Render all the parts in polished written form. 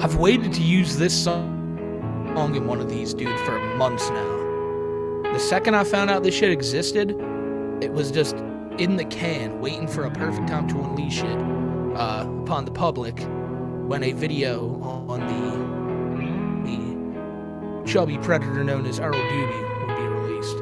I've waited to use this song in one of these, dude, for months now. The second I found out this shit existed, it was just in the can, waiting for a perfect time to unleash it upon the public when a video on the chubby predator known as Earl Doobie would be released.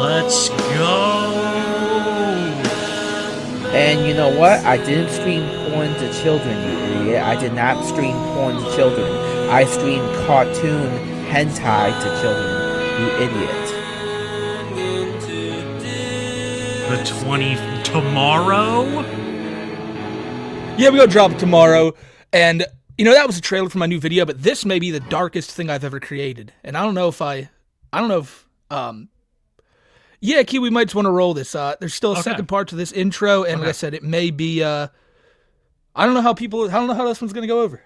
Let's go. And you know what? I didn't stream porn to children, you idiot. I did not stream porn to children. I streamed cartoon hentai to children, you idiot. The 20th tomorrow? Yeah, we gonna drop it tomorrow. And, you know, that was a trailer for my new video, but this may be the darkest thing I've ever created. And I don't know if, yeah, Key, we might just want to roll this. There's still a second part to this intro, and like I said, it may be, I don't know how this one's gonna go over.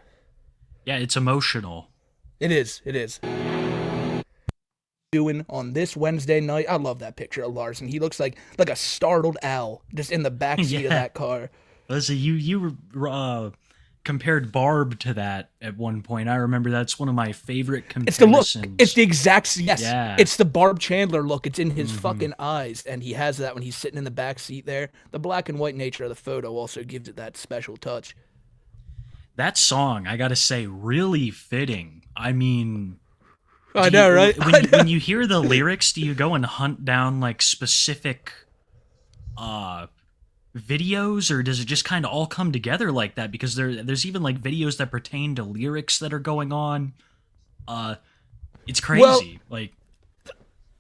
Yeah, it's emotional. It is. Doing on this Wednesday night, I love that picture of Larson. He looks like a startled owl just in the backseat of that car. Listen, you compared Barb to that at one point. I remember that's one of my favorite comparisons. It's the look. It's the exact, yes. Yeah. It's the Barb Chandler look. It's in his fucking eyes, and he has that when he's sitting in the back seat there. The black and white nature of the photo also gives it that special touch. That song, I gotta say, really fitting. I mean, I know, right? When you hear the lyrics, do you go and hunt down like specific videos, or does it just kind of all come together like that? Because there's even like videos that pertain to lyrics that are going on. It's crazy. Well,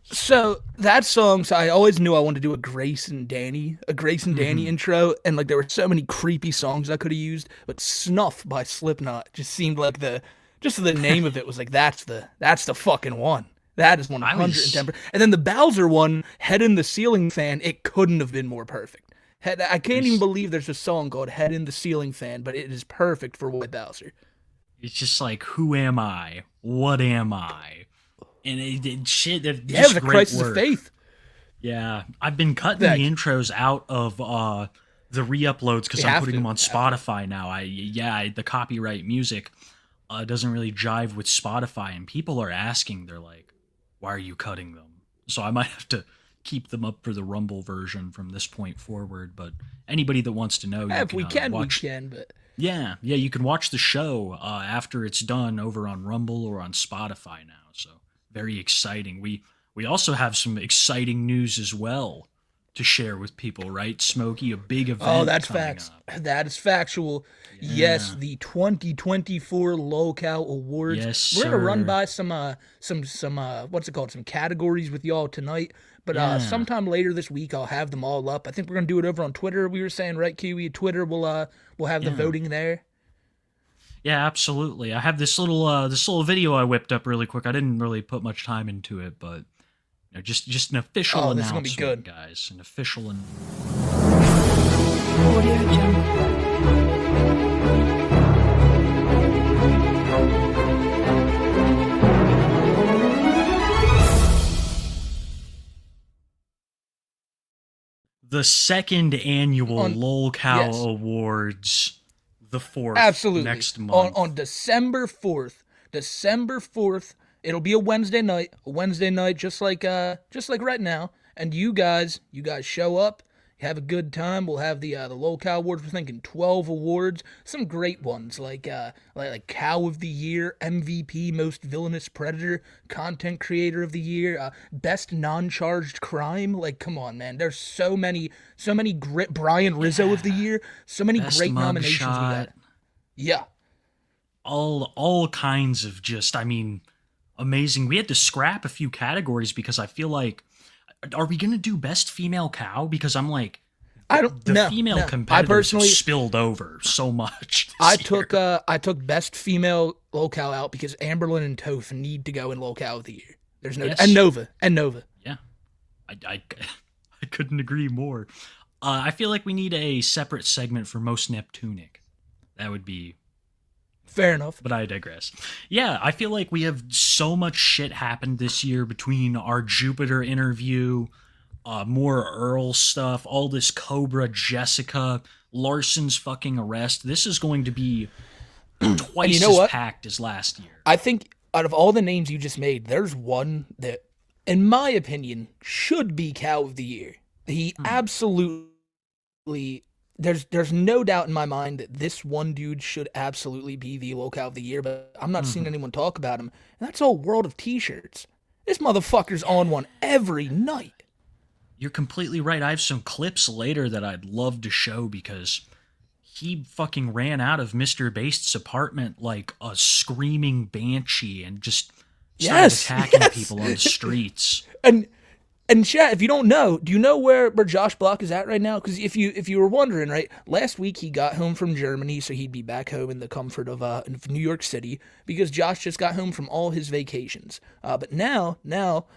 so that song, so I always knew I wanted to do a Grace and Danny intro, and like there were so many creepy songs I could have used, but Snuff by Slipknot just seemed like the name of it was like that's the fucking one. That is 110%. And then the Bowser one, Head in the Ceiling Fan, it couldn't have been more perfect. I can't even believe there's a song called Head in the Ceiling Fan, but it is perfect for White Bowser. It's just like, who am I? What am I? And shit, it was a crisis of faith. Yeah, I've been cutting the intros out of the re-uploads because I'm putting them on Spotify now. The copyright music doesn't really jive with Spotify, and people are asking, they're like, why are you cutting them? so I might have to keep them up for the Rumble version from this point forward. But anybody that wants to know, you If can we can, watch. we can. But Yeah, you can watch the show after it's done over on Rumble or on Spotify now. So very exciting. We also have some exciting news as well to share with people, right? Smokey, a big event. oh, that's coming facts. up. That is factual. Yes, Yeah. the 2024 LoCal Awards. Yes, We're gonna run sir. by some what's it called? Some categories with y'all tonight. But Yeah. sometime later this week, I'll have them all up. I think we're gonna do it over on Twitter. We were saying, right, Kiwi? Twitter, we'll have the Yeah. voting there. Yeah, absolutely. I have this little video I whipped up really quick. I didn't really put much time into it, but just an official Oh, this is gonna announcement, be good. guys. An official and the second annual On- LOLCOW yes. Awards, the 4th, Absolutely. next month. On December 4th. December 4th. It'll be a Wednesday night. Just like right now. And you guys show up, have a good time. We'll have the LoCal Awards. We're thinking 12 awards. Some great ones like Cow of the Year, MVP, Most Villainous Predator, Content Creator of the Year, Best Non-Charged Crime. Like, come on, man. There's so many great Brian Rizzo of the Year. So many Best great nominations we mugshot. got. Yeah. All kinds of just, I mean, amazing. We had to scrap a few categories because I feel like, are we gonna do best female cow? Because I'm like, I don't the no, female no. competitors I personally have spilled over so much. This I year. took best female LoCal out because Amberlyn and Toph need to go in LoCal of the Year. There's no Yes. and Nova. Yeah, I I couldn't agree more. I feel like we need a separate segment for most Neptunic. That would be, Fair enough. but I digress. Yeah, I feel like we have so much shit happened this year between our Jupiter interview, more Earl stuff, all this Cobra, Jessica, Larson's fucking arrest. This is going to be twice know as what? packed as last year. I think out of all the names you just made, there's one that, in my opinion, should be Cow of the Year. He absolutely. There's no doubt in my mind that this one dude should absolutely be the LoCal of the Year, but I'm not seeing anyone talk about him. And that's all World of T-shirts. This motherfucker's on one every night. You're completely right. I have some clips later that I'd love to show because he fucking ran out of Mr. Beast's apartment like a screaming banshee and just started Yes, attacking yes. people on the streets. And chat, if you don't know, do you know where Josh Block is at right now? Because if you were wondering, right, last week he got home from Germany, so he'd be back home in the comfort of New York City because Josh just got home from all his vacations. But now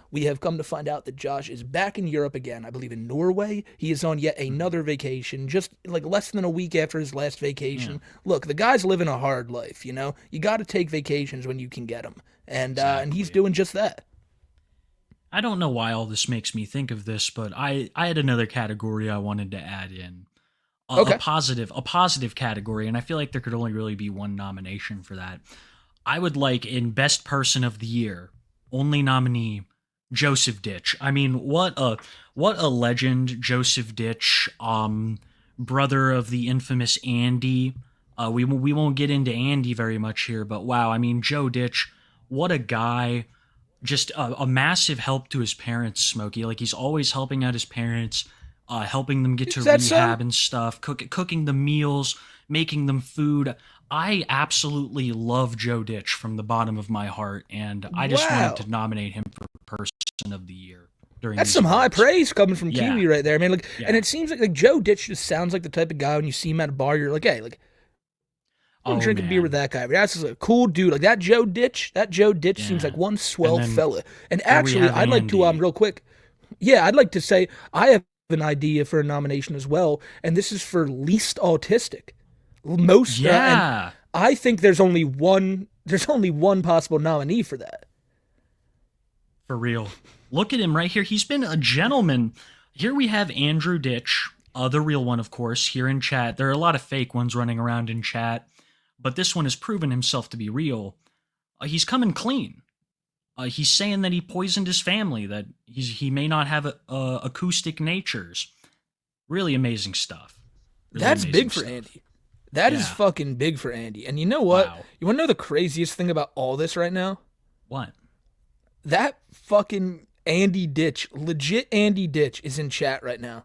we have come to find out that Josh is back in Europe again. I believe in Norway. He is on yet another vacation, just like less than a week after his last vacation. Look, the guy's living a hard life. You know, you got to take vacations when you can get them, and he's doing just that. I don't know why all this makes me think of this, but I had another category I wanted to add in. Okay. A positive category, and I feel like there could only really be one nomination for that. I would like in Best Person of the Year, only nominee Joseph Ditch. I mean, what a legend, Joseph Ditch, brother of the infamous Andy. We won't get into Andy very much here, but wow, I mean, Joe Ditch, what a guy. Just a massive help to his parents, Smokey. Like, he's always helping out his parents, helping them get to Is that rehab so? and stuff, cooking the meals, making them food. I absolutely love Joe Ditch from the bottom of my heart, and I just Wow. wanted to nominate him for Person of the Year during That's these some high awards. praise coming from Yeah. Kiwi right there. I mean, like, Yeah. and it seems like Joe Ditch just sounds like the type of guy when you see him at a bar, you're like, hey, like, I'm Oh, drinking man. beer with that guy. But that's just a cool dude. Like that Joe Ditch seems Yeah. like one swell And then fella. And here we actually, have I'd like to Andy. real quick. Yeah, I'd like to say I have an idea for a nomination as well, and this is for least autistic. Most and Yeah. I think there's only one possible nominee for that. For real. Look at him right here. He's been a gentleman. Here we have Andrew Ditch, the real one, of course, here in chat. There are a lot of fake ones running around in chat, but this one has proven himself to be real. He's coming clean. He's saying that he poisoned his family, that he may not have acoustic natures. Really amazing stuff. Really That's amazing big for stuff. Andy. That is Yeah. fucking big for Andy. And you know what? Wow. You want to know the craziest thing about all this right now? What? That fucking Andy Ditch, legit Andy Ditch, is in chat right now.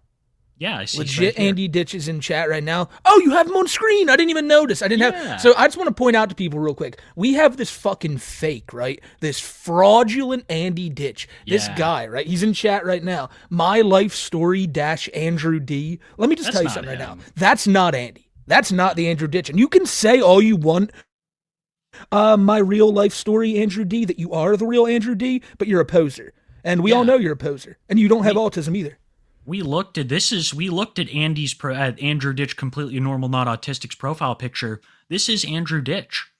Yeah, I see. Legit Andy Ditch is in chat right now. Oh, you have him on screen. I didn't even notice. I didn't have. So I just want to point out to people real quick. We have this fucking fake, right? This fraudulent Andy Ditch. This guy, right? He's in chat right now. My life story - Andrew D. Let me just tell you something right now. That's not Andy. That's not the Andrew Ditch. And you can say all you want. My real life story, Andrew D. That you are the real Andrew D. But you're a poser, and we all know you're a poser, and you don't have autism either. We looked at Andrew Ditch, completely normal, not autistic's profile picture. This is Andrew Ditch.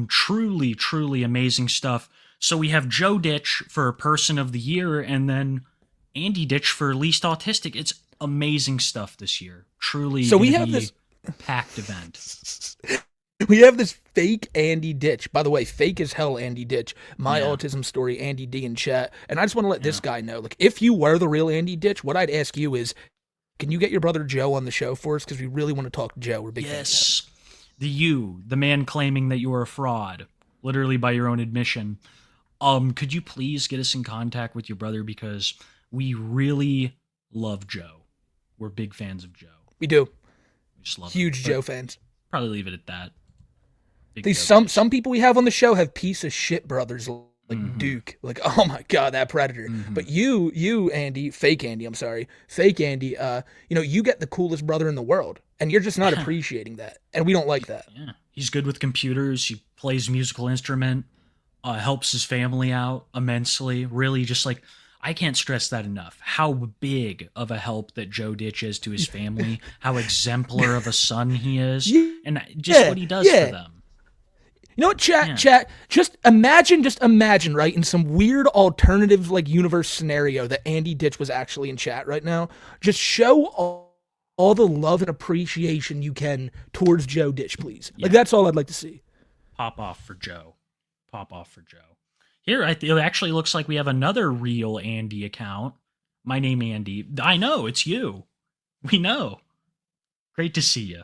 Truly, truly amazing stuff. So we have Joe Ditch for Person of the Year, and then Andy Ditch for Least Autistic. It's amazing stuff this year. Truly, so we have this packed event. We have this fake Andy Ditch. By the way, fake as hell Andy Ditch. My autism story, Andy D in chat. And I just want to let this guy know, like, if you were the real Andy Ditch, what I'd ask you is, can you get your brother Joe on the show for us? Because we really want to talk to Joe. We're big fans. The man claiming that you are a fraud, literally by your own admission. Could you please get us in contact with your brother, because we really love Joe. We're big fans of Joe. We do. We just love huge Joe fans. Probably leave it at that. Some people we have on the show have piece of shit brothers like Duke. Like, oh my god, that predator. But you Andy, fake Andy, you get the coolest brother in the world, and you're just not appreciating that, and we don't like that. Yeah, he's good with computers. He plays a musical instrument, helps his family out immensely. Really, just like, I can't stress that enough, how big of a help that Joe Ditch is to his family, how exemplar of a son he is, and just what he does for them. You know what, chat, just imagine, right, in some weird alternative, like, universe scenario that Andy Ditch was actually in chat right now. Just show all the love and appreciation you can towards Joe Ditch, please. Like, that's all I'd like to see. Pop off for Joe. Here, it actually looks like we have another real Andy account. My name, Andy. I know, it's you. We know. Great to see you.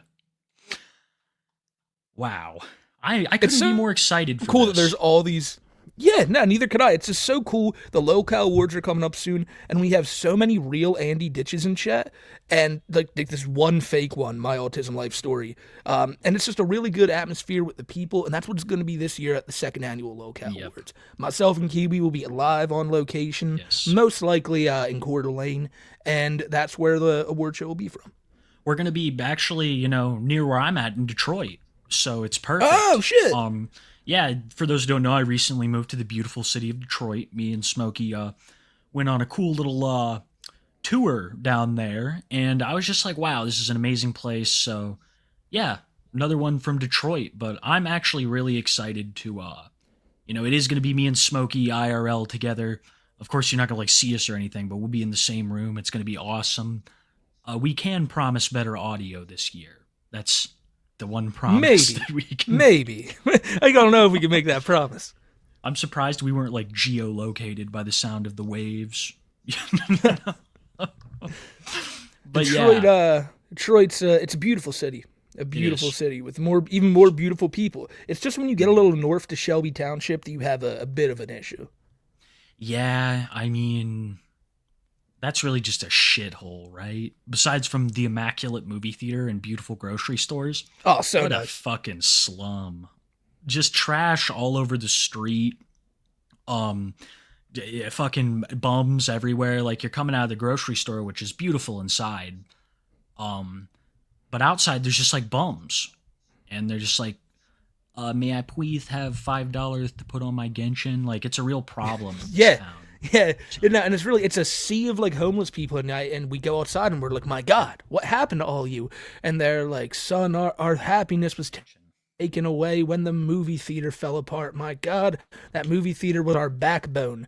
Wow. I couldn't be more excited for cool this. That there's all these. Yeah, no, neither could I. It's just so cool. The local awards are coming up soon, and we have so many real Andy Ditches in chat, and like this one fake one, My Autism Life Story. And it's just a really good atmosphere with the people, and that's what it's going to be this year at the second annual local awards. Myself and Kiwi will be live on location, most likely in Coeur d'Alene, and that's where the award show will be from. We're going to be actually, near where I'm at in Detroit. So it's perfect. Oh, shit. Yeah, for those who don't know, I recently moved to the beautiful city of Detroit. Me and Smokey went on a cool little tour down there, and I was just like, wow, this is an amazing place. So, yeah, another one from Detroit, but I'm actually really excited to, it is going to be me and Smokey IRL together. Of course, you're not going to, see us or anything, but we'll be in the same room. It's going to be awesome. We can promise better audio this year. That's the one promise that we can. Maybe. I don't know if we can make that promise. I'm surprised we weren't geolocated by the sound of the waves. But Detroit's it's a beautiful city. A beautiful city with even more beautiful people. It's just when you get a little north to Shelby Township that you have a bit of an issue. Yeah, I mean, that's really just a shithole, right? Besides from the immaculate movie theater and beautiful grocery stores. Oh, so what nice. A fucking slum. Just trash all over the street. Fucking bums everywhere. You're coming out of the grocery store, which is beautiful inside. But outside there's just bums. And they're just may I please have $5 to put on my Genshin? It's a real problem in this town. Yeah, and it's a sea of homeless people, and we go outside and we're like, my God, what happened to all you? And they're like, son, our happiness was taken away when the movie theater fell apart. My God, that movie theater was our backbone.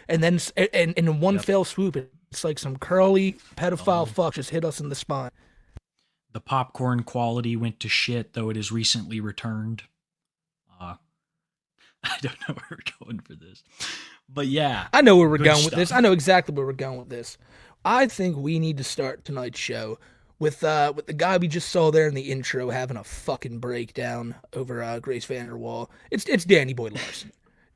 And then in one fell swoop, it's like some curly pedophile fuck just hit us in the spine. The popcorn quality went to shit, though it is recently returned. I don't know where we're going for this. But yeah. I know where we're good going with stuff. this. I know exactly where we're going with this. I think we need to start tonight's show with the guy we just saw there in the intro having a fucking breakdown over Grace VanderWaal. It's Danny Boy Larson.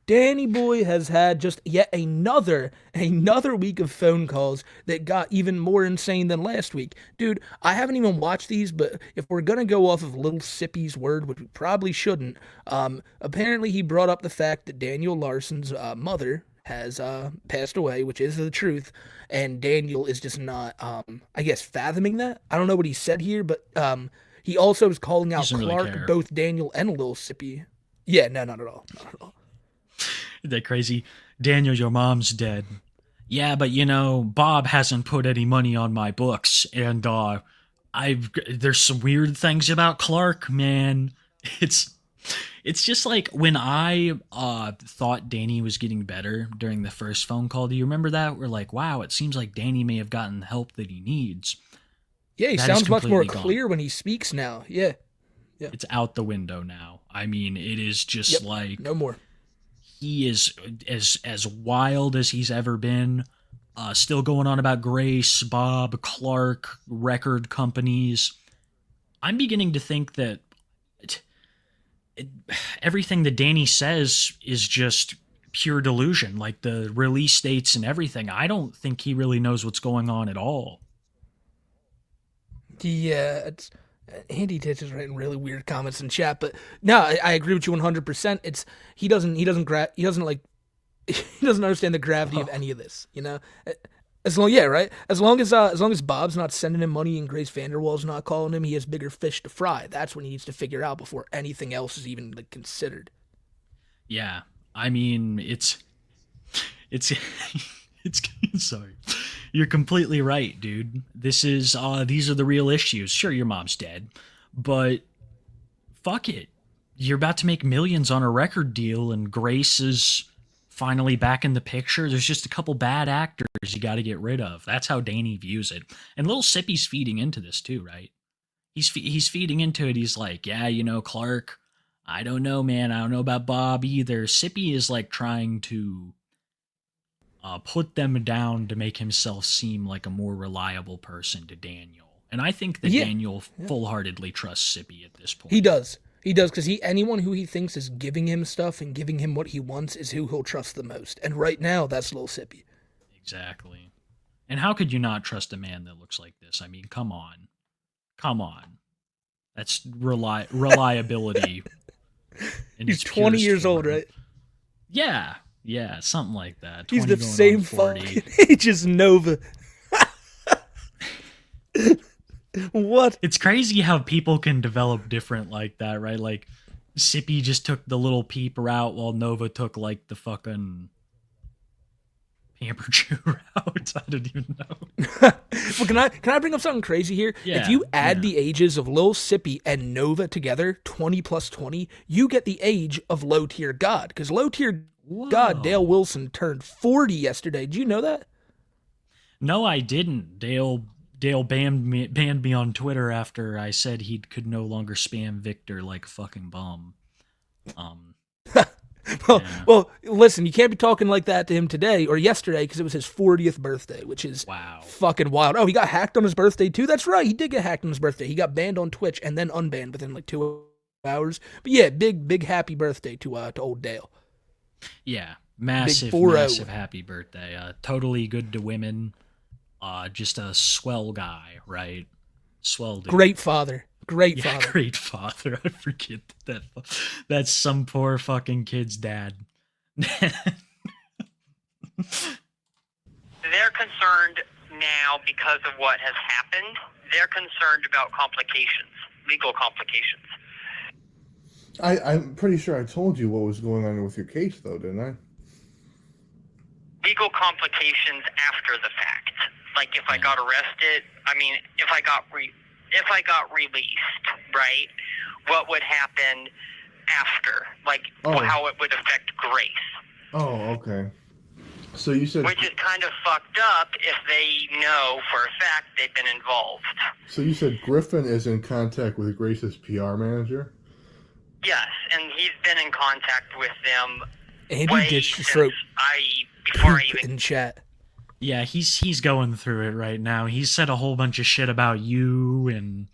Danny Boy has had just yet another week of phone calls that got even more insane than last week. Dude, I haven't even watched these, but if we're gonna go off of Little Sippy's word, which we probably shouldn't, apparently he brought up the fact that Daniel Larson's mother has passed away, which is the truth, and Daniel is just not, I guess, fathoming that. I don't know what he said here, but he also is calling out Doesn't really Clark, care. both Daniel and Lil Sippy. Yeah, no, not at all. Not at all. Isn't that crazy? Daniel, your mom's dead. Yeah, but Bob hasn't put any money on my books, and there's some weird things about Clark, man. It's just like when I thought Danny was getting better during the first phone call. Do you remember that? We're like, wow, it seems like Danny may have gotten the help that he needs. Yeah, he That sounds is much more completely clear when he speaks now. Yeah. It's out the window now. I mean, it is just like No more. he is as wild as he's ever been. Still going on about Grace, Bob, Clark, record companies. I'm beginning to think that everything that Danny says is just pure delusion, like the release dates and everything. I don't think he really knows what's going on at all. Yeah, it's Andy Titch is writing really weird comments in chat, but no, I agree with you 100%. It's he doesn't like he doesn't understand the gravity of any of this, As long as Bob's not sending him money and Grace VanderWaal's not calling him, he has bigger fish to fry. That's what he needs to figure out before anything else is even considered. Yeah, I mean, it's sorry. You're completely right, dude. These are the real issues. Sure, your mom's dead, but fuck it. You're about to make millions on a record deal, and Grace is finally back in the picture. There's just a couple bad actors you got to get rid of. That's how Danny views it. And Lil Sippy's feeding into this too, right? He's feeding into it. He's like, yeah, Clark, I don't know, man. I don't know about Bob either. Sippy is like trying to put them down to make himself seem like a more reliable person to Daniel. And I think that Daniel full-heartedly trusts Sippy at this point. He does, because anyone who he thinks is giving him stuff and giving him what he wants is who he'll trust the most. And right now, that's Lil Sippy. Exactly. And how could you not trust a man that looks like this? I mean, come on. That's reliability. He's 20 years old, right? Yeah, something like that. He's the same fucking age as Nova. What? It's crazy how people can develop different like that, right? Like, Sippy just took the little peep route while Nova took, like, the fucking Pamper-Chew route. I don't even know. Well, can I bring up something crazy here? Yeah, if you add the ages of Lil Sippy and Nova together, 20 plus 20, you get the age of Low Tier God. Because Low Tier God, Dale Wilson, turned 40 yesterday. Did you know that? No, I didn't. Dale banned me on Twitter after I said he could no longer spam Victor like a fucking bum. Well, listen, you can't be talking like that to him today or yesterday because it was his 40th birthday, which is fucking wild. Oh, he got hacked on his birthday too? That's right, he did get hacked on his birthday. He got banned on Twitch and then unbanned within like 2 hours. But yeah, big happy birthday to old Dale. Yeah, massive happy birthday. Totally good to women. Just a swell guy, right? Swell dude. Great father. Great father. I forget that's some poor fucking kid's dad. They're concerned now because of what has happened. They're concerned about complications, legal complications. I'm pretty sure I told you what was going on with your case, though, didn't I? Legal complications after the fact. Like if I got arrested, if I got released, right? What would happen after? Like how it would affect Grace. Oh, okay. So you said... Which is kind of fucked up if they know for a fact they've been involved. So you said Griffin is in contact with Grace's PR manager? Yes, and he's been in contact with them Andy way Ditch since wrote before I even... in chat. Yeah, he's going through it right now. He said a whole bunch of shit about you, and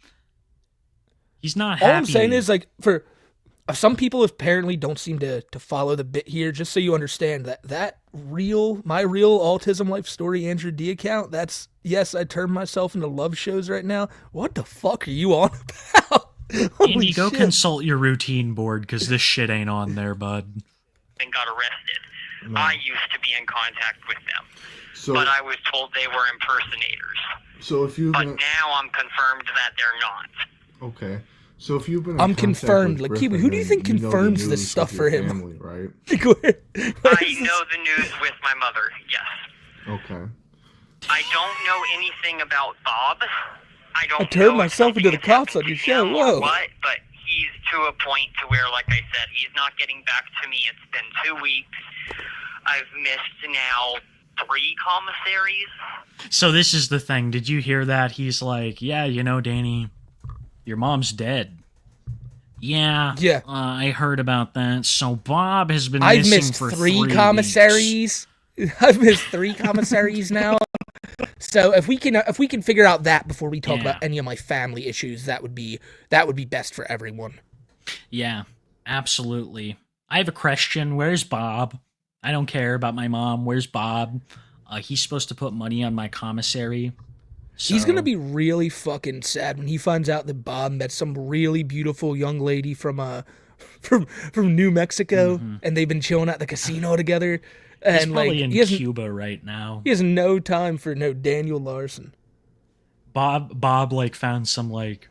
he's not happy. All I'm saying is, like, for some people apparently don't seem to follow the bit here, just so you understand that my real autism life story Andrew D account, that's, yes, I turn myself into love shows right now. What the fuck are you on about? Andy, go consult your routine board, because this shit ain't on there, bud. And got arrested. No. I used to be in contact with them, So, but I was told they were impersonators. so if you've But been now I'm confirmed that they're not. okay, so if you've been, in I'm contact confirmed. with Like, Kiwi, Griffin, who do you think then know the confirms this news stuff with for your him? family, right? Go ahead. I know the news with my mother, yes. Okay. I don't know anything about Bob. I don't I turned know myself if into the something has cops on happened your to show. him or Whoa. what, but he's to a point to where, like I said, he's not getting back to me. It's been 2 weeks. I've missed now 3 commissaries. So this is the thing. Did you hear that? He's like, yeah, you know, Danny, your mom's dead. Yeah. Yeah. I heard about that. So Bob has been I've missing missed for 3 weeks. commissaries. I've missed 3 commissaries now. So if we can figure out that before we talk about any of my family issues, that would be best for everyone. Yeah, absolutely. I have a question. Where's Bob? I don't care about my mom. Where's Bob? He's supposed to put money on my commissary. He's So- gonna be really fucking sad when he finds out that Bob met some really beautiful young lady from New Mexico, and they've been chilling at the casino together. And He's probably like, in Cuba right now. he has no time for no Daniel Larson. Bob like found some like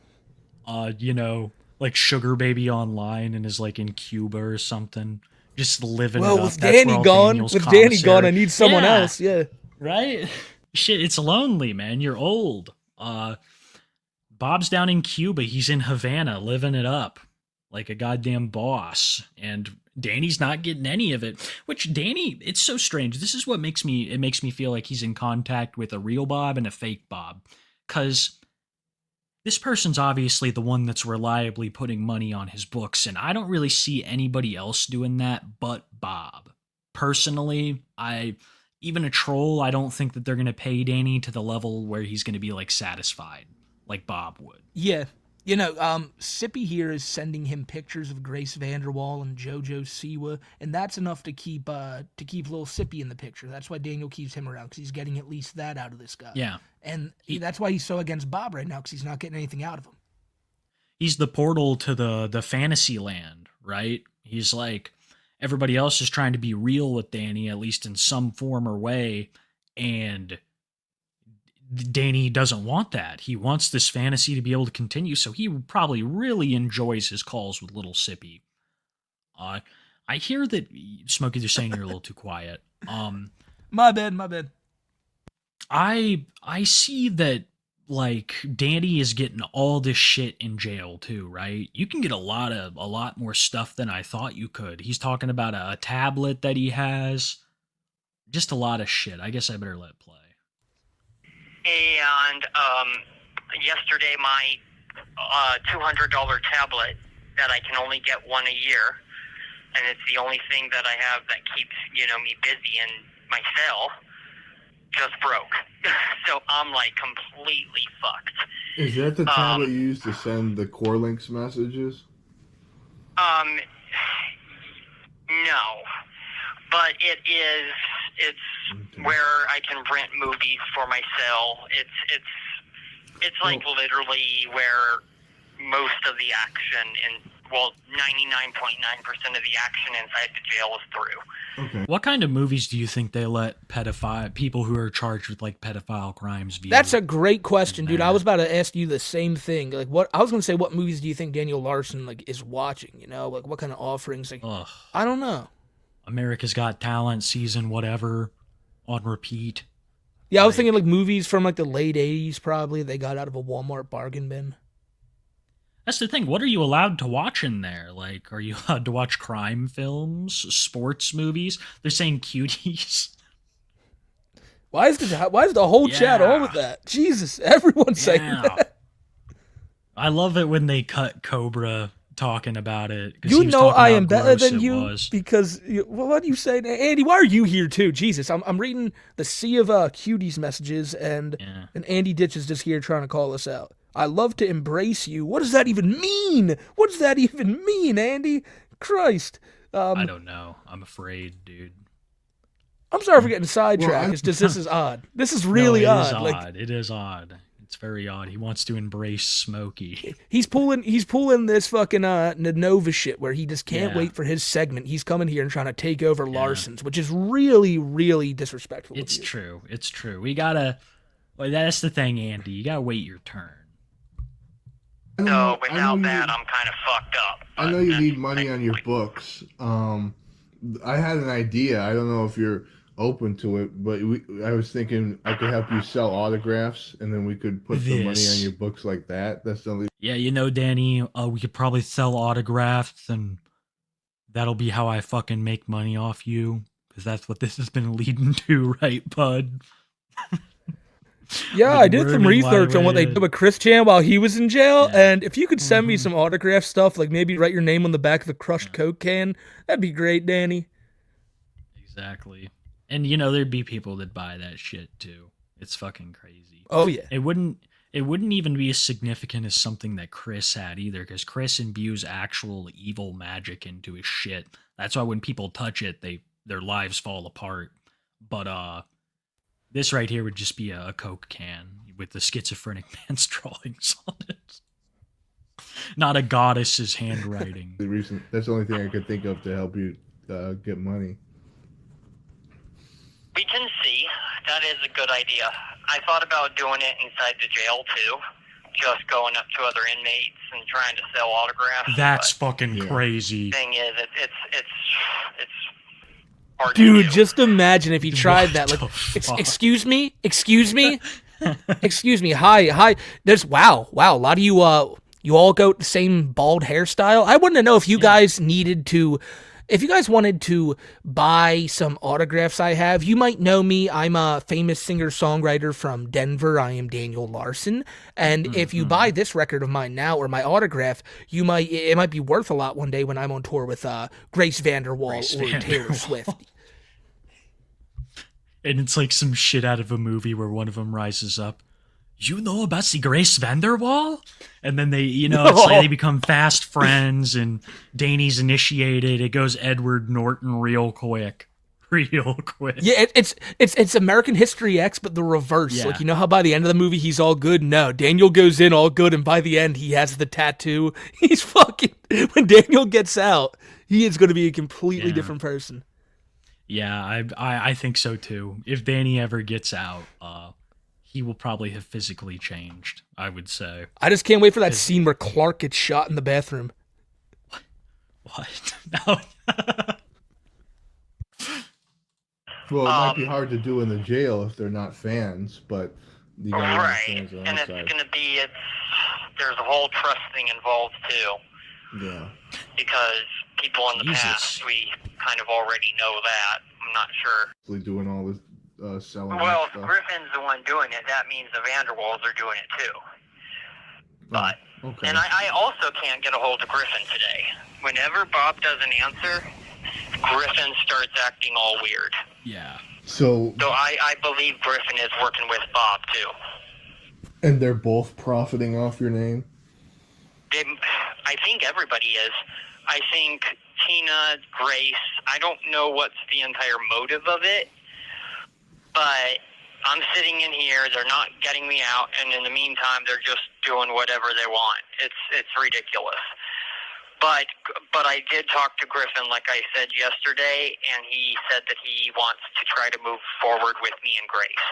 like sugar baby online and is like in Cuba or something, just living it Well, up. with That's where Danny all gone, Daniel's with Danny commissary- gone, I need someone Yeah, else. Yeah. right. Shit, it's lonely, man. You're old. Bob's down in Cuba. He's in Havana, living it up like a goddamn boss, and Danny's not getting any of it. Which Danny, it's so strange. This is what makes me feel like he's in contact with a real Bob and a fake Bob, because this person's obviously the one that's reliably putting money on his books, and I don't really see anybody else doing that but Bob. Personally, even a troll, I don't think that they're going to pay Danny to the level where he's going to be like satisfied like Bob would. Yeah. You know, Sippy here is sending him pictures of Grace Vanderwall and JoJo Siwa, and that's enough to keep little Sippy in the picture. That's why Daniel keeps him around, because he's getting at least that out of this guy. Yeah. And that's why he's so against Bob right now, because he's not getting anything out of him. He's the portal to the fantasy land, right? He's like, everybody else is trying to be real with Danny, at least in some form or way, and Danny doesn't want that. He wants this fantasy to be able to continue, so he probably really enjoys his calls with little Sippy. I hear that, Smokey, they're saying you're a little too quiet. My bad. I see that, like, Danny is getting all this shit in jail too, right? You can get a lot more stuff than I thought you could. He's talking about a tablet that he has. Just a lot of shit. I guess I better let it play. And yesterday my $200 tablet that I can only get one a year, and it's the only thing that I have that keeps me busy in my cell, just broke. So I'm like completely fucked. Is that the tablet you use to send the core links messages? No, but it's Okay. where I can rent movies for my cell. It's like literally where most of the action and 99.9% of the action inside the jail is through. Okay. What kind of movies do you think they let people who are charged with like pedophile crimes view? That's a great question, dude. I was about to ask you the same thing. Like, I was gonna say, what movies do you think Daniel Larson is watching? You know, like what kind of offerings? Like, Ugh. I don't know. America's Got Talent season whatever on repeat. Yeah, I was thinking like movies from like the late '80s, probably they got out of a Walmart bargain bin. That's the thing. What are you allowed to watch in there? Like, are you allowed to watch crime films, sports movies? They're saying cuties. Why is the whole chat on with that? Jesus, everyone's saying that. I love it when they cut Cobra talking about it. 'Cause You he was know talking I how am better gross than it you was. because what do you say, Andy? Why are you here too? Jesus, I'm reading the sea of cuties messages, and Yeah. Andy Ditch is just here trying to call us out. I love to embrace you. What does that even mean? What does that even mean, Andy? Christ. I don't know. I'm afraid, dude. I'm sorry for getting sidetracked. Well, It's just this is odd. This is No, really it is odd. Like odd. It is odd. It's very odd. He wants to embrace Smokey. he's pulling this fucking Nova shit where he just can't Yeah. wait for his segment. He's coming here and trying to take over Larson's, which is really, really disrespectful. It's of you. true. It's true. We gotta. Well, that's the thing, Andy. You gotta wait your turn. So without that, I'm kind of fucked up. I know you need money on your books. I had an idea. I don't know if you're open to it, but I was thinking I could help you sell autographs, and then we could put some money on your books like that. That's the only. Yeah, you know, Danny, we could probably sell autographs, and that'll be how I fucking make money off you, because that's what this has been leading to, right, bud? Yeah, I did some research on what they did with Chris Chan while he was in jail, Yeah. and if you could send me some autograph stuff, like maybe write your name on the back of the crushed Coke can, that'd be great, Danny. Exactly. And, you know, there'd be people that buy that shit, too. It's fucking crazy. Oh yeah. It wouldn't even be as significant as something that Chris had either, because Chris imbues actual evil magic into his shit. That's why when people touch it, their lives fall apart. But this right here would just be a Coke can with the schizophrenic man's drawings on it. Not a goddess's handwriting. That's the only thing I could think of to help you get money. We can see. That is a good idea. I thought about doing it inside the jail too, just going up to other inmates and trying to sell autographs. That's fucking crazy. Thing is, it's hard Dude, to do. just imagine if he tried that. What Like, the fuck? excuse me, excuse me. Hi. There's wow. A lot of you all go with the same bald hairstyle. I wanted to know if you guys needed to. If you guys wanted to buy some autographs I have, you might know me. I'm a famous singer-songwriter from Denver. I am Daniel Larson. And if you buy this record of mine now or my autograph, it might be worth a lot one day when I'm on tour with Grace Vanderwall or Taylor Swift. And it's like some shit out of a movie where one of them rises up. You know about the Grace Vanderwall? And then they, it's like they become fast friends, and Danny's initiated. It goes Edward Norton real quick. Yeah, it's American History X, but the reverse. Yeah. Like, you know how by the end of the movie he's all good? No, Daniel goes in all good, and by the end he has the tattoo. He's fucking. When Daniel gets out, he is going to be a completely different person. Yeah, I think so too. If Danny ever gets out, he will probably have physically changed, I would say. I just can't wait for that scene where Clark gets shot in the bathroom. What? No. Well, it might be hard to do in the jail if they're not fans, but you gotta have Right, fans on and the it's outside. going to be, there's a whole trust thing involved too, Yeah. because people in the Jesus. past, we kind of already know that. I'm not sure. Actually doing all this selling Well, if stuff. Griffin's the one doing it, that means the Vanderwalls are doing it too. But, Okay. and I also can't get a hold of Griffin today. Whenever Bob doesn't answer, Griffin starts acting all weird. Yeah. So, So I believe Griffin is working with Bob too. and they're both profiting off your name? I think everybody is. I think Tina, Grace, I don't know what's the entire motive of it, but I'm sitting in here, they're not getting me out, and in the meantime, they're just doing whatever they want. It's ridiculous. But I did talk to Griffin, like I said yesterday, and he said that he wants to try to move forward with me and Grace.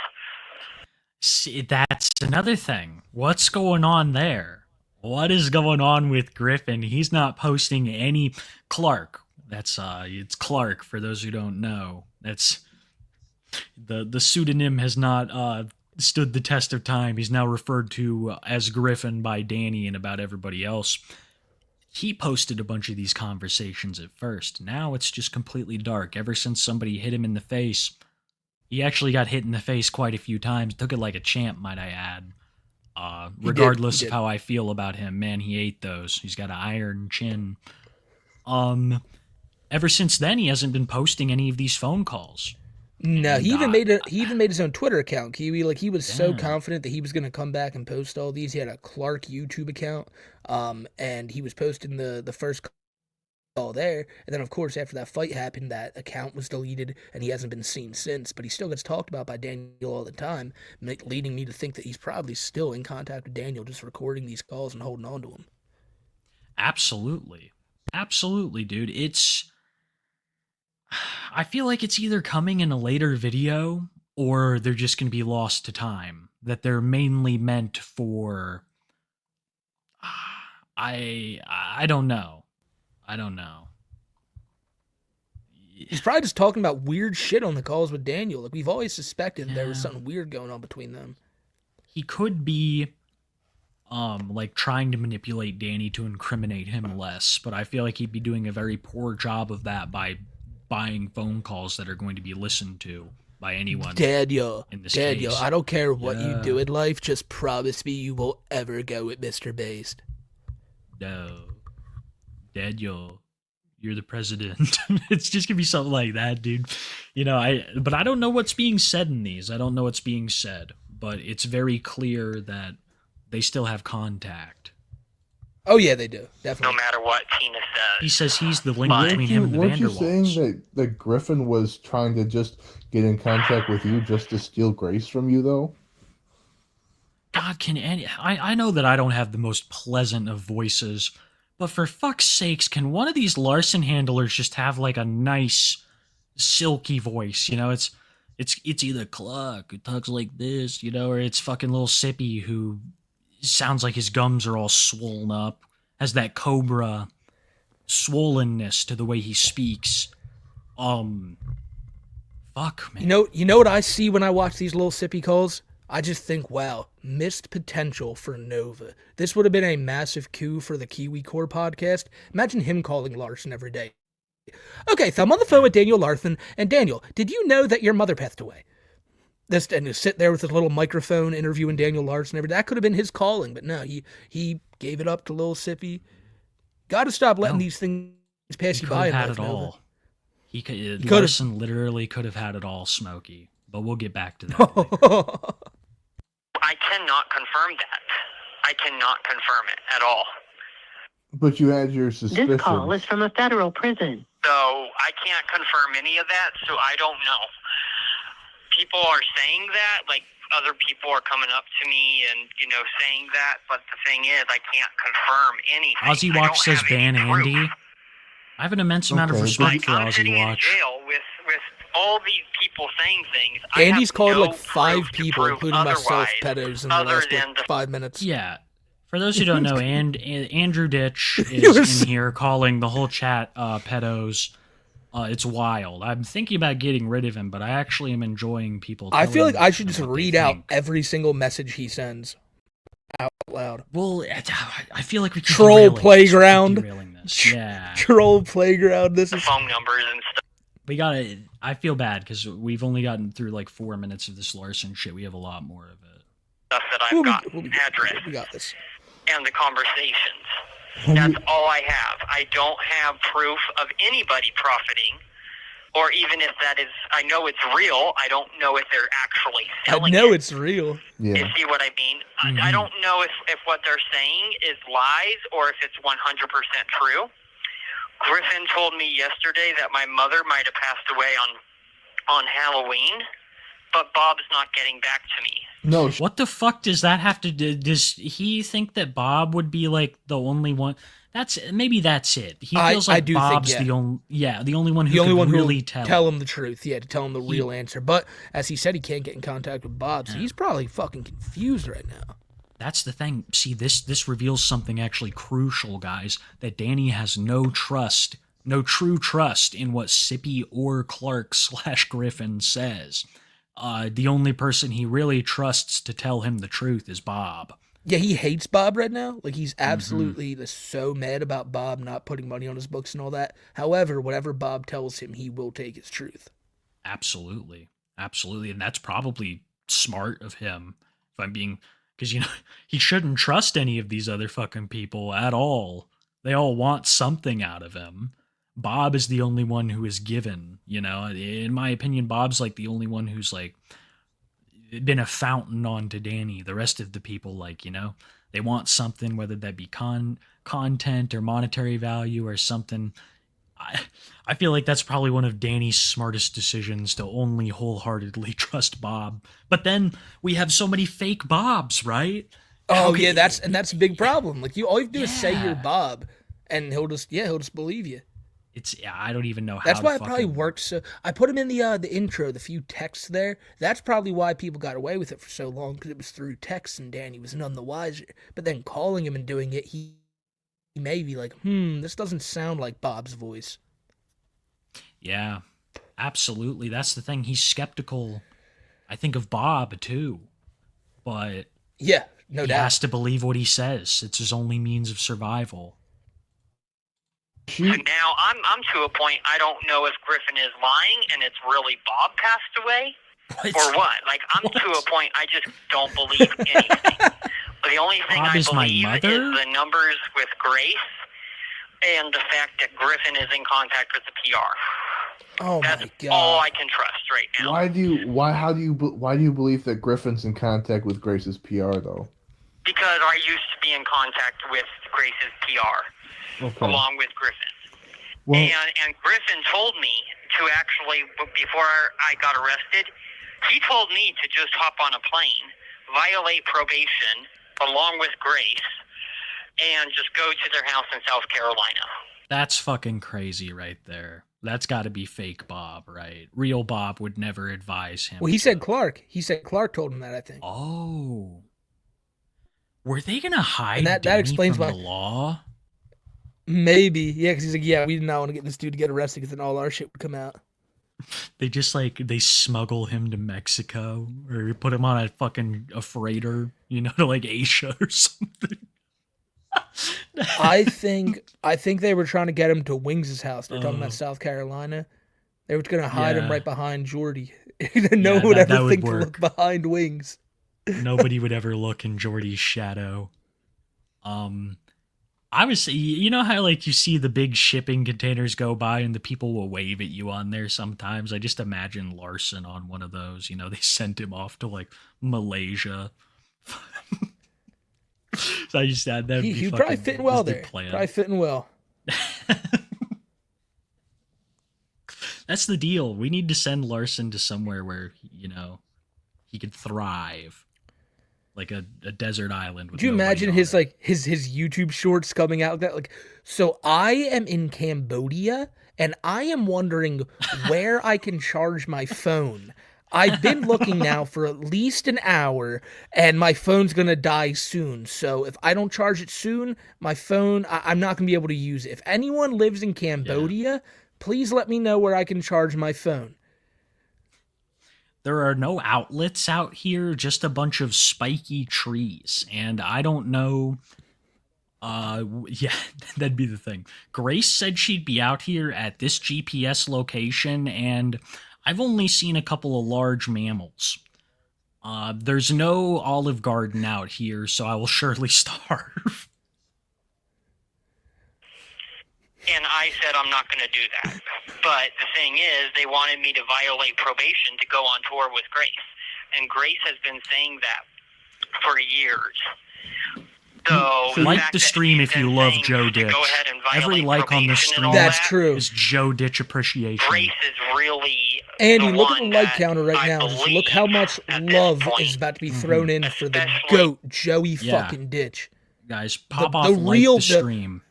See, that's another thing. What's going on there? What is going on with Griffin? He's not posting any Clark. That's it's Clark for those who don't know. That's the pseudonym has not stood the test of time. He's now referred to as Griffin by Danny and about everybody else. He posted a bunch of these conversations at first. Now it's just completely dark. Ever since somebody hit him in the face, he actually got hit in the face quite a few times. Took it like a champ, might I add. Regardless He of did. how I feel about him, man, he ate those. He's got an iron chin. Ever since then, he hasn't been posting any of these phone calls. No, And, he even made his own Twitter account. Kiwi, like he was so Yeah. confident that he was gonna come back and post all these. He had a Clark YouTube account, and he was posting the first call there. And then of course after that fight happened, that account was deleted, and he hasn't been seen since. But he still gets talked about by Daniel all the time, leading me to think that he's probably still in contact with Daniel, just recording these calls and holding on to him. Absolutely. Absolutely, dude. I feel like it's either coming in a later video or they're just going to be lost to time. That they're mainly meant for. I don't know. I don't know. He's probably just talking about weird shit on the calls with Daniel. Like we've always suspected there was something weird going on between them. He could be like trying to manipulate Danny to incriminate him less, but I feel like he'd be doing a very poor job of that by buying phone calls that are going to be listened to by anyone. Daniel, in this Daniel, case. I don't care what you Yeah. do in life, just promise me you won't ever go with Mr. Based. No. Daniel, you're the president. It's just gonna be something like that, dude. But I don't know what's being said in these. I don't know what's being said, but it's very clear that they still have contact. Oh yeah, they do. No Definitely. matter what Tina He says. says he's the link But- between him and the Weren't you saying Vanderwalls. that Griffin was trying to just get in contact with you just to steal Grace from you, though? God, I know that I don't have the most pleasant of voices, but for fuck's sakes, can one of these Larson handlers just have like a nice, silky voice? It's either Clark who talks like this, or it's fucking little Sippy who sounds like his gums are all swollen up, has that Cobra swollenness to the way he speaks. Fuck, man. You know what I see when I watch these little sippy calls? I just think, wow, missed potential for Nova. This would have been a massive coup for the Kiwi Core podcast. Imagine him calling Larson every day. Okay, so I'm on the phone with Daniel Larson, and Daniel, did you know that your mother passed away? And to sit there with his little microphone interviewing Daniel Larson every day. That could have been his calling, but no, he gave it up to Lil Sippy. Got to stop letting No. these things pass He you could by. have in had life, it Nova. all. could've- Larson literally could have had it all, Smokey. But we'll get back to that later. I cannot confirm that. I cannot confirm it at all. But you had your suspicions. This call is from a federal prison. So I can't confirm any of that, so I don't know. People are saying that, like other people are coming up to me and, saying that, but the thing is, I can't confirm anything. Ozzy I Watch don't says have any ban proof. Andy. I have an immense amount of Okay, respect Like, for I'm Ozzy sitting in Watch. jail with all these people saying things. Andy's I have called no like 5 proof to people, prove including myself, otherwise, pedos, in the other last than the 5 minutes. Yeah. For those who don't know, Andrew Ditch You were is in here calling the whole chat pedos. It's wild. I'm thinking about getting rid of him, but I actually am enjoying people. I feel like I telling should them just what they read out think. every single message he sends out loud. Well, I feel like we keep Troll derailing this. We keep playground. derailing this. Yeah. Troll playground. This is phone numbers and stuff We gotta. I feel bad because we've only gotten through like 4 minutes of this Larson shit. We have a lot more of it. that I've got addressed we got this. and the conversations. Have That's you- all I have. I don't have proof of anybody profiting, or even if that is, I know it's real. I don't know if they're actually I selling know it. it's real. You Yeah. see what I mean? Mhm. I don't know if what they're saying is lies or if it's 100% true. Griffin told me yesterday that my mother might have passed away on Halloween, but Bob's not getting back to me. No, What the fuck does that have to do? Does he think that Bob would be like the only one? Maybe that's it. He feels I like do think, Bob's yeah. the only one who The only could one really who tell. him the truth. Yeah, to tell him the real answer. But as he said, he can't get in contact with Bob, so he's probably fucking confused right now. That's the thing. See, this reveals something actually crucial, guys. That Danny has no true trust in what Sippy or Clark / Griffin says. The only person he really trusts to tell him the truth is Bob. Yeah, he hates Bob right now. Like, he's absolutely so mad about Bob not putting money on his books and all that. However, whatever Bob tells him, he will take as truth. Absolutely. And that's probably smart of him. If I'm being Because, he shouldn't trust any of these other fucking people at all. They all want something out of him. Bob is the only one who is given, In my opinion, Bob's like the only one who's like been a fountain on to Danny. The rest of the people, they want something, whether that be content or monetary value or something. I feel like that's probably one of Danny's smartest decisions, to only wholeheartedly trust Bob. But then we have so many fake Bobs, right? Oh yeah, that's a big problem. Like all you have to do is say you're Bob, and he'll just believe you. I don't even know how. That's why it probably worked. So I put him in the intro, the few texts there. That's probably why people got away with it for so long, because it was through text, and Danny was none the wiser. But then calling him and doing it, he may be like, this doesn't sound like Bob's voice. Yeah, absolutely. That's the thing. He's skeptical, I think, of Bob too. But yeah, no doubt. He has to believe what he says. It's his only means of survival. And now I'm to a point I don't know if Griffin is lying and it's really Bob passed away or what. Like I'm to a point I just don't believe anything. But the only thing Bob I is my believe mother? is the numbers with Grace and the fact that Griffin is in contact with the PR. Oh That's my God! all I can trust right now. Why do you believe that Griffin's in contact with Grace's PR though? Because I used to be in contact with Grace's PR. Okay. Along with Griffin. Well, and Griffin told me to actually, before I got arrested, he told me to just hop on a plane, violate probation along with Grace, and just go to their house in South Carolina. That's fucking crazy right there. That's got to be fake Bob, right? Real Bob would never advise him. Well, he said Clark. He said Clark told him that, I think. Oh. Were they going to hide that Danny explains from why the law? Maybe. Yeah, because he's like, we did not want to get this dude to get arrested because then all our shit would come out. They just they smuggle him to Mexico or put him on a freighter, to Asia or something. I think they were trying to get him to Wings' house. They're talking about South Carolina. They were going to hide him right behind Jordy. No one would ever think to look behind Wings. Nobody would ever look in Jordy's shadow. I was, how you see the big shipping containers go by and the people will wave at you on there sometimes. I just imagine Larson on one of those. They sent him off to Malaysia. So I just said that he'd probably fit well there. Probably fitting well. That's the deal. We need to send Larson to somewhere where he could thrive. Like a desert island. Would you imagine his YouTube shorts coming out that so I am in Cambodia and I am wondering where I can charge my phone. I've been looking now for at least an hour and my phone's going to die soon. So if I don't charge it soon, my phone, I'm not going to be able to use it. If anyone lives in Cambodia, please let me know where I can charge my phone. There are no outlets out here, just a bunch of spiky trees. And I don't know. That'd be the thing. Grace said she'd be out here at this GPS location, and I've only seen a couple of large mammals. There's no Olive Garden out here, so I will surely starve. And I said I'm not going to do that. But the thing is, they wanted me to violate probation to go on tour with Grace. And Grace has been saying that for years. So like the stream if you love Joe Ditch. Go ahead and every like on the stream that's true. Is Joe Ditch appreciation. Grace is really Andy, look at the like counter right now. Just look how much love is about to be thrown in for the GOAT, Joey fucking Ditch. Guys, pop off the stream.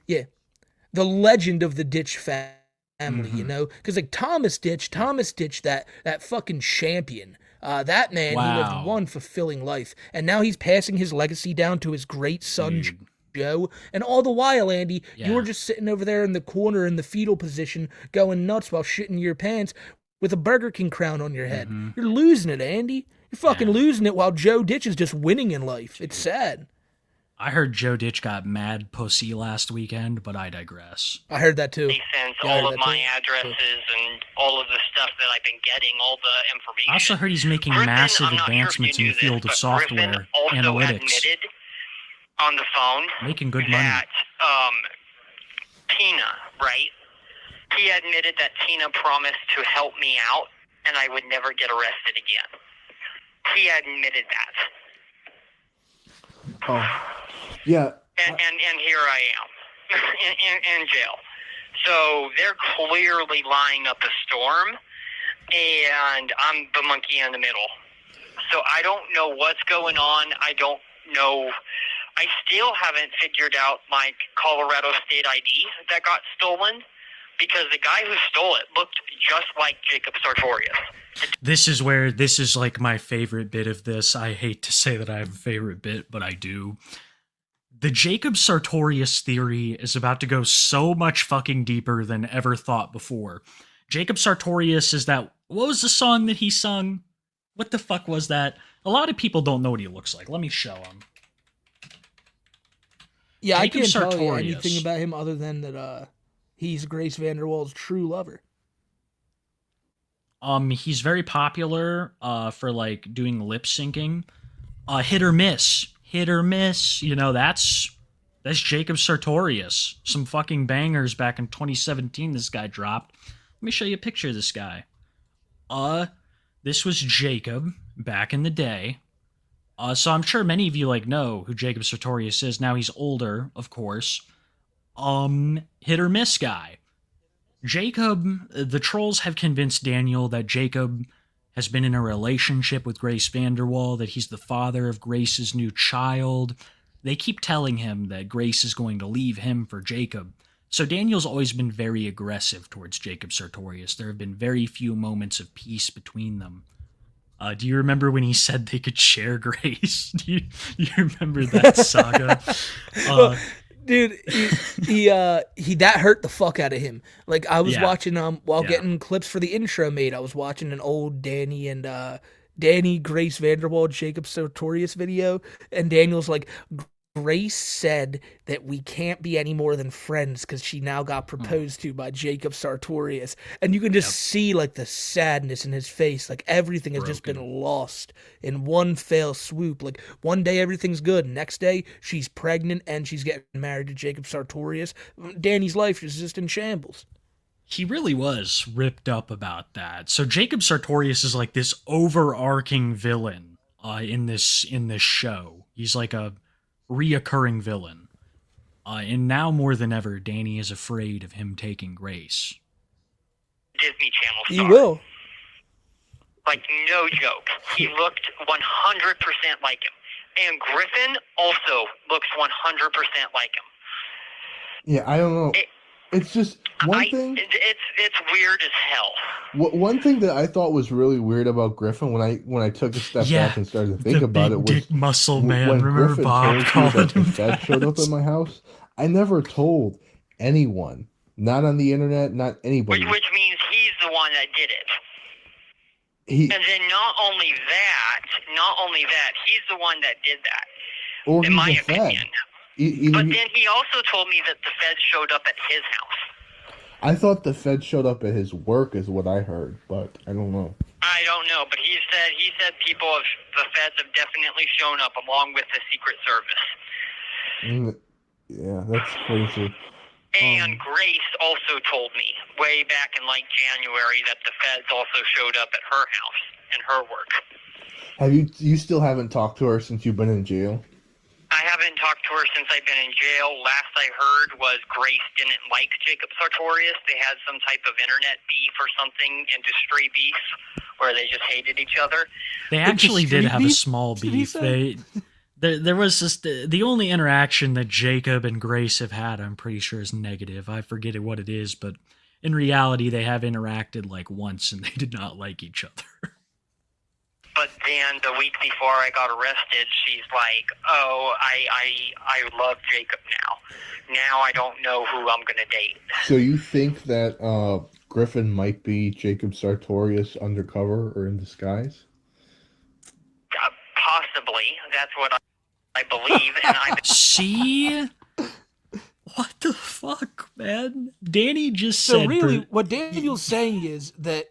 The legend of the Ditch family, because Thomas Ditch, that fucking champion, that man, he lived one fulfilling life, and now he's passing his legacy down to his great son, Joe, and all the while, Andy, you were just sitting over there in the corner in the fetal position, going nuts while shitting your pants with a Burger King crown on your head. You're losing it, Andy. You're fucking losing it while Joe Ditch is just winning in life. It's sad. I heard Joe Ditch got mad pussy last weekend, but I digress. I heard that too. He sends Yeah, I heard all of that my too. addresses and all of the stuff that I've been getting, all the information. I also heard he's making Griffin, massive I'm not sure if advancements you in knew the field this, of but Griffin software also analytics. admitted on the phone Making good money. that Tina, right? He admitted that Tina promised to help me out and I would never get arrested again. He admitted that. Oh, yeah. And here I am in jail. So they're clearly lining up a storm, and I'm the monkey in the middle. So I don't know what's going on. I don't know. I still haven't figured out my Colorado state ID that got stolen, because the guy who stole it looked just like Jacob Sartorius. This is like my favorite bit of this. I hate to say that I have a favorite bit, but I do. The Jacob Sartorius theory is about to go so much fucking deeper than ever thought before. Jacob Sartorius is that... What was the song that he sung? What the fuck was that? A lot of people don't know what he looks like. Let me show him. Yeah, Jacob I can't tell you Sartorius. anything about him other than that he's Grace Vanderwall's true lover. He's very popular for like doing lip syncing. Hit or miss. Hit or miss. You know, that's Jacob Sartorius. Some fucking bangers back in 2017 this guy dropped. Let me show you a picture of this guy. This was Jacob back in the day. So I'm sure many of you like know who Jacob Sartorius is. Now he's older, of course. Hit or miss guy. Jacob, the trolls have convinced Daniel that Jacob has been in a relationship with Grace Vanderwall, that he's the father of Grace's new child. They keep telling him that Grace is going to leave him for Jacob. So Daniel's always been very aggressive towards Jacob Sartorius. There have been very few moments of peace between them. Do you remember when he said they could share Grace? Do you remember that saga? Dude, he that hurt the fuck out of him. Like, I was watching while getting clips for the intro made. I was watching an old Danny Grace Vanderwall Jacob Sartorius video, and Daniel's like, Grace said that we can't be any more than friends because she now got proposed to by Jacob Sartorius. And you can just see like the sadness in his face. Like everything has just been lost in one fell swoop. Like one day everything's good. Next day she's pregnant and she's getting married to Jacob Sartorius. Danny's life is just in shambles. He really was ripped up about that. So Jacob Sartorius is like this overarching villain in this show. He's like a reoccurring villain. And now more than ever, Danny is afraid of him taking Grace. Disney Channel star. He will. Like, no joke. He looked 100% like him. And Griffin also looks 100% like him. Yeah, I don't know. It's just one thing. It's weird as hell. One thing that I thought was really weird about Griffin when I took a step back and started to think about it was dick muscle man. When Remember Griffin Bob told you calling that the him Fed that? showed up at my house. I never told anyone, not on the internet, not anybody. Which means he's the one that did it. And then not only that, he's the one that did that. Or in my he's a Fed. opinion. But then he also told me that the Feds showed up at his house. I thought the Fed showed up at his work is what I heard, but I don't know. I don't know, but he said the Feds have definitely shown up along with the Secret Service. Yeah, that's crazy. And Grace also told me way back in like January that the Feds also showed up at her house and her work. Have you still haven't talked to her since you've been in jail? I haven't talked to her since I've been in jail. Last I heard was Grace didn't like Jacob Sartorius. They had some type of internet beef or something, industry beef, where they just hated each other. They actually did have a small beef. There was just the only interaction that Jacob and Grace have had, I'm pretty sure, is negative. I forget what it is, but in reality, they have interacted like once, and they did not like each other. But then the week before I got arrested, she's like, "Oh, I love Jacob now. Now I don't know who I'm gonna date." So you think that Griffin might be Jacob Sartorius undercover or in disguise? Possibly. That's what I believe, and I've See? What the fuck, man? Danny just So said. really, what Daniel's saying is that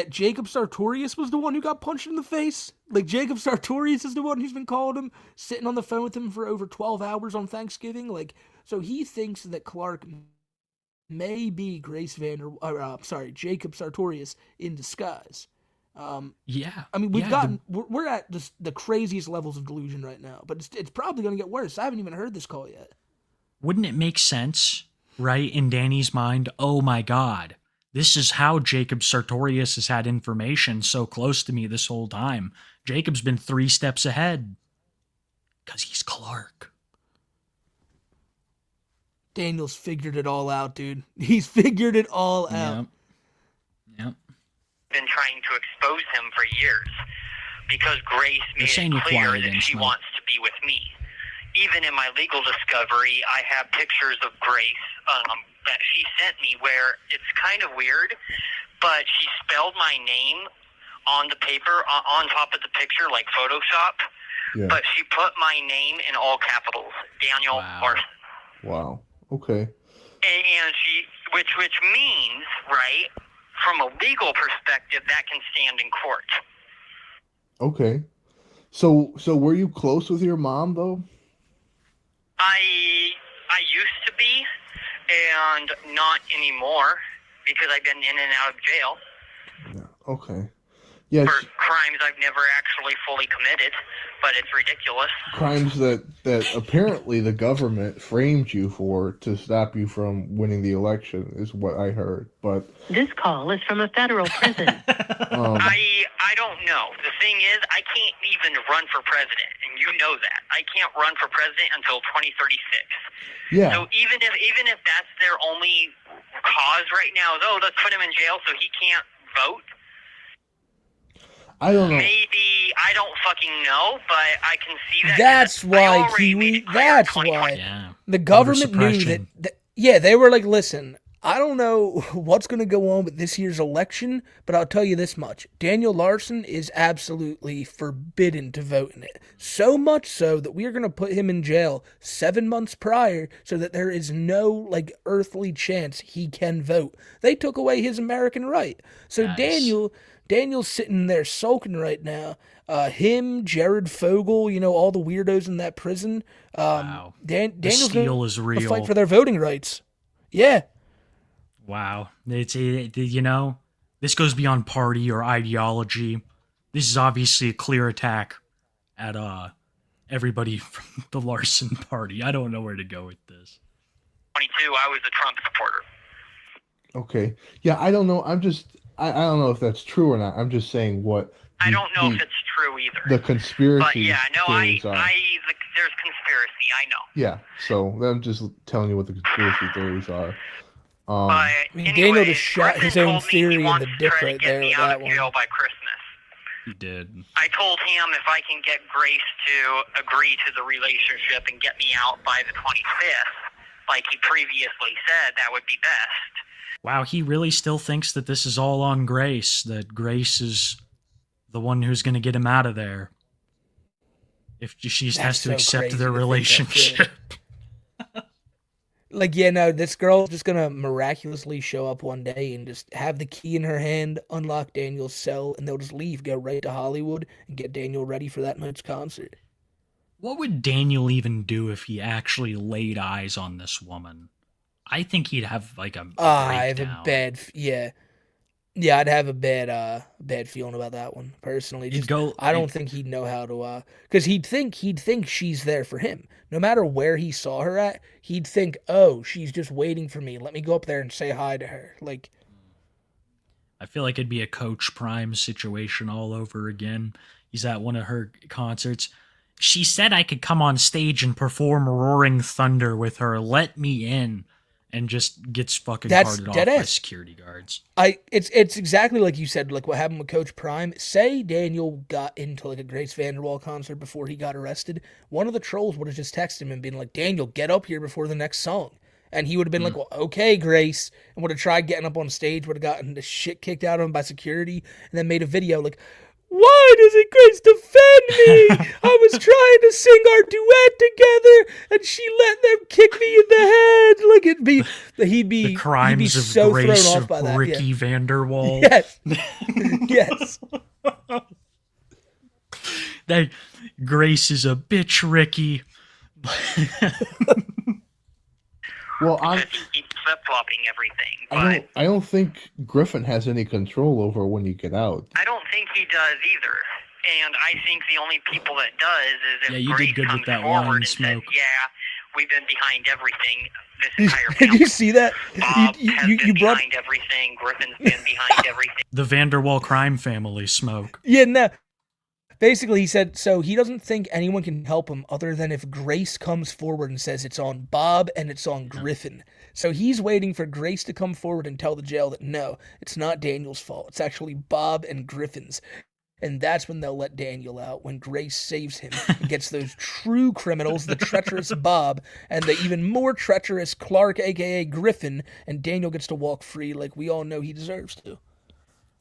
Jacob Sartorius was the one who got punched in the face. Like Jacob Sartorius is the one who's been calling him, sitting on the phone with him for over 12 hours on Thanksgiving. Like, so he thinks that Clark may be Jacob Sartorius in disguise. Yeah. I mean, we're at the craziest levels of delusion right now, but it's probably going to get worse. I haven't even heard this call yet. Wouldn't it make sense, right, in Danny's mind? Oh my God, this is how Jacob Sartorius has had information so close to me this whole time. Jacob's been 3 steps ahead. Because he's Clark. Daniel's figured it all out, dude. He's figured it all out. Yep. been trying to expose him for years because Grace made it clear that she wants to be with me. Even in my legal discovery, I have pictures of Grace that she sent me where it's kind of weird, but she spelled my name on the paper, on top of the picture, like Photoshop, but she put my name in all capitals, Daniel Larson. Wow. Okay. And she, which means, right, from a legal perspective, that can stand in court. Okay. So were you close with your mom, though? I used to be, and not anymore, because I've been in and out of jail. Yeah. Okay. Yes. For crimes I've never actually fully committed, but it's ridiculous. Crimes that apparently the government framed you for to stop you from winning the election is what I heard. But This call is from a federal prison. I don't know. The thing is, I can't even run for president, and you know that. I can't run for president until 2036. yeah. So even if that's their only cause right now, though, let's put him in jail so he can't vote. I don't know. Maybe, I don't fucking know, but I can see that. That's why the government knew that. Yeah, they were like, listen, I don't know what's going to go on with this year's election, but I'll tell you this much. Daniel Larson is absolutely forbidden to vote in it. So much so that we are going to put him in jail 7 months prior so that there is no, like, earthly chance he can vote. They took away his American right. So nice. Daniel's sitting there sulking right now. Him, Jared Fogle, all the weirdos in that prison. Wow. Daniel's going to fight for their voting rights. Yeah. Wow. This goes beyond party or ideology. This is obviously a clear attack at everybody from the Larson party. I don't know where to go with this. 22, I was a Trump supporter. Okay. Yeah, I don't know. I don't know if that's true or not. I'm just saying what. I don't know if it's true either. The conspiracy. But yeah, no, there's conspiracy. I know. Yeah, so I'm just telling you what the conspiracy theories are. Daniel just shot his own theory in the dick right there with that one. Jail by Christmas. He did. I told him if I can get Grace to agree to the relationship and get me out by the 25th, like he previously said, that would be best. Wow, he really still thinks that this is all on Grace, that Grace is the one who's going to get him out of there. If she has to accept their relationship. This girl's just going to miraculously show up one day and just have the key in her hand, unlock Daniel's cell, and they'll just leave, go right to Hollywood, and get Daniel ready for that night's concert. What would Daniel even do if he actually laid eyes on this woman? I think he'd have like a breakdown. I have a bad, I'd have a bad feeling about that one personally. I don't think he'd know how to, because he'd think she's there for him. No matter where he saw her at, he'd think, oh, she's just waiting for me. Let me go up there and say hi to her. Like, I feel like it'd be a Coach Prime situation all over again. He's at one of her concerts. She said I could come on stage and perform Roaring Thunder with her. Let me in. And just gets fucking carted off by security guards. It's exactly like you said, like what happened with Coach Prime. Say Daniel got into like a Grace Vanderwall concert before he got arrested. One of the trolls would have just texted him and been like, Daniel, get up here before the next song. And he would have been like, well, okay, Grace. And would have tried getting up on stage, would have gotten the shit kicked out of him by security, and then made a video like, Why doesn't Grace defend me? I was trying to sing our duet together, and she let them kick me in the head. Look at me. He'd be The crimes of so Grace thrown off of by that. Ricky Vanderwall. Yes. Yes. That Grace is a bitch, Ricky. Well, Because he keeps flip-flopping everything. But I don't think Griffin has any control over when you get out. I don't think he does either. And I think the only people that does is if Yeah, you did Grace good with comes that forward wine, and Smoke. says, yeah, we've been behind everything this entire Did family. you see that? Bob has You been brought. behind everything. Griffin's been behind everything. The Vanderwall crime family, Smoke. Yeah, no. Basically, he said, so he doesn't think anyone can help him other than if Grace comes forward and says it's on Bob and it's on Griffin. So he's waiting for Grace to come forward and tell the jail that no, it's not Daniel's fault. It's actually Bob and Griffin's. And that's when they'll let Daniel out, when Grace saves him and gets those true criminals, the treacherous Bob and the even more treacherous Clark, a.k.a. Griffin, and Daniel gets to walk free like we all know he deserves to.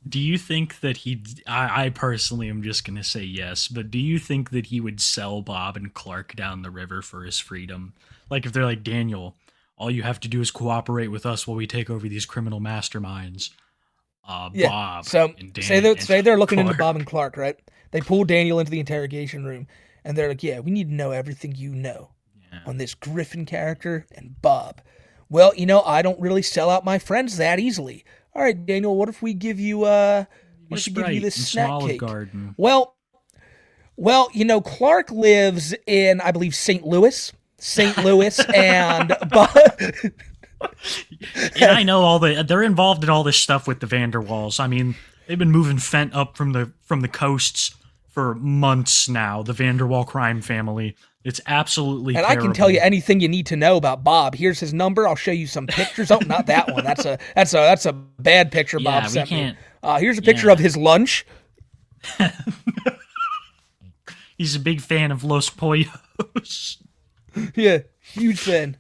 Do you think that I personally am just going to say yes, but do you think that he would sell Bob and Clark down the river for his freedom? Like if they're like, Daniel, all you have to do is cooperate with us while we take over these criminal masterminds. Yeah. Bob. So and say they're looking into Clark. Bob and Clark, right? They pull Daniel into the interrogation room, and they're like, "Yeah, we need to know everything you know on this Griffin character and Bob." Well, I don't really sell out my friends that easily. All right, Daniel, what if we give you this and snack Olive cake? Garden. Well, Clark lives in, I believe, St. Louis, and Bob. Yeah, I know they're involved in all this stuff with the Vanderwalls. I mean, they've been moving Fent up from the coasts for months now. The Vanderwall crime family. It's absolutely And terrible. I can tell you anything you need to know about Bob. Here's his number. I'll show you some pictures. Oh, not that one. That's a bad picture Yeah, Bob we sent can't. me. Here's a picture of his lunch. He's a big fan of Los Pollos. Yeah, huge fan.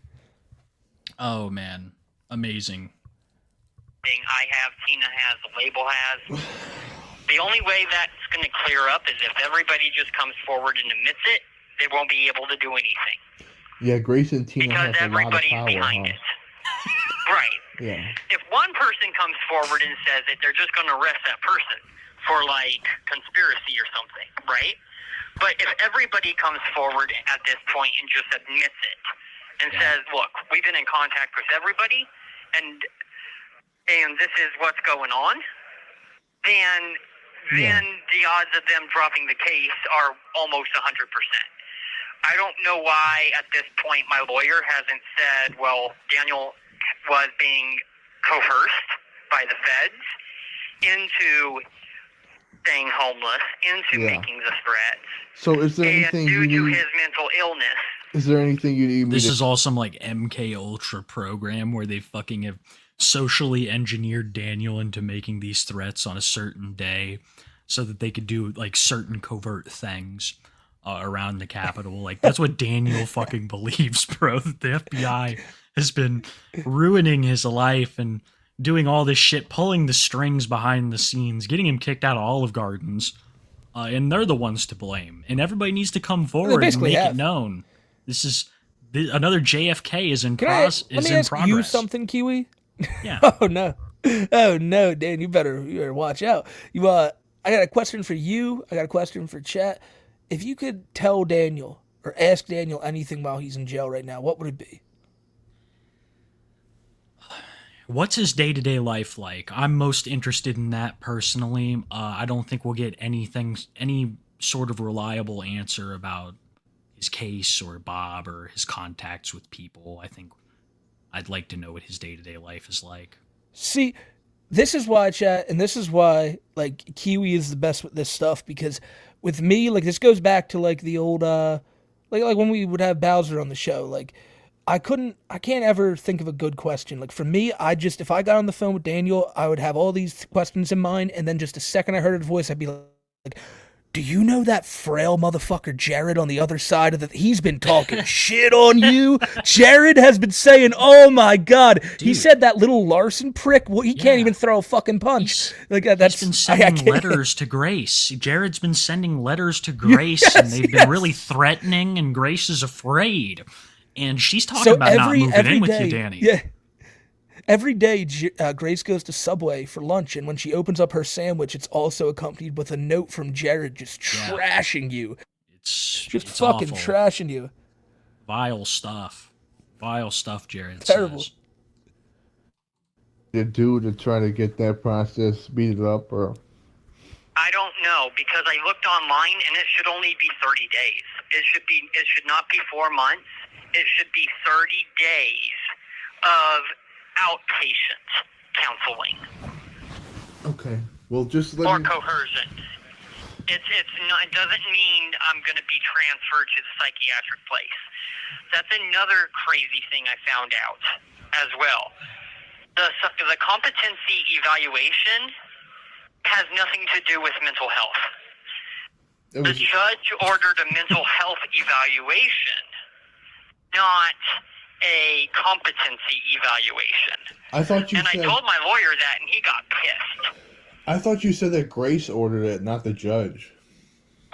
Oh man, amazing. I have, Tina has, the label has. The only way that's going to clear up is if everybody just comes forward and admits it, they won't be able to do anything. Yeah, Grace and Tina Because have a lot of everybody's power, behind huh? it. Right. Yeah. If one person comes forward and says it, they're just going to arrest that person for, conspiracy or something, right? But if everybody comes forward at this point and just admits it and says, look, we've been in contact with everybody, and this is what's going on, then the odds of them dropping the case are almost 100%. I don't know why at this point my lawyer hasn't said, well, Daniel was being coerced by the feds into staying homeless, into making the threats, So is there and anything due you to need? his mental illness. Is there anything you need me This to? is all some MK Ultra program where they fucking have socially engineered Daniel into making these threats on a certain day so that they could do certain covert things around the Capitol. That's what Daniel fucking believes, bro. That the FBI has been ruining his life and doing all this shit, pulling the strings behind the scenes, getting him kicked out of Olive Gardens. And they're the ones to blame. And everybody needs to come forward and basically make have. it known. This is another JFK is in Let progress. me ask you something, Kiwi. Yeah. Oh no, Dan, you better watch out. I got a question for you. I got a question for chat. If you could tell Daniel or ask Daniel anything while he's in jail right now, what would it be? What's his day-to-day life like? I'm most interested in that personally. I don't think we'll get any sort of reliable answer about his case or Bob or his contacts with people. I think I'd like to know what his day-to-day life is like. See, this is why, chat, and this is why, Kiwi is the best with this stuff, because with me, this goes back to, the old, when we would have Bowser on the show, I can't ever think of a good question. For me, if I got on the phone with Daniel, I would have all these questions in mind, and then just a second I heard his voice, I'd be like, do you know that frail motherfucker Jared on the other side of he's been talking shit on you? Jared has been saying, oh my God. Dude. He said that little Larson prick, well, he can't even throw a fucking punch. That's been sending letters to Grace. Jared's been sending letters to Grace, and they've been really threatening, and Grace is afraid. And she's talking about not moving in with you, Danny. Yeah. Every day, Grace goes to Subway for lunch, and when she opens up her sandwich, it's also accompanied with a note from Jared just trashing you. It's fucking awful. trashing you. Vile stuff, Jared Terrible. says. To do to try to get that process speeded up, or? I don't know, because I looked online and it should only be 30 days. It should not be 4 months. It should be 30 days of outpatient counseling. Okay. Well, just let or me... coercion. It's not. It doesn't mean I'm going to be transferred to the psychiatric place. That's another crazy thing I found out as well. The competency evaluation has nothing to do with mental health. The judge ordered a mental health evaluation, not a competency evaluation. I thought you said... I told my lawyer that, and he got pissed. I thought you said that Grace ordered it, not the judge.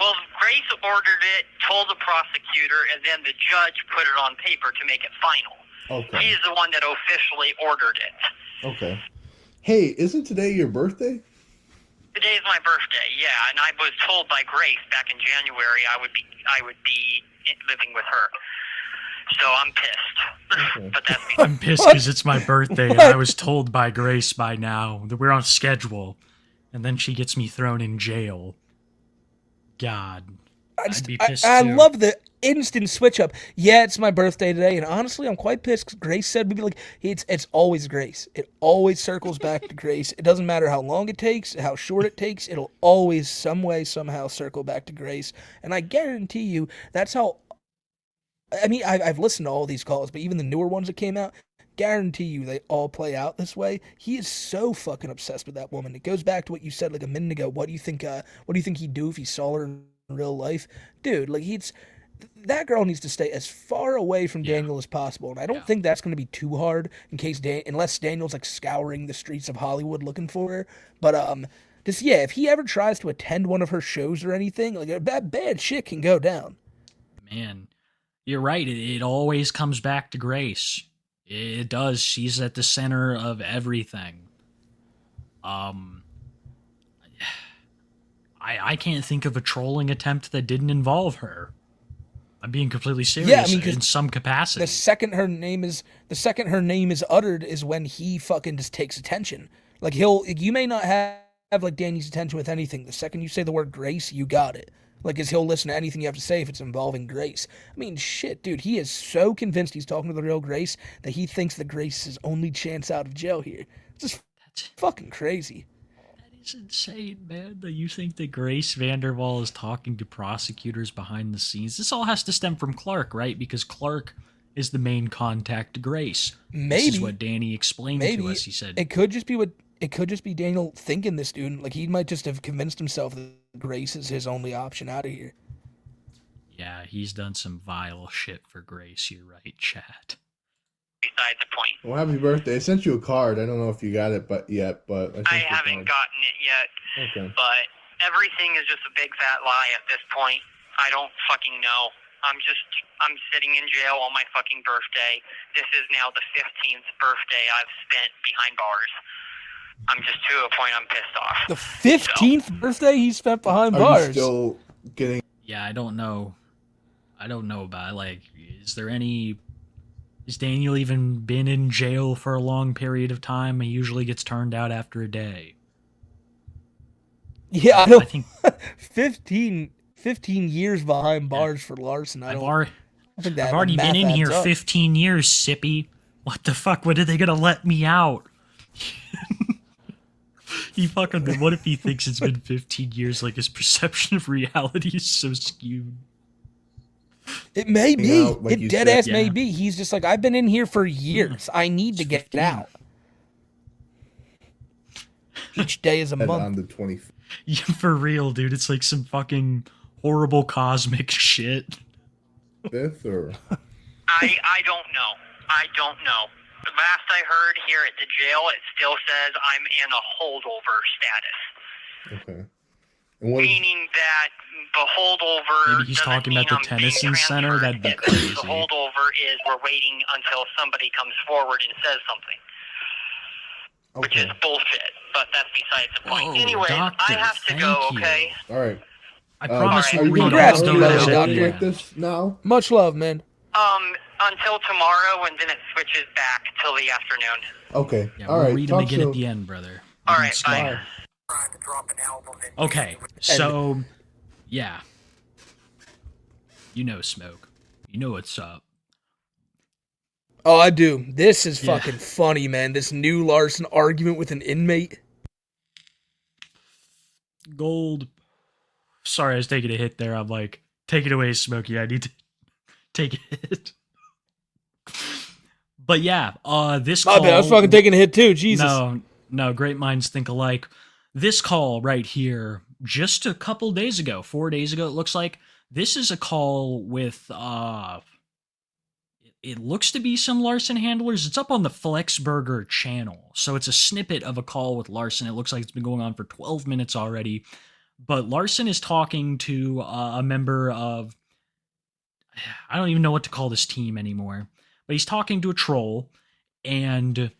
Well, Grace ordered it, told the prosecutor, and then the judge put it on paper to make it final. Okay. He's the one that officially ordered it. Okay. Hey, isn't today your birthday? Today's my birthday, yeah, and I was told by Grace back in January I would be living with her. So I'm pissed. Okay. But that's me. I'm pissed because it's my birthday, and I was told by Grace by now that we're on schedule, and then she gets me thrown in jail. God, I'd be pissed I too. love the instant switch up. Yeah, it's my birthday today, and honestly, I'm quite pissed. 'Cause Grace said we'd be like, it's always Grace. It always circles back to Grace. It doesn't matter how long it takes, how short it takes. It'll always, some way, somehow circle back to Grace. And I guarantee you, that's how. I mean, I've listened to all these calls, but even the newer ones that came out, guarantee you they all play out this way. He is so fucking obsessed with that woman. It goes back to what you said like a minute ago. What do you think he'd do if he saw her in real life? Dude, like that girl needs to stay as far away from Daniel as possible. And I don't think that's going to be too hard unless Daniel's like scouring the streets of Hollywood looking for her. But if he ever tries to attend one of her shows or anything, like that bad shit can go down. Man, you're right. It always comes back to Grace. It does. She's at the center of everything. I can't think of a trolling attempt that didn't involve her. I'm being completely serious. Yeah, I mean, in some capacity. The second her name is uttered is when he fucking just takes attention. Like you may not have like Danny's attention with anything. The second you say the word Grace, you got it. Like, he'll listen to anything you have to say if it's involving Grace. I mean, shit, dude, he is so convinced he's talking to the real Grace that he thinks that Grace is his only chance out of jail here. It's just fucking crazy. That is insane, man, that you think that Grace Vanderwall is talking to prosecutors behind the scenes. This all has to stem from Clark, right? Because Clark is the main contact to Grace. Maybe. This is what Danny explained to us. He said it could just be Daniel thinking this, dude. Like, he might just have convinced himself that Grace is his only option out of here. Yeah, he's done some vile shit for Grace. You're right, chat. Besides the point. Well, happy birthday. I sent you a card. I don't know if you got it but I haven't gotten it yet. Okay. But everything is just a big fat lie at this point. I don't fucking know. I'm sitting in jail on my fucking birthday. This is now the 15th birthday I've spent behind bars. I'm just to a point I'm pissed off. The 15th birthday he spent behind Are bars. you still getting... Yeah, I don't know about it. Like, has Daniel even been in jail for a long period of time? He usually gets turned out after a day. Yeah, I think 15 years behind bars for larson. I've already been in here 15 years, Sippy. What the fuck? When are they gonna let me out? What if he thinks it's been 15 years? Like, his perception of reality is so skewed. It may be. Like it dead ass may be. He's just like, I've been in here for years. I need to get out. Each day is a on month. the 25th. Yeah, for real, dude. It's like some fucking horrible cosmic shit. Or I don't know. I don't know. The last I heard here at the jail, it still says I'm in a holdover status. okay. And what is, Meaning that the holdover. Maybe he's doesn't talking mean about the I'm being Tennyson Center? transferred. That'd be The crazy. holdover is we're waiting until somebody comes forward and says something. Which is okay. bullshit, but that's besides the point. Whoa, Anyway, doctor, I have to go, thank you. okay? All right. I promise Alright. we'll read Congrats, all you those love at doctor. the Like end. this now? Much love, man. Until tomorrow, and then it switches back till the afternoon. Okay. Yeah, All we'll right. read them Talk again soon. at the end, brother. All We right, can start. bye. Trying to drop an album in Okay, so yeah, you know, Smoke. You know what's up. Oh, I do. This is Yeah. fucking funny, man. This new Larson argument with an inmate. Gold. Sorry, I was taking a hit there. I'm like, take it away, Smokey. I need to take a hit. But yeah, this My call. bad. I was fucking taking a hit too. Jesus. No, great minds think alike. This call right here, just a couple days ago, 4 days ago, it looks like. This is a call with, it looks to be some Larson handlers. It's up on the Flexburger channel. So it's a snippet of a call with Larson. It looks like it's been going on for 12 minutes already. But Larson is talking to a member of, I don't even know what to call this team anymore. But he's talking to a troll, and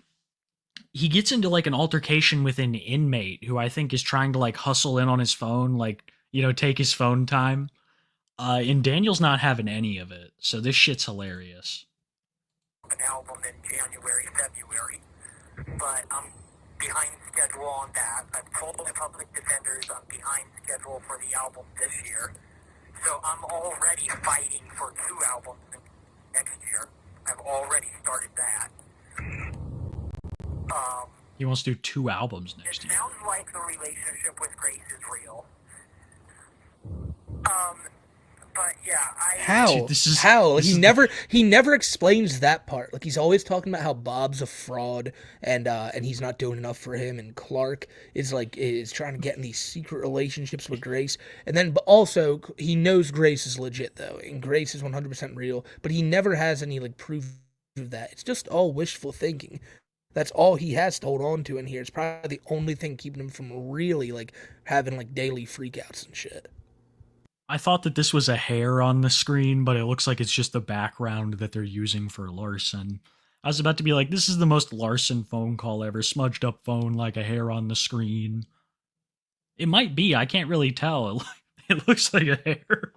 he gets into like an altercation with an inmate who I think is trying to like hustle in on his phone, like, you know, take his phone time. And Daniel's not having any of it. So this shit's hilarious. An album in January, February, but I'm behind schedule on that. I've told the public defenders I'm behind schedule for the album this year. So I'm already fighting for 2 albums next year. I've already started that. He wants to do 2 albums It next year. sounds like the relationship with Grace is real. But yeah, How? Dude, this is- How? this He is- never explains that part. Like he's always talking about how Bob's a fraud and he's not doing enough for him, and Clark is trying to get in these secret relationships with Grace. And then but also he knows Grace is legit though, and Grace is 100% real, but he never has any like proof of that. It's just all wishful thinking. That's all he has to hold on to in here. It's probably the only thing keeping him from really like having like daily freakouts and shit. I thought that this was a hair on the screen, but it looks like it's just the background that they're using for Larson. I was about to be like, this is the most Larson phone call ever. Smudged up phone, like a hair on the screen. It might be. I can't really tell. It looks like a hair.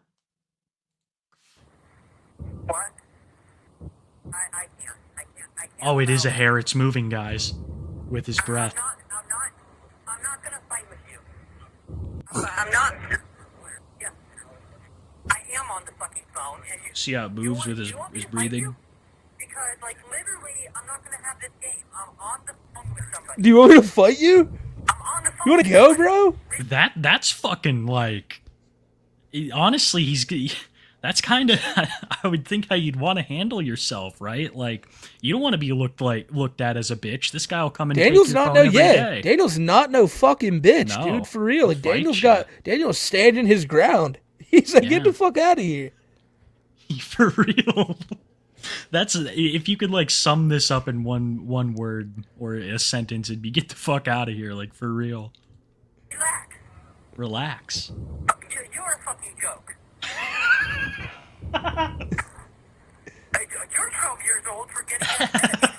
what? I can't. Oh, it is a hair. It's moving, guys. With his breath. I'm not gonna fight with you. I'm not. Yeah. I am on the fucking phone, and you. See how it moves with his you want me to fight breathing? you? Because, like, literally, I'm not gonna have this game. I'm on the phone with somebody. Do you want me to fight you? I'm on the phone. You want to go, bro? That's fucking like. Honestly, that's kind of I would think how you'd want to handle yourself, right? Like you don't want to be looked at as a bitch. This guy will come and Daniel's take your not phone no every day. Daniel's not no fucking bitch, No, dude. For real, like he'll fight Daniel's standing his ground. He's like, get Yeah. the fuck out of here. For real. That's if you could like sum this up in one word or a sentence, it'd be get the fuck out of here, like for real. Relax. Relax. You're a fucking joke. You're 12 years old for getting on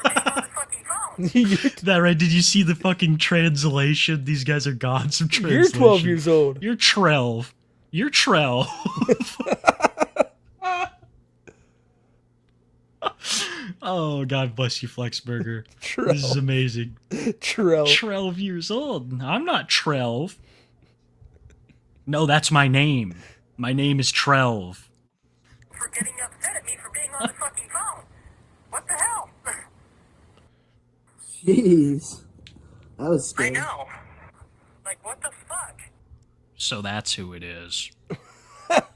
the fucking phone. That right? Did you see the fucking translation? These guys are gods of translation. You're 12 years old. You're 12. You're 12. Oh, God bless you, Flexburger. This is amazing. Trell. 12 years old. I'm not 12. No, that's my name. My name is 12. For getting upset at me for being on the fucking phone. What the hell? Jeez. That was I scary. know. Like, what the fuck? So that's who it is.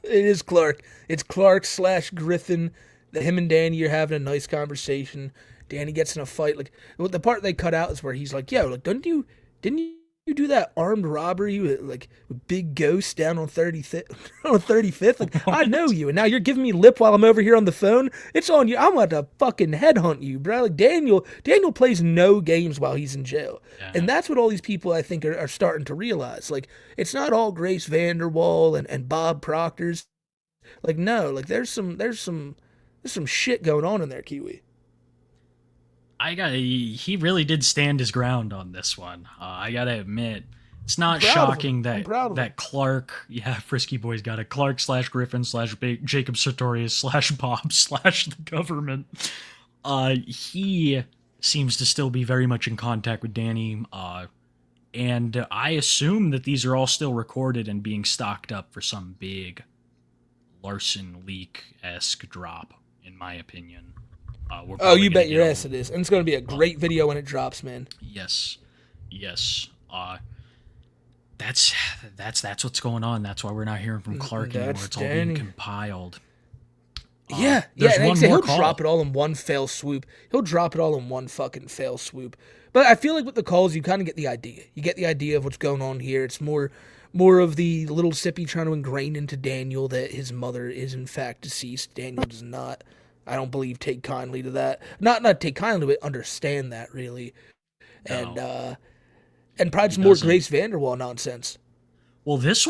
It is Clark. It's Clark / Griffin. Him and Danny are having a nice conversation. Danny gets in a fight. Like the part they cut out is where he's like, "Yo, like, didn't you you do that armed robbery with like with big ghosts down on 35th, on 35th. Like, I know you, and now you're giving me lip while I'm over here on the phone. It's on you. I'm about to fucking headhunt you, bro. Like Daniel plays no games while he's in jail, and that's what all these people I think are starting to realize. Like, it's not all Grace Vanderwall and Bob Proctor's. Like, no, like there's some shit going on in there, Kiwi. He really did stand his ground on this one. I gotta admit, it's not Proud of shocking him. I'm proud of him. that Clark, Frisky Boy's got a Clark / Griffin / Jacob Sartorius / Bob / the government. He seems to still be very much in contact with Danny. And I assume that these are all still recorded and being stocked up for some big Larson leak-esque drop, in my opinion. Oh, you bet your ass it is. And it's going to be a great video when it drops, man. Yes. That's what's going on. That's why we're not hearing from Clark anymore. It's all being compiled. Yeah. And like he'll drop it all in one fell swoop. He'll drop it all in one fucking fell swoop. But I feel like with the calls, you kind of get the idea. You get the idea of what's going on here. It's more of the little Sippy trying to ingrain into Daniel that his mother is in fact deceased. Daniel does not, I don't believe, take kindly to that. Not take kindly to it, understand that, really. No. And probably some more Grace Vanderwall nonsense. Well, this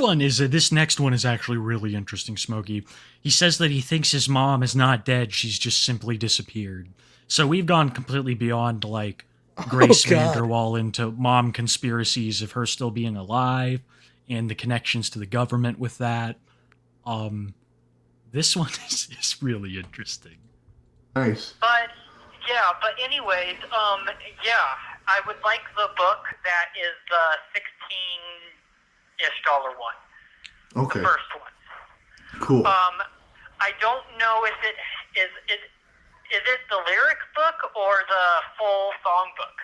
next one is actually really interesting, Smokey. He says that he thinks his mom is not dead, she's just simply disappeared. So we've gone completely beyond, like, Grace Vanderwall into mom conspiracies of her still being alive and the connections to the government with that. This one is really interesting. Nice. But anyways, I would like the book that is the $16-ish one. Okay. The first one. Cool. I don't know if it is it the lyric book or the full song book?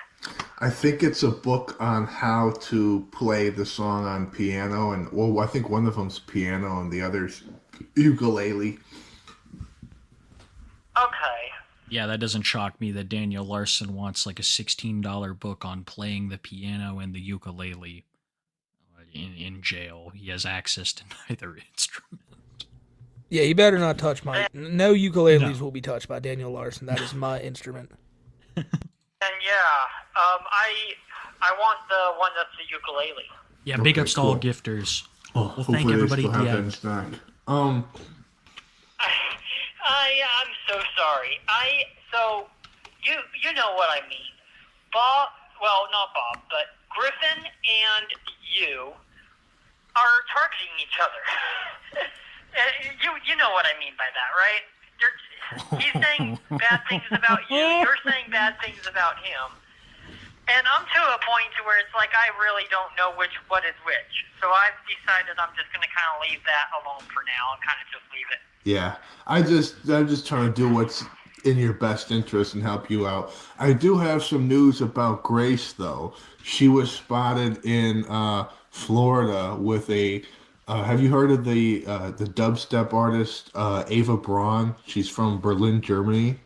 I think it's a book on how to play the song on piano, and I think one of them's piano and the other's ukulele. Okay. Yeah, that doesn't shock me that Daniel Larson wants like a $16 book on playing the piano and the ukulele in jail. He has access to neither instrument. Yeah, you better not touch mine. No ukuleles will be touched by Daniel Larson. That is my instrument. And I want the one that's the ukulele. Yeah, big ups to all gifters. Well, thank everybody at the end. I'm so sorry. So you know what I mean. Bob, well, not Bob, but Griffin and you are targeting each other. You know what I mean by that, right? He's saying bad things about you. You're saying bad things about him. And I'm to a point to where it's like I really don't know what is which. So I've decided I'm just going to kind of leave that alone for now and kind of just leave it. Yeah, I'm just trying to do what's in your best interest and help you out. I do have some news about Grace, though. She was spotted in Florida with a. Have you heard of the dubstep artist Ava Braun? She's from Berlin, Germany.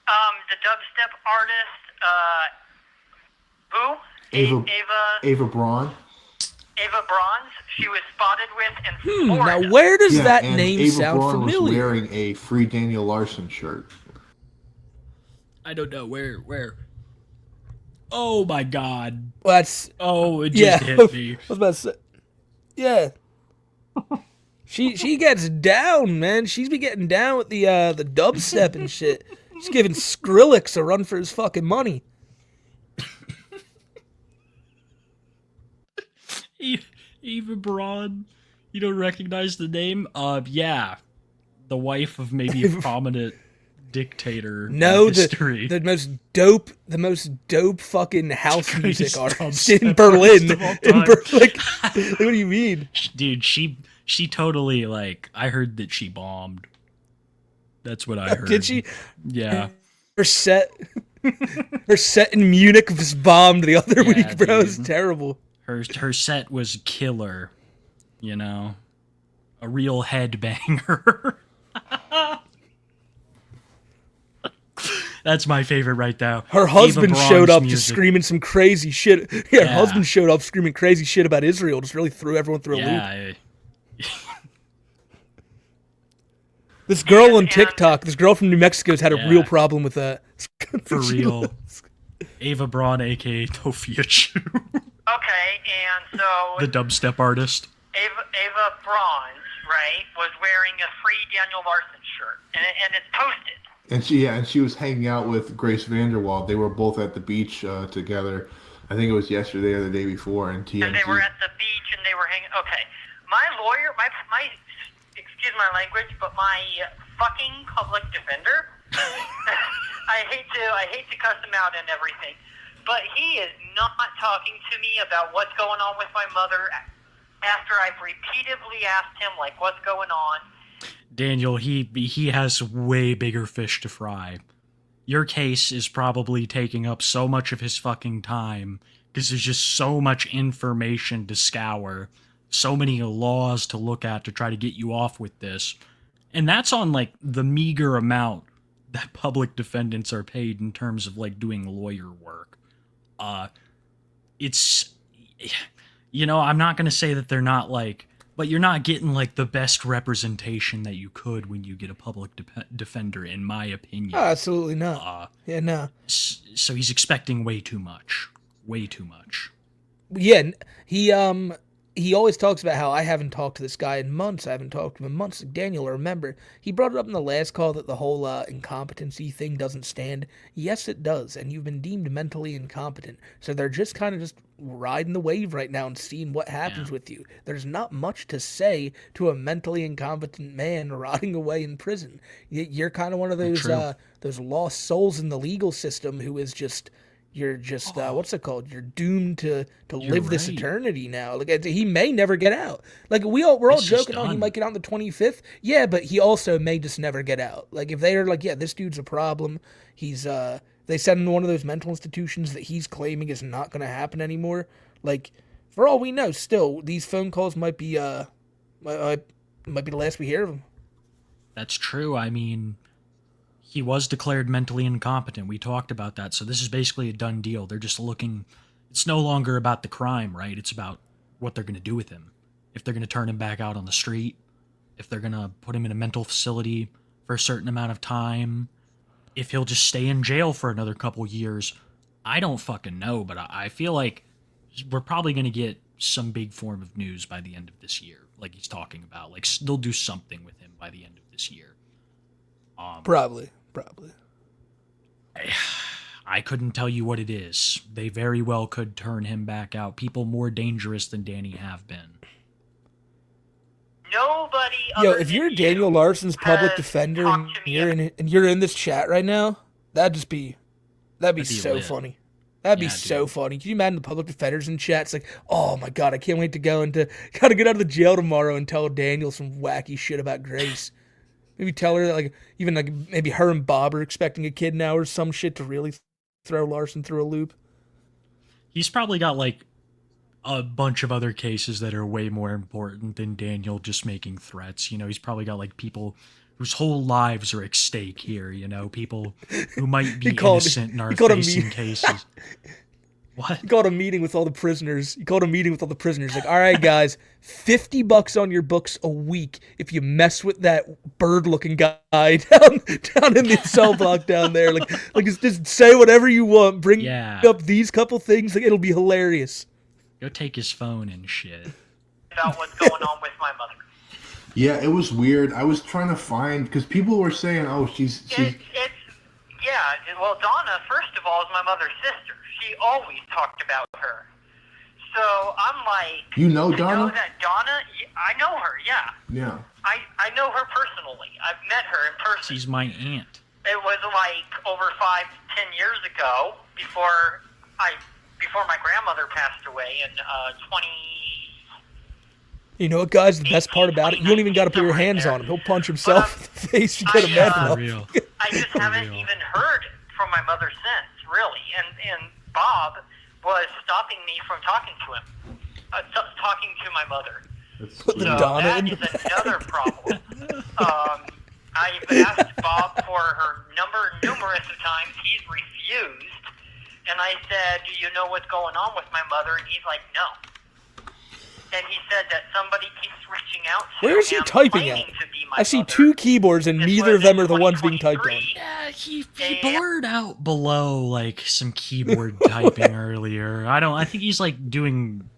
The dubstep artist, who? Ava Braun. Ava Braun. She was spotted with in Florida. Now where does that name Ava sound Braun familiar? was wearing a Free Daniel Larson shirt. I don't know where. Oh my God! Well, that's it just hit me. I was about to say, yeah. She gets down, man. She's been getting down with the dubstep and shit. She's giving Skrillex a run for his fucking money. Eva Braun, you don't recognize the name? Yeah, the wife of maybe a prominent dictator. No, in history. the most dope fucking house music artist in Berlin. Like, what do you mean, dude? She totally I heard that she bombed. That's what I heard. Did she? Yeah. Her set in Munich was bombed the other week, bro. It was terrible. Her set was killer, a real headbanger. That's my favorite right there. Her Ava husband Braun's showed up music. just screaming some crazy shit. Yeah, her husband showed up screaming crazy shit about Israel. Just really threw everyone through a loop. This girl on TikTok, this girl from New Mexico, has had a real problem with that. For real. Ava Braun, a.k.a. tophiachu. Okay, and so The dubstep artist. Ava Braun, right, was wearing a free Daniel Larson shirt, and it's posted. And she was hanging out with Grace Vanderwald. They were both at the beach together. I think it was yesterday or the day before. And TMZ. And they were at the beach and they were hanging. Okay, my lawyer, my excuse my language, but my fucking public defender. I hate to cuss him out and everything, but he is not talking to me about what's going on with my mother after I've repeatedly asked him, like, what's going on. Daniel, he has way bigger fish to fry. Your case is probably taking up so much of his fucking time because there's just so much information to scour, so many laws to look at to try to get you off with this. And that's on, like, the meager amount that public defendants are paid in terms of, like, doing lawyer work. It's, you know, I'm not going to say that they're not, like, but you're not getting, like, the best representation that you could when you get a public defender, in my opinion. Oh, absolutely not. No. So he's expecting way too much. Way too much. Yeah, he always talks about how I haven't talked to this guy in months. I haven't talked to him in months. Daniel, remember, he brought it up in the last call that the whole incompetency thing doesn't stand. Yes, it does, and you've been deemed mentally incompetent. So they're just kind of just riding the wave right now and seeing what happens with you. There's not much to say to a mentally incompetent man rotting away in prison. You're kind of one of those lost souls in the legal system who is just... You're just, what's it called? You're doomed to live this eternity now. Like, he may never get out. Like, we're all joking, he might get out on the 25th. Yeah, but he also may just never get out. Like, if they are like, yeah, this dude's a problem, he's, they send him to one of those mental institutions that he's claiming is not going to happen anymore. Like, for all we know, still, these phone calls might be the last we hear of him. That's true. I mean... He was declared mentally incompetent. We talked about that. So this is basically a done deal. They're just looking... It's no longer about the crime, right? It's about what they're going to do with him. If they're going to turn him back out on the street. If they're going to put him in a mental facility for a certain amount of time. If he'll just stay in jail for another couple years. I don't fucking know, but I feel like we're probably going to get some big form of news by the end of this year. Like he's talking about. Like, they'll do something with him by the end of this year. Probably. I couldn't tell you what it is. They very well could turn him back out. People more dangerous than Danny have been. Nobody. Yo, if you're Daniel Larson's public defender and you're in this chat right now, that'd be so lit. funny. That'd be so funny. Can you imagine the public defenders in chat? It's like, oh my god, I can't wait to gotta get out of the jail tomorrow and tell Daniel some wacky shit about Grace. Maybe tell her that, like, even like maybe her and Bob are expecting a kid now or some shit to really throw Larson through a loop. He's probably got like a bunch of other cases that are way more important than Daniel just making threats. You know, he's probably got like people whose whole lives are at stake here. You know, people who might be innocent and are facing cases. What? He called a meeting with all the prisoners. Like, all right, guys, $50 on your books a week if you mess with that bird-looking guy down in the cell block down there. Like just say whatever you want. Bring up these couple things. Like, it'll be hilarious. Go take his phone and shit. About what's going on with my mother. Yeah, it was weird. I was trying to find because people were saying, "Oh, she's." Well, Donna, first of all, is my mother's sister. She always talked about her. So I'm like, you know Donna? I know that Donna. I know her. Yeah. Yeah. I know her personally. I've met her in person. She's my aunt. It was like over 5 to 10 years ago before my grandmother passed away in 20. You know what, guys? The best part about it, you don't even got to put your hands on him. He'll punch himself in the face. You get him mad enough. I just haven't even heard from my mother since, really. And Bob was stopping me from talking to him, talking to my mother. Put the Donna that in is another problem. I I've asked Bob for her number numerous of times. He's refused. And I said, do you know what's going on with my mother? And he's like, no. And he said that somebody keeps reaching out to Where is he him, typing claiming at? to be my I see mother. 2 keyboards and This neither was of them in are the ones being typed on. 2023. Yeah, he blurred out below like some keyboard typing earlier. I think he's like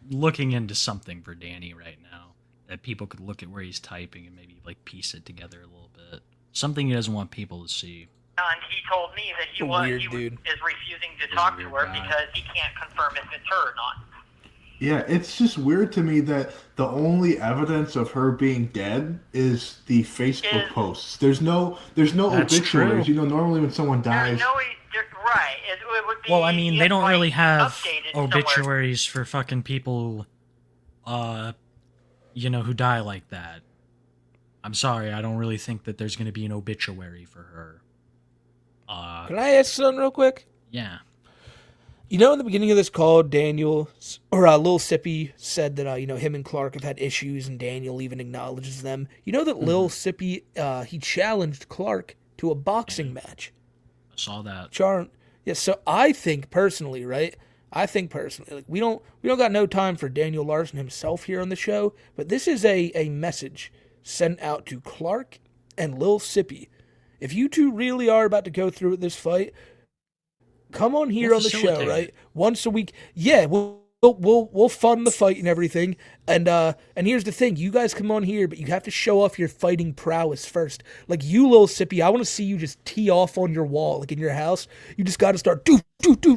looking into something for Danny right now that people could look at where he's typing and maybe like piece it together a little bit. Something he doesn't want people to see. And he told me that he Weird is dude. refusing to He's a talk to weird her guy. because he can't confirm if it's her or not. Yeah, it's just weird to me that the only evidence of her being dead is the Facebook posts. There's no That's obituaries. true. You know, normally when someone dies, There's no, right. It would be. Well, I mean, they don't like, really have updated somewhere. obituaries for fucking people, who die like that. I'm sorry, I don't really think that there's going to be an obituary for her. Can I ask something real quick? Yeah. You know, in the beginning of this call, Daniel, or Lil Sippy said that, him and Clark have had issues, and Daniel even acknowledges them. You know that Lil Sippy, he challenged Clark to a boxing match. I saw that. Yeah, so I think personally, right? Like, we don't got no time for Daniel Larson himself here on the show, but this is a message sent out to Clark and Lil Sippy. If you two really are about to go through with this fight, come on here We'll on the show, facilitate right? it. Once a week. Yeah, we'll fund the fight and everything. And here's the thing, you guys come on here, but you have to show off your fighting prowess first. Like you, Lil Sippy, I want to see you just tee off on your wall, like in your house. You just got to start do,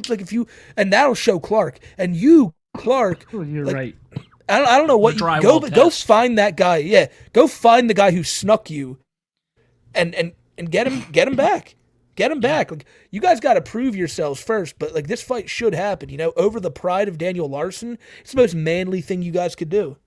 like and that'll show Clark. And you, Clark, You're like, right. I don't know what The you drywall go test. find that guy. Yeah, go find the guy who snuck you, and get him back. Get him back. Like, you guys got to prove yourselves first, but like this fight should happen, over the pride of Daniel Larson. It's the most manly thing you guys could do.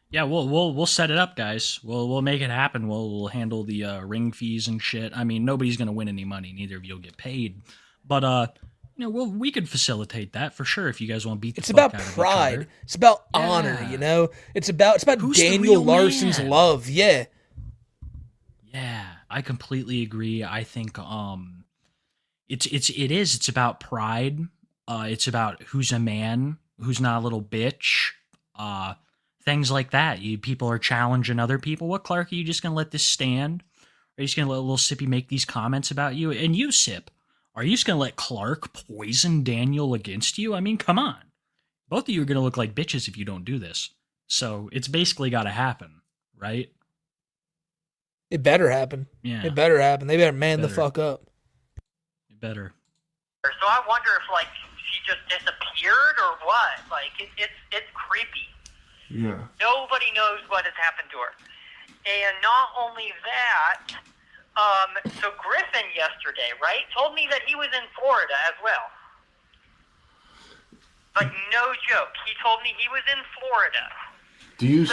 Yeah, we'll set it up, guys. We'll make it happen. We'll handle the ring fees and shit. I mean, nobody's gonna win any money. Neither of you'll get paid. But we could facilitate that for sure if you guys want to beat the It's fuck about out of each pride. other. It's about Yeah. honor, It's about Who's the Daniel real Larson's man? love. Yeah. Yeah, I completely agree. I think it's about pride. It's about who's a man, who's not a little bitch. Things like that. People are challenging other people. What, Clark, are you just gonna let this stand? Are you just gonna let little Sippy make these comments about you? And you, Sip, are you just gonna let Clark poison Daniel against you? I mean, come on. Both of you are gonna look like bitches if you don't do this. So it's basically gotta happen, right? It better happen. Yeah. It better happen. They better man the Better. fuck up. It better. So I wonder if like she just disappeared or what. Like it's creepy. yeah. Nobody knows what has happened to her. And not only that, so Griffin yesterday, right, told me that he was in Florida as well. Like, no joke. He told me he was in Florida. Do you?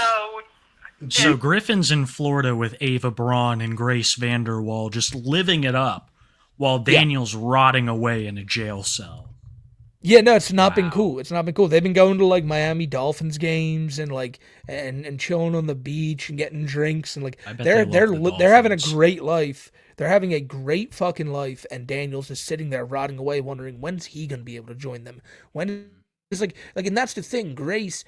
So Griffin's in Florida with Ava Braun and Grace Vanderwall just living it up while Daniel's rotting away in a jail cell. Yeah, no, it's not been Wow. cool. It's not been cool. They've been going to like Miami Dolphins games and like and chilling on the beach and getting drinks and like I bet they're they love the they're having a Dolphins. great life. They're having a great fucking life, and Daniel's just sitting there rotting away, wondering when's he gonna be able to join them. When it's like, and that's the thing. Grace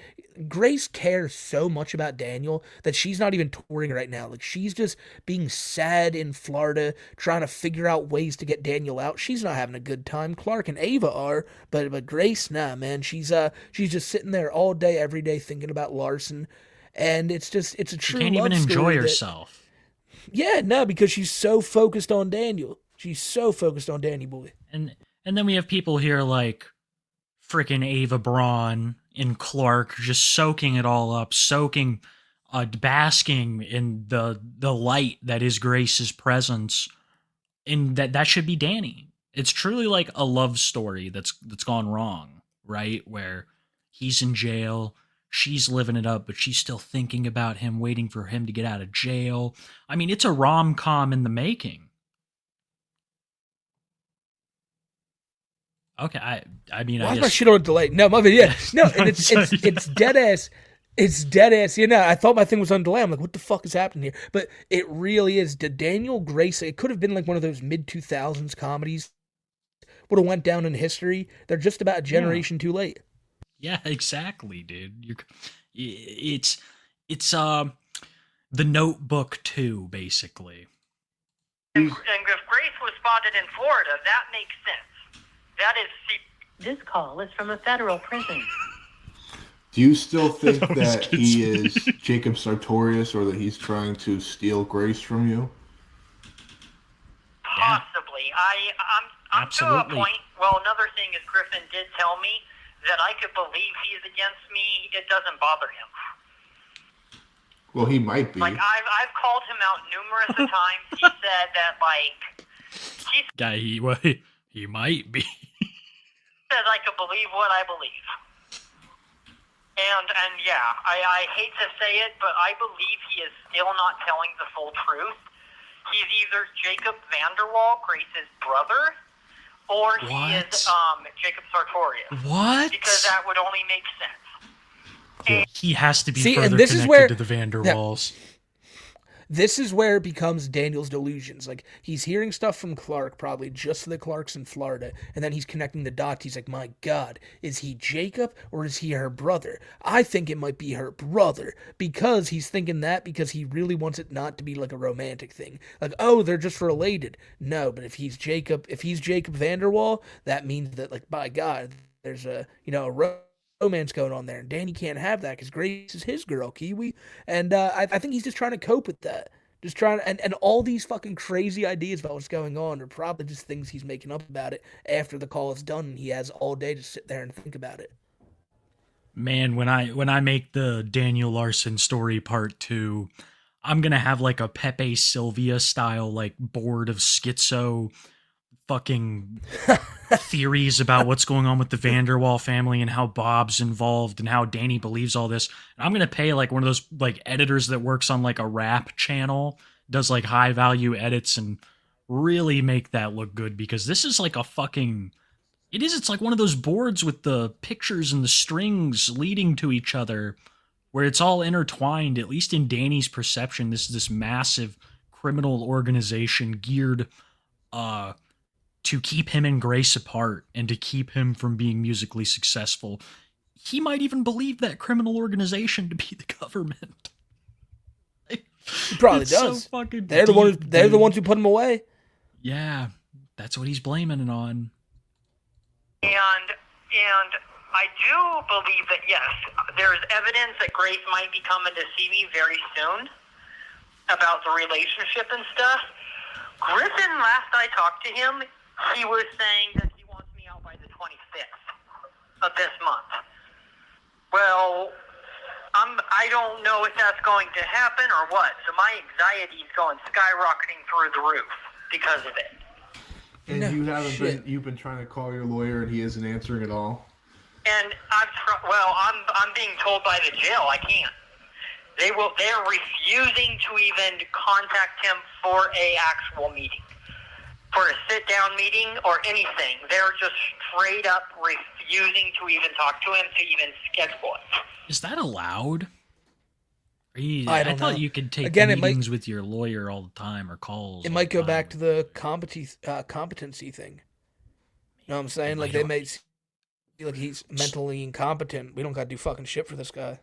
cares so much about Daniel that she's not even touring right now. Like she's just being sad in Florida, trying to figure out ways to get Daniel out. She's not having a good time. Clark and Ava are, but Grace, nah, man. She's just sitting there all day, every day, thinking about Larson, and it's a She true. can't even love enjoy story that- herself. yeah, no, because she's so focused on Daniel. She's so focused on Danny boy. And then we have people here like freaking Ava Braun and Clark just soaking it all up, basking in the light that is Grace's presence. And that should be Danny. It's truly like a love story that's gone wrong, right? Where he's in jail, she's living it up, but she's still thinking about him, waiting for him to get out of jail. I mean, it's a rom-com in the making. I mean, Why I is my guess shit on delay? No, my video. No, and No, it's sorry. dead ass. It's dead ass. You know, I thought my thing was on delay. I'm like, what the fuck is happening here? But it really is. Daniel Grace, it could have been like one of those mid 2000s comedies. Would have went down in history. They're just about a generation too late. Yeah, exactly, dude. It's the Notebook 2, basically. And if Grace was spotted in Florida, that makes sense. That is. This call is from a federal prison. Do you still think that he is Jacob Sartorius, or that he's trying to steal Grace from you? Possibly. I'm to a point. Well, another thing is Griffin did tell me that I could believe he's against me. It doesn't bother him. Well, he might be. Like I've called him out numerous times. He said that He might be. says I could believe what I believe. And yeah, I hate to say it, but I believe he is still not telling the full truth. He's either Jacob Vanderwall, Grace's brother, or he is Jacob Sartorius. What? Because that would only make sense. He has to be See, further and this connected is where, to the Vanderwalls. This is where it becomes Daniel's delusions. Like, he's hearing stuff from Clark, probably just the Clarks in Florida, and then he's connecting the dots. He's like, my God, is he Jacob or is he her brother? I think it might be her brother, because he's thinking that because he really wants it not to be like a romantic thing. Like, oh, they're just related. No, but if he's Jacob Vanderwall, that means that, like, by God, there's a romance going on there, and Danny can't have that because Grace is his girl, Kiwi, and I think he's just trying to cope with that. Just trying, and all these fucking crazy ideas about what's going on are probably just things he's making up about it after the call is done, and he has all day to sit there and think about it. Man, when I make the Daniel Larson story part 2, I'm gonna have like a Pepe Sylvia style like board of schizo fucking theories about what's going on with the Vanderwall family and how Bob's involved and how Danny believes all this. And I'm going to pay like one of those like editors that works on like a rap channel, does like high value edits, and really make that look good, because this is like it's like one of those boards with the pictures and the strings leading to each other where it's all intertwined. At least in Danny's perception, this massive criminal organization geared to keep him and Grace apart and to keep him from being musically successful. He might even believe that criminal organization to be the government. He probably does. So they're the ones who put him away. Yeah, that's what he's blaming it on. And I do believe that, yes, there's evidence that Grace might be coming to see me very soon about the relationship and stuff. Griffin, last I talked to him, he was saying that he wants me out by the 25th of this month. Well, I don't know if that's going to happen or what. So my anxiety is going skyrocketing through the roof because of it. And you've been trying to call your lawyer and he isn't answering at all? And I'm being told by the jail I can't. They're refusing to even contact him for a actual meeting, for a sit-down meeting or anything. They're just straight up refusing to even talk to him, to even schedule it. Is that allowed? I thought know. You could take Again, meetings with your lawyer all the time, or calls. It might go back to the competency thing. You know what I'm saying? Like, they may see like he's mentally incompetent. We don't got to do fucking shit for this guy.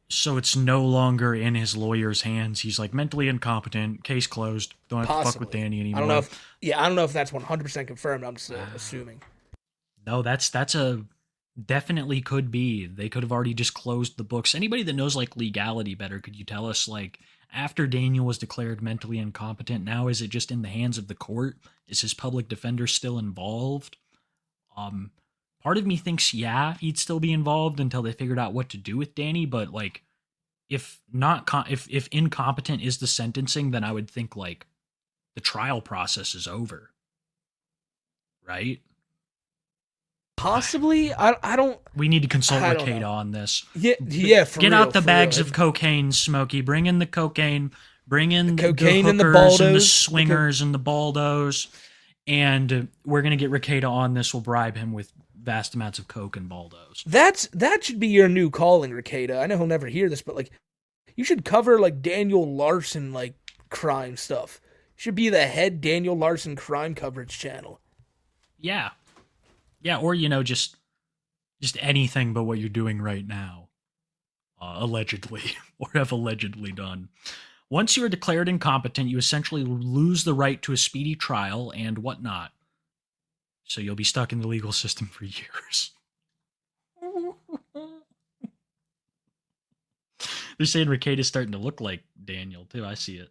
So it's no longer in his lawyer's hands. He's like mentally incompetent. Case closed. Don't have to fuck with Danny anymore. I don't know if that's 100% confirmed. I'm just assuming. No, that's a definitely could be. They could have already just closed the books. Anybody that knows like legality better, could you tell us, like, after Daniel was declared mentally incompetent, now is it just in the hands of the court? Is his public defender still involved? Part of me thinks, yeah, he'd still be involved until they figured out what to do with Danny. But like, if incompetent is the sentencing, then I would think like the trial process is over, right? Possibly. I don't. We need to consult Ricada on this. Yeah. Get out the bags of cocaine, Smokey. Bring in the cocaine. Bring in the cocaine hookers and the baldos, and the swingers and the baldos. And we're gonna get Ricada on this. We'll bribe him with vast amounts of coke and baldos. That should be your new calling, Ricada. I know he'll never hear this, but like, you should cover like Daniel Larson like crime stuff. You should be the head Daniel Larson crime coverage channel. Yeah, or just anything but what you're doing right now, allegedly, or have allegedly done. Once you are declared incompetent, you essentially lose the right to a speedy trial and whatnot. So you'll be stuck in the legal system for years. They're saying Ricada's starting to look like Daniel, too. I see it.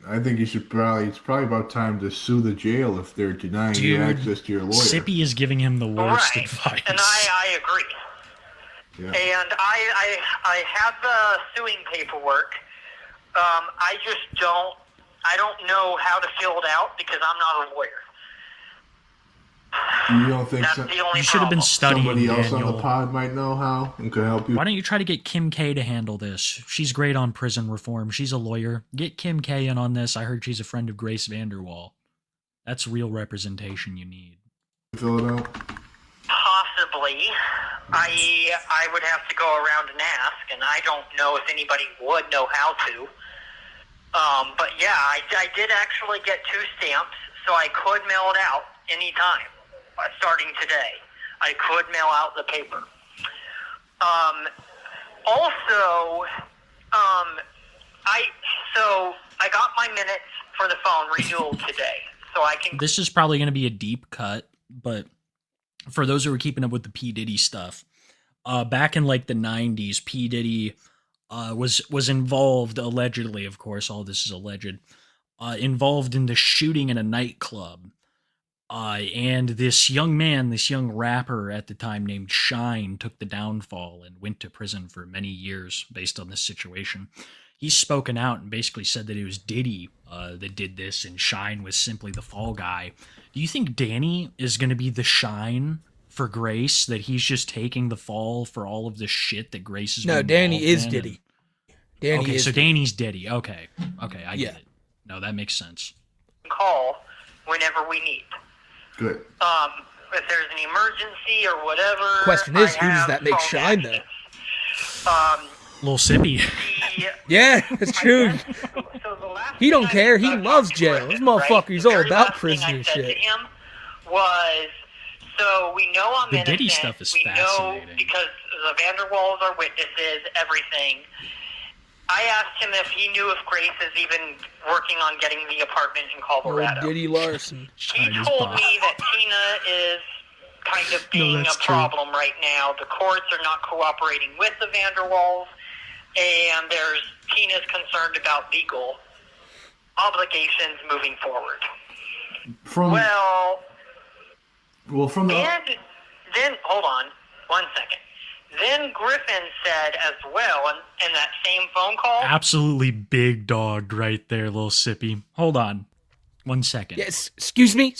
I think it's probably about time to sue the jail if they're denying you access to your lawyer. Sippy is giving him the worst advice. And I agree. Yeah. And I have the suing paperwork. I don't know how to fill it out because I'm not a lawyer. You don't think That's the only You should have been problem. studying, somebody else Daniel. on the pod might know how and could help you? Why don't you try to get Kim K to handle this? She's great on prison reform. She's a lawyer. Get Kim K in on this. I heard she's a friend of Grace Vanderwall. That's real representation you need. Fill it out? Possibly. I would have to go around and ask, and I don't know if anybody would know how to. But yeah, I did actually get 2 stamps, so I could mail it out anytime. Starting today, I could mail out the paper. Also, I got my minutes for the phone renewal today, so I can. This is probably going to be a deep cut, but for those who are keeping up with the P. Diddy stuff, back in like the 90s, P. Diddy was involved, allegedly, of course, all this is alleged, involved in the shooting in a nightclub. And this young rapper at the time named Shine took the downfall and went to prison for many years based on this situation. He's spoken out and basically said that it was Diddy that did this and Shine was simply the fall guy. Do you think Danny is going to be the Shine for Grace, that he's just taking the fall for all of the shit that Grace is No, Danny is Diddy. Okay, so Danny's Diddy. Okay, I get it. No, that makes sense. Call whenever we need. Good. If there's an emergency or whatever. Question is, who does that make Shine though? Little Sippy. Yeah, that's true. He don't care. He loves jail. This motherfucker's all about prison and shit. To him was, so we know I'm The innocent. Diddy stuff is we fascinating. know because the Vanderwalls are witnesses, everything. I asked him if he knew if Grace is even working on getting the apartment in Colorado. Oh, Diddy Larson. He told me that Tina is kind of being a problem right now. The courts are not cooperating with the Vanderwalls, and Tina's concerned about legal obligations moving forward. From the then hold on one second. Then Griffin said as well in that same phone call. Absolutely big dogged right there, little Sippy. Hold on. 1 second. Yes, excuse me.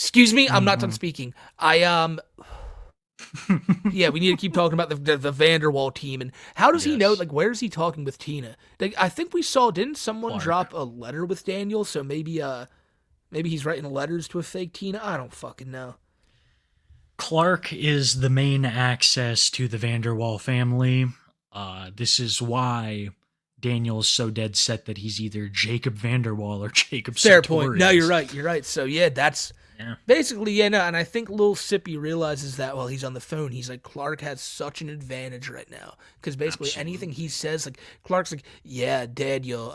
I'm not done speaking. Yeah, we need to keep talking about the Vanderwall team. And how does he know, like, where is he talking with Tina? Like, I think we saw, didn't someone drop a letter with Daniel? So maybe he's writing letters to a fake Tina? I don't fucking know. Clark is the main access to the Vanderwall family. This is why Daniel is so dead set that he's either Jacob Vanderwall or Jacob Fair Sartorius. point. No, you're right. So yeah, that's basically, and I think Lil Sippy realizes that while he's on the phone. He's like, Clark has such an advantage right now. Because basically anything he says, like, Clark's like, yeah, Daniel,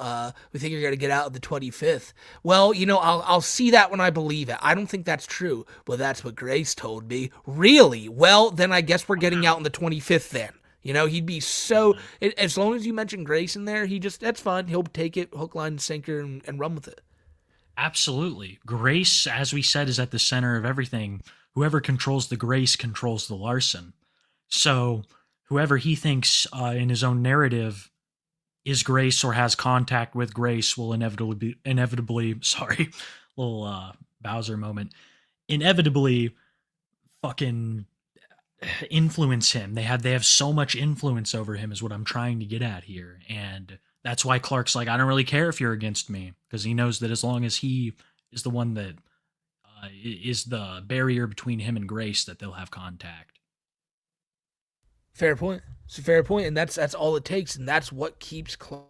we think you're going to get out on the 25th. Well, I'll see that when I believe it. I don't think that's true. Well, that's what Grace told me. Really? Well, then I guess we're getting out on the 25th then. He'd be so, as long as you mention Grace in there, that's fine. He'll take it, hook, line, and sinker, and run with it. Absolutely. Grace, as we said, is at the center of everything. Whoever controls the Grace controls the Larson. So whoever he thinks in his own narrative is Grace or has contact with Grace will inevitably, little Bowser moment, inevitably fucking influence him. They have so much influence over him is what I'm trying to get at here. And that's why Clark's like, I don't really care if you're against me, because he knows that as long as he is the one that is the barrier between him and Grace that they'll have contact. Fair point. It's a fair point, and that's all it takes, and that's what keeps Clark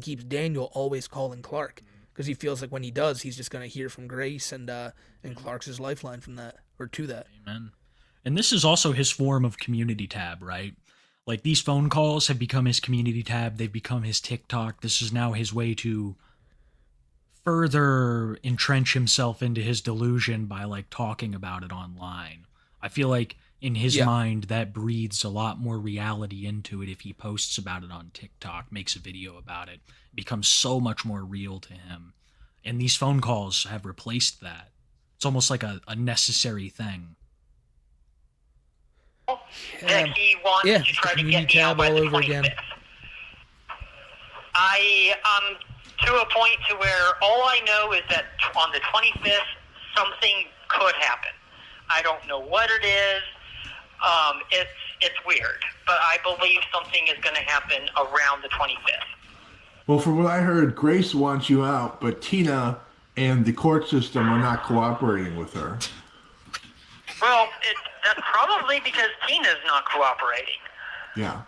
keeps Daniel always calling Clark, because he feels like when he does, he's just gonna hear from Grace, and Clark's his lifeline from that or to that. Amen. And this is also his form of community tab, right? Like, these phone calls have become his community tab. They've become his TikTok. This is now his way to further entrench himself into his delusion by, like, talking about it online. I feel like in his mind, that breathes a lot more reality into it if he posts about it on TikTok, makes a video about it. It becomes so much more real to him. And these phone calls have replaced that. It's almost like a necessary thing. That he wants to try to get me out by the 25th. I'm to a point to where all I know is that on the 25th, something could happen. I don't know what it is. It's weird, but I believe something is going to happen around the 25th. Well, from what I heard, Grace wants you out, but Tina and the court system are not cooperating with her. Well, that's probably because Tina's not cooperating. Yeah.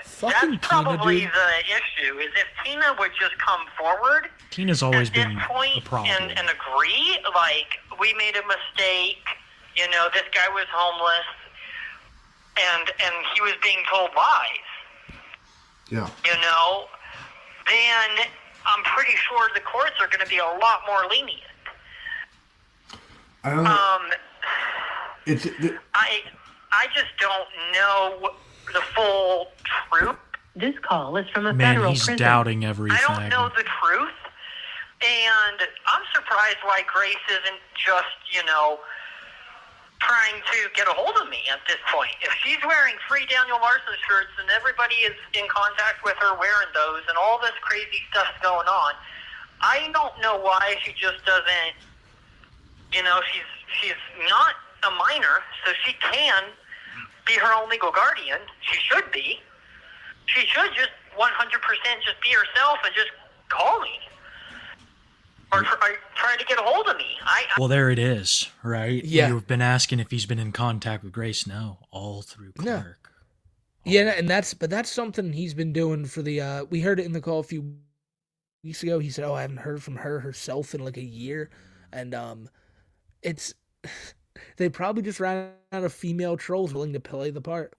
Fucking That's probably Tina, dude. the issue, is if Tina would just come forward Tina's always at this been point a problem. and agree, like, we made a mistake, you know, this guy was homeless, and he was being told lies, Yeah. you know, then I'm pretty sure the courts are going to be a lot more lenient. I don't know. I just don't know the full truth. This call is from a Man, federal he's prison. doubting everything. I don't know the truth, and I'm surprised why Grace isn't just, you know, trying to get a hold of me at this point. If she's wearing free Daniel Larson shirts and everybody is in contact with her wearing those and all this crazy stuff's going on, I don't know why she just doesn't, you know, she's not a minor, so she can be her own legal guardian. She should be. She should just 100% just be herself and just call me. Or try to get a hold of me. Well, there it is, right? Yeah. You've been asking if he's been in contact with Grace. No, all through Clark. Yeah, and that's something he's been doing for the. We heard it in the call a few weeks ago. He said, "Oh, I haven't heard from her herself in like a year," and it's they probably just ran out of female trolls willing to play the part.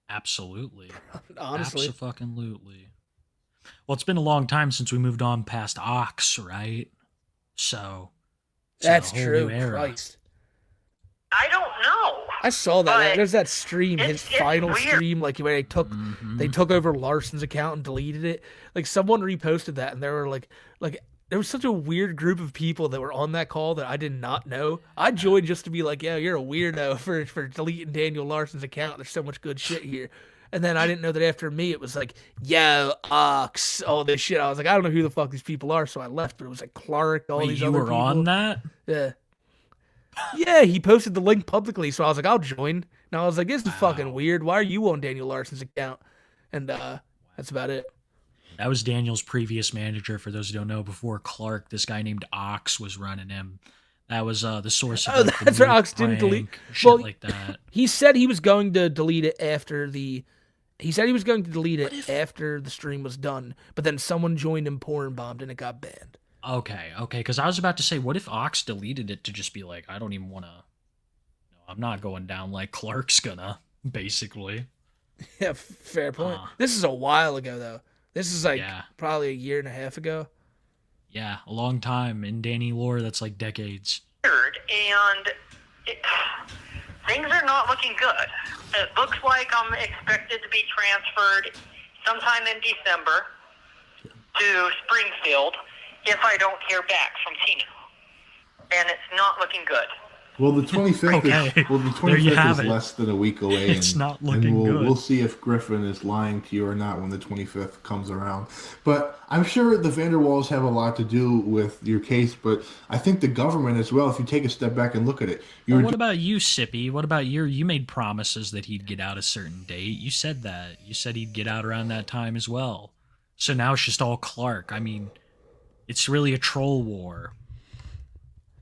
Absolutely. Honestly, Abso-fucking-lutely. Well, it's been a long time since we moved on past Ox, right? So it's that's a whole true. new era. Christ, I don't know. I saw that. But There's that stream, his it's final weird. stream, like where they took over Larson's account and deleted it. Like someone reposted that, and there were like there was such a weird group of people that were on that call that I did not know. I joined just to be like, yeah, you're a weirdo for deleting Daniel Larson's account. There's so much good shit here. And then I didn't know that after me, it was like, yo, Ox, all this shit. I was like, I don't know who the fuck these people are, so I left. But it was like Clark, all Wait, these you other were people. on that? Yeah. Yeah, he posted the link publicly, so I was like, I'll join. And I was like, this is fucking weird. Why are you on Daniel Larson's account? And that's about it. That was Daniel's previous manager, for those who don't know, before Clark. This guy named Ox was running him. That was the source of Oh, like, the that's right. nuke Ox didn't delete. prank, shit Well, like that. he said he was going to delete it after the. He said he was going to delete it after the stream was done, but then someone joined him, porn bombed, and it got banned. Okay, because I was about to say, what if Ox deleted it to just be like, I don't even want to. No, I'm not going down like Clark's gonna, basically. Yeah, fair point. This is a while ago, though. This is like probably a year and a half ago. Yeah, a long time. In Danny lore, that's like decades. And things are not looking good. It looks like I'm expected to be transferred sometime in December to Springfield if I don't hear back from Tina. And it's not looking good. Well, the 25th Okay. is, well, the There you 25th have is it. less than a week away. It's not looking and good. We'll see if Griffin is lying to you or not when the 25th comes around. But I'm sure the Vanderwalls have a lot to do with your case, but I think the government as well, if you take a step back and look at it. Well, what about you, Sippy? What about you made promises that he'd get out a certain date. You said that. You said he'd get out around that time as well. So now it's just all Clark. I mean, it's really a troll war.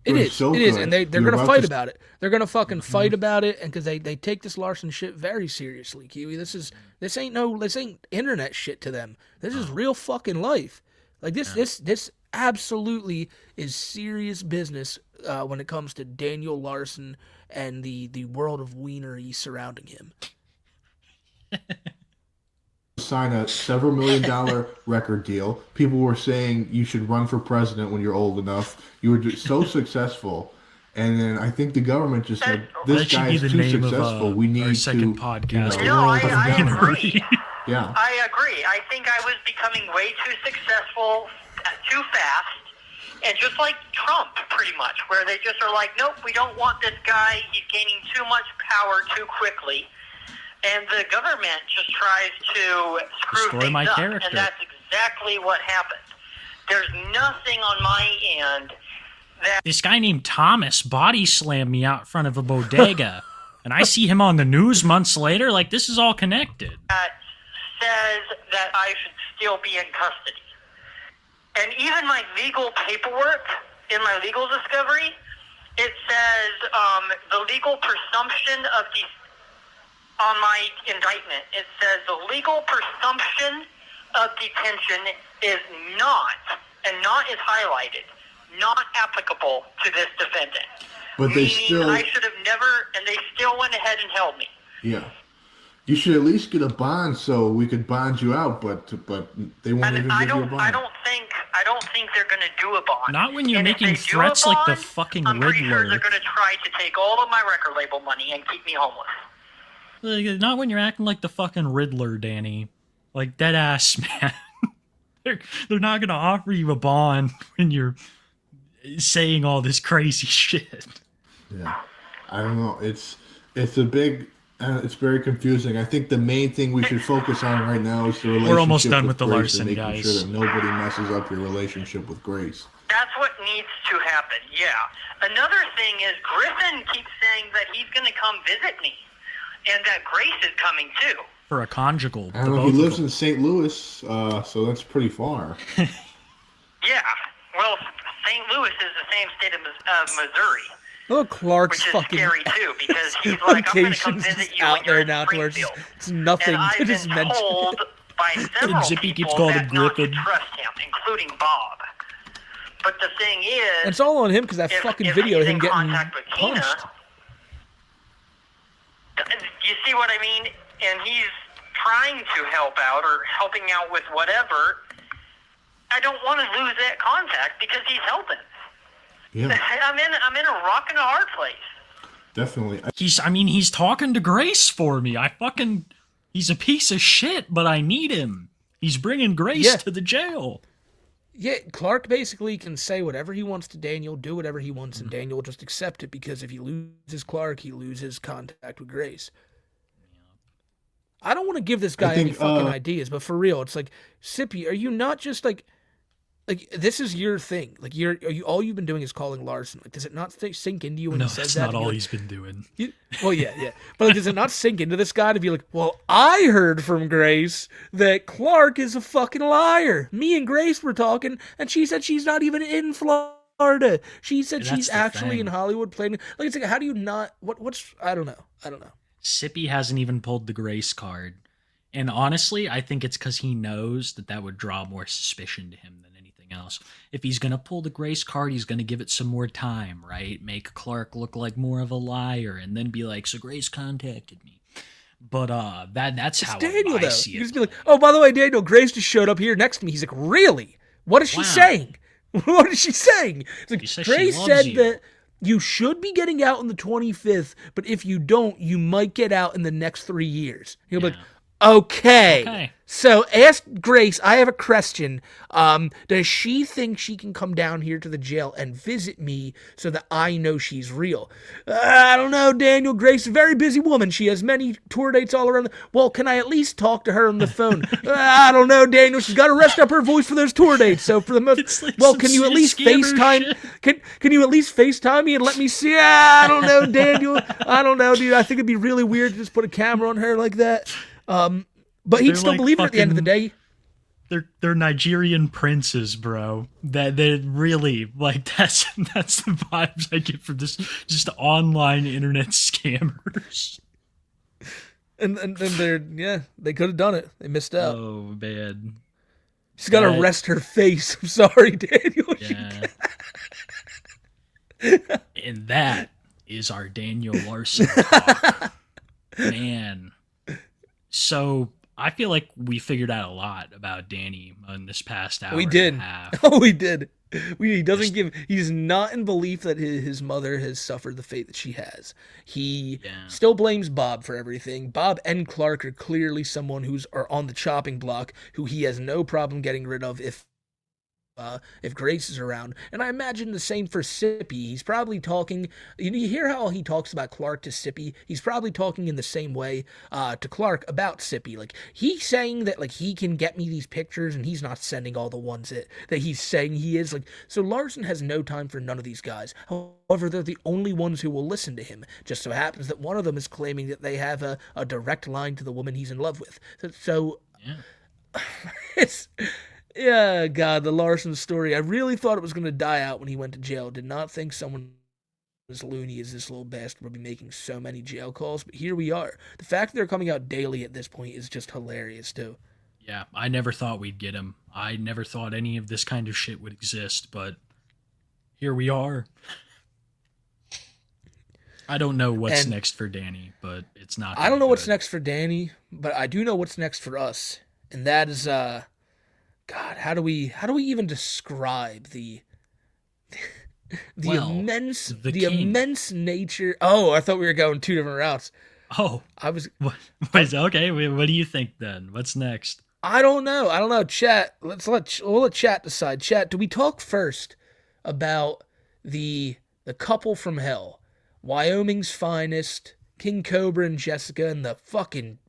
It is. so It is, good. and they're You're gonna about fight to- about it. They're gonna fucking fight about it, and because they take this Larson shit very seriously, Kiwi. This ain't internet shit to them. This is real fucking life. Like this absolutely is serious business when it comes to Daniel Larson and the world of wienery surrounding him. Sign a several $1 million record deal. People were saying you should run for president when you're old enough. You were just so successful, and then I think the government just said this That should guy be is the too name successful. of We need our second to podcast. You know, No, World of I Wienery. agree. yeah. I agree. I think I was becoming way too successful too fast. And just like Trump, pretty much, where they just are like, nope, we don't want this guy. He's gaining too much power too quickly. And the government just tries to screw Destroy things my up. character. And that's exactly what happened. There's nothing on my end that This guy named Thomas body slammed me out front of a bodega, and I see him on the news months later. Like, this is all connected. says that I should still be in custody. And even my legal paperwork in my legal discovery, it says the legal presumption of the on my indictment. It says the legal presumption of detention is not, and not is highlighted, not applicable to this defendant. But they Meaning still, I should have never, and they still went ahead and held me. yeah. You should at least get a bond so we could bond you out, but they won't And even I give you a don't, bond. I don't think they're going to do a bond. Not when you're And if making they do a threats like the bond, fucking I'm pretty sure Riddler. they're going to try to take all of my record label money and keep me homeless. Like, not when you're acting like the fucking Riddler, Danny. Like, dead ass, man. They're not gonna offer you a bond when you're saying all this crazy shit. Yeah, I don't know. It's a big. It's very confusing. I think the main thing we should focus on right now is the relationship. We're almost done with the Grace Larson, and making guys. sure that nobody messes up your relationship with Grace. That's what needs to happen, yeah. Another thing is Griffin keeps saying that he's going to come visit me, and that Grace is coming too. For a conjugal. I don't know. He lives in St. Louis, so that's pretty far. Yeah, well, St. Louis is the same state of Missouri, Oh, Clark's which is fucking scary too, because he's like, I'm going to come locations visit you out when you're there in now to where Springfield. it's nothing And I've to been just mention. told by several Zippy keeps people calling him that not to Griffin. trust him, including Bob. But the thing is, And it's all on him because that fucking video of he's him in getting contact with Tina, punched. you see what I mean? And he's trying to help out or helping out with whatever. I don't want to lose that contact because he's helping. Yeah, I'm in a rock and a hard place. definitely. He's talking to Grace for me. He's a piece of shit, but I need him. He's bringing Grace Yeah. to the jail. Yeah, Clark basically can say whatever he wants to Daniel, do whatever he wants, and Daniel will just accept it because if he loses Clark, he loses contact with Grace. I don't want to give this guy any fucking ideas, but for real, it's like, Sippy, are you not just like this is your thing? Like all you've been doing is calling Larson. Like, does it not sink into you when No, he says that's that? not to be all like, he's been doing. well, yeah. But like, does it not sink into this guy to be like, well, I heard from Grace that Clark is a fucking liar. Me and Grace were talking, and she said she's not even in Florida. She said That's she's the actually thing. in Hollywood playing. Like, it's like, how do you not? What's? I don't know. Sippy hasn't even pulled the Grace card. And honestly, I think it's because he knows that would draw more suspicion to him than anything else. If he's going to pull the Grace card, he's going to give it some more time, right? Make Clark look like more of a liar and then be like, so Grace contacted me. But that's It's how Daniel I though. see You it. just be like, oh, by the way, Daniel, Grace just showed up here next to me. He's like, really? What is she Wow. saying? What is she saying? It's like, She says she Grace loves said you. that you should be getting out on the 25th, but if you don't, you might get out in the next 3 years. He'll be like, okay. So ask Grace, I have a question. Does she think she can come down here to the jail and visit me so that I know she's real? I don't know, Daniel. Grace is a very busy woman. She has many tour dates all around. Well, can I at least talk to her on the phone? I don't know, Daniel. She's got to rest up her voice for those tour dates. So for the most, It's like well, some can you at least scammer FaceTime? Can you at least FaceTime me and let me see? I don't know, Daniel. I don't know, dude. I think it'd be really weird to just put a camera on her like that. But he'd They're still like believe it at the end of the day. they're Nigerian princes, bro. That they really like that's the vibes I get from this just online internet scammers. And they could have done it. They missed out. Oh man. She's got to rest her face. I'm sorry, Daniel. Yeah. And that is our Daniel Larson talk. Man. So I feel like we figured out a lot about Danny in this past hour. We did. And a half. Oh, we did. He's not in belief that his mother has suffered the fate that she has. He still blames Bob for everything. Bob and Clark are clearly someone are on the chopping block, who he has no problem getting rid of if Grace is around. And I imagine the same for Sippy. He's probably talking, you hear how he talks about Clark to Sippy? He's probably talking in the same way to Clark about Sippy. Like, he's saying that, like, he can get me these pictures and he's not sending all the ones that he's saying he is. Like, so Larson has no time for none of these guys. However, they're the only ones who will listen to him. Just so happens that one of them is claiming that they have a direct line to the woman he's in love with. So it's... Yeah, God, the Larson story. I really thought it was going to die out when he went to jail. Did not think someone as loony as this little bastard would be making so many jail calls, but here we are. The fact that they're coming out daily at this point is just hilarious, too. Yeah, I never thought we'd get him. I never thought any of this kind of shit would exist, but here we are. I don't know what's next for Danny, but it's not. I don't know what's next for Danny, but I do know what's next for us, and that is, God, how do we even describe the immense nature? Oh, I thought we were going two different routes. Oh, I was. Okay. What do you think then? What's next? I don't know. Chat. We'll let chat decide. Chat. Do we talk first about the couple from hell, Wyoming's finest, Kingcobra and Jessica, and the fucking.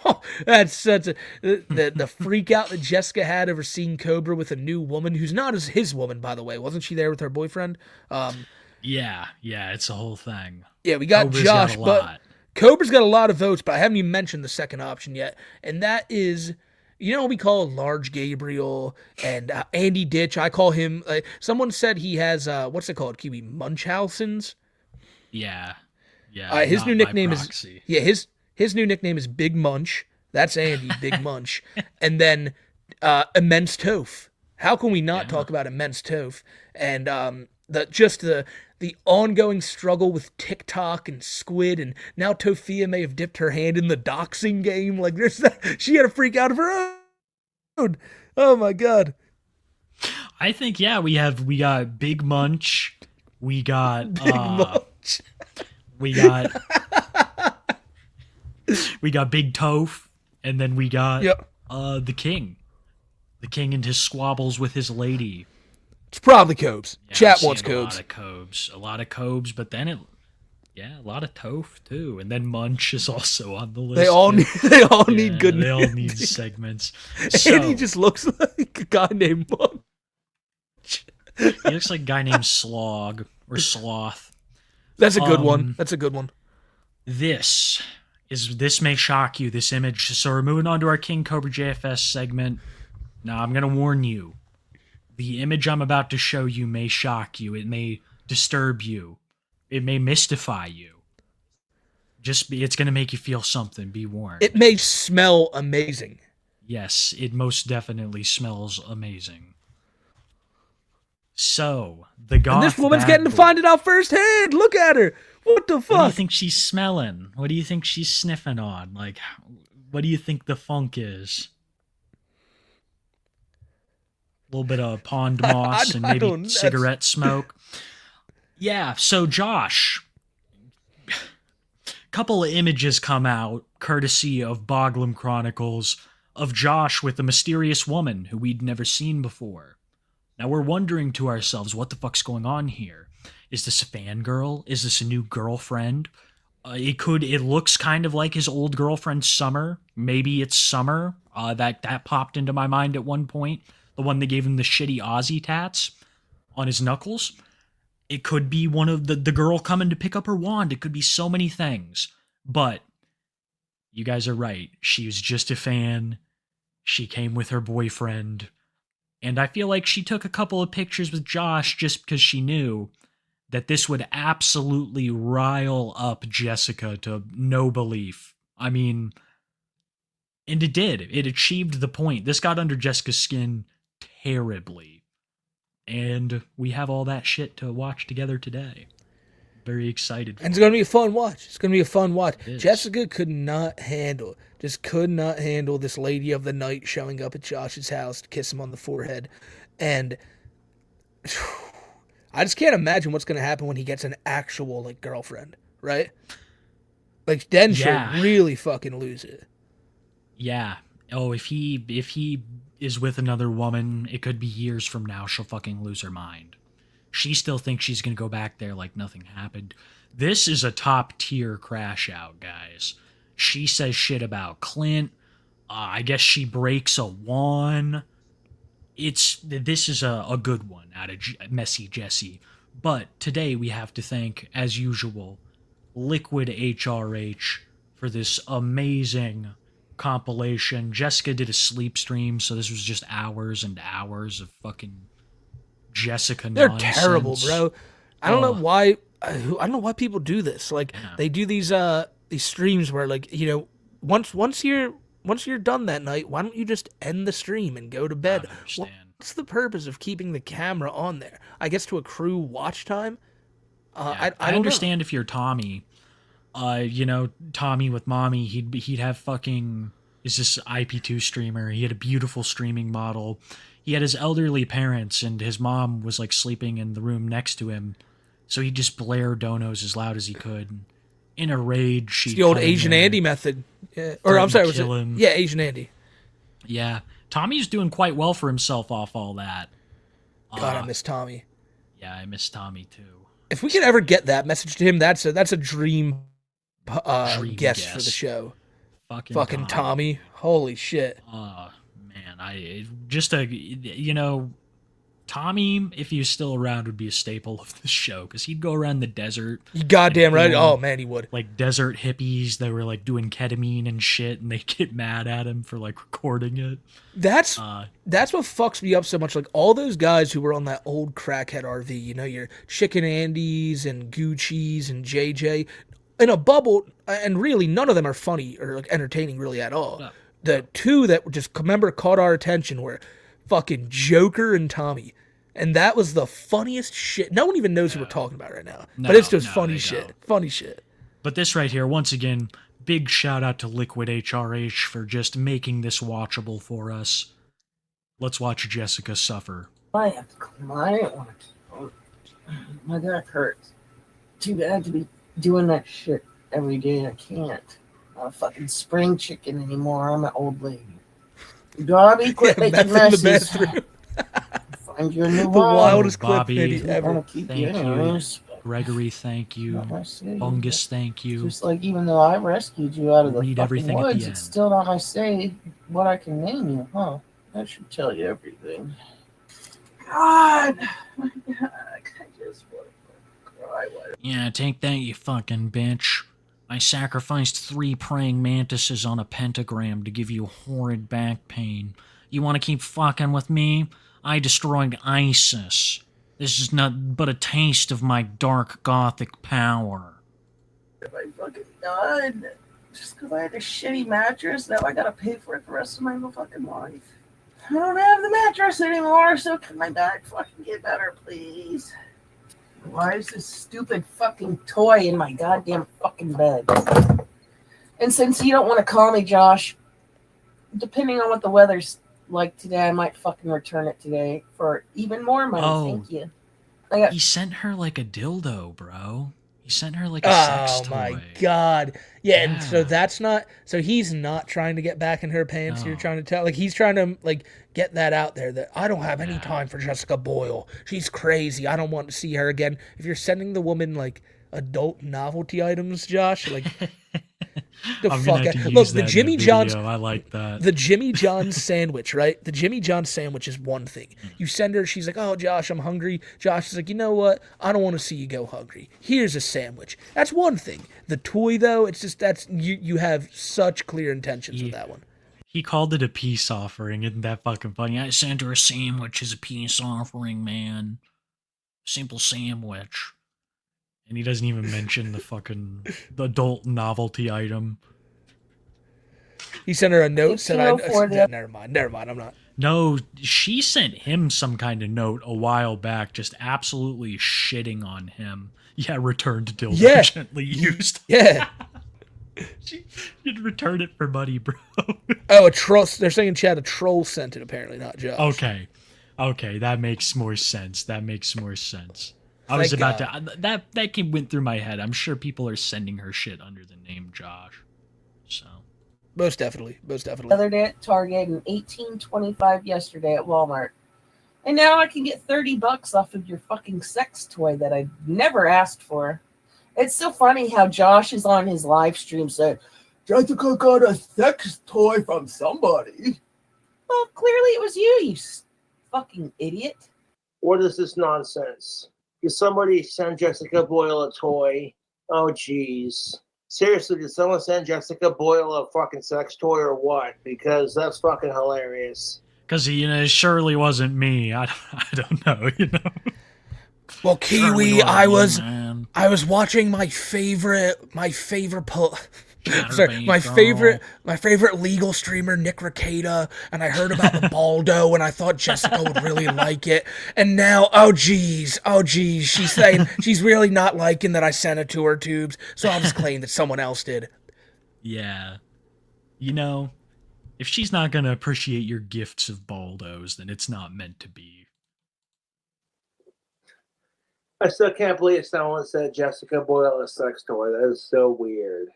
Oh, that's such the freak out that Jessica had over seeing Cobra with a new woman who's not his woman, by the way. Wasn't she there with her boyfriend? Yeah, it's a whole thing. Yeah, we got Cobra's Josh, got but Cobra's got a lot of votes, but I haven't even mentioned the second option yet, and that is, what we call Large Gabriel and Andy Ditch. I call him. Someone said he has what's it called? Kiwi Munchausen's. Yeah. His new nickname is His new nickname is Big Munch. That's Andy, Big Munch. And then Immense Toph. How can we not talk about Immense Toph? And the ongoing struggle with TikTok and Squid, and now Tophia may have dipped her hand in the doxing game. Like, she had a freak out of her own. Oh my God. I think we got Big Munch. We got Big Munch. We got Big Toph, and then we got the King. The King and his squabbles with his lady. It's probably Cobes. Yeah, Chat wants Cobes. A lot of Cobes, but then a lot of Toph too. And then Munch is also on the list. They all need good They all need segments. And he just looks like a guy named Munch. He looks like a guy named Slog or Sloth. That's a good one. This may shock you, this image. So we're moving on to our Kingcobra JFS segment. Now, I'm going to warn you. The image I'm about to show you may shock you. It may disturb you. It may mystify you. It's going to make you feel something. Be warned. It may smell amazing. Yes, it most definitely smells amazing. So, the goth. And this woman's getting to find it out firsthand. Look at her. What the fuck? What do you think she's smelling? What do you think she's sniffing on? Like, what do you think the funk is? A little bit of pond moss and maybe cigarette smoke. Yeah, so Josh, a couple of images come out, courtesy of Boglum Chronicles, of Josh with a mysterious woman who we'd never seen before. Now we're wondering to ourselves, what the fuck's going on here? Is this a fangirl? Is this a new girlfriend? It looks kind of like his old girlfriend, Summer. Maybe it's Summer. That popped into my mind at one point. The one that gave him the shitty Aussie tats on his knuckles. It could be one of the girl coming to pick up her wand. It could be so many things. But you guys are right. She was just a fan. She came with her boyfriend. And I feel like she took a couple of pictures with Josh just because she knew that this would absolutely rile up Jessica to no belief. I mean, and it did. It achieved the point. This got under Jessica's skin terribly. And we have all that shit to watch together today. Very excited for And it's going to be a fun watch. It's going to be a fun watch. It is. Jessica could not handle this lady of the night showing up at Josh's house to kiss him on the forehead. And I just can't imagine what's going to happen when he gets an actual, like, girlfriend, right? Like, then she'll really fucking lose it. Yeah. Oh, if he is with another woman, it could be years from now she'll fucking lose her mind. She still thinks she's going to go back there like nothing happened. This is a top tier crash out, guys. She says shit about Clint. I guess she breaks a wand. This is a good one out of Messy Jessie. But today we have to thank, as usual, Liquid HRH for this amazing compilation. Jessica did a sleep stream, so this was just hours and hours of fucking Jessica nonsense. They're terrible, bro. I don't know why. I don't know why people do this. Like they do these streams where, like, you know, once you're done that night, why don't you just end the stream and go to bed? What's the purpose of keeping the camera on there? I guess to accrue watch time. I understand if you're Tommy. You know, Tommy with mommy, he'd have fucking is this IP2 streamer. He had a beautiful streaming model. He had his elderly parents, and his mom was like sleeping in the room next to him. So he'd just blare donos as loud as he could. In a rage, she'd the old Asian Andy method. Yeah. Or I'm sorry, was it? Him. Yeah, Asian Andy. Yeah, Tommy's doing quite well for himself off all that. God, I miss Tommy. Yeah, I miss Tommy too. If we could ever get that message to him, that's a dream, guest for the show. Fucking Tommy. Holy shit. Man, Tommy, if he was still around, would be a staple of the show because he'd go around the desert. You goddamn right. Oh man, he would. Like desert hippies that were like doing ketamine and shit, and they get mad at him for like recording it. That's what fucks me up so much. Like all those guys who were on that old crackhead RV, you know, your Chicken Andes and Gucci's and JJ, in a bubble, and really none of them are funny or like entertaining really at all. No. The two that just caught our attention were fucking Joker and Tommy. And that was the funniest shit. No one even knows who we're talking about right now. But it's just funny shit. Don't. Funny shit. But this right here, once again, big shout out to Liquid HRH for just making this watchable for us. Let's watch Jessica suffer. I have to clean. I didn't want to. My back hurts. Too bad to be doing that shit every day. I can't. I'm not a fucking spring chicken anymore. I'm an old lady. Bobby, quit making messes. Find your new the wildest clip Bobby, ever. Thank you. Gregory, thank you. Bungus, thank you. Just like even though I rescued you out of the fucking woods, it's still not my say what I can name you, huh? That should tell you everything. God, my God, I just want to cry. Yeah, take that, you fucking bitch. I sacrificed 3 praying mantises on a pentagram to give you horrid back pain. You want to keep fucking with me? I destroyed ISIS. This is not but a taste of my dark gothic power. Have I fucking done? Just because I had a shitty mattress, now I gotta pay for it the rest of my fucking life. I don't have the mattress anymore, so can my back fucking get better, please? Why is this stupid fucking toy in my goddamn fucking bed? And since you don't want to call me, Josh, depending on what the weather's like today, I might fucking return it today for even more money. Thank you. He sent her like a dildo, bro. He sent her like a sex toy. Oh my god. Yeah, and so that's not. So he's not trying to get back in her pants. No. You're trying to tell. Like he's trying to like get that out there that I don't have any time for Jessica Boyle. She's crazy. I don't want to see her again. If you're sending the woman like adult novelty items, Josh, like. The fuck out. Look, the Jimmy John's. I like that. The Jimmy John's sandwich, right? The Jimmy John's sandwich is one thing. You send her, she's like, "Oh, Josh, I'm hungry." Josh is like, "You know what? I don't want to see you go hungry. Here's a sandwich." That's one thing. The toy, though, it's just you have such clear intentions with that one. He called it a peace offering. Isn't that fucking funny? I sent her a sandwich as a peace offering, man. Simple sandwich. And he doesn't even mention the adult novelty item. He sent her a note, said, never mind, I'm not. No, she sent him some kind of note a while back, just absolutely shitting on him. Yeah, returned dildo gently used. Yeah. You'd return it for money, bro. Oh, a troll. They're saying she had a troll sent it, apparently, not Josh. Okay, that makes more sense. I was about to... That went through my head. I'm sure people are sending her shit under the name Josh. So... Most definitely. The other day at Target and $18.25 yesterday at Walmart. And now I can get $30 off of your fucking sex toy that I never asked for. It's so funny how Josh is on his live stream saying, Jessica got a sex toy from somebody. Well, clearly it was you, you fucking idiot. What is this nonsense? Did somebody send Jessica Boyle a toy? Oh, jeez. Seriously, did someone send Jessica Boyle a fucking sex toy or what? Because that's fucking hilarious. Because, it surely wasn't me. I don't know, Well, Kiwi, I was watching my favorite legal streamer, Nick Ricada, and I heard about the Baldo, and I thought Jessica would really like it. And now, oh geez, she's saying she's really not liking that I sent it to her tubes, so I'll just claim that someone else did. Yeah. If she's not going to appreciate your gifts of Baldos, then it's not meant to be. I still can't believe someone said Jessica Boyle a sex toy. That is so weird.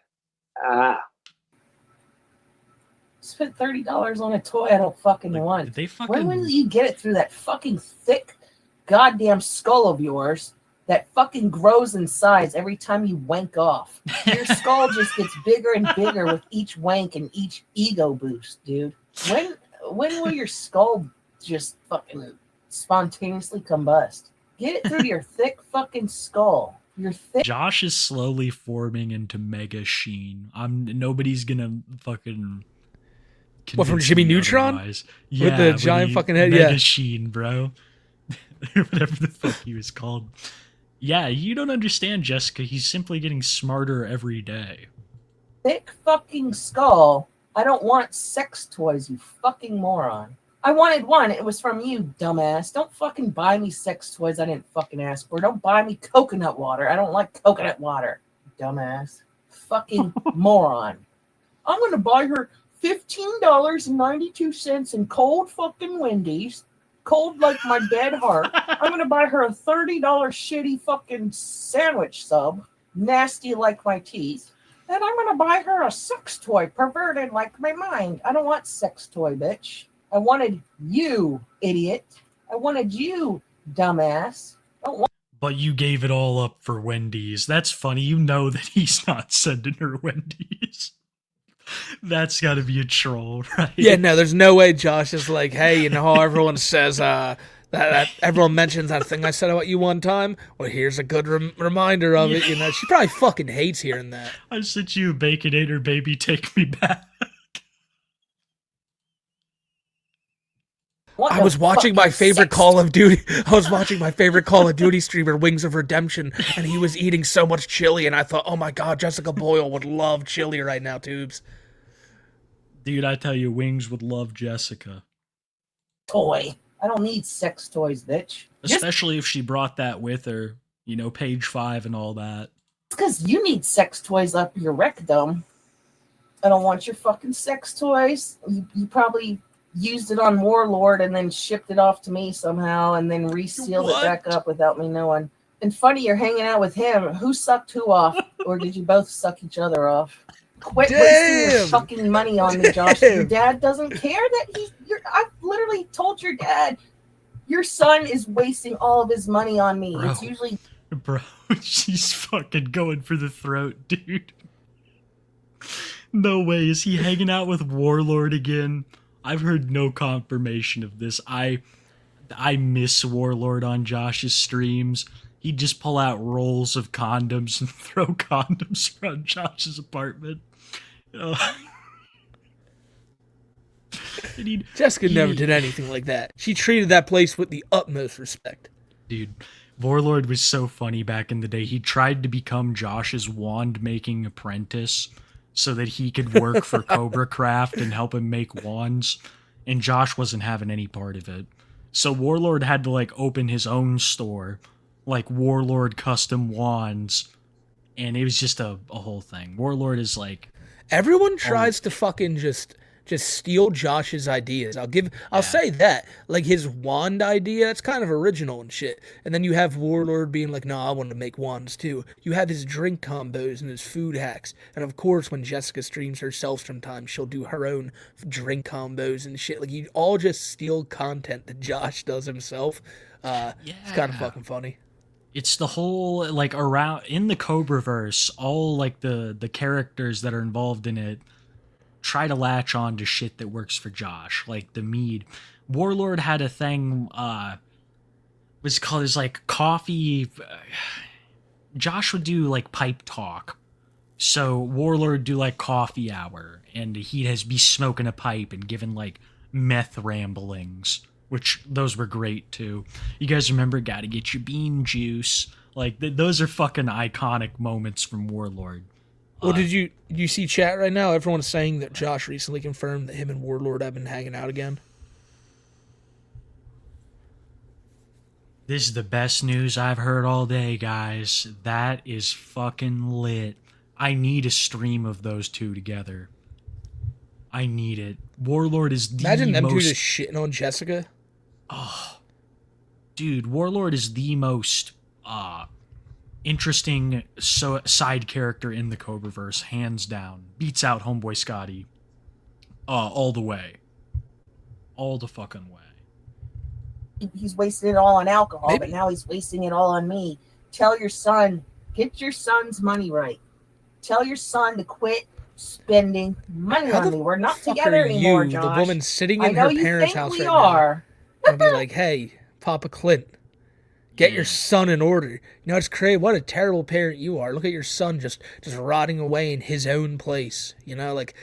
Spent $30 on a toy I don't fucking want. When will you get it through that fucking thick goddamn skull of yours that fucking grows in size every time you wank off? Your skull just gets bigger and bigger with each wank and each ego boost, dude. When will your skull just fucking spontaneously combust? Get it through your thick fucking skull. Your thick. Josh is slowly forming into Mega Sheen. Nobody's gonna fucking. What, from Jimmy Neutron? Yeah, with the giant fucking head. Mega Sheen, bro. Whatever the fuck he was called. Yeah, you don't understand, Jessica. He's simply getting smarter every day. Thick fucking skull. I don't want sex toys, you fucking moron. I wanted one. It was from you, dumbass. Don't fucking buy me sex toys I didn't fucking ask for. Don't buy me coconut water. I don't like coconut water, dumbass. Fucking moron. I'm going to buy her $15.92 in cold fucking Wendy's. Cold like my dead heart. I'm going to buy her a $30 shitty fucking sandwich sub. Nasty like my teeth. And I'm going to buy her a sex toy perverted like my mind. I don't want sex toy, bitch. I wanted you, idiot. I wanted you, dumbass. But you gave it all up for Wendy's. That's funny. You know that he's not sending her Wendy's. That's got to be a troll, right? Yeah, no, there's no way Josh is like, hey, you know how everyone says that everyone mentions that thing I said about you one time? Well, here's a good reminder of it. She probably fucking hates hearing that. I sent you a Baconator, baby. Take me back. I was watching my favorite Call of Duty. Streamer, Wings of Redemption, and he was eating so much chili, and I thought, oh my god, Jessica Boyle would love chili right now, tubes. Dude, I tell you, Wings would love Jessica. Toy. I don't need sex toys, bitch. Especially if she brought that with her. Page 5 and all that. It's because you need sex toys up your rectum. I don't want your fucking sex toys. You probably used it on Warlord and then shipped it off to me somehow and then resealed it back up without me knowing. And funny, you're hanging out with him. Who sucked who off? Or did you both suck each other off? Quit wasting your fucking money on me, Josh. Your dad doesn't care that I've literally told your dad, your son is wasting all of his money on me. Bro, it's usually... Bro, she's fucking going for the throat, dude. No way. Is he hanging out with Warlord again? I've heard no confirmation of this. I miss Warlord on Josh's streams. He'd just pull out rolls of condoms and throw condoms around Josh's apartment. Jessica never did anything like that. She treated that place with the utmost respect. Dude, Warlord was so funny back in the day. He tried to become Josh's wand-making apprentice so that he could work for Cobra Craft and help him make wands, and Josh wasn't having any part of it. So Warlord had to, like, open his own store, like Warlord Custom Wands, and it was just a whole thing. Warlord is like... Everyone tries to fucking just steal Josh's ideas. I'll say that. Like his wand idea, it's kind of original and shit. And then you have Warlord being like, no, I want to make wands too. You have his drink combos and his food hacks. And of course, when Jessica streams herself sometimes, she'll do her own drink combos and shit. Like you all just steal content that Josh does himself. It's kind of fucking funny. It's the whole, like, around, in the Cobraverse, all, like, the characters that are involved in it try to latch on to shit that works for Josh, like the mead. Warlord had a thing, what's it called, is like coffee, Josh would do like pipe talk, so Warlord do like coffee hour, and he'd be smoking a pipe and giving like meth ramblings, which those were great too. You guys remember gotta get your bean juice, like those are fucking iconic moments from Warlord. Well, did you see chat right now? Everyone's saying that Josh recently confirmed that him and Warlord have been hanging out again. This is the best news I've heard all day, guys. That is fucking lit. I need a stream of those two together. I need it. Warlord is the Imagine them two most... just shitting on Jessica. Oh, dude, Warlord is the most interesting side character in the Cobraverse, hands down. Beats out Homeboy Scotty all the way. All the fucking way. He's wasting it all on alcohol, Maybe. but now he's wasting it all on me. Tell your son, get your son's money right. Tell your son to quit spending money on me. We're not Fuck together are anymore, you, Josh. the woman sitting I in know her you parents' think house we right are. now and be like, hey, Papa Clint, get your son in order. You know, it's crazy. What a terrible parent you are. Look at your son just rotting away in his own place. You know, like,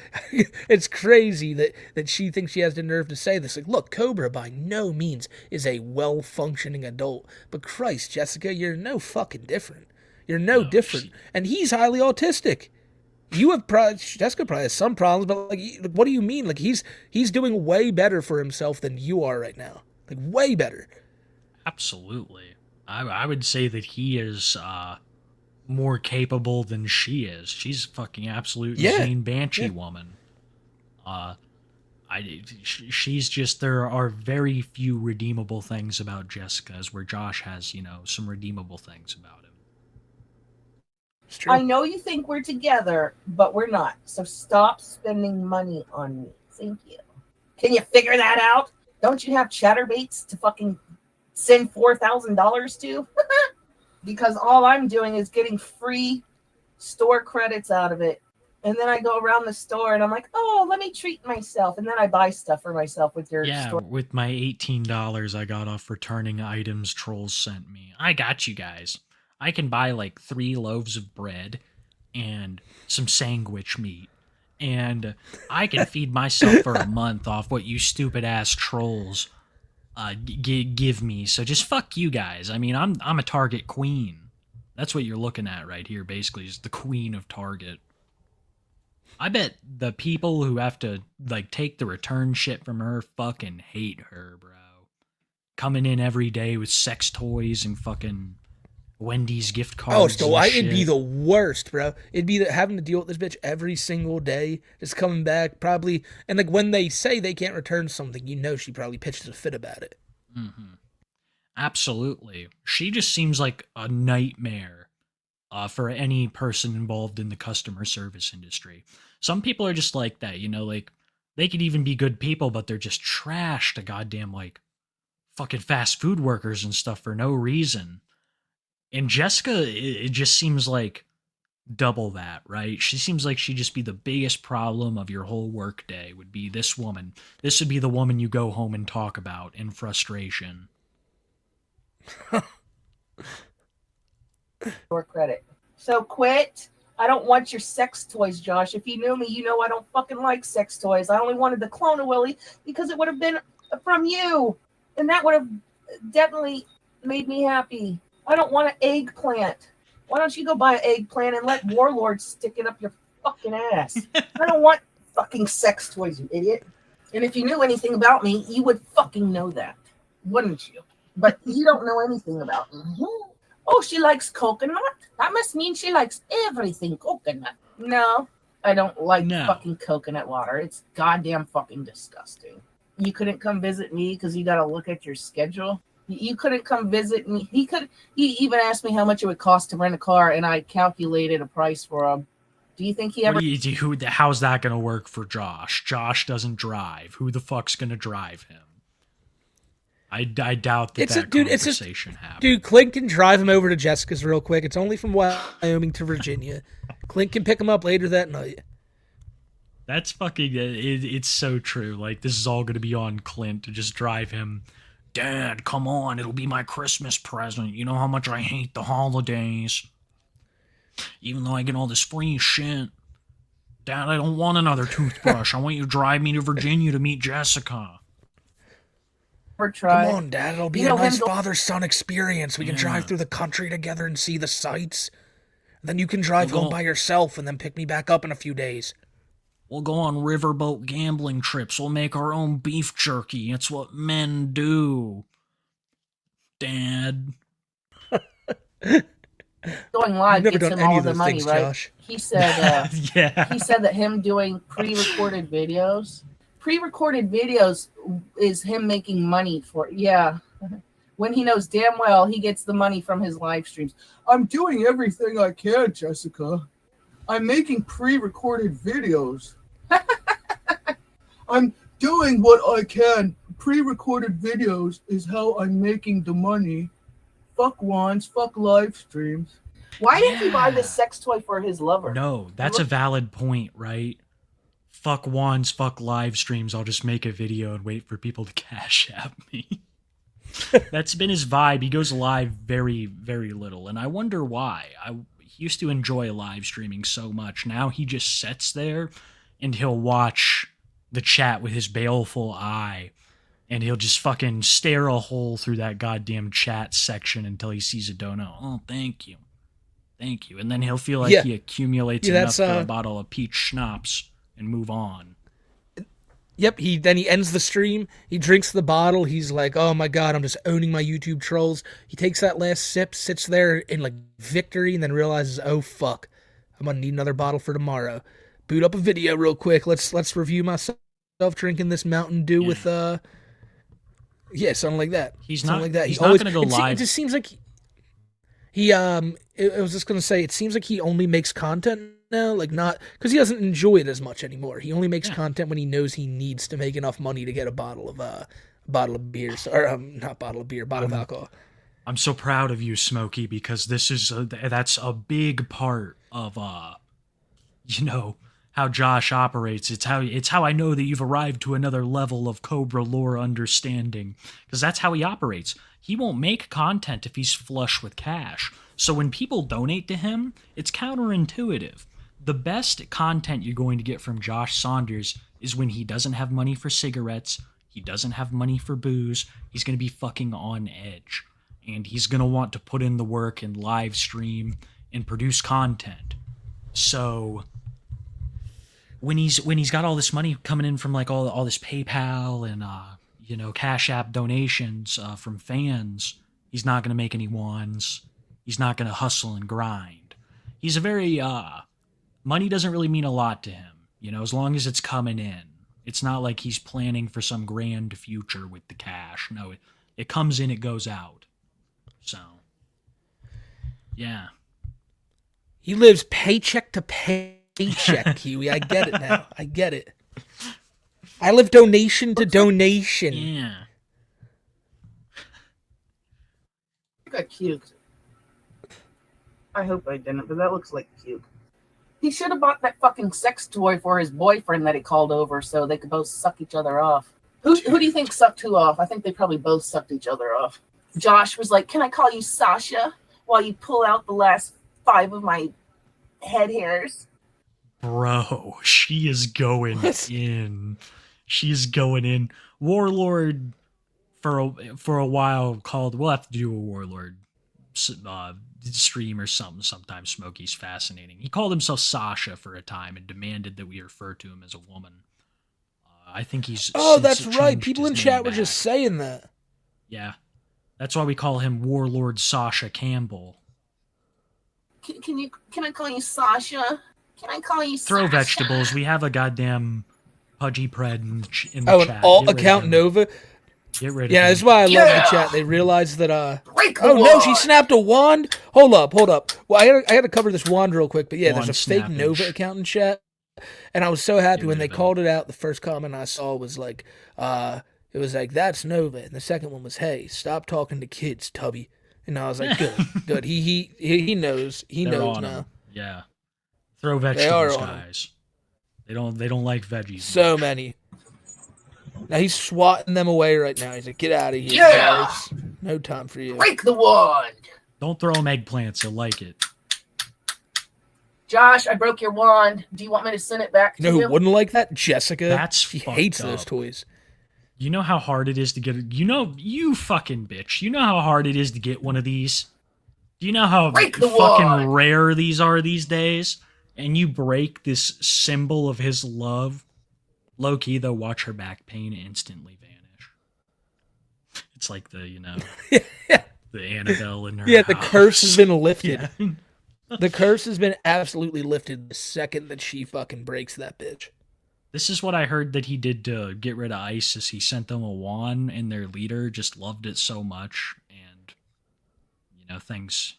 it's crazy that she thinks she has the nerve to say this. Like, look, Cobra by no means is a well-functioning adult. But Christ, Jessica, you're no fucking different. You're no different. And he's highly autistic. You have Jessica probably has some problems, but like, what do you mean? Like, he's doing way better for himself than you are right now. Like, way better. Absolutely. I would say that he is more capable than she is. She's a fucking absolute insane banshee woman. She's just, there are very few redeemable things about Jessica, as where Josh has, you know, some redeemable things about him. It's true. I know you think we're together, but we're not. So stop spending money on me. Thank you. Can you figure that out? Don't you have chatterbaits to fucking send $4,000 to? Because all I'm doing is getting free store credits out of it. And then I go around the store and I'm like, oh, let me treat myself. And then I buy stuff for myself with your store. With my $18 I got off returning items trolls sent me. I got you guys. I can buy like 3 loaves of bread and some sandwich meat. And I can feed myself for a month off what you stupid ass trolls give me. So just fuck you guys. I mean, I'm a Target queen. That's what you're looking at right here, basically, is the queen of Target. I bet the people who have to like take the return shit from her fucking hate her, bro. Coming in every day with sex toys and fucking Wendy's gift cards. Oh, it'd be the worst, bro. It'd be having to deal with this bitch every single day, just coming back probably. And like when they say they can't return something, you know she probably pitches a fit about it. Mm-hmm. Absolutely. She just seems like a nightmare for any person involved in the customer service industry. Some people are just like that, you know, like they could even be good people, but they're just trash to goddamn like fucking fast food workers and stuff for no reason. And Jessica, it just seems like double that, right? She seems like she'd just be the biggest problem of your whole work day would be this woman. This would be the woman you go home and talk about in frustration. Store credit. So quit. I don't want your sex toys, Josh. If you knew me, you know I don't fucking like sex toys. I only wanted the clone of Willie because it would have been from you. And that would have definitely made me happy. I don't want an eggplant. Why don't you go buy an eggplant and let Warlord stick it up your fucking ass? I don't want fucking sex toys, you idiot. And if you knew anything about me, you would fucking know that, wouldn't you? But you don't know anything about me. Oh, she likes coconut? That must mean she likes everything coconut. No, I don't like fucking coconut water. It's goddamn fucking disgusting. You couldn't come visit me because you got to look at your schedule. You couldn't come visit me. He even asked me how much it would cost to rent a car, and I calculated a price for him. Do you think he ever... How's that going to work for Josh? Josh doesn't drive. Who the fuck's going to drive him? I doubt that conversation happened. Dude, Clint can drive him over to Jessica's real quick. It's only from Wyoming to Virginia. Clint can pick him up later that night. That's fucking... It's so true. Like, this is all going to be on Clint to just drive him. Dad, come on. It'll be my Christmas present. You know how much I hate the holidays. Even though I get all this free shit. Dad, I don't want another toothbrush. I want you to drive me to Virginia to meet Jessica. Come on, Dad. It'll be a nice father-son experience. We can drive through the country together and see the sights. Then you can drive home by yourself and then pick me back up in a few days. We'll go on riverboat gambling trips. We'll make our own beef jerky. It's what men do. Dad. Going live Never gets done him any all of the those money, things, right? Josh. He said, yeah. He said that him doing pre-recorded videos is him making money for, when he knows damn well he gets the money from his live streams. I'm doing everything I can, Jessica. I'm making pre-recorded videos. I'm doing what I can. Pre-recorded videos is how I'm making the money. Fuck wands, fuck live streams. Why didn't he buy this sex toy for his lover? No, that's a valid point, right? Fuck wands, fuck live streams. I'll just make a video and wait for people to cash at me. That's been his vibe. He goes live very, very little. And I wonder why. He used to enjoy live streaming so much. Now he just sits there and he'll watch the chat with his baleful eye. And he'll just fucking stare a hole through that goddamn chat section until he sees a dono. Oh, thank you. Thank you. And then he'll feel like he accumulates enough for a bottle of peach schnapps and move on. Yep, then he ends the stream, he drinks the bottle, he's like, oh my god, I'm just owning my YouTube trolls. He takes that last sip, sits there in like victory, and then realizes, oh fuck, I'm gonna need another bottle for tomorrow. Boot up a video real quick, let's review myself drinking this Mountain Dew with something like that. He's something not like that. He's not gonna go live. It just seems like I was just gonna say, it seems like he only makes content now, like not because he doesn't enjoy it as much anymore. He only makes content when he knows he needs to make enough money to get a bottle of beer, or not bottle of beer, bottle of alcohol. I'm so proud of you, Smokey, because that's a big part of how Josh operates. It's how I know that you've arrived to another level of Cobra lore understanding, because that's how he operates. He won't make content if he's flush with cash. So when people donate to him, it's counterintuitive. The best content you're going to get from Josh Saunders is when he doesn't have money for cigarettes, he doesn't have money for booze, he's going to be fucking on edge. And he's going to want to put in the work and live stream and produce content. So when he's got all this money coming in from like all this PayPal and Cash App donations from fans, he's not going to make any wands. He's not going to hustle and grind. He's a very money doesn't really mean a lot to him, as long as it's coming in. It's not like he's planning for some grand future with the cash. No, it comes in, it goes out. So, yeah. He lives paycheck to paycheck, Huey. I get it now. I get it. I live donation to donation. Yeah. I got cute. I hope I didn't, but that looks like cute. He should have bought that fucking sex toy for his boyfriend that he called over so they could both suck each other off. Who do you think sucked who off? I think they probably both sucked each other off. Josh was like, can I call you Sasha while you pull out the last 5 of my head hairs. Bro, she is going in. She's going in. Warlord for a while called. We'll have to do a Warlord stream or something sometime. Smokey's fascinating. He called himself Sasha for a time and demanded that we refer to him as a woman. I think he's. Oh, that's right. People in chat were just saying that. Yeah, that's why we call him Warlord Sasha Campbell. Can I call you Sasha? Can I call you Throw Sasha? vegetables. We have a goddamn Pudgy Pred in the chat. An alt account Nova. Get rid of Yeah, him. that's why I love the chat. They realized that Break the oh no, wand! she snapped a wand. Hold up. Well, I got to cover this wand real quick. But yeah, Wand there's a fake snappage. Nova account in chat, and I was so happy Get when rid they of him. called it out. The first comment I saw was like, it was like, that's Nova, and the second one was, hey, stop talking to kids, Tubby. And I was like, good. He knows. He They're knows on now. him. Yeah. Throw They vegetables, are on him. guys. They don't like veggies. So much. many. Now he's swatting them away right now. He's like, get out of here, Yeah! guys. No time for you. Break the wand! Don't throw him eggplants. He'll like it. Josh, I broke your wand. Do you want me to send it back You to know you? who wouldn't like that? Jessica. That's she fucked hates up. those toys. You know how hard it is to get it. You fucking bitch. You know how hard it is to get one of these? Do you know how Break the fucking wand! rare these are these days? And you break this symbol of his love. Low key, though, watch her back pain instantly vanish. It's like the Annabelle in her Yeah, the house. curse has been lifted. Yeah. The curse has been absolutely lifted the second that she fucking breaks that bitch. This is what I heard that he did to get rid of ISIS. He sent them a wand, and their leader just loved it so much, and things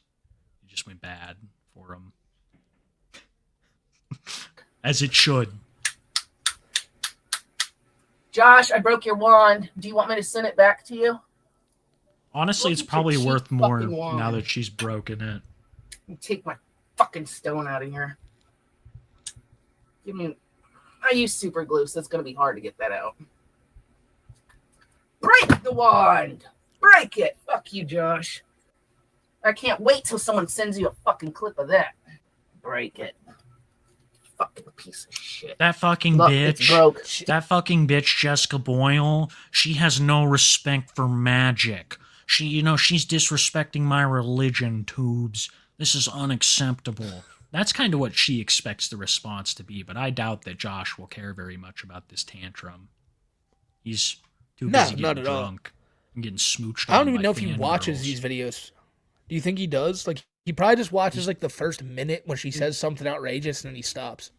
just went bad for him, as it should. Josh, I broke your wand. Do you want me to send it back to you? Honestly, Look it's at your probably cheap worth more fucking wand. now that she's broken it. Take my fucking stone out of here. I use super glue, so it's gonna be hard to get that out. Break the wand! Break it! Fuck you, Josh. I can't wait till someone sends you a fucking clip of that. Break it. Fucking piece of shit. That fucking Look, bitch. it's broke. That fucking bitch, Jessica Boyle. She has no respect for magic. She's disrespecting my religion, tubes. This is unacceptable. That's kind of what she expects the response to be, but I doubt that Josh will care very much about this tantrum. He's too busy not getting at all. drunk and getting smooched I don't on even by know if he fangirls. watches these videos. Do you think he does? Like, he probably just watches like the first minute when she says something outrageous and then he stops.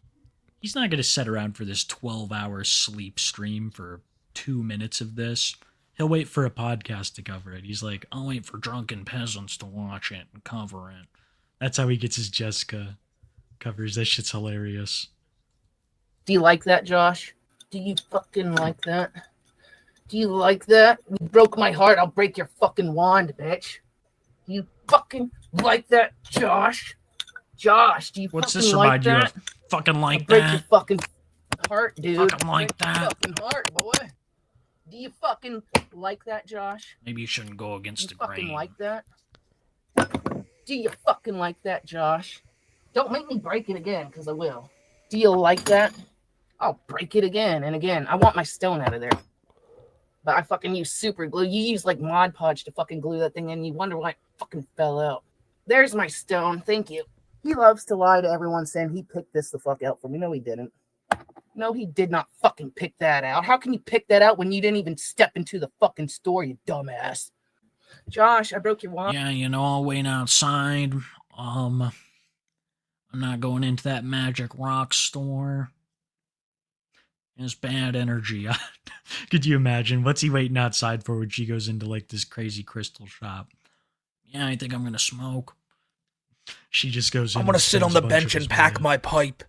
He's not going to sit around for this 12-hour sleep stream for 2 minutes of this. He'll wait for a podcast to cover it. He's like, I'll wait for drunken peasants to watch it and cover it. That's how he gets his Jessica covers. That shit's hilarious. Do you like that, Josh? Do you fucking like that? Do you like that? You broke my heart. I'll break your fucking wand, bitch. You fucking like that, Josh? Josh, do you What's fucking this like remind you that? of? Fucking like I'll break your that? fucking heart, dude. Fucking like Break your that? fucking heart, boy. Do you fucking like that, Josh? Maybe you shouldn't go Do against you the fucking grain. like that? Do you fucking like that, Josh? Don't make me break it again, because I will. Do you like that? I'll break it again and again. I want my stone out of there. But I fucking use super glue. You use like Mod Podge to fucking glue that thing in. You wonder why it fucking fell out. There's my stone. Thank you. He loves to lie to everyone saying he picked this the fuck out for me. No, he didn't. No, he did not fucking pick that out. How can you pick that out when you didn't even step into the fucking store, you dumbass? Josh, I broke your wand. Yeah, I'll wait outside. I'm not going into that magic rock store. It's bad energy. Could you imagine? What's he waiting outside for when she goes into like this crazy crystal shop? Yeah, I think I'm gonna smoke. She just goes in. I'm gonna and sit on spends the a bunch bench of and his pack money. my pipe.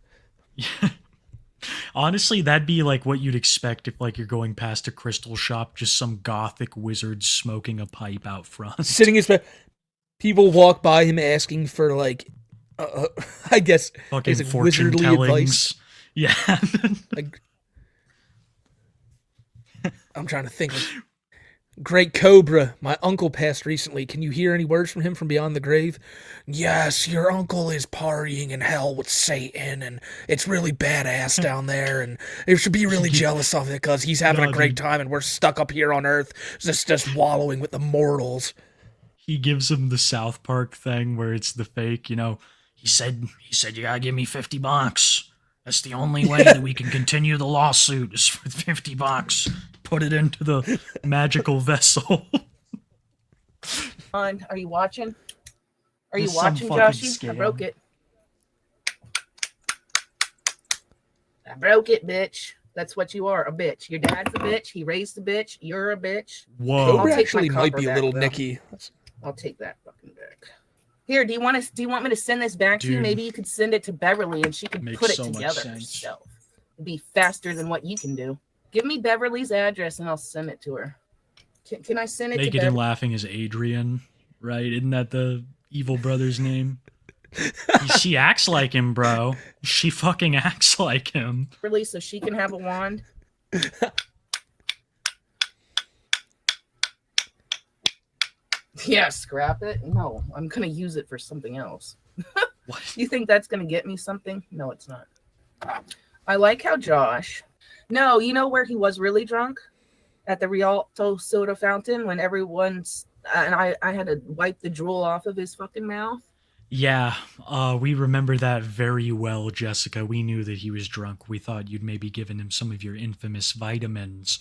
Honestly, that'd be like what you'd expect if like you're going past a crystal shop, just some gothic wizard smoking a pipe out front. Sitting his bed. People walk by him asking for like, I guess, Fucking is it fortune wizardly tellings. advice. Yeah. Like, I'm trying to think. Like, Great Cobra, my uncle passed recently. Can you hear any words from him from beyond the grave? Yes, your uncle is partying in hell with Satan, and it's really badass down there, and you should be really jealous of it because he's having a great time, and we're stuck up here on Earth just wallowing with the mortals. He gives him the South Park thing where it's the fake, you know. He said you gotta give me $50. That's the only way that we can continue the lawsuit is for $50. Put it into the magical vessel. Are you watching? Are you It's some watching, fucking Joshy? I scam. broke it. I broke it, bitch. That's what you are, a bitch. Your dad's a bitch. He raised a bitch. You're a bitch. Whoa. Cobra take my actually might copper be a back, little though. nicky. I'll take that fucking back. Here, do you want me to send this back to you? Dude. Maybe you could send it to Beverly and she could Makes put it so much together sense. herself. It'd be faster than what you can do. Give me Beverly's address and I'll send it to her. Can I send it to Naked and Beverly? Laughing is Adrian, right? Isn't that the evil brother's name? She acts like him, bro. She fucking acts like him. So she can have a wand? Yeah, scrap it? No, I'm going to use it for something else. What? You think that's going to get me something? No, it's not. I like how Josh... No, you know where he was really drunk? At the Rialto soda fountain when everyone's... and I had to wipe the drool off of his fucking mouth. Yeah, we remember that very well, Jessica. We knew that he was drunk. We thought you'd maybe given him some of your infamous vitamins.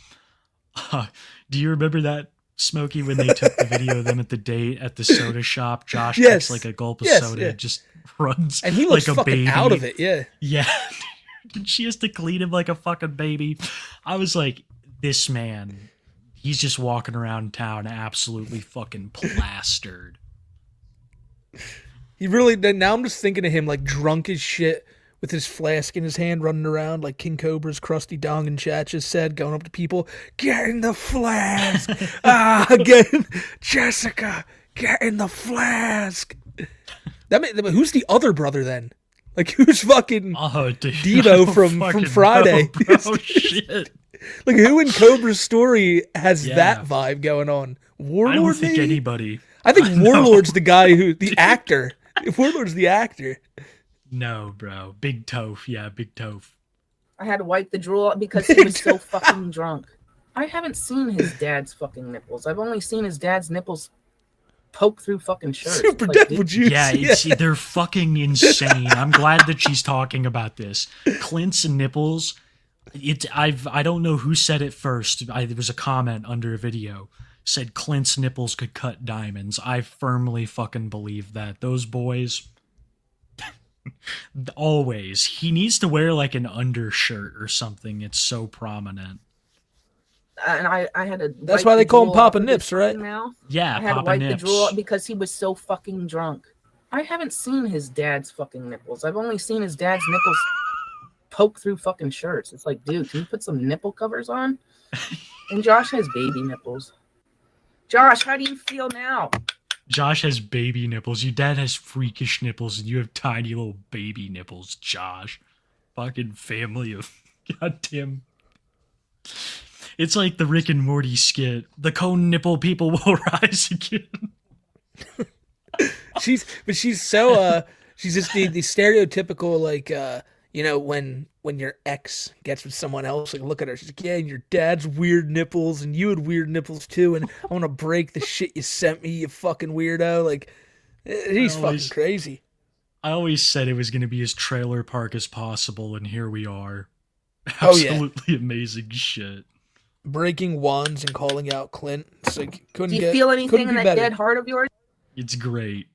Do you remember that, Smokey, when they took the video of them at the date at the soda shop? Josh takes like a gulp of soda, just runs and he looks like a fucking baby. out of it, yeah. Yeah, and she has to clean him like a fucking baby. I was like, this man, he's just walking around town absolutely fucking plastered. He really did. Now I'm just thinking of him like drunk as shit with his flask in his hand running around like Kingcobra's Krusty Dong in chat just said, going up to people, get in the flask. Jessica, get in the flask. Who's the other brother then? Like who's fucking Devo from Friday? Know, bro. Shit. Like who in Cobra's story has that vibe going on? Warlord? I don't think maybe? anybody. I think Warlord's the guy the actor. Warlord's the actor. No, bro. Big Toph. Yeah, Big Toph. I had to wipe the drool out because he was so fucking drunk. I haven't seen his dad's fucking nipples. I've only seen his dad's nipples poke through fucking shirts. Super like, devil juice. Yeah, they're fucking insane. I'm glad that she's talking about this. Clint's nipples. I don't know who said it first. There was a comment under a video said Clint's nipples could cut diamonds. I firmly fucking believe that. Those boys. Always. He needs to wear like an undershirt or something. It's so prominent. And I had to. That's why they call him Papa Nips, right? Yeah, I had Papa to wipe Nips. the drool out because he was so fucking drunk. I haven't seen his dad's fucking nipples. I've only seen his dad's nipples poke through fucking shirts. It's like, dude, can you put some nipple covers on? And Josh has baby nipples. Josh, how do you feel now? Josh has baby nipples. Your dad has freakish nipples, and you have tiny little baby nipples, Josh. Fucking family of goddamn. It's like the Rick and Morty skit. The cone nipple people will rise again. She's so she's just the stereotypical like when your ex gets with someone else, like look at her, she's like, yeah, and your dad's weird nipples and you had weird nipples too, and I want to break the shit you sent me, you fucking weirdo. Like he's fucking crazy. I always said it was going to be as trailer park as possible, and here we are. Oh, yeah. Absolutely amazing shit. Breaking wands and calling out Clint. It's like Do you feel anything in that dead heart of yours? It's great.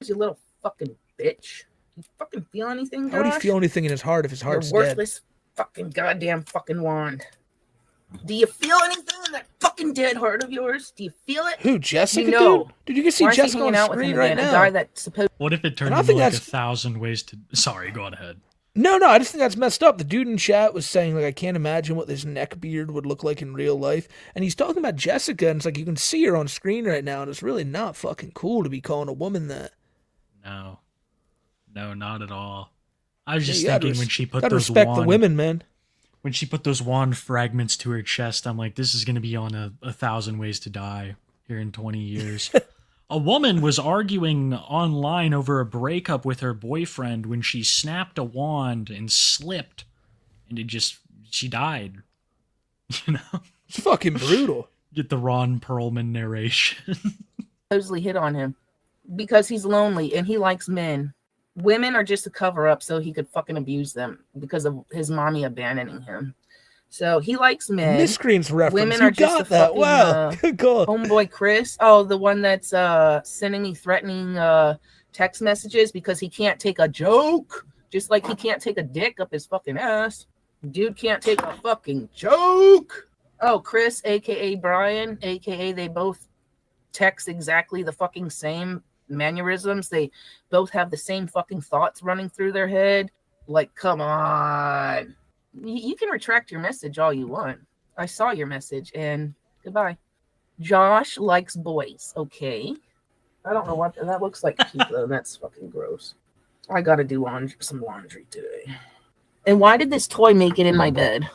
You little fucking bitch. You fucking feel anything, Josh? How would he feel anything in his heart if his heart's Your dead? worthless fucking goddamn fucking wand. Do you feel anything in that fucking dead heart of yours? Do you feel it? Who, Jessica? You know. Dude, you can see Why is he Jessica on hanging out with screen him right again? now. A guy that supposed. What if it turned And I into think like that's- 1,000 ways to... Sorry, go on ahead. No, I just think that's messed up. The dude in chat was saying, like, I can't imagine what this neck beard would look like in real life. And he's talking about Jessica, and it's like, you can see her on screen right now, and it's really not fucking cool to be calling a woman that. No, not at all. I was just Yeah, thinking when she put gotta those respect wand... the women, man. When she put those wand fragments to her chest, I'm like, this is going to be on a 1,000 Ways to Die here in 20 years. A woman was arguing online over a breakup with her boyfriend when she snapped a wand and slipped, and she died. You know? It's fucking brutal. Get the Ron Perlman narration. Supposedly hit on him because he's lonely and he likes men. Women are just a cover up so he could fucking abuse them because of his mommy abandoning him. So he likes men. Miscreants reference. Women You are just got a that. fucking, Wow. Good call. Homeboy Chris. Oh, the one that's sending me threatening text messages because he can't take a joke. Just like he can't take a dick up his fucking ass. Dude can't take a fucking joke. Oh, Chris, aka Brian, aka they both text exactly the fucking same mannerisms. They both have the same fucking thoughts running through their head. Like, come on. You can retract your message all you want. I saw your message and goodbye. Josh likes boys. Okay. I don't know what that looks like. Though. That's fucking gross. I gotta do some laundry today. And why did this toy make it in my bed?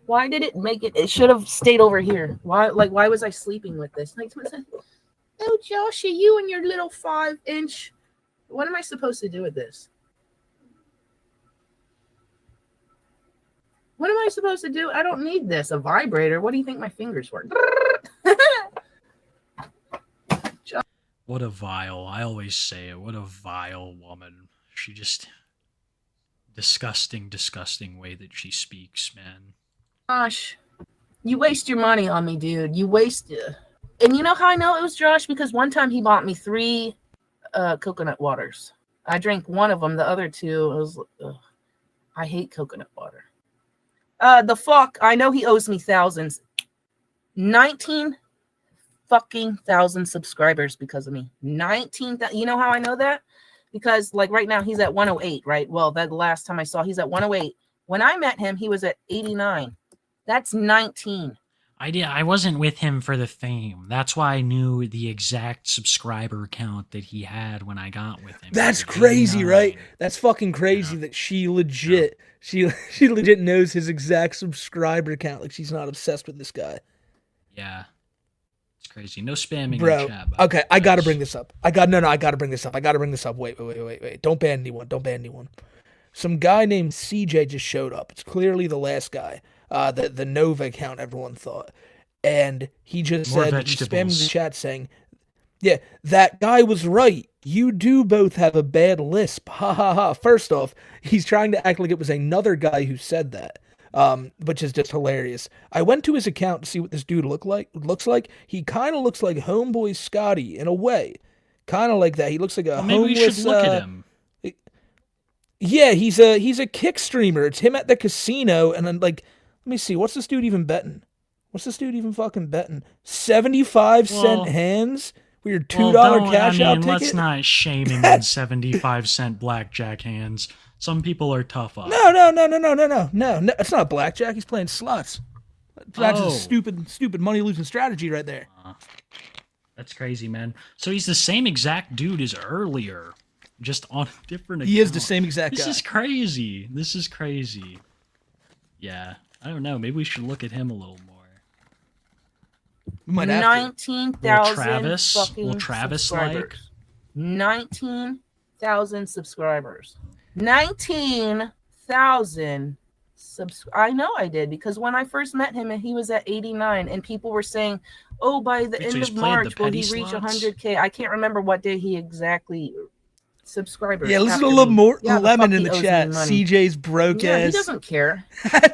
Why did it make it? It should have stayed over here. Why was I sleeping with this? Like, oh, Josh, you and your little 5-inch. What am I supposed to do with this? What am I supposed to do? I don't need this. A vibrator. What do you think my fingers were? What a vile, I always say it, what a vile woman. She just, disgusting way that she speaks, man. Gosh, you waste your money on me, dude. You waste it. And you know how I know it was Josh? Because one time he bought me 3 coconut waters. I drank one of them. The other 2, I hate coconut water. The fuck? I know he owes me thousands. 19 fucking thousand subscribers because of me. 19,000. You know how I know that? Because like right now he's at 108, right? Well, that last time I saw he's at 108. When I met him, he was at 89. That's 19. I wasn't with him for the fame. That's why I knew the exact subscriber count that he had when I got with him. That's crazy, 89. right? That's fucking crazy that she legit she legit knows his exact subscriber count. Like she's not obsessed with this guy. Yeah. It's crazy. No spamming Bro, in chat. okay, I gotta bring this up. I gotta bring this up. Wait. Don't ban anyone. Some guy named CJ just showed up. It's clearly the last guy. The Nova account everyone thought. And he just More said, he vegetables. spammed the chat saying, yeah, that guy was right. You do both have a bad lisp. Ha ha ha. First off, he's trying to act like it was another guy who said that. Which is just hilarious. I went to his account to see what this dude looks like. He kind of looks like Homeboy Scotty in a way. Kind of like that. He looks like a maybe homeless... we should look at him. Yeah, he's a kick streamer. It's him at the casino, and then like, let me see, what's this dude even betting? What's this dude even fucking betting? 75-cent hands with your $2 cash out ticket? Let's not shame him on 75-cent blackjack hands. Some people are tough up. No. It's not blackjack. He's playing slots. That's a stupid money losing strategy right there. That's crazy, man. So he's the same exact dude as earlier, just on a different account. He is the same exact guy. This is crazy. Yeah, I don't know. Maybe we should look at him a little more. We might have to. 19,000 Will Travis like? 19,000 subscribers. 19,000 I know I did, because when I first met him and he was at 89 and people were saying, oh, by the end of March will he reach 100K. I can't remember what day he exactly subscribers. Yeah, listen to a little more lemon in the chat. CJ's broke ass. He doesn't care.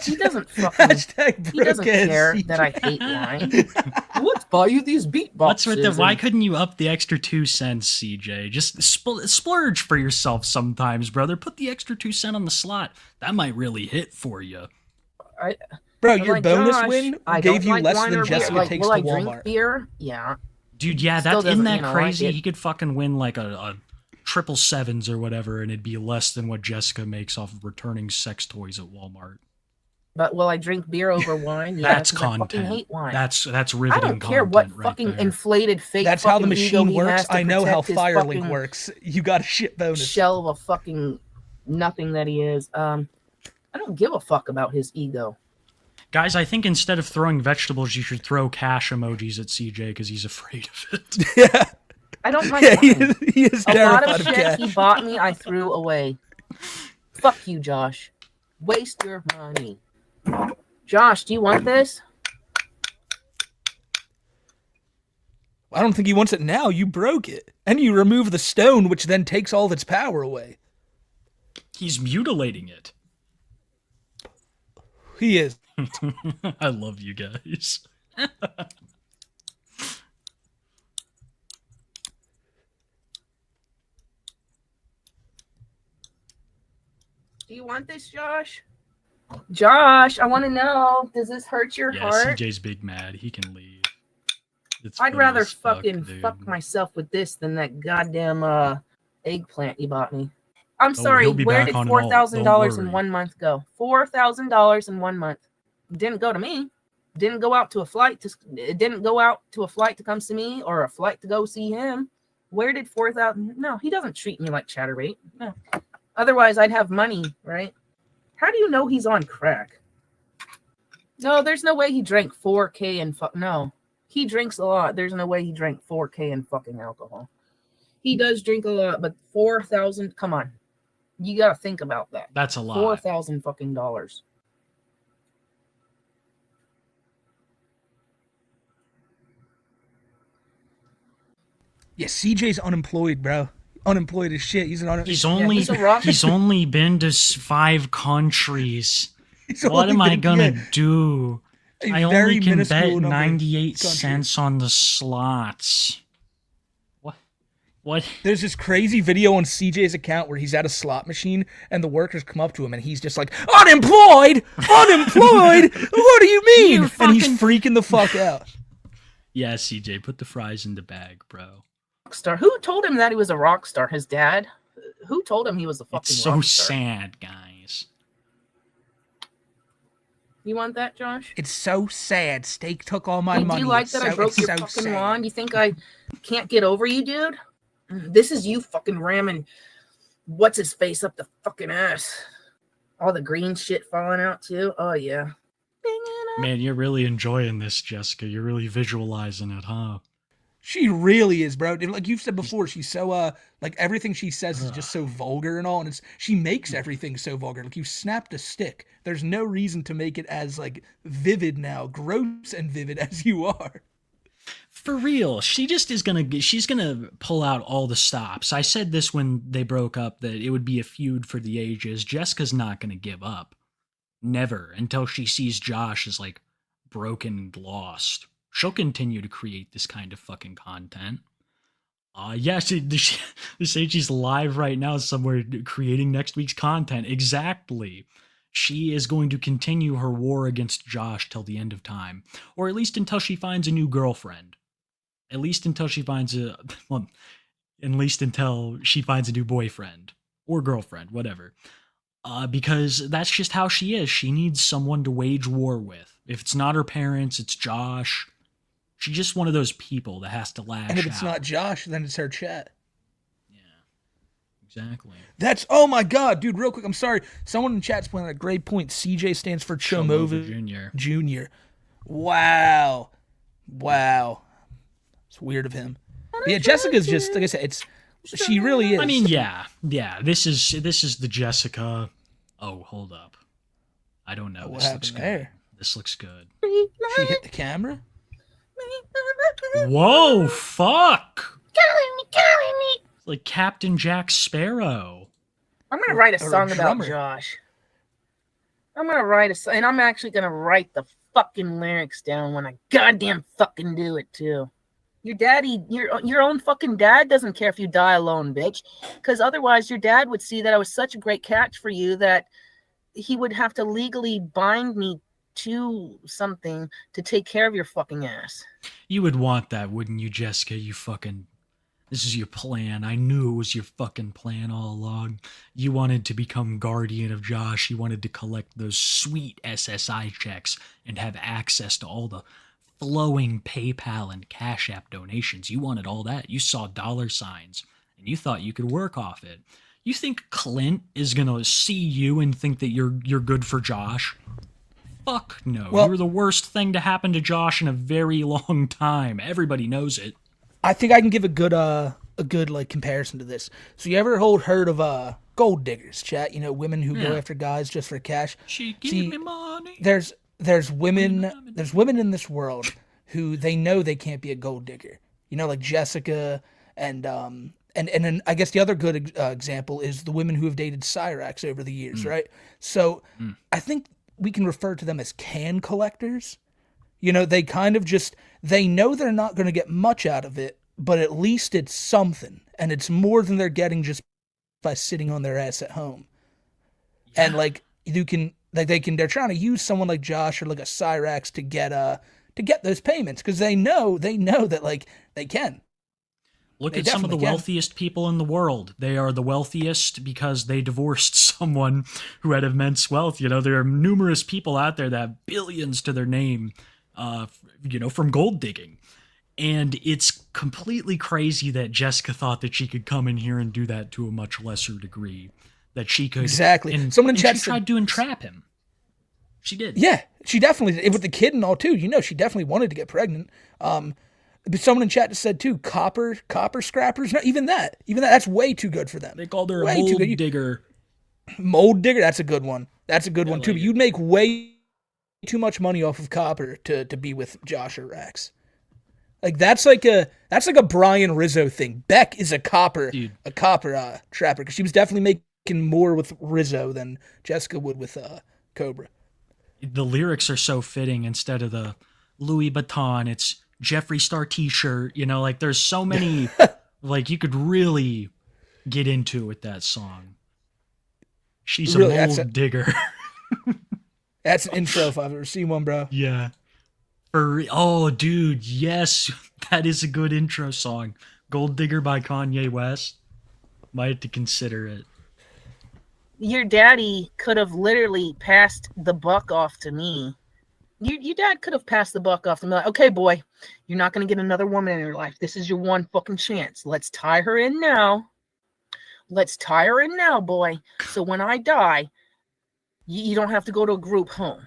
He doesn't care that I hate wine. Let's buy you these beat boxes. What's with the? Why couldn't you up the extra 2 cents, CJ? Just splurge for yourself sometimes, brother. Put the extra 2 cents on the slot. That might really hit for you. Bro, your bonus win gave you less than Jessica takes to Walmart. Drink beer? Yeah. Dude, yeah, isn't that crazy? He could fucking win like a 777s or whatever, and it'd be less than what Jessica makes off of returning sex toys at Walmart. But will I drink beer over wine? Yeah, that's content. I fucking hate wine. That's riveting. I don't care what fucking inflated fake. That's how the machine works. I know how Firelink works. You got a shit bonus. Shell of a fucking nothing that he is. I don't give a fuck about his ego. Guys, I think instead of throwing vegetables, you should throw cash emojis at CJ because he's afraid of it. Yeah. I don't like Yeah, buying. he is A lot terrified of of shit cash. he bought me, I threw away. Fuck you, Josh. Waste your money. Josh, do you want this? I don't think he wants it now. You broke it. And you remove the stone, which then takes all of its power away. He's mutilating it. He is. I love you guys. Do you want this, Josh? Josh, I want to know. Does this hurt your Yeah, heart? CJ's big mad. He can leave. It's I'd funny rather as fuck, fucking dude. fuck myself with this than that goddamn eggplant you bought me. I'm Oh, sorry, he'll be where back did on it all. $4,000 Don't in worry. 1 month go? $4,000 in 1 month. Didn't go to me. Didn't go out to a flight to. It didn't go out to a flight to come see me or a flight to go see him. Where did 4,000? No, he doesn't treat me like Chatterbait. No. Otherwise, I'd have money, right? How do you know he's on crack? No, there's no way he drank 4K and no. He drinks a lot. There's no way he drank 4K and fucking alcohol. He does drink a lot, but 4,000. Come on, you gotta think about that. That's a lot. 4,000 fucking dollars. Yeah, CJ's unemployed, bro. Unemployed as shit. He's an He's only he's a rock- he's only been to 5 countries. he's What only am I been- gonna yeah, do? a I very only can minuscule bet number of 98 countries. cents on the slots. What? There's this crazy video on CJ's account where he's at a slot machine and the workers come up to him and he's just like, unemployed? Unemployed? What do you mean? You And he's fucking- freaking the fuck out. Yeah, CJ, put the fries in the bag, bro. Star. Who told him that he was a rock star? His dad? Who told him he was a fucking It's so rock star? sad, guys. You want that, Josh? It's so sad. Steak took all my Do money. you like It's that I so- broke it's your so fucking sad. lawn? You think I can't get over you, dude? This is you fucking ramming what's his face up the fucking ass. All the green shit falling out too. Oh yeah. Man, you're really enjoying this, Jessica. You're really visualizing it, huh? She really is, bro. And like you've said before, she's so like everything she says is just so vulgar and all, and she makes everything so vulgar. Like you snapped a stick. There's no reason to make it as like vivid now, gross and vivid as you are. For real, she's gonna pull out all the stops. I said this when they broke up, that it would be a feud for the ages. Jessica's not gonna give up. Never, until she sees Josh as like broken and lost. She'll continue to create this kind of fucking content. Yeah, they say she's live right now somewhere creating next week's content. Exactly. She is going to continue her war against Josh till the end of time. Or at least until she finds a new girlfriend. At least until she finds a new boyfriend. Or girlfriend, whatever. Because that's just how she is. She needs someone to wage war with. If it's not her parents, it's Josh. She's just one of those people that has to lash out. And if it's not Josh, then it's her chat. Exactly. Oh my god, dude, real quick, I'm sorry. Someone in chat's pointing out a great point. CJ stands for Chomova Jr. Wow. It's weird of him. But yeah, Jessica's just, like I said, she really is. I mean, yeah. This is the Jessica. Oh, hold up. I don't know. What This looks happened good. there? This looks good. She hit the camera? Whoa, fuck! It's like Captain Jack Sparrow. I'm gonna write a Or a song about drummer. Josh. I'm gonna write a song, and I'm actually gonna write the fucking lyrics down when I goddamn fucking do it too. Your daddy, your own fucking dad doesn't care if you die alone, bitch. Because otherwise, your dad would see that I was such a great catch for you that he would have to legally bind me to something to take care of your fucking ass. You would want that, wouldn't you, Jessica? You fucking... This is your plan. I knew it was your fucking plan all along. You wanted to become guardian of Josh. You wanted to collect those sweet SSI checks and have access to all the flowing PayPal and Cash App donations. You wanted all that. You saw dollar signs and you thought you could work off it. You think Clint is gonna see you and think that you're good for Josh? Fuck no. Well- You're the worst thing to happen to Josh in a very long time. Everybody knows it. I think I can give a good like comparison to this. So you ever heard of gold diggers, chat? You know, women who go Yeah. after guys just for cash. She give See, me money. There's women in this world who they know they can't be a gold digger. You know, like Jessica and then I guess the other good example is the women who have dated Cyrax over the years, right? So I think we can refer to them as can collectors. You know, they kind of just, they know they're not going to get much out of it, but at least it's something. And it's more than they're getting just by sitting on their ass at home. Yeah. And like, you can, like they're trying to use someone like Josh or like a Cyrax to get those payments. Cause they know that like they can. Look They at some of the definitely can. wealthiest people in the world. They are the wealthiest because they divorced someone who had immense wealth. You know, there are numerous people out there that have billions to their name, from gold digging. And it's completely crazy that Jessica thought that she could come in here and do that to a much lesser degree. That she could. Exactly. And, Someone in and chat she tried to entrap him. She did. Yeah, she definitely did. With the kid and all too. You know, she definitely wanted to get pregnant. But someone in chat just said too, copper scrappers. No, even that's way too good for them. They called her way a mold too good. digger. Mold digger. That's a good one. That's a good one too. like But you'd make way too much money off of copper to be with Josh or Rax. Like that's like a Brian Rizzo thing. Beck is a copper trapper because she was definitely making more with Rizzo than Jessica would with Cobra. The lyrics are so fitting. Instead of the Louis Vuitton, it's Jeffree Star t-shirt. You know, like there's so many like you could really get into with that song. She's really, a mold digger. That's an intro if I've ever seen one, bro. Yeah. Oh, dude, yes. That is a good intro song. Gold Digger by Kanye West. Might have to consider it. Your daddy could have literally passed the buck off to me. Your dad could have passed the buck off to me. Like, okay, boy, you're not going to get another woman in your life. This is your one fucking chance. Let's tie her in now. Boy. So when I die, you don't have to go to a group home.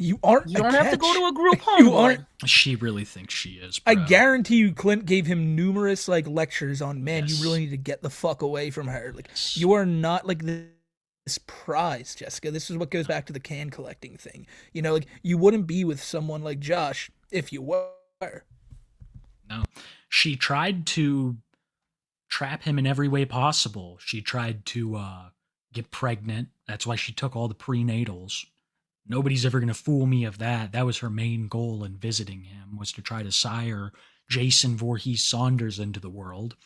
You aren't. You don't have to go to a group home. You aren't. She really thinks she is. Bro. I guarantee you, Clint gave him numerous like lectures on, man, you really need to get the fuck away from her. Like you are not like this prize, Jessica. This is what goes back to the can collecting thing. You know, like you wouldn't be with someone like Josh if you were. No, she tried to trap him in every way possible. She tried to get pregnant. That's why she took all the prenatals. Nobody's ever going to fool me of that. That was her main goal in visiting him, was to try to sire Jason Voorhees Saunders into the world.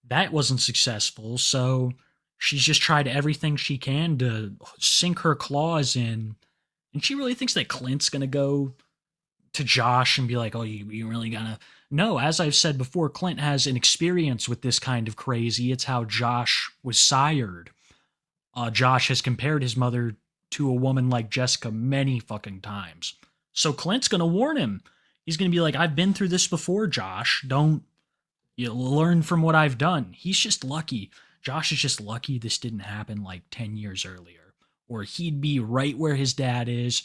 That wasn't successful, so she's just tried everything she can to sink her claws in. And she really thinks that Clint's going to go to Josh and be like, oh, you really gonna... No, as I've said before, Clint has an experience with this kind of crazy. It's how Josh was sired. Josh has compared his mother to a woman like Jessica many fucking times. So Clint's going to warn him. He's going to be like, I've been through this before, Josh. Don't you learn from what I've done. He's just lucky. Josh is just lucky this didn't happen like 10 years earlier. Or he'd be right where his dad is,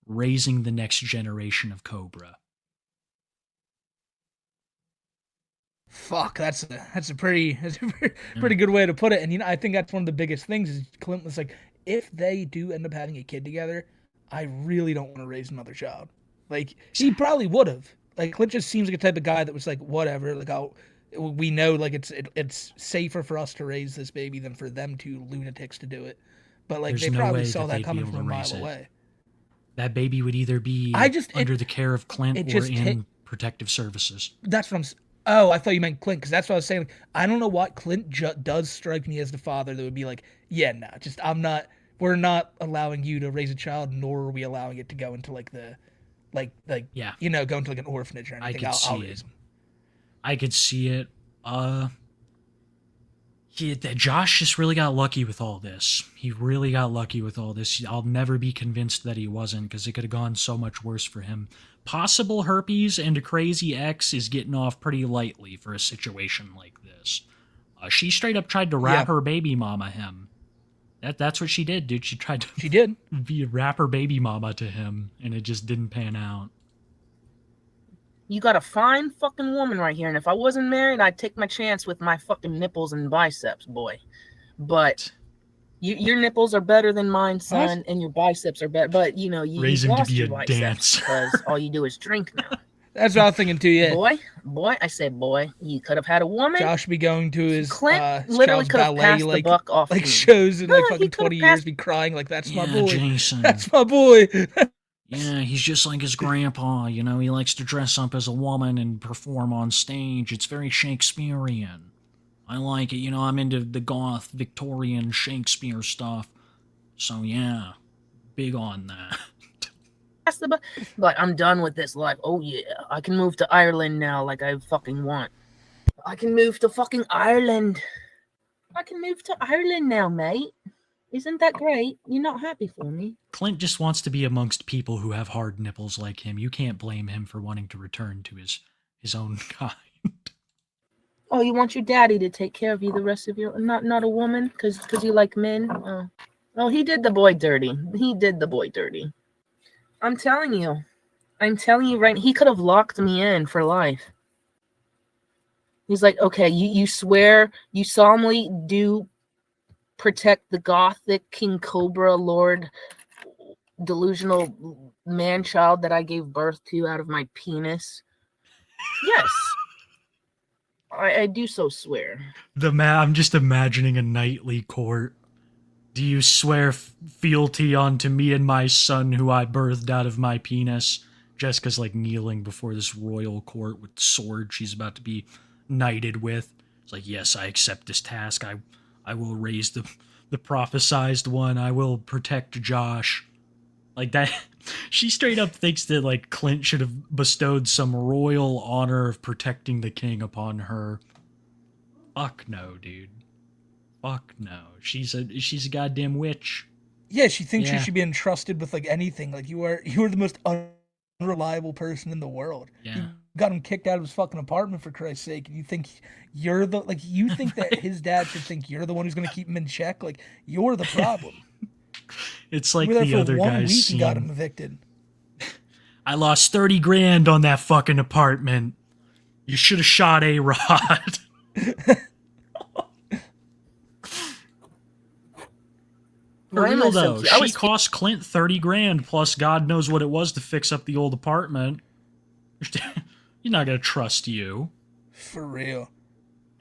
raising the next generation of Cobra. Fuck, that's a pretty good way to put it. And you know, I think that's one of the biggest things is Clint was like, if they do end up having a kid together, I really don't want to raise another child. Like he probably would have. Like Clint just seems like a type of guy that was like, whatever. Like we know like it's safer for us to raise this baby than for them two lunatics to do it. But like they probably saw that coming from a mile away. That baby would either be under the care of Clint or in protective services. That's what I'm. Oh, I thought you meant Clint, because that's what I was saying. Like, I don't know what Clint does strike me as the father that would be like, yeah, no, just we're not allowing you to raise a child, nor are we allowing it to go into like the, you know, go into like an orphanage or anything. I'll raise him. I could see it. Josh just really got lucky with all this. He really got lucky with all this. I'll never be convinced that he wasn't, because it could have gone so much worse for him. Possible herpes and a crazy ex is getting off pretty lightly for a situation like this. She straight up tried to rap her baby mama him. That's what she did, dude. She tried to rap her baby mama to him, and it just didn't pan out. You got a fine fucking woman right here, and if I wasn't married, I'd take my chance with my fucking nipples and biceps, boy. But your nipples are better than mine, son, and your biceps are better. But you raising lost to be your a biceps dance because all you do is drink now. That's what I was thinking too. Yeah, boy, I said, boy, you could have had a woman. Josh be going to his Clint literally could have passed the buck off. Like shows in like fucking 20 years, be crying like that's my boy. Jason. That's my boy. Yeah, he's just like his grandpa, he likes to dress up as a woman and perform on stage. It's very Shakespearean. I like it, I'm into the goth Victorian Shakespeare stuff. So yeah, big on that. But I'm done with this life. Oh yeah, I can move to Ireland now like I fucking want. I can move to fucking Ireland. I can move to Ireland now, mate. Isn't that great? You're not happy for me. Clint just wants to be amongst people who have hard nipples like him. You can't blame him for wanting to return to his own kind. Oh, you want your daddy to take care of you the rest of your... Not a woman? Because you like men? Oh, he did the boy dirty. I'm telling you right, he could have locked me in for life. He's like, okay, you swear, you solemnly do protect the gothic Kingcobra Lord delusional man-child that I gave birth to out of my penis. Yes. I do so swear. I'm just imagining a knightly court. Do you swear fealty unto me and my son who I birthed out of my penis? Jessica's like kneeling before this royal court with the sword she's about to be knighted with. It's like, yes, I accept this task. I will raise the prophesized one. I will protect Josh. Like that. She straight up thinks that like Clint should have bestowed some royal honor of protecting the king upon her. Fuck no, dude. Fuck no. She's a goddamn witch. Yeah, she thinks she should be entrusted with like anything. Like you are the most unreliable person in the world. Yeah. You got him kicked out of his fucking apartment for Christ's sake, and you think you're the you think that his dad should think you're the one who's gonna keep him in check? Like you're the problem. It's like the other guy's scene. Got him evicted. I lost 30 grand on that fucking apartment. You should have shot A-Rod. For real though, she cost Clint 30 grand plus God knows what it was to fix up the old apartment. You're not gonna trust you. For real.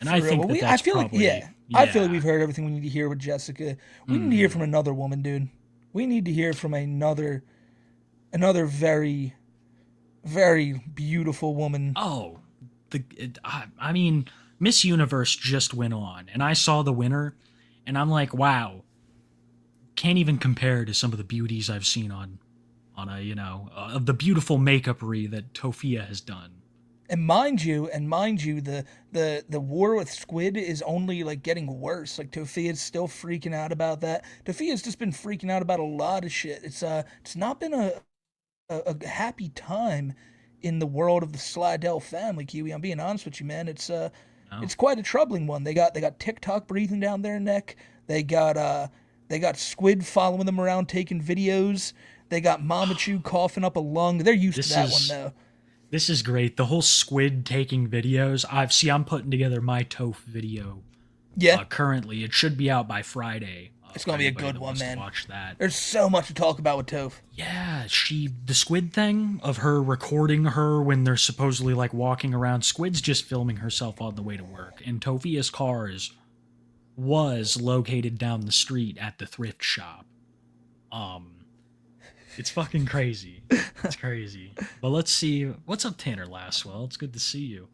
And I think that's probably... I feel like we've heard everything we need to hear with Jessica. We need to hear from another woman, dude. We need to hear from another very, very beautiful woman. Oh, I mean, Miss Universe just went on, and I saw the winner, and I'm like, wow, can't even compare to some of the beauties I've seen on of the beautiful makeupery that Tophia has done. And mind you, the war with Squid is only like getting worse. Like Tophia's still freaking out about that. Tophia's just been freaking out about a lot of shit. It's not been a happy time in the world of the Slidell family, Kiwi. I'm being honest with you, man. It's quite a troubling one. They got TikTok breathing down their neck. They got Squid following them around taking videos. They got Mamachu coughing up a lung. They're used to that one though. This is great. The whole Squid taking videos. I'm putting together my Toph video. Yeah. Currently, it should be out by Friday. It's gonna be a good one, man. Watch that. There's so much to talk about with Toph. Yeah, the Squid thing of her recording her when they're supposedly like walking around. Squid's just filming herself on the way to work, and Tophia's car was located down the street at the thrift shop. It's fucking crazy. It's crazy. But let's see. What's up, Tanner Laswell? It's good to see you.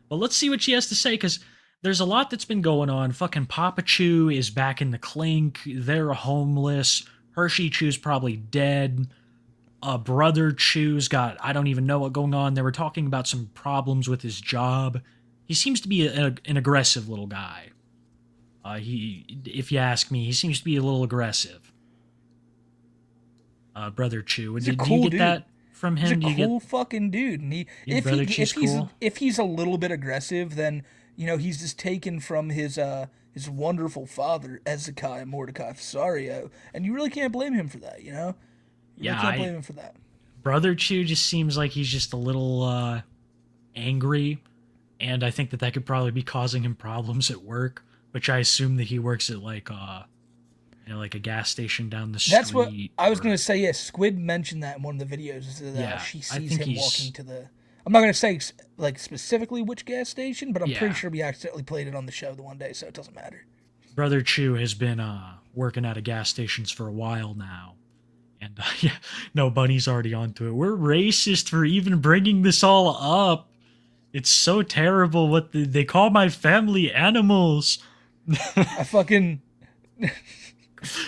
But let's see what she has to say, because there's a lot that's been going on. Fucking Papachu is back in the clink. They're homeless. Hershey Chew's probably dead. Brother Chew's got, I don't even know what's going on. They were talking about some problems with his job. He seems to be an aggressive little guy. If you ask me, he seems to be a little aggressive. Brother Chew. Did you get that from him? He's a cool fucking dude. And if he's a little bit aggressive, then he's just taken from his wonderful father, Ezekiah Mordecai Fasario, and you really can't blame him for that, You really can't blame him for that. Brother Chu just seems like he's just a little angry, and I think that could probably be causing him problems at work, which I assume that he works at like like a gas station down the street. That's what I was going to say. Yeah, Squid mentioned that in one of the videos. That she sees him walking to the. I'm not going to say like specifically which gas station, but I'm pretty sure we accidentally played it on the show the one day, so it doesn't matter. Brother Chu has been working at a gas stations for a while now. And Bunny's already onto it. We're racist for even bringing this all up. It's so terrible what they call my family animals. I fucking...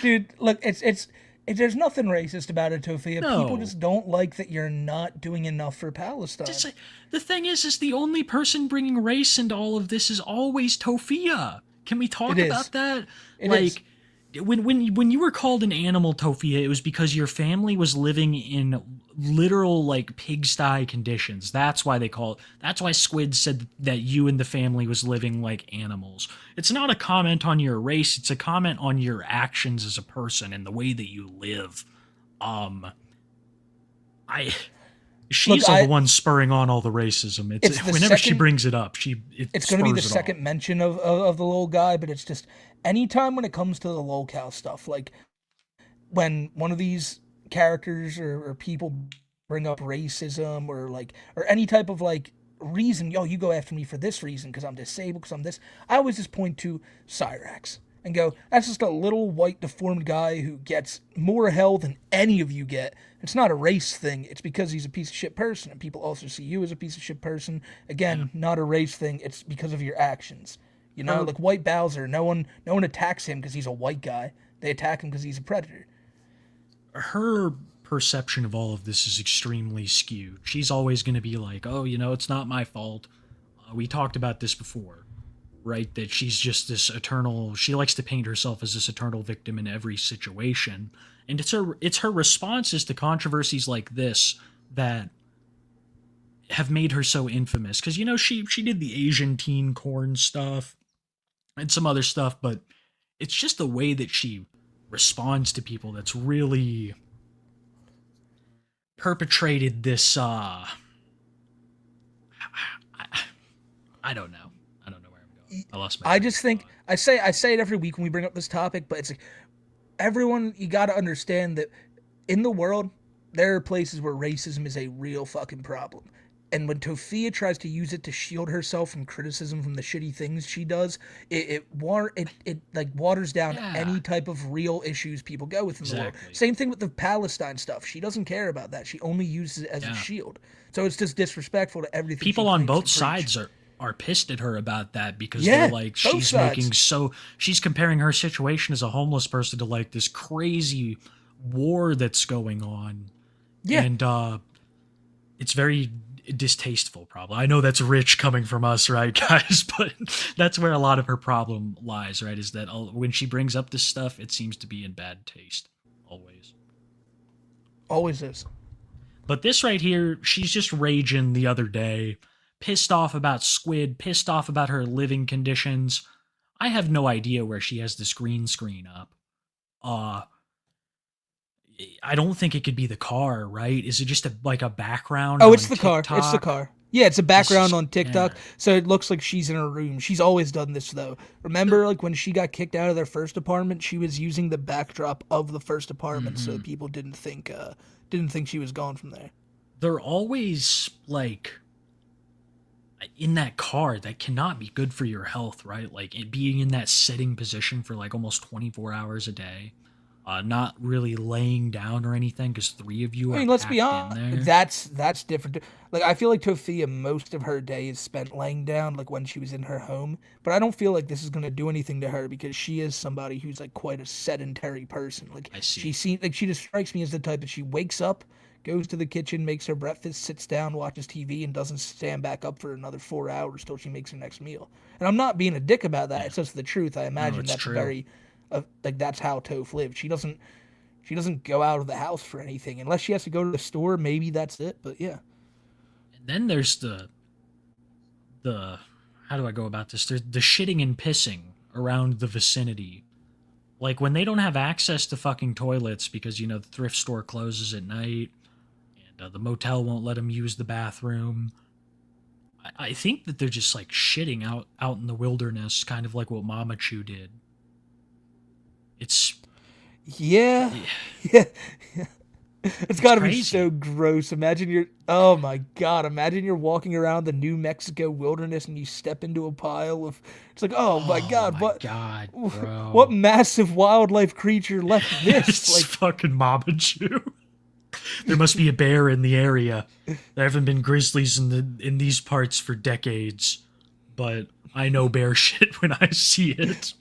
Dude, look, it's there's nothing racist about it, Tophia. No. People just don't like that you're not doing enough for Palestine. The thing is the only person bringing race into all of this is always Tophia. Can we talk about that? It is. When you were called an animal, Tophia, it was because your family was living in literal like pigsty conditions. That's why that's why Squid said that you and the family was living like animals. It's not a comment on your race, it's a comment on your actions as a person and the way that you live. She's the one spurring on all the racism. It's whenever she brings it up, it's going to be the second mention of the little guy, but it's just anytime when it comes to the lolcow stuff, like when one of these characters or people bring up racism or any type of like reason, you go after me for this reason because I'm disabled, because I'm this, I always just point to Cyrax and go, that's just a little white deformed guy who gets more hell than any of you get. It's not a race thing. It's because he's a piece of shit person, and people also see you as a piece of shit person. Again, not a race thing. It's because of your actions. Like White Bowser, no one attacks him because he's a white guy. They attack him because he's a predator. Her perception of all of this is extremely skewed. She's always going to be like, oh, it's not my fault. We talked about this before, right? That she's just this eternal, she likes to paint herself as this eternal victim in every situation. And it's her responses to controversies like this that have made her so infamous. Because, she did the Asian teen corn stuff and some other stuff, but it's just the way that she responds to people that's really perpetrated this, I don't know. I don't know where I'm going. I lost my I just think, I say it every week when we bring up this topic, but it's like, everyone, you got to understand that in the world, there are places where racism is a real fucking problem. And when Tophia tries to use it to shield herself from criticism from the shitty things she does, it waters down any type of real issues people go with in the world. Same thing with the Palestine stuff. She doesn't care about that. She only uses it as a shield. So it's just disrespectful to everything. People on both sides are pissed at her about that because they're like, she's comparing her situation as a homeless person to like this crazy war that's going on. Yeah. And it's very distasteful, probably. I know that's rich coming from us, right, guys? But that's where a lot of her problem lies, right? Is that when she brings up this stuff, it seems to be in bad taste. Always. Always is. But this right here, she's just raging the other day. Pissed off about Squid, pissed off about her living conditions. I have no idea where she has this green screen up. I don't think it could be the car, right? Is it just a background? Oh, it's the car. It's the car. Yeah, it's a background on TikTok, so it looks like she's in her room. She's always done this, though. Remember, when she got kicked out of their first apartment, she was using the backdrop of the first apartment, so people didn't think she was gone from there. They're always in that car. That cannot be good for your health, right? Being in that sitting position for almost 24 hours a day. Not really laying down or anything because three of you are let's be honest. That's different. I feel like Tophia, most of her day is spent laying down, when she was in her home. But I don't feel like this is going to do anything to her because she is somebody who's quite a sedentary person. I see. She just strikes me as the type that she wakes up, goes to the kitchen, makes her breakfast, sits down, watches TV, and doesn't stand back up for another 4 hours till she makes her next meal. And I'm not being a dick about that. It's just the truth. I imagine that's true. Very... that's how Toph lived. She doesn't go out of the house for anything unless she has to go to the store. Maybe that's it, but yeah. And then there's the how do I go about this? The shitting and pissing around the vicinity. Like when they don't have access to fucking toilets because, the thrift store closes at night and the motel won't let them use the bathroom. I think that they're just like shitting out in the wilderness, kind of like what Mama Chu did. It's... Yeah. It's got to be so gross. Imagine oh my God, imagine you're walking around the New Mexico wilderness and you step into a pile of, it's like, oh my God, God, bro. What massive wildlife creature left this? It's like fucking Mama Chu. There must be a bear in the area. There haven't been grizzlies in these parts for decades, but I know bear shit when I see it.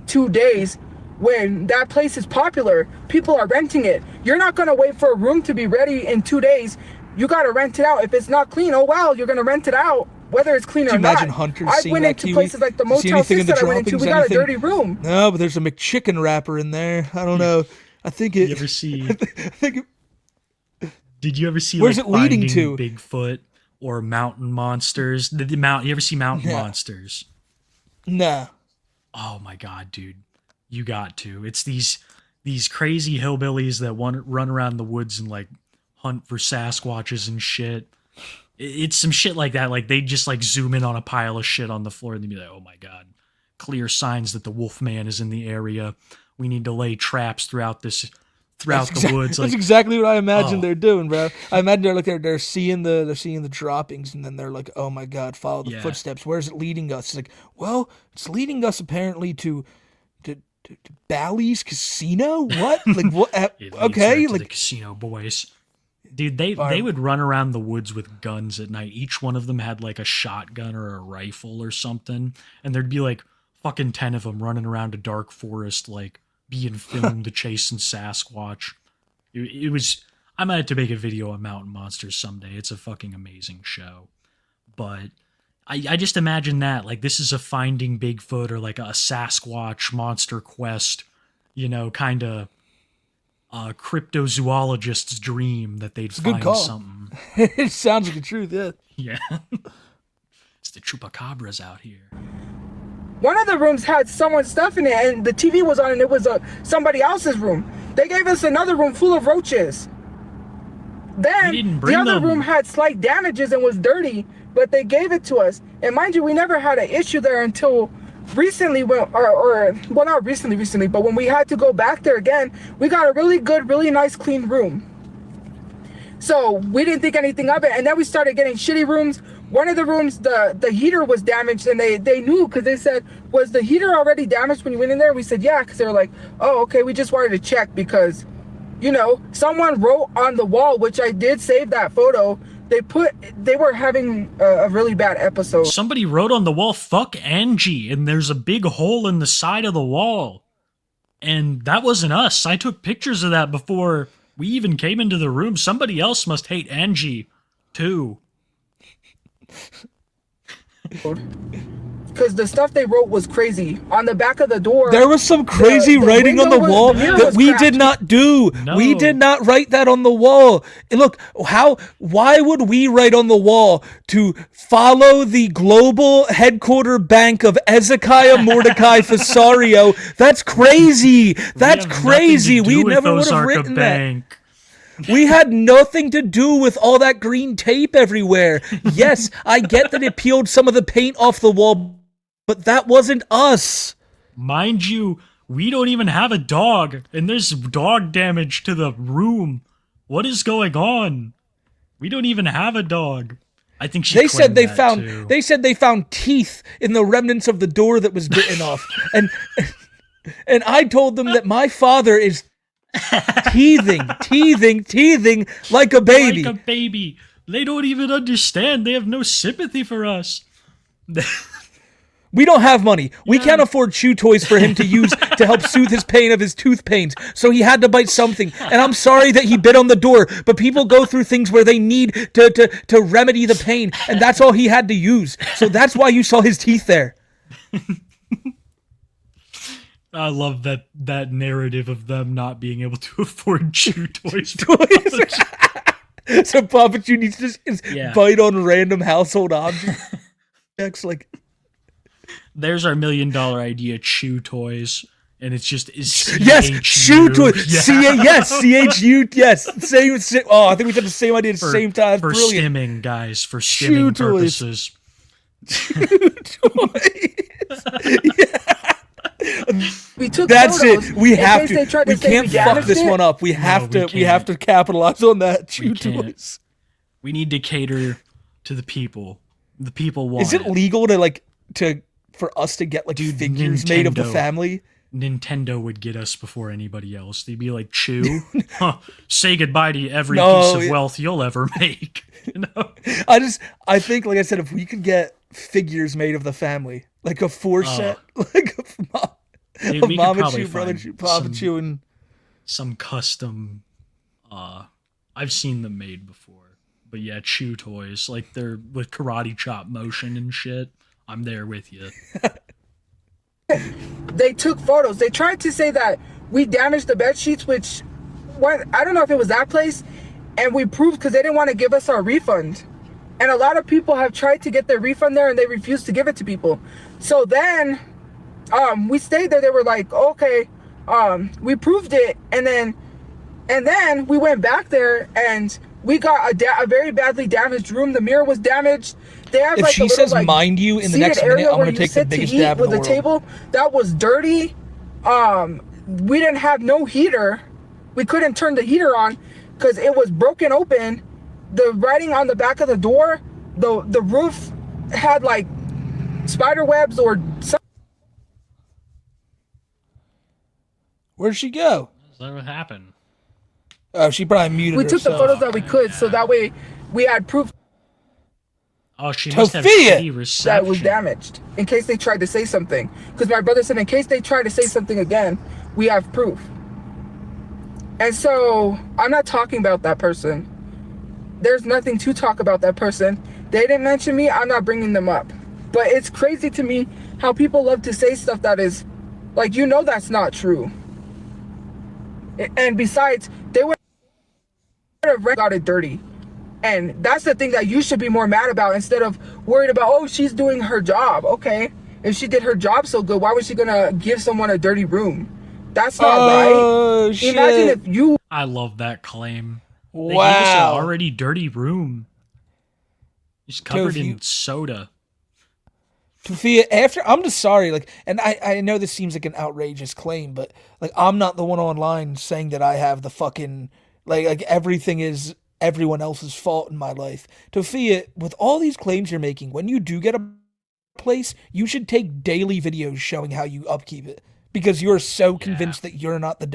2 days when that place is popular, people are renting it. You're not going to wait for a room to be ready in 2 days. You got to rent it out. If it's not clean, oh well, you're going to rent it out, whether it's clean or not. Imagine hunters I seeing went that, into Kiwi? places like the Motel 6 that I went into. We got a dirty room. No, but there's a McChicken wrapper in there. I don't know. I think it. You ever see? I think it, Did you ever see? Where's like, it leading Finding to? Bigfoot or mountain monsters? You ever see mountain monsters? Nah. Oh my God, dude. You got to. It's these crazy hillbillies that run around the woods and like hunt for Sasquatches and shit. It's some shit like that. Like they just like zoom in on a pile of shit on the floor and they'd be like, "Oh my God, clear signs that the Wolfman is in the area. We need to lay traps throughout the woods." That's exactly what I imagine they're doing, bro. I imagine they're seeing the droppings, and then they're like, "Oh my God, follow the footsteps. Where's it leading us?" It's like, well, it's leading us apparently to Bally's Casino. What? Like what? Okay, like the casino boys. Dude, they would run around the woods with guns at night. Each one of them had like a shotgun or a rifle or something, and there'd be like fucking 10 of them running around a dark forest, like being filmed chasing Sasquatch. It was. I might have to make a video on mountain monsters someday. It's a fucking amazing show, but I just imagine that like this is a Finding Bigfoot or like a Sasquatch monster quest, kind of a cryptozoologist's dream that they'd find something. It sounds like the truth, yeah. Yeah. It's the chupacabras out here. One of the rooms had someone's stuff in it, and the TV was on, and it was somebody else's room. They gave us another room full of roaches. Then the other room had slight damages and was dirty, but they gave it to us. And mind you, we never had an issue there until recently, not recently, but when we had to go back there again, we got a really good, really nice, clean room. So we didn't think anything of it, and then we started getting shitty rooms. One of the rooms, the heater was damaged, and they knew because they said, "Was the heater already damaged when you went in there?" We said, "Yeah," because they were like, "Oh, okay, we just wanted to check because, someone wrote on the wall," which I did save that photo. They were having a really bad episode. Somebody wrote on the wall, "Fuck Angie," and there's a big hole in the side of the wall. And that wasn't us. I took pictures of that before we even came into the room. Somebody else must hate Angie, too. Because the stuff they wrote was crazy. On the back of the door, there was some crazy writing on the wall that we did not do. No. We did not write that on the wall. And look, why would we write on the wall to follow the global headquarter bank of Ezekiah Mordecai Fasario? That's crazy. That's crazy. We never would have written that. We had nothing to do with all that green tape everywhere. Yes, I get that it peeled some of the paint off the wall, but that wasn't us. Mind you, we don't even have a dog, and there's dog damage to the room. What is going on? We don't even have a dog. I think she. They said they found teeth in the remnants of the door that was bitten off, and I told them that my father is teething like a baby. Like a baby. They don't even understand. They have no sympathy for us. We don't have money. We can't afford chew toys for him to use to help soothe his pain of his tooth pains. So he had to bite something. And I'm sorry that he bit on the door, but people go through things where they need to remedy the pain. And that's all he had to use. So that's why you saw his teeth there. I love that narrative of them not being able to afford chew toys. So Papa Chew needs to just bite on random household objects. Like, there's our $1 million idea, Chew toys. And it's just yes, Chew toys. CHU. Yes, same. Oh, I think we had the same idea at the same time. For Brilliant. stimming, guys. For stimming purposes. Chew toys. We took That's photos it. We have to. We say can't fuck this one up. We have to. We have to capitalize on that. Chew toys. We need to cater to the people. The people want. Is it legal to for us to get figures made of the family? Nintendo would get us before anybody else. They'd be like, Chew, say goodbye to every piece of wealth you'll ever make. You know? I think, like I said, if we could get figures made of the family, like a 4-set, like of Mama Chew, Brother Chew, Papa Chew, and some custom. I've seen them made before, but yeah, Chew toys, like they're with karate chop motion and shit. I'm there with you. They took photos. They tried to say that we damaged the bed sheets, which I don't know if it was that place, and we proved because they didn't want to give us our refund. And a lot of people have tried to get their refund there, and they refused to give it to people. So then, we stayed there. They were like, okay, we proved it, and then we went back there, and we got a very badly damaged room. The mirror was damaged. They have if she says mind you in the next minute, I'm going to take the biggest dab in the world. Table that was dirty. We didn't have no heater. We couldn't turn the heater on because it was broken open. The writing on the back of the door, the roof had like spider webs or something. Where'd she go? Is that what happened? Oh, she probably muted herself. We took the photos that we could, so that way we had proof. Oh, she must have shitty reception. That was damaged in case they tried to say something. Because my brother said in case they try to say something again, we have proof. And so I'm not talking about that person. There's nothing to talk about that person. They didn't mention me. I'm not bringing them up. But it's crazy to me how people love to say stuff that is like, that's not true. And besides, they would have got it dirty. And that's the thing that you should be more mad about instead of worried about, oh, she's doing her job. Okay. If she did her job so good, why was she going to give someone a dirty room? That's not right. Shit. Imagine if you... I love that claim. Wow. They gave us an already dirty room. It's covered in soda. Tophia, I'm just sorry, and I know this seems like an outrageous claim, but I'm not the one online saying that I have the fucking like everything is everyone else's fault in my life. Tophia, with all these claims you're making, when you do get a place, you should take daily videos showing how you upkeep it, because you're so convinced that you're not the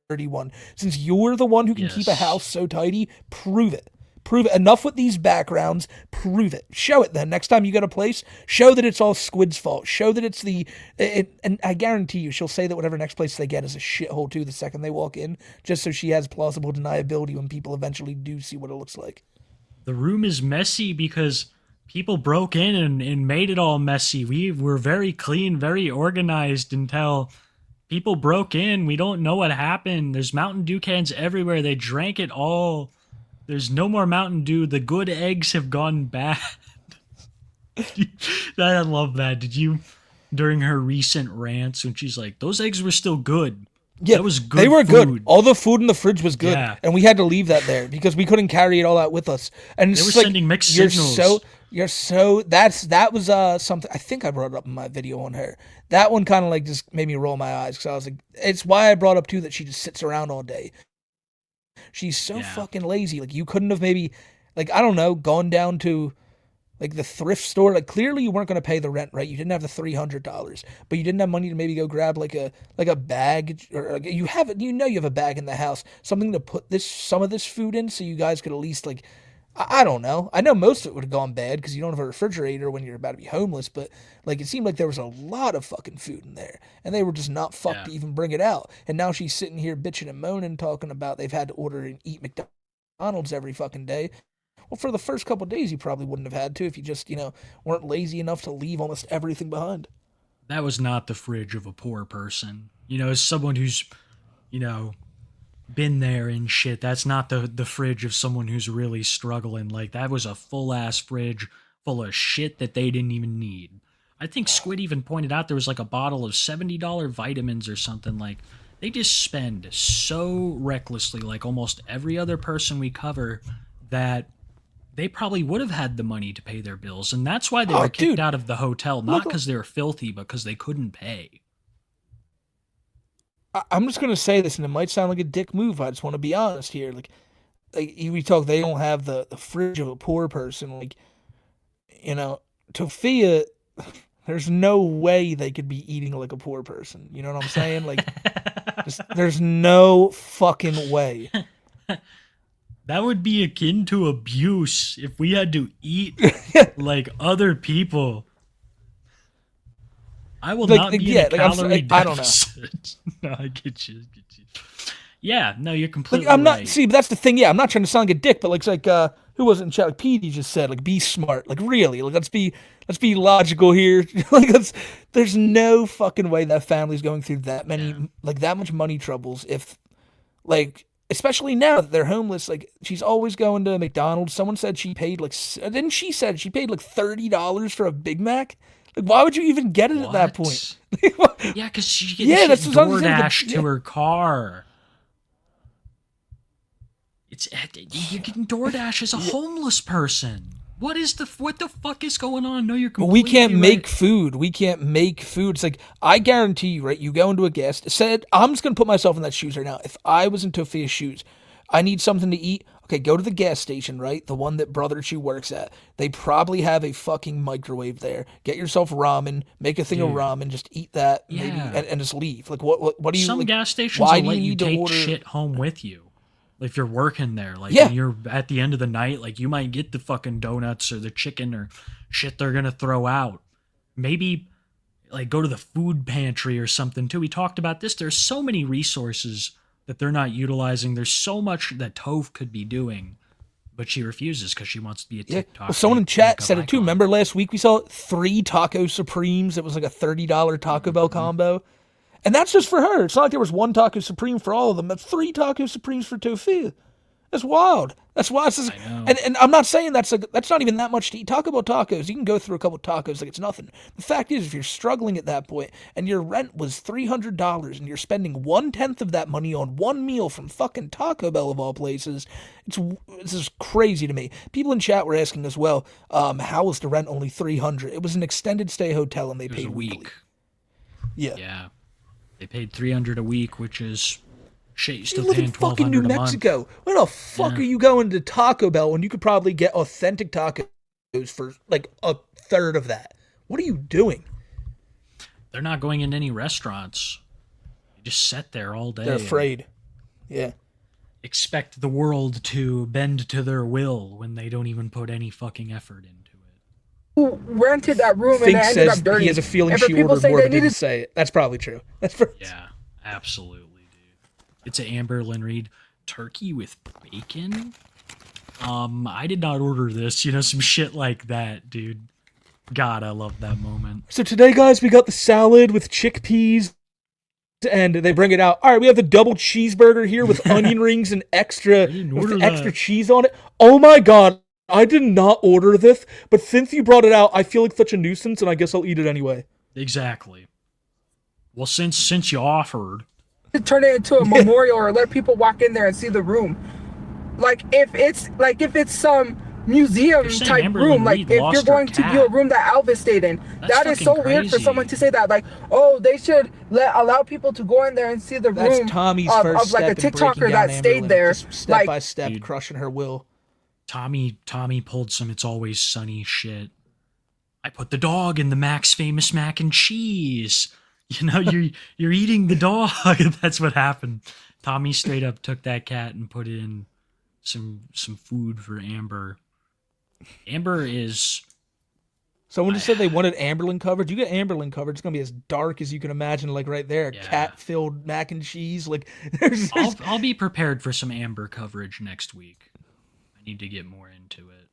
dirty one. Since you're the one who can keep a house so tidy, prove it. Prove it. Enough with these backgrounds. Prove it. Show it then. Next time you get a place, show that it's all Squid's fault. Show that it's and I guarantee you she'll say that whatever next place they get is a shithole too the second they walk in, just so she has plausible deniability when people eventually do see what it looks like. The room is messy because people broke in and made it all messy. We were very clean, very organized until people broke in. We don't know what happened. There's Mountain Dew cans everywhere. They drank it all. There's no more Mountain Dew. The good eggs have gone bad. I love that. Did you, during her recent rants, when she's like, those eggs were still good. Yeah, that was good. They were food. good. All the food in the fridge was good, and we had to leave that there because we couldn't carry it all out with us. And they it's were sending mixed signals. That was something I think I brought it up in my video on her. That one kind of just made me roll my eyes because I was like, it's why I brought up too that she just sits around all day. She's so fucking lazy. You couldn't have maybe, I don't know, gone down to, the thrift store. Clearly you weren't going to pay the rent, right? You didn't have the $300, but you didn't have money to maybe go grab, a bag, or you have a bag in the house, something to put some of this food in so you guys could at least, I don't know. I know most of it would have gone bad because you don't have a refrigerator when you're about to be homeless, but it seemed like there was a lot of fucking food in there and they were just not fucked to even bring it out. And now she's sitting here bitching and moaning, talking about they've had to order and eat McDonald's every fucking day. Well, for the first couple of days, you probably wouldn't have had to if you just, weren't lazy enough to leave almost everything behind. That was not the fridge of a poor person. As someone who's, been there and shit. That's not the fridge of someone who's really struggling. Like, that was a full-ass fridge full of shit that they didn't even need. I think Squid even pointed out there was like a bottle of $70 vitamins or something. Like, they just spend so recklessly, like almost every other person we cover, that they probably would have had the money to pay their bills. And that's why they were kicked out of the hotel, not because they were filthy, but because they couldn't pay. I'm just gonna say this, and it might sound like a dick move. I just want to be honest here. Like we talk, they don't have the fridge of a poor person. Like, you know, Tophia, there's no way they could be eating like a poor person. You know what I'm saying? Like, there's no fucking way. That would be akin to abuse if we had to eat like other people. I will not be in a calorie deficit. No, I get you. Yeah, no, you're completely I'm not. right. See, but that's the thing. Yeah, I'm not trying to sound like a dick, but like who was it in chat? Like Petey just said, like, be smart. Like, really, like, let's be logical here. Like, there's no fucking way that family's going through that many, like, that much money troubles. If, like, especially now that they're homeless, like, she's always going to McDonald's. Someone said she paid like, then she said she paid like $30 for a Big Mac. Like, why would you even get it at that point? Yeah, because she gets DoorDash to her car. You're getting DoorDash as a homeless person. What the fuck is going on? No, you're completely we can't make food. We can't make food. It's like, I guarantee you, right? You go into a guest, I'm just going to put myself in that shoes right now. If I was in Tophia's shoes, I need something to eat. Okay, go to the gas station, right? The one that Brother Chu works at. They probably have a fucking microwave there. Get yourself ramen, make a thing of ramen, just eat that, maybe, and just leave. Like, what do you... Some like, gas stations will let you take shit home with you. If you're working there, like, when you're at the end of the night, like, you might get the fucking donuts or the chicken or shit they're gonna throw out. Maybe, like, go to the food pantry or something, too. We talked about this. There's so many resources that they're not utilizing. There's so much that Toph could be doing, but she refuses because she wants to be a TikTok. Well, someone in chat said it too. Remember last week we saw 3 Taco Supremes. It was like a $30 Taco Bell combo. And that's just for her. It's not like there was 1 Taco Supreme for all of them. That's 3 Taco Supremes for Tophia. That's wild. That's why. And I'm not saying that's not even that much to eat. Talk about tacos. You can go through a couple tacos like it's nothing. The fact is, if you're struggling at that point and your rent was $300 and you're spending 1/10 of that money on one meal from fucking Taco Bell of all places, this is crazy to me. People in chat were asking as well, how was the rent only $300? It was an extended stay hotel and they paid weekly. Yeah. They paid $300 a week, which is shit. You still live paying in fucking $1,200 New a month. Mexico. Where the fuck are you going to Taco Bell when you could probably get authentic tacos for like a third of that? What are you doing? They're not going in any restaurants. You just sit there all day. They're afraid. Yeah. Expect the world to bend to their will when they don't even put any fucking effort into it. Who rented that room and it ended up dirty. He has a feeling she ordered more but didn't say it. That's probably true. Yeah, absolutely, dude. It's an Amber Lynn Reed turkey with bacon. I did not order this. Some shit like that, dude. God, I love that moment. So today, guys, we got the salad with chickpeas, and they bring it out. All right, we have the double cheeseburger here with onion rings and extra cheese on it. Oh my god. I did not order this, but since you brought it out, I feel like such a nuisance, and I guess I'll eat it anyway. Exactly. Well, since you offered, turn it into a memorial or let people walk in there and see the room. Like if it's some museum type room, like if you're going to do a room that Elvis stayed in, that is so weird for someone to say that. Like, oh, they should allow people to go in there and see the room. That's Tommy's first of like a TikToker that stayed there, step by step, crushing her will. Tommy pulled some It's Always Sunny shit. I put the dog in the Mac's famous mac and cheese. You're eating the dog. That's what happened. Tommy straight up took that cat and put in some food for Amber. Amber is... Someone just said they wanted Amberlin coverage. You get Amberlin coverage, it's going to be as dark as you can imagine, like right there. Yeah. Cat-filled mac and cheese. Like, I'll be prepared for some Amber coverage next week. Need to get more into it.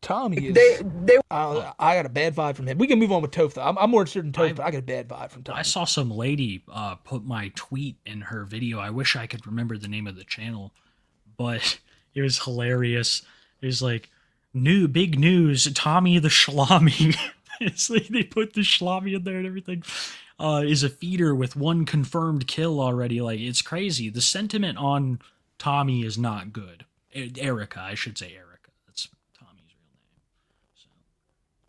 Tommy is. They. I got a bad vibe from him. We can move on with Toph though. I'm more certain Toph, but I got a bad vibe from Tommy. I saw some lady put my tweet in her video. I wish I could remember the name of the channel, but it was hilarious. It was like, big news, Tommy the Schlami. It's like they put the Schlami in there and everything. Is a feeder with 1 confirmed kill already. Like, it's crazy. The sentiment on Tommy is not good. Erica, I should say Erica. That's Tommy's real name. So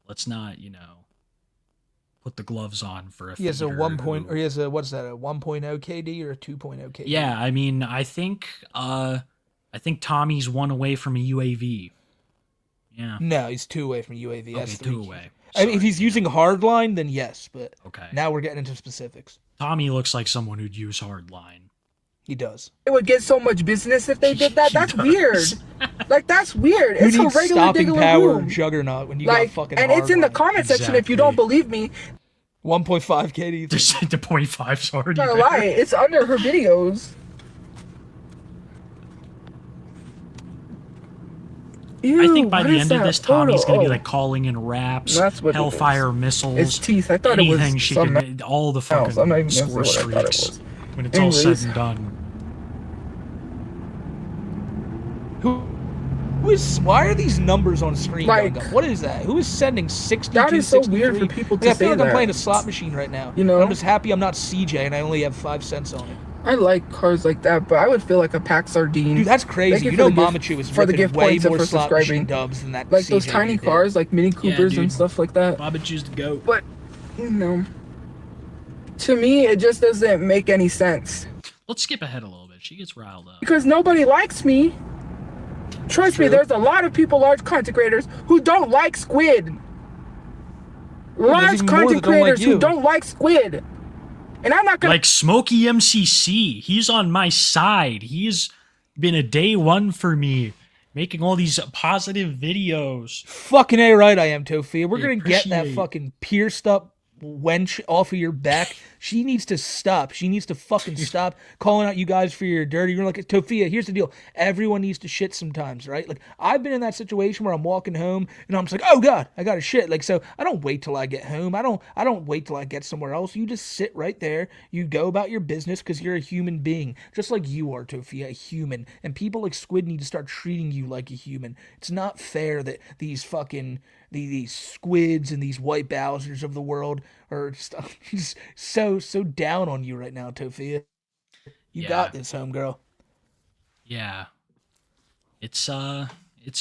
let's not, put the gloves on for a He has a feeder 1 point, who- or he has a, what's that, a 1.0 KD or a 2.0 KD? Yeah, I mean, I think Tommy's 1 away from a UAV. Yeah. No, he's 2 away from a UAV. Okay, That's 2 away. I mean, if he's using hardline, then yes, but Okay. now we're getting into specifics. Tommy looks like someone who'd use hardline. He does. It would get so much business if they did that. That's weird. Like, that's weird. You It's need a regular stopping regular power room. Juggernaut when you Like, got fucking and it's in the hardline. comment section if you don't believe me. 1.5 KD. The 0.5's already I'm not there. gonna lie, it's under her videos. Ew, I think by what the is end of that this, Tommy's photo? gonna be Oh. like calling in raps, That's what it hellfire is. missiles, It's teeth. I thought it was anything she something could, all the else. fucking I'm not even gonna score say what I thought it streaks was. when it's all said Anyways. and done. Who is? Why are these numbers on screen Like, going up? What is that? Who is sending 62, that is so 63? weird for people to I feel say like I'm that. playing a slot machine right now. You know? I'm just happy I'm not CJ and I only have 5 cents on it. I like cars like that, but I would feel like a pack sardine. Dude, that's crazy. Thank You for know the gift- Mamachu is for the ripping gift way points and more for slot machine subscribing. dubs than that Like those CJ tiny did. cars, like Mini Coopers and stuff like that. Babaju's the goat. But, to me, it just doesn't make any sense. Let's skip ahead a little bit. She gets riled up. Because nobody likes me. Trust me, there's a lot of people, large content creators, who don't like Squid. Large even more content that don't like creators who you. don't like Squid. And I'm not gonna Like Smokey MCC, he's on my side. He's been a day one for me, making all these positive videos. Fucking A right I am, Tophia. We're I gonna get that appreciate- fucking pierced up wench off of your back. She needs to stop. She needs to fucking stop calling out you guys for your dirty. You're like, Tophia, here's the deal. Everyone needs to shit sometimes, right? Like, I've been in that situation where I'm walking home and I'm just like, oh God, I gotta shit. Like, so I don't wait till I get home. I don't wait till I get somewhere else. You just sit right there. You go about your business because you're a human being. Just like you are, Tophia, a human. And people like Squid need to start treating you like a human. It's not fair that these fucking these squids and these white Bowsers of the world are just so down on you right now, Tophia. You got this, homegirl. Yeah. It's a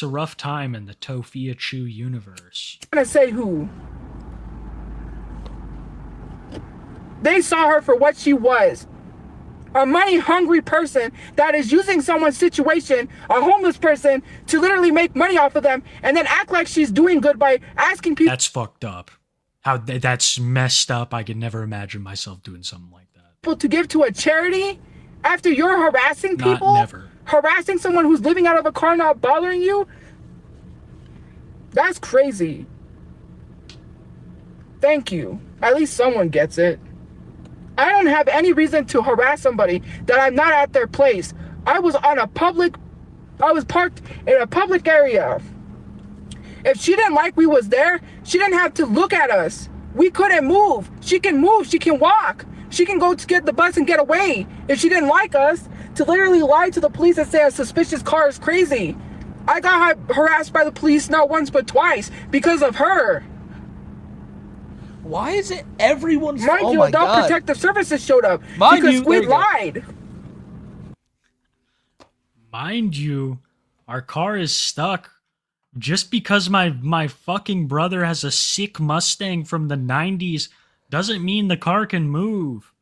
rough time in the tophiachu universe. I'm gonna say who. They saw her for what she was. A money-hungry person that is using someone's situation, a homeless person, to literally make money off of them and then act like she's doing good by asking people. That's fucked up. That's messed up. I could never imagine myself doing something like that. To give to a charity after you're harassing Not people, never. harassing someone who's living out of a car not bothering you. That's crazy. Thank you. At least someone gets it. I don't have any reason to harass somebody that I'm not at their place. I was parked in a public area. If she didn't like we was there, she didn't have to look at us. We couldn't move. She can move. She can walk. She can go to get the bus and get away. If she didn't like us, to literally lie to the police and say a suspicious car is crazy. I got harassed by the police not once but twice because of her. Why is it everyone's Mind oh you, my Adult God. Protective Services showed up Mind because you, Squid there we go. lied. Mind you, our car is stuck. Just because my fucking brother has a sick Mustang from the 90s doesn't mean the car can move.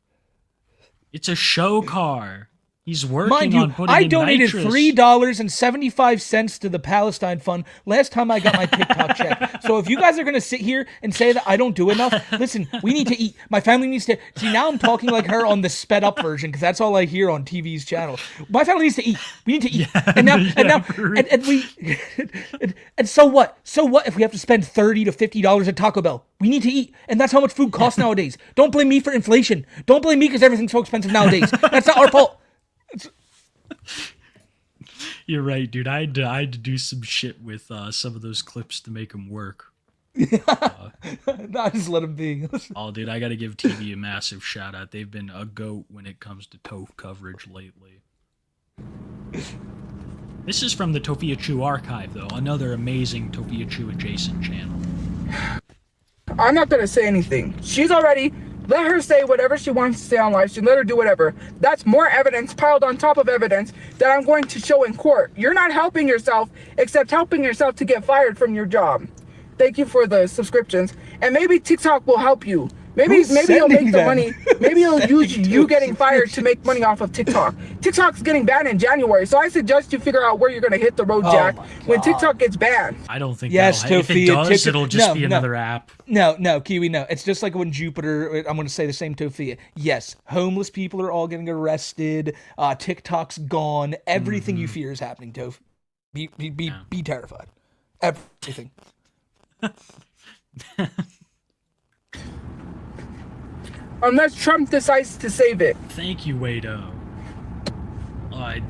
It's a show car. He's working Mind you, on putting I in donated nitrous. $3.75 to the Palestine Fund last time I got my TikTok check. So if you guys are going to sit here and say that I don't do enough, listen, we need to eat. My family needs to... See, now I'm talking like her on the sped up version because that's all I hear on TV's channel. My family needs to eat. We need to eat. And so what? So what if we have to spend $30 to $50 at Taco Bell? We need to eat. And that's how much food costs nowadays. Don't blame me for inflation. Don't blame me because everything's so expensive nowadays. That's not our fault. You're right, dude. I had to do some shit with some of those clips to make them work. I just let them be. Oh, dude, I got to give TV a massive shout out. They've been a goat when it comes to TOF coverage lately. This is from the tophiachu archive, though. Another amazing tophiachu adjacent channel. I'm not gonna say anything. She's already let her say whatever she wants to say on live stream. Let her do whatever. That's more evidence piled on top of evidence that I'm going to show in court. You're not helping yourself, except helping yourself to get fired from your job. Thank you for the subscriptions. And maybe TikTok will help you. Maybe you'll make the money. Maybe you'll use you getting fired to make money off of TikTok. TikTok's getting banned in January, so I suggest you figure out where you're going to hit the road, Jack, when TikTok gets banned. I don't think yes, if it does, it'll just be another app. No, Kiwi, no. It's just like when Jupiter, I'm going to say the same Tophia. Yes, homeless people are all getting arrested. TikTok's gone. Everything you fear is happening, Toph. Be terrified. Everything. Unless Trump decides to save it. Thank you, Wado. I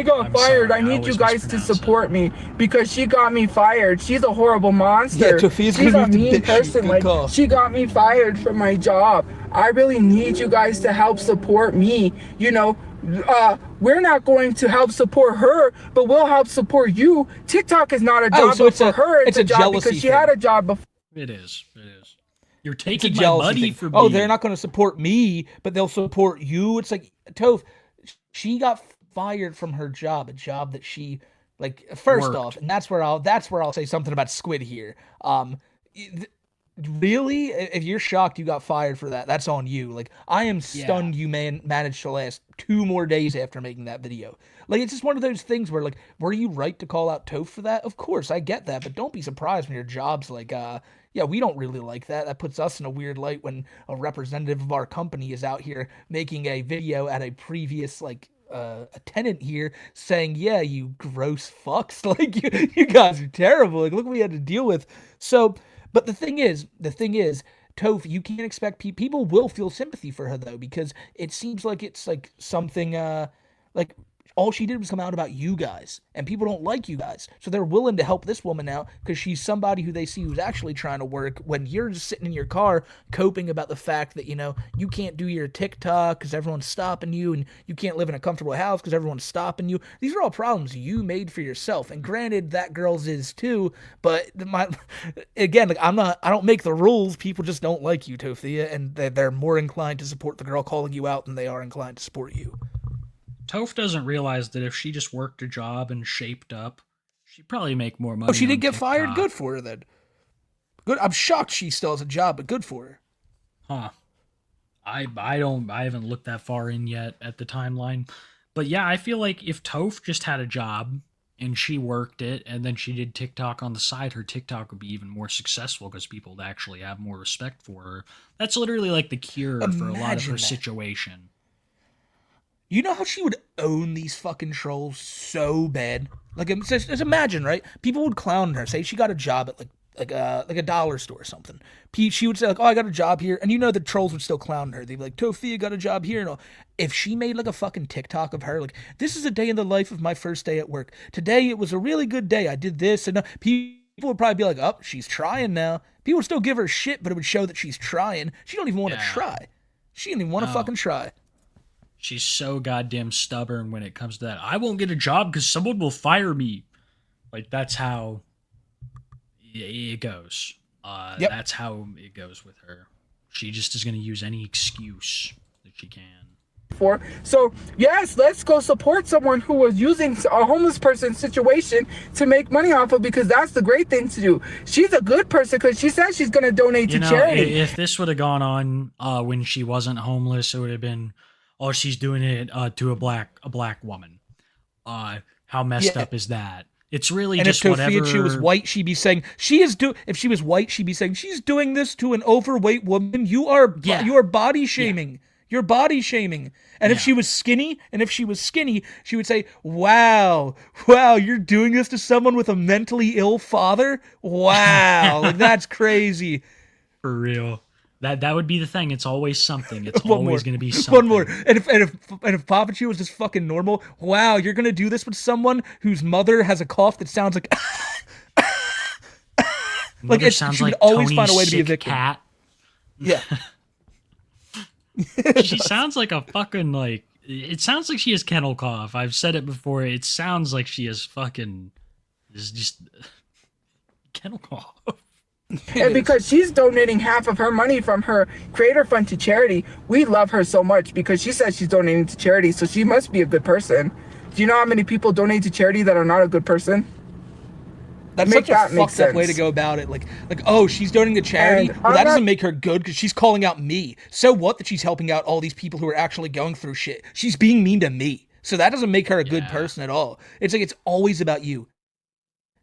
got fired. I need you guys to support me because she got me fired. She's a horrible monster. Yeah, she's a mean person. She got me fired from my job. I really need you guys to help support me. You know, we're not going to help support her, but we'll help support you. TikTok is not a job, but for her, it's a job because she had a job before. It is. You're taking my money for me. Oh, they're not going to support me, but they'll support you. It's like, Toph, she got fired from her job, a job that she, like, first off, and that's where I'll say something about Squid here. Really, if you're shocked you got fired for that, that's on you. Like, I am stunned you managed to last 2 more days after making that video. Like, it's just one of those things where, like, were you right to call out Toph for that? Of course, I get that, but don't be surprised when your job's like, yeah, we don't really like that. That puts us in a weird light when a representative of our company is out here making a video at a previous, like, a tenant here saying, yeah, you gross fucks. Like, you guys are terrible. Like, look what we had to deal with. So, but the thing is, Toph, you can't expect people will feel sympathy for her, though, because it seems like it's, like, something, like, all she did was come out about you guys, and people don't like you guys. So they're willing to help this woman out because she's somebody who they see who's actually trying to work when you're just sitting in your car coping about the fact that, you know, you can't do your TikTok because everyone's stopping you, and you can't live in a comfortable house because everyone's stopping you. These are all problems you made for yourself. And granted, that girl's is too, but again, like, I don't make the rules. People just don't like you, Tophia, and they're more inclined to support the girl calling you out than they are inclined to support you. Toph doesn't realize that if she just worked a job and shaped up, she'd probably make more money. Oh, she didn't get TikTok. fired? Good for her, then. Good. I'm shocked she still has a job, but good for her. Huh. I haven't looked that far in yet at the timeline. But yeah, I feel like if Toph just had a job and she worked it and then she did TikTok on the side, her TikTok would be even more successful because people would actually have more respect for her. That's literally like the cure for a lot of her situation. You know how she would own these fucking trolls so bad? Like, just imagine, right? People would clown her. Say she got a job at like a dollar store or something. She would say, like, oh, I got a job here. And you know the trolls would still clown her. They'd be like, Tophia got a job here and all. If she made like a fucking TikTok of her, like, this is a day in the life of my first day at work. Today it was a really good day. I did this. And people would probably be like, oh, she's trying now. People would still give her shit, but it would show that she's trying. She don't even want to try. She didn't even want to fucking try. She's so goddamn stubborn when it comes to that. I won't get a job because someone will fire me. Like, that's how it goes. Yep. That's how it goes with her. She just is going to use any excuse that she can. So, yes, let's go support someone who was using a homeless person's situation to make money off of, because that's the great thing to do. She's a good person because she says she's going to donate to charity. If this would have gone on when she wasn't homeless, it would have been, oh, she's doing it to a black woman. How messed up is that? It's really just whatever. If she was white, she'd be saying if she was white, she'd be saying she's doing this to an overweight woman. You are body shaming. Yeah. You're body shaming. And if she was skinny, she would say, wow, you're doing this to someone with a mentally ill father? Wow, like, that's crazy. For real. That would be the thing. It's always something. It's One always more. going to be something. One more. And if Papachu was just fucking normal, wow, you're gonna do this with someone whose mother has a cough that sounds like like Mother sounds she would like always Tony's find a way to be a sick victim. cat. Yeah. She sounds like a fucking like. It sounds like she has kennel cough. I've said it before. It sounds like she has fucking. Is just kennel cough. And because she's donating half of her money from her creator fund to charity, we love her so much because she says she's donating to charity, so she must be a good person. Do you know how many people donate to charity that are not a good person? That's such a fucked up way to go about it. Like, oh, she's donating to charity. Well, that doesn't make her good because she's calling out me. So what that she's helping out all these people who are actually going through shit? She's being mean to me. So that doesn't make her a good person at all. It's like, it's always about you.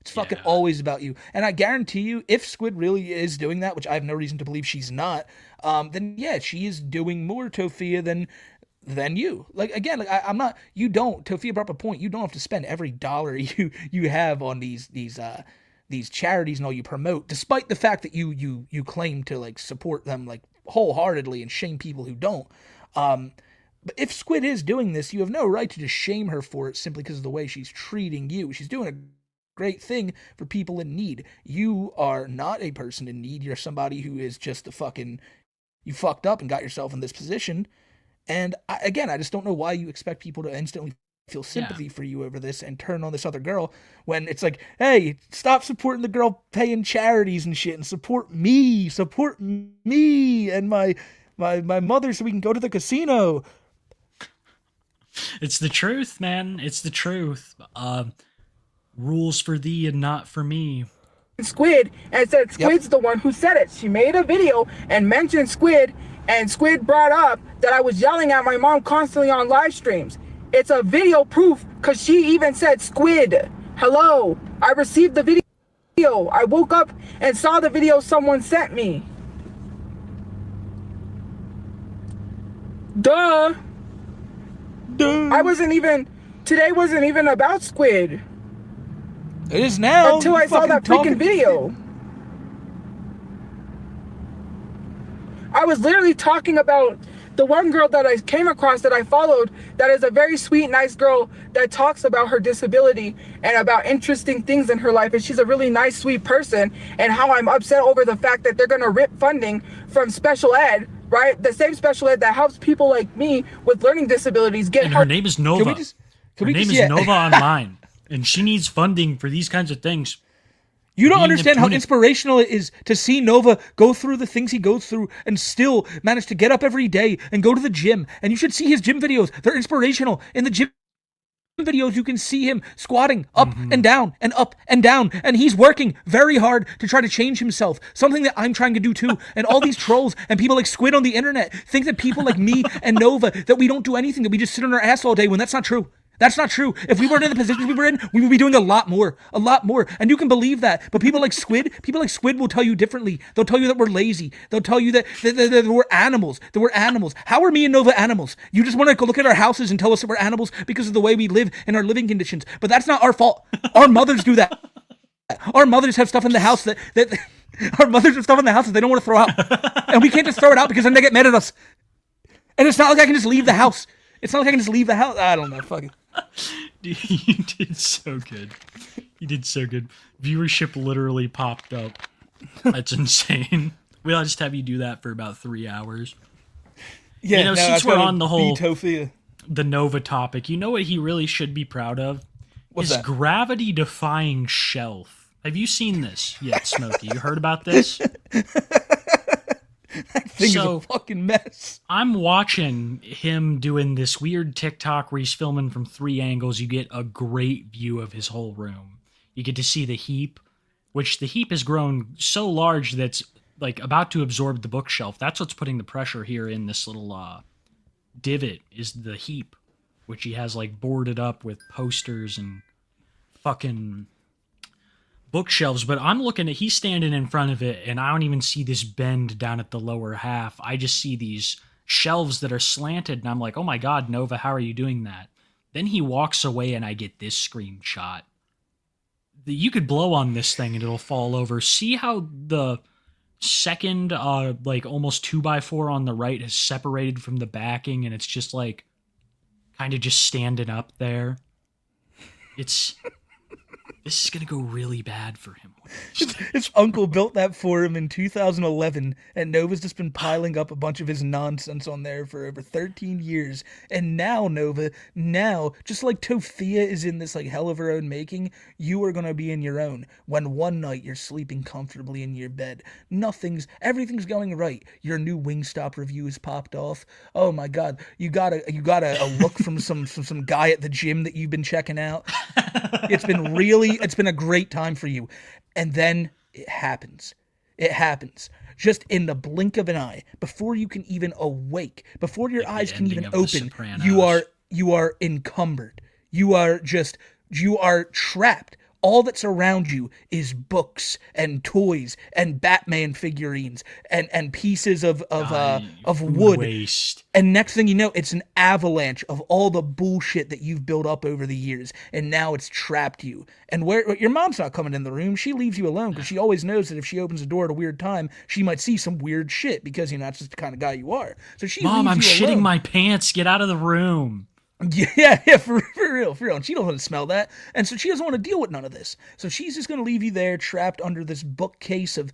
It's fucking always about you. And I guarantee you, if Squid really is doing that, which I have no reason to believe she's not, then yeah, she is doing more, Tophia, than you. Like, again, like I'm not, you don't, Tophia brought up a point, you don't have to spend every dollar you have on these charities and all you promote, despite the fact that you claim to like support them like wholeheartedly and shame people who don't. But if Squid is doing this, you have no right to just shame her for it simply because of the way she's treating you. She's doing a great thing for people in need. You are not a person in need. You're somebody who is just you fucked up and got yourself in this position. And I just don't know why you expect people to instantly feel sympathy for you over this and turn on this other girl when it's like, hey, stop supporting the girl paying charities and shit and support me and my mother so we can go to the casino. It's the truth, man. It's the truth. Rules for thee and not for me. Squid, and said Squid's the one who said it. She made a video and mentioned Squid, and Squid brought up that I was yelling at my mom constantly on live streams. It's a video proof because she even said, Squid, hello, I received the video. I woke up and saw the video someone sent me. Duh. Today wasn't even about Squid. It is now. Until I saw that freaking video. I was literally talking about the one girl that I came across that I followed that is a very sweet, nice girl that talks about her disability and about interesting things in her life. And she's a really nice, sweet person. And how I'm upset over the fact that they're going to rip funding from special ed, right? The same special ed that helps people like me with learning disabilities get help. Her name is Nova. Her name is Nova Online. And she needs funding for these kinds of things. You don't understand how inspirational it is to see Nova go through the things he goes through and still manage to get up every day and go to the gym. And you should see his gym videos. They're inspirational. In the gym videos, you can see him squatting up and down and up and down. And he's working very hard to try to change himself. Something that I'm trying to do too. And all these trolls and people like Squid on the internet think that people like me and Nova, that we don't do anything, that we just sit on our ass all day, when that's not true. That's not true. If we weren't in the position we were in, we would be doing a lot more. And you can believe that. But people like Squid will tell you differently. They'll tell you that we're lazy. They'll tell you that we're animals. That we're animals. How are me and Nova animals? You just want to go look at our houses and tell us that we're animals because of the way we live and our living conditions. But that's not our fault. Our mothers do that. Our mothers have stuff in the house that our mothers have stuff in the house that they don't want to throw out. And we can't just throw it out because then they get mad at us. And it's not like I can just leave the house. I don't know. Fuck it. Dude, you did so good. You did so good. Viewership literally popped up. That's insane. We'll just have you do that for about 3 hours. Yeah, since we're on the whole Tophia. The Nova topic, you know what he really should be proud of? What's His that? gravity-defying shelf. Have you seen this yet, Smokey? You heard about this? That thing is a fucking mess. I'm watching him doing this weird TikTok where he's filming from 3 angles. You get a great view of his whole room. You get to see the heap, which the heap has grown so large that it's like about to absorb the bookshelf. That's what's putting the pressure here in this little divot is the heap, which he has like boarded up with posters and fucking bookshelves. But I'm looking at, he's standing in front of it, and I don't even see this bend down at the lower half. I just see these shelves that are slanted, and I'm like, oh my god, Nova, how are you doing that? Then he walks away, and I get this screenshot. You could blow on this thing and it'll fall over. See how the second, like almost 2x4 on the right is separated from the backing, and it's just like kind of just standing up there. This is gonna go really bad for him. His uncle built that for him in 2011, and Nova's just been piling up a bunch of his nonsense on there for over 13 years. And now, Nova, just like Tophia is in this like hell of her own making, you are gonna be in your own. When one night you're sleeping comfortably in your bed, everything's going right. Your new Wingstop review has popped off. Oh my God, you got a look from some guy at the gym that you've been checking out. It's been a great time for you. And then it happens. Just in the blink of an eye, before you can even awake, before your eyes can even open, you are encumbered. You are trapped. All that's around you is books and toys and Batman figurines and pieces of wood. Waste. And next thing you know, it's an avalanche of all the bullshit that you've built up over the years, and now it's trapped you. And where your mom's not coming in the room, she leaves you alone because she always knows that if she opens the door at a weird time, she might see some weird shit because that's just the kind of guy you are. So she Mom, I'm leaves you shitting alone. my pants. Get out of the room. Yeah, for real. And she don't want to smell that. And so she doesn't want to deal with none of this. So she's just going to leave you there trapped under this bookcase of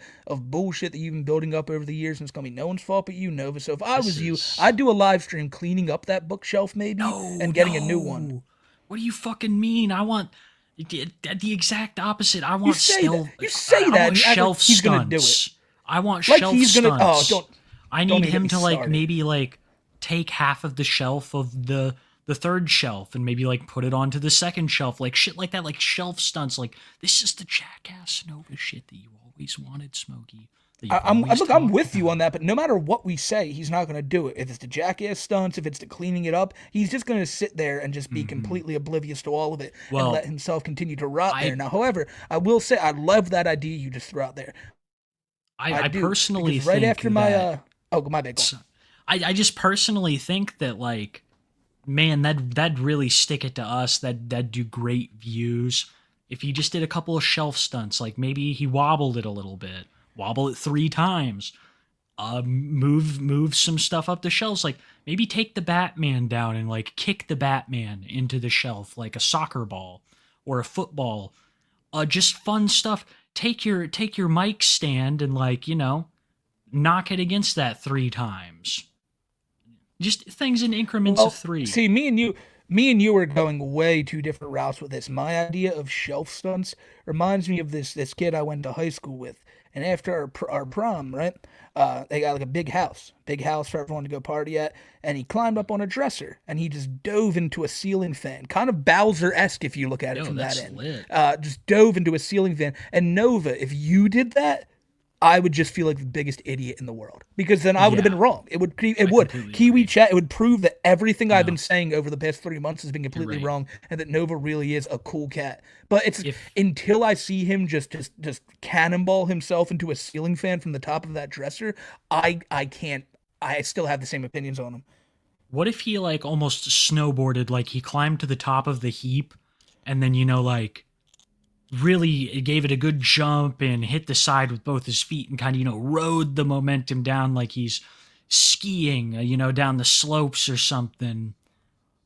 bullshit that you've been building up over the years. And it's going to be no one's fault but you, Nova. So if I was you, I'd do a live stream cleaning up that bookshelf maybe and getting a new one. What do you fucking mean? I want the exact opposite. I want shelf he's stunts. Gonna do it. I want like shelf he's stunts. Gonna, I don't need him to like started. maybe like take half of the shelf of the third shelf and maybe like put it onto the second shelf, like shit like that, like shelf stunts. Like this is the jackass Nova shit that you always wanted, Smokey. I'm with you on that, but no matter what we say, he's not going to do it. If it's the jackass stunts, if it's the cleaning it up, he's just going to sit there and just be completely oblivious to all of it and let himself continue to rot there. Now, however, I will say I love that idea you just threw out there. I personally think right after my my bad. I just personally think that like, man, that'd really stick it to us. That'd do great views if he just did a couple of shelf stunts. Like maybe he wobbled it a little bit. Wobble it 3 times, move some stuff up the shelves, like maybe take the Batman down and like kick the Batman into the shelf like a soccer ball or a football, just fun stuff. Take your mic stand and like, knock it against that 3 times. Just things in increments of 3. See, me and you are going way two different routes with this. My idea of shelf stunts reminds me of this kid I went to high school with. And after our prom, right, they got like a big house for everyone to go party at. And he climbed up on a dresser and he just dove into a ceiling fan, kind of Bowser-esque if you look at it from that end. Lit. Just dove into a ceiling fan. And Nova, if you did that, I would just feel like the biggest idiot in the world because then I would have been wrong. It would Kiwi Chat. It would prove that everything I've been saying over the past 3 months has been completely wrong, and that Nova really is a cool cat. But it's until I see him just cannonball himself into a ceiling fan from the top of that dresser, I can't. I still have the same opinions on him. What if he like almost snowboarded? Like he climbed to the top of the heap, and then like. Really gave it a good jump and hit the side with both his feet and kind of, rode the momentum down like he's skiing, down the slopes or something.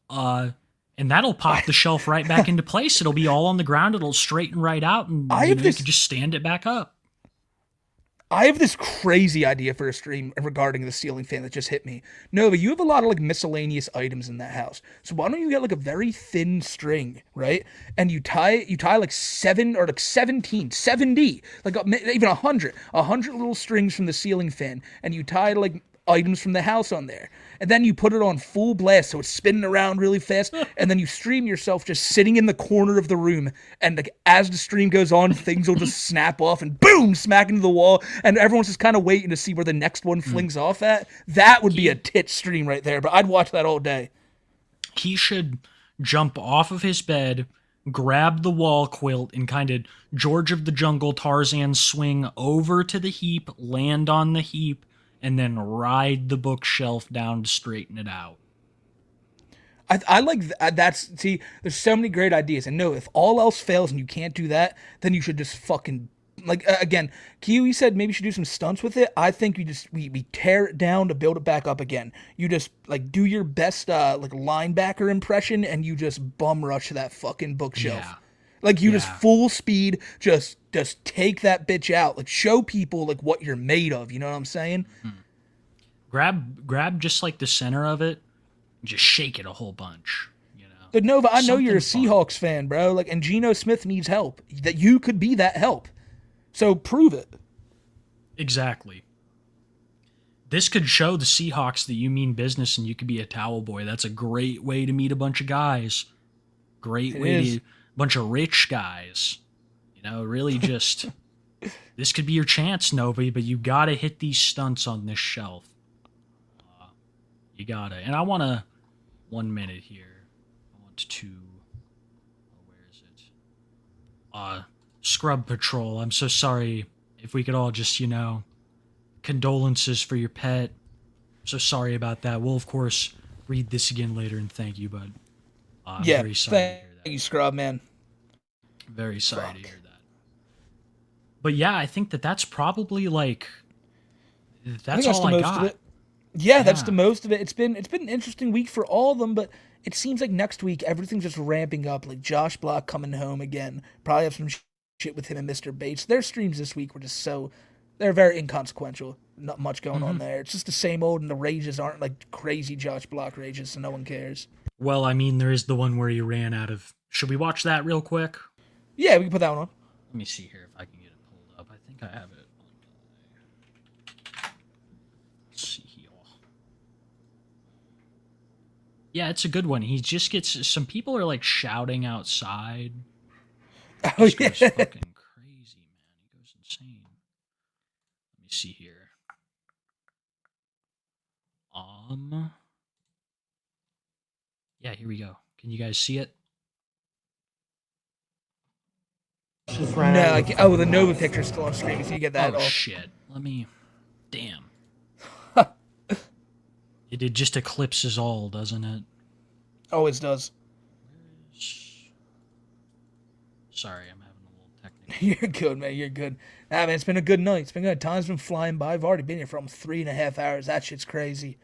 And that'll pop the shelf right back into place. It'll be all on the ground. It'll straighten right out and you could just stand it back up. I have this crazy idea for a stream regarding the ceiling fan that just hit me. Nova, you have a lot of like miscellaneous items in that house. So why don't you get like a very thin string, right? And you tie like 7 or like 17, 70, like even 100 little strings from the ceiling fan, and you tie like items from the house on there. And then you put it on full blast so it's spinning around really fast, and then you stream yourself just sitting in the corner of the room, and like as the stream goes on, things will just snap off and boom, smack into the wall, and everyone's just kind of waiting to see where the next one flings off at. That would be a tit stream right there, but I'd watch that all day. He should jump off of his bed, grab the wall quilt, and kind of George of the Jungle Tarzan swing over to the heap, land on the heap, and then ride the bookshelf down to straighten it out. I like see, there's so many great ideas. And no, if all else fails and you can't do that, then you should just fucking like again, Kiwi said maybe you should do some stunts with it. I think we tear it down to build it back up again. You just like do your best like linebacker impression and you just bum rush that fucking bookshelf. Yeah. Like you just full speed, just take that bitch out. Like show people like what you're made of. You know what I'm saying? Grab just like the center of it, and just shake it a whole bunch. But Nova, I know you're a Something Seahawks fan, bro. Like, and Geno Smith needs help. That you could be that help. So prove it. Exactly. This could show the Seahawks that you mean business and you could be a towel boy. That's a great way to meet a bunch of guys. Great way to a bunch of rich guys. You know, really just this could be your chance, Nova, but you gotta hit these stunts on this shelf. You gotta. And I wanna 1 minute here. To where is it? Scrub Patrol. I'm so sorry. If we could all just, condolences for your pet. I'm so sorry about that. We'll of course read this again later and thank you, but I'm very sorry to hear that. Thank you, Scrub, man. Very sorry to hear that. But yeah, I think that's probably like that's all I got. Yeah, that's the most of it. It's been an interesting week for all of them, but it seems like next week everything's just ramping up. Like Josh Block coming home again. Probably have some shit with him and Mr. Bates. Their streams this week were just they're very inconsequential. Not much going on there. It's just the same old, and the rages aren't like crazy Josh Block rages, so no one cares. Well, I mean, there is the one where he ran out of. Should we watch that real quick? Yeah, we can put that one on. Let me see here if I can get it pulled up. I think I have it. Let's see here. Yeah, it's a good one. He just gets some people are like shouting outside. Oh yeah, goes fucking crazy, man. He goes insane. Let me see here. Yeah, here we go. Can you guys see it? No, the Nova picture's still on screen, so you get that. Oh shit! Let me. Damn. It just eclipses all, doesn't it? Always does. Sorry, I'm having a little technical. You're good, man. You're good. Man, it's been a good night. It's been good. Time's been flying by. I've already been here for almost 3.5 hours. That shit's crazy.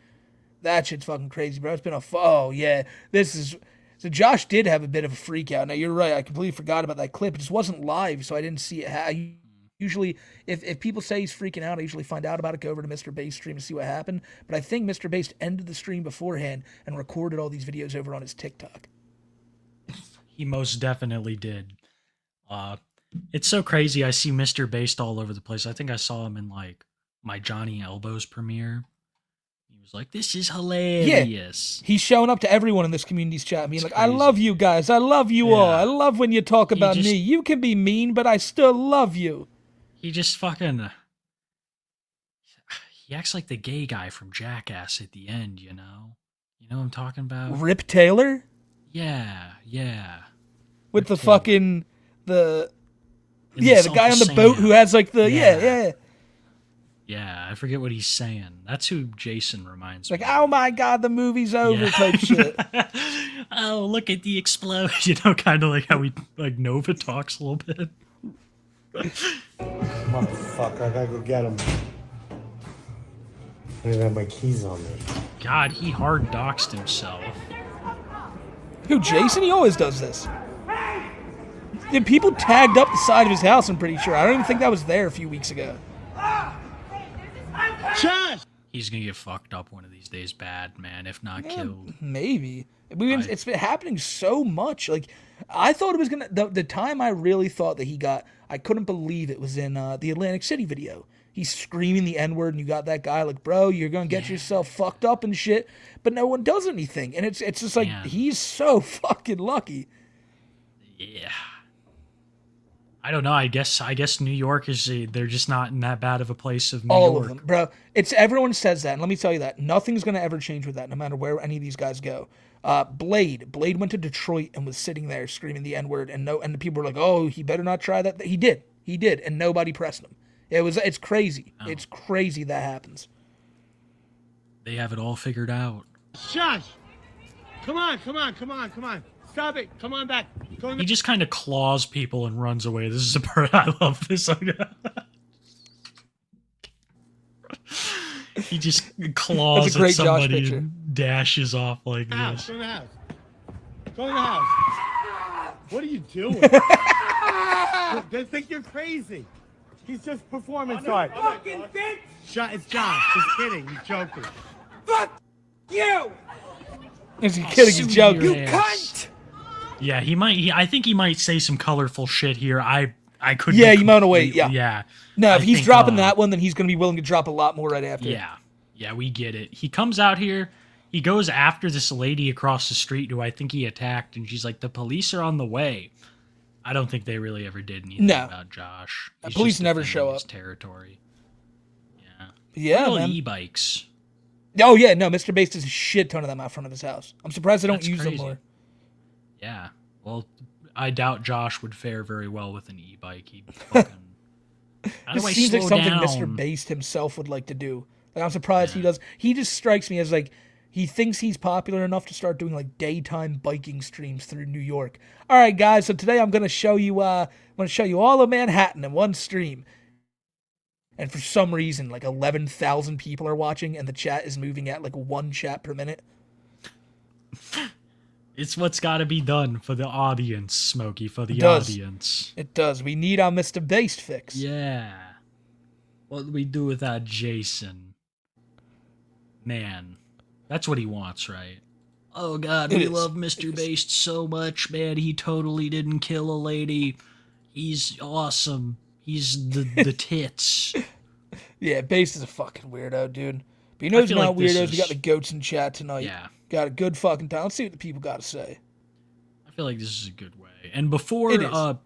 That shit's fucking crazy, bro. It's been oh, yeah. So Josh did have a bit of a freak out. Now, you're right. I completely forgot about that clip. It just wasn't live, so I didn't see it. Usually, if people say he's freaking out, I usually find out about it, go over to Mr. Bass stream to see what happened. But I think Mr. Bass ended the stream beforehand and recorded all these videos over on his TikTok. He most definitely did. It's so crazy. I see Mr. Bass all over the place. I think I saw him in like my Johnny Elbows premiere. He was like, "This is hilarious." Yeah. He's showing up to everyone in this community's chat. I mean, like, I love you guys. I love you all. I love when you talk about me. You can be mean, but I still love you. He just fucking. He acts like the gay guy from Jackass at the end, you know? You know what I'm talking about? Rip Taylor? Yeah. With the fucking. The guy on the boat who has like the. Yeah. Yeah, I forget what he's saying. That's who Jason reminds me. Like, oh my god, the movie's over type shit. Oh, look at the explosion. You know, kind of like how Nova talks a little bit. Motherfucker, I gotta go get him. I don't even have my keys on me. God, he hard doxed himself. Who, Jason? He always does this. Yeah, people tagged up the side of his house, I'm pretty sure. I don't even think that was there a few weeks ago. Josh! He's gonna get fucked up one of these days bad, man, if not killed. Maybe. It's been happening so much. Like, I thought it was gonna... The time I really thought that he got... I couldn't believe it was in the Atlantic City video. He's screaming the N-word, and you got that guy like, bro, you're gonna get yourself fucked up and shit, but no one does anything. And it's just like, he's so fucking lucky. Yeah. I don't know. I guess New York they're just not in that bad of a place of New York. All of them, bro. Everyone says that, and let me tell you that. Nothing's going to ever change with that, no matter where any of these guys go. Blade went to Detroit and was sitting there screaming the N-word, and the people were like, oh, he better not try that. He did, and nobody pressed him. It's crazy. Oh. It's crazy that happens. They have it all figured out. Josh! Come on. stop it. Come on back. He just kind of claws people and runs away. This is a part I love this. He just claws at somebody and dashes off like this. Go in the house. Go in the house. What are you doing? They think you're crazy. He's just performance art. Fucking bitch! It's John. He's kidding. He's joking. Fuck you! Is he kidding? He's joking. You cunt! Yeah, he might. I think he might say some colorful shit here. I couldn't. Yeah, you might want to wait. Yeah. Yeah. No, if he's dropping that one, then he's going to be willing to drop a lot more right after. Yeah. Yeah, we get it. He comes out here. He goes after this lady across the street who I think he attacked, and she's like, "The police are on the way." I don't think they really ever did anything about Josh. He's police never show up. Territory. Yeah. Yeah, man. E-bikes. Oh yeah, no. Mr. Bass does a shit ton of them out front of his house. I'm surprised they don't use them more. Yeah. Well, I doubt Josh would fare very well with an e-bike. He'd fucking. It seems like something Mr. Bass himself would like to do. Like, I'm surprised he does. He just strikes me as like he thinks he's popular enough to start doing like daytime biking streams through New York. All right, guys. So today I'm gonna show you. I'm gonna show you all of Manhattan in one stream. And for some reason, like 11,000 people are watching, and the chat is moving at like 1 chat per minute. It's what's got to be done for the audience, Smokey, for the audience. It does. We need our Mr. Bass fix. Yeah. What do we do without Jason? Man, that's what he wants, right? Oh, God, we love Mr. Bass so much, man. He totally didn't kill a lady. He's awesome. He's the tits. Yeah, Bass is a fucking weirdo, dude. But you know who's not weirdos? We got the goats in chat tonight. Yeah. Got a good fucking time. Let's see what the people got to say. I feel like this is a good way. And before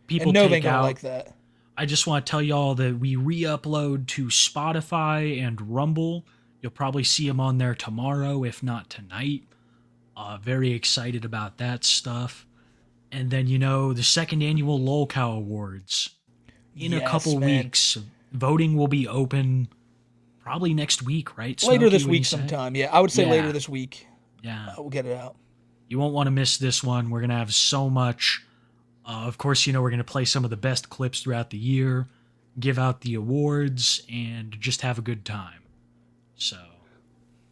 people and take out, like that. I just want to tell y'all that we re-upload to Spotify and Rumble. You'll probably see them on there tomorrow, if not tonight. Very excited about that stuff. And then, you know, the second annual LOLCOW Awards. In a couple weeks, voting will be open probably next week, right? Later this week sometime. Yeah, I would say later this week. Yeah. We'll get it out. You won't want to miss this one. We're going to have so much. Of course, you know, we're going to play some of the best clips throughout the year, give out the awards, and just have a good time. So,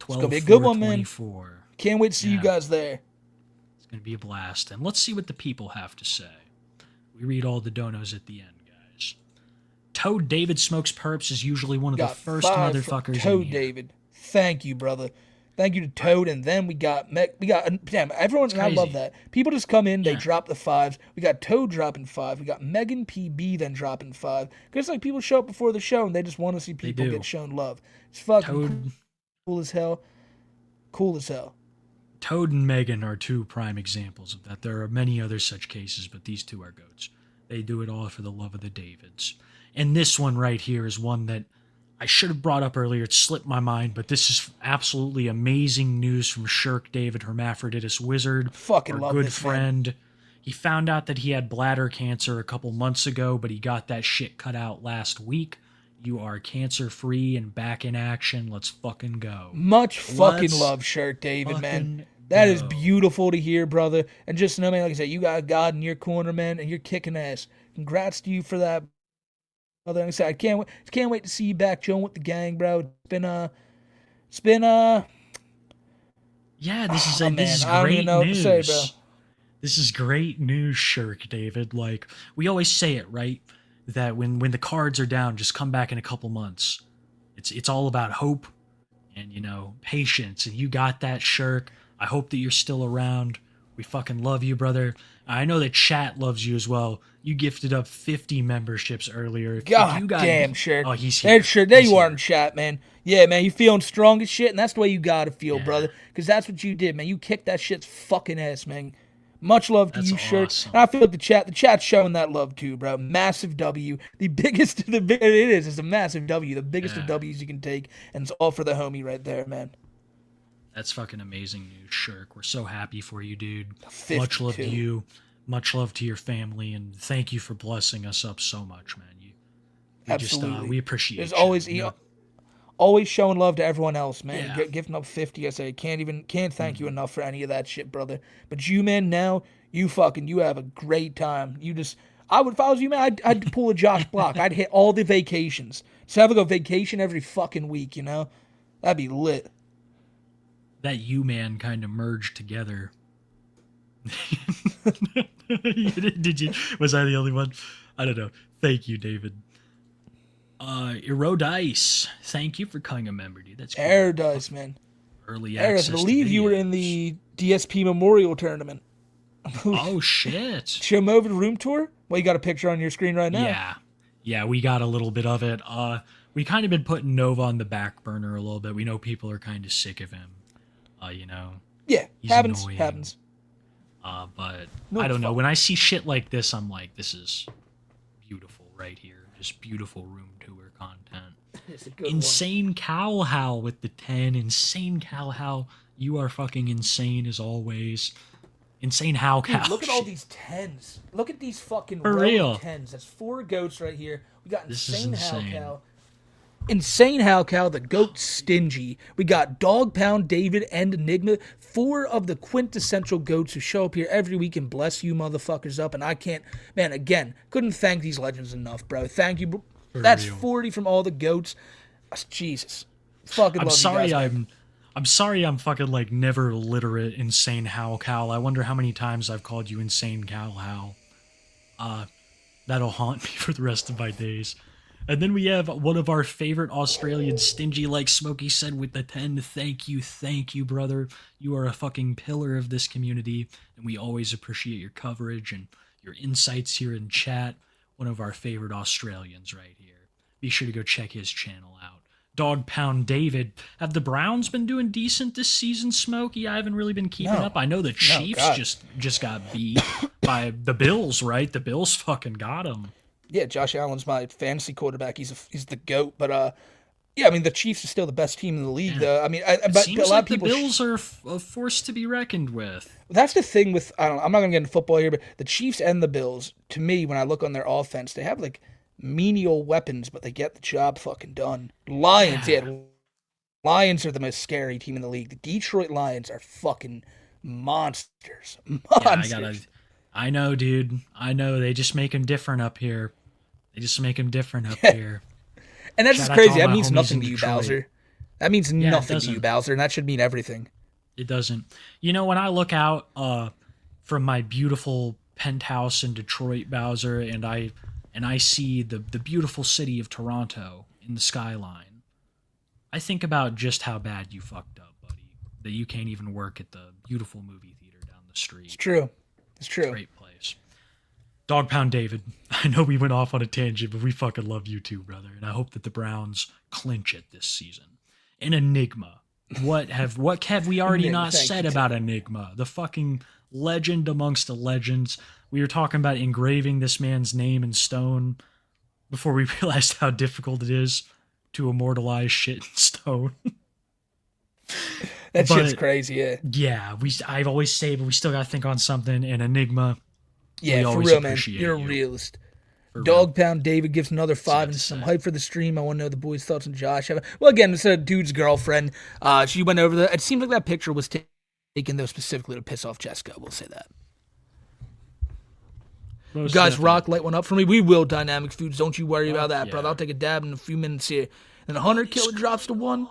12, it's going to be a good one, 24. Man. Can't wait to see you guys there. It's going to be a blast. And let's see what the people have to say. We read all the donos at the end, guys. Toad David Smokes Perps is usually one of the first motherfuckers Toad in here. David. Thank you, brother. Thank you to Toad, and then we got damn everyone. And I love that. People just come in, they drop the 5s. We got Toad dropping 5. We got Megan PB then dropping 5. Because like people show up before the show and they just want to see people get shown love. It's fucking cool as hell. Cool as hell. Toad and Megan are 2 prime examples of that. There are many other such cases, but these 2 are goats. They do it all for the love of the Davids. And this one right here is one that I should have brought up earlier. It slipped my mind, but this is absolutely amazing news from Shirk David, Hermaphroditous Wizard, our love good friend. Man. He found out that he had bladder cancer a couple months ago, but he got that shit cut out last week. You are cancer-free and back in action. Let's fucking go. Much fucking love, Shirk David, man. That is beautiful to hear, brother. And just know, man, like I said, you got God in your corner, man, and you're kicking ass. Congrats to you for that. Like I said, I can't wait to see you back chilling with the gang, bro. Yeah, this is great news. Say, bro. This is great news, Shirk David. Like we always say it, right? That when the cards are down, just come back in a couple months. It's all about hope and, you know, patience. And you got that, Shirk. I hope that you're still around. We fucking love you, brother. I know that chat loves you as well. You gifted up 50 memberships earlier. God damn, Shirk. Oh, he's here. There you are in chat, man. Yeah, man, you feeling strong as shit, and that's the way you gotta feel, brother. Because that's what you did, man. You kicked that shit's fucking ass, man. Much love to you, Shirk. And I feel like the chat's showing that love too, bro. Massive W. It is. It's a massive W. The biggest of W's you can take, and it's all for the homie right there, man. That's fucking amazing news, Shirk. We're so happy for you, dude. 52. Much love to you. Much love to your family, and thank you for blessing us up so much, man. Absolutely. We appreciate There's you. always always showing love to everyone else, man. Yeah. Gifting up 50, I say, can't thank you enough for any of that shit, brother. But you, man, now, you have a great time. If I was you, man, I'd pull a Josh Block. I'd hit all the vacations. So have a vacation every fucking week, you know? That'd be lit. That man kind of merged together. Did you? Was I the only one? I don't know. Thank you, David. Erodice, thank you for becoming a member, dude. That's cool. Erodice, man. Early access. I believe you were in the DSP Memorial Tournament. Oh shit! Show them over the room tour. Well, you got a picture on your screen right now. Yeah, we got a little bit of it. We kind of been putting Nova on the back burner a little bit. We know people are kind of sick of him. You know. Yeah, he's happens. Annoying. But I don't know. When I see shit like this, I'm like, this is beautiful right here. Just beautiful room tour content. It's a good Insane Cow Howl with the 10. Insane Cow Howl. You are fucking insane as always. Insane How Cow. Dude, look at all these 10s. Look at these fucking For real 10s. That's 4 goats right here. We got This Insane is How insane. Cow. Insane How Cow, the goat Stingy. We got Dog Pound, David, and Enigma. 4 of the quintessential goats who show up here every week and bless you motherfuckers up. And I can't, man, again, couldn't thank these legends enough, bro. Thank you. Bro. That's real. 40 from all the goats. Jesus. Fucking love you guys, man. I'm sorry I'm fucking like never literate Insane Howl Cow. I wonder how many times I've called you Insane Cow Howl. That'll haunt me for the rest of my days. And then we have one of our favorite Australian Stingy, like Smokey said, with the 10. Thank you, brother. You are a fucking pillar of this community, and we always appreciate your coverage and your insights here in chat. One of our favorite Australians right here. Be sure to go check his channel out. Dog Pound David. Have the Browns been doing decent this season, Smokey? I haven't really been keeping up. I know the Chiefs just got beat by the Bills, right? The Bills fucking got them. Yeah, Josh Allen's my fantasy quarterback. He's the GOAT. But, yeah, I mean, the Chiefs are still the best team in the league, though. I mean, It seems like the Bills are a force to be reckoned with. That's the thing with, I'm not going to get into football here, but the Chiefs and the Bills, to me, when I look on their offense, they have, like, menial weapons, but they get the job fucking done. Lions are the most scary team in the league. The Detroit Lions are fucking monsters. Yeah, I know, dude. I know. They just make them different up here. Here. And that's Shout just out crazy. to all That my means homies nothing in to you, Detroit. Bowser. That means it nothing to doesn't. you, Bowser, and that should mean everything. It doesn't. You know, when I look out from my beautiful penthouse in Detroit, Bowser, and I see the beautiful city of Toronto in the skyline, I think about just how bad you fucked up, buddy. That you can't even work at the beautiful movie theater down the street. It's true. Great place. Dog Pound David, I know we went off on a tangent, but we fucking love you too, brother. And I hope that the Browns clinch it this season. And Enigma. What have we already not said about Enigma? The fucking legend amongst the legends. We were talking about engraving this man's name in stone before we realized how difficult it is to immortalize shit in stone. That shit's crazy, yeah. Yeah, I always say, but we still gotta think on something. And Enigma, yeah, for real, man. You're a realist. Dog Pound David gives another 5 and some hype for the stream. I want to know the boys' thoughts on Josh. Well, again, it's a dude's girlfriend. She went over it seemed like that picture was taken, though, specifically to piss off Jessica. We'll say that. You guys rock, light one up for me. We will, Dynamic Foods. Don't you worry about that, brother. I'll take a dab in a few minutes here. And 100 Killer drops to 1.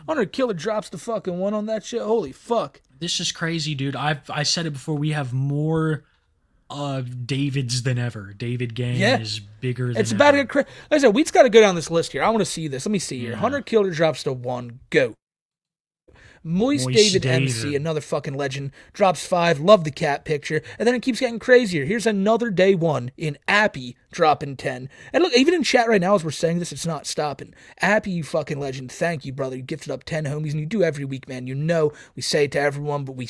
100 Killer drops to fucking 1 on that shit. Holy fuck. This is crazy, dude. I said it before. We have more Davids than ever. David Gang is bigger than it's about ever. to get crazy. Like I said, we just got to go down this list here. I want to see this. Let me see here. 100 Killer drops to 1. Go. Moist David MC, another fucking legend, drops 5. Love the cat picture. And then it keeps getting crazier. Here's another day 1 in Appy dropping 10. And look, even in chat right now as we're saying this, it's not stopping. Appy, you fucking legend. Thank you, brother. You gifted up 10 homies, and you do every week, man. You know we say it to everyone, but we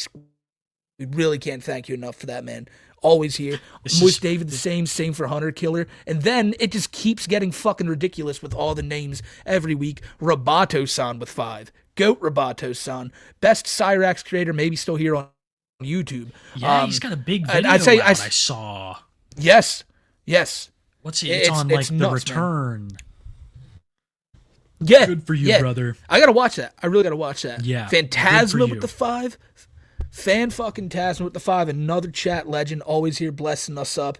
really can't thank you enough for that, man. Always here. Moist David, the same for 100 Killer. And then it just keeps getting fucking ridiculous with all the names every week. Roboto-san with 5. Goat Roboto-san. Best Cyrax creator, maybe still here on YouTube. Yeah, he's got a big video I saw. Yes. What's it? It's on, like, The nuts, Return. Man. Yeah. Good for you, brother. I gotta watch that. I really gotta watch that. Yeah. Phantasma with the 5. Fan-fucking-tasma with the 5. Another chat legend. Always here blessing us up.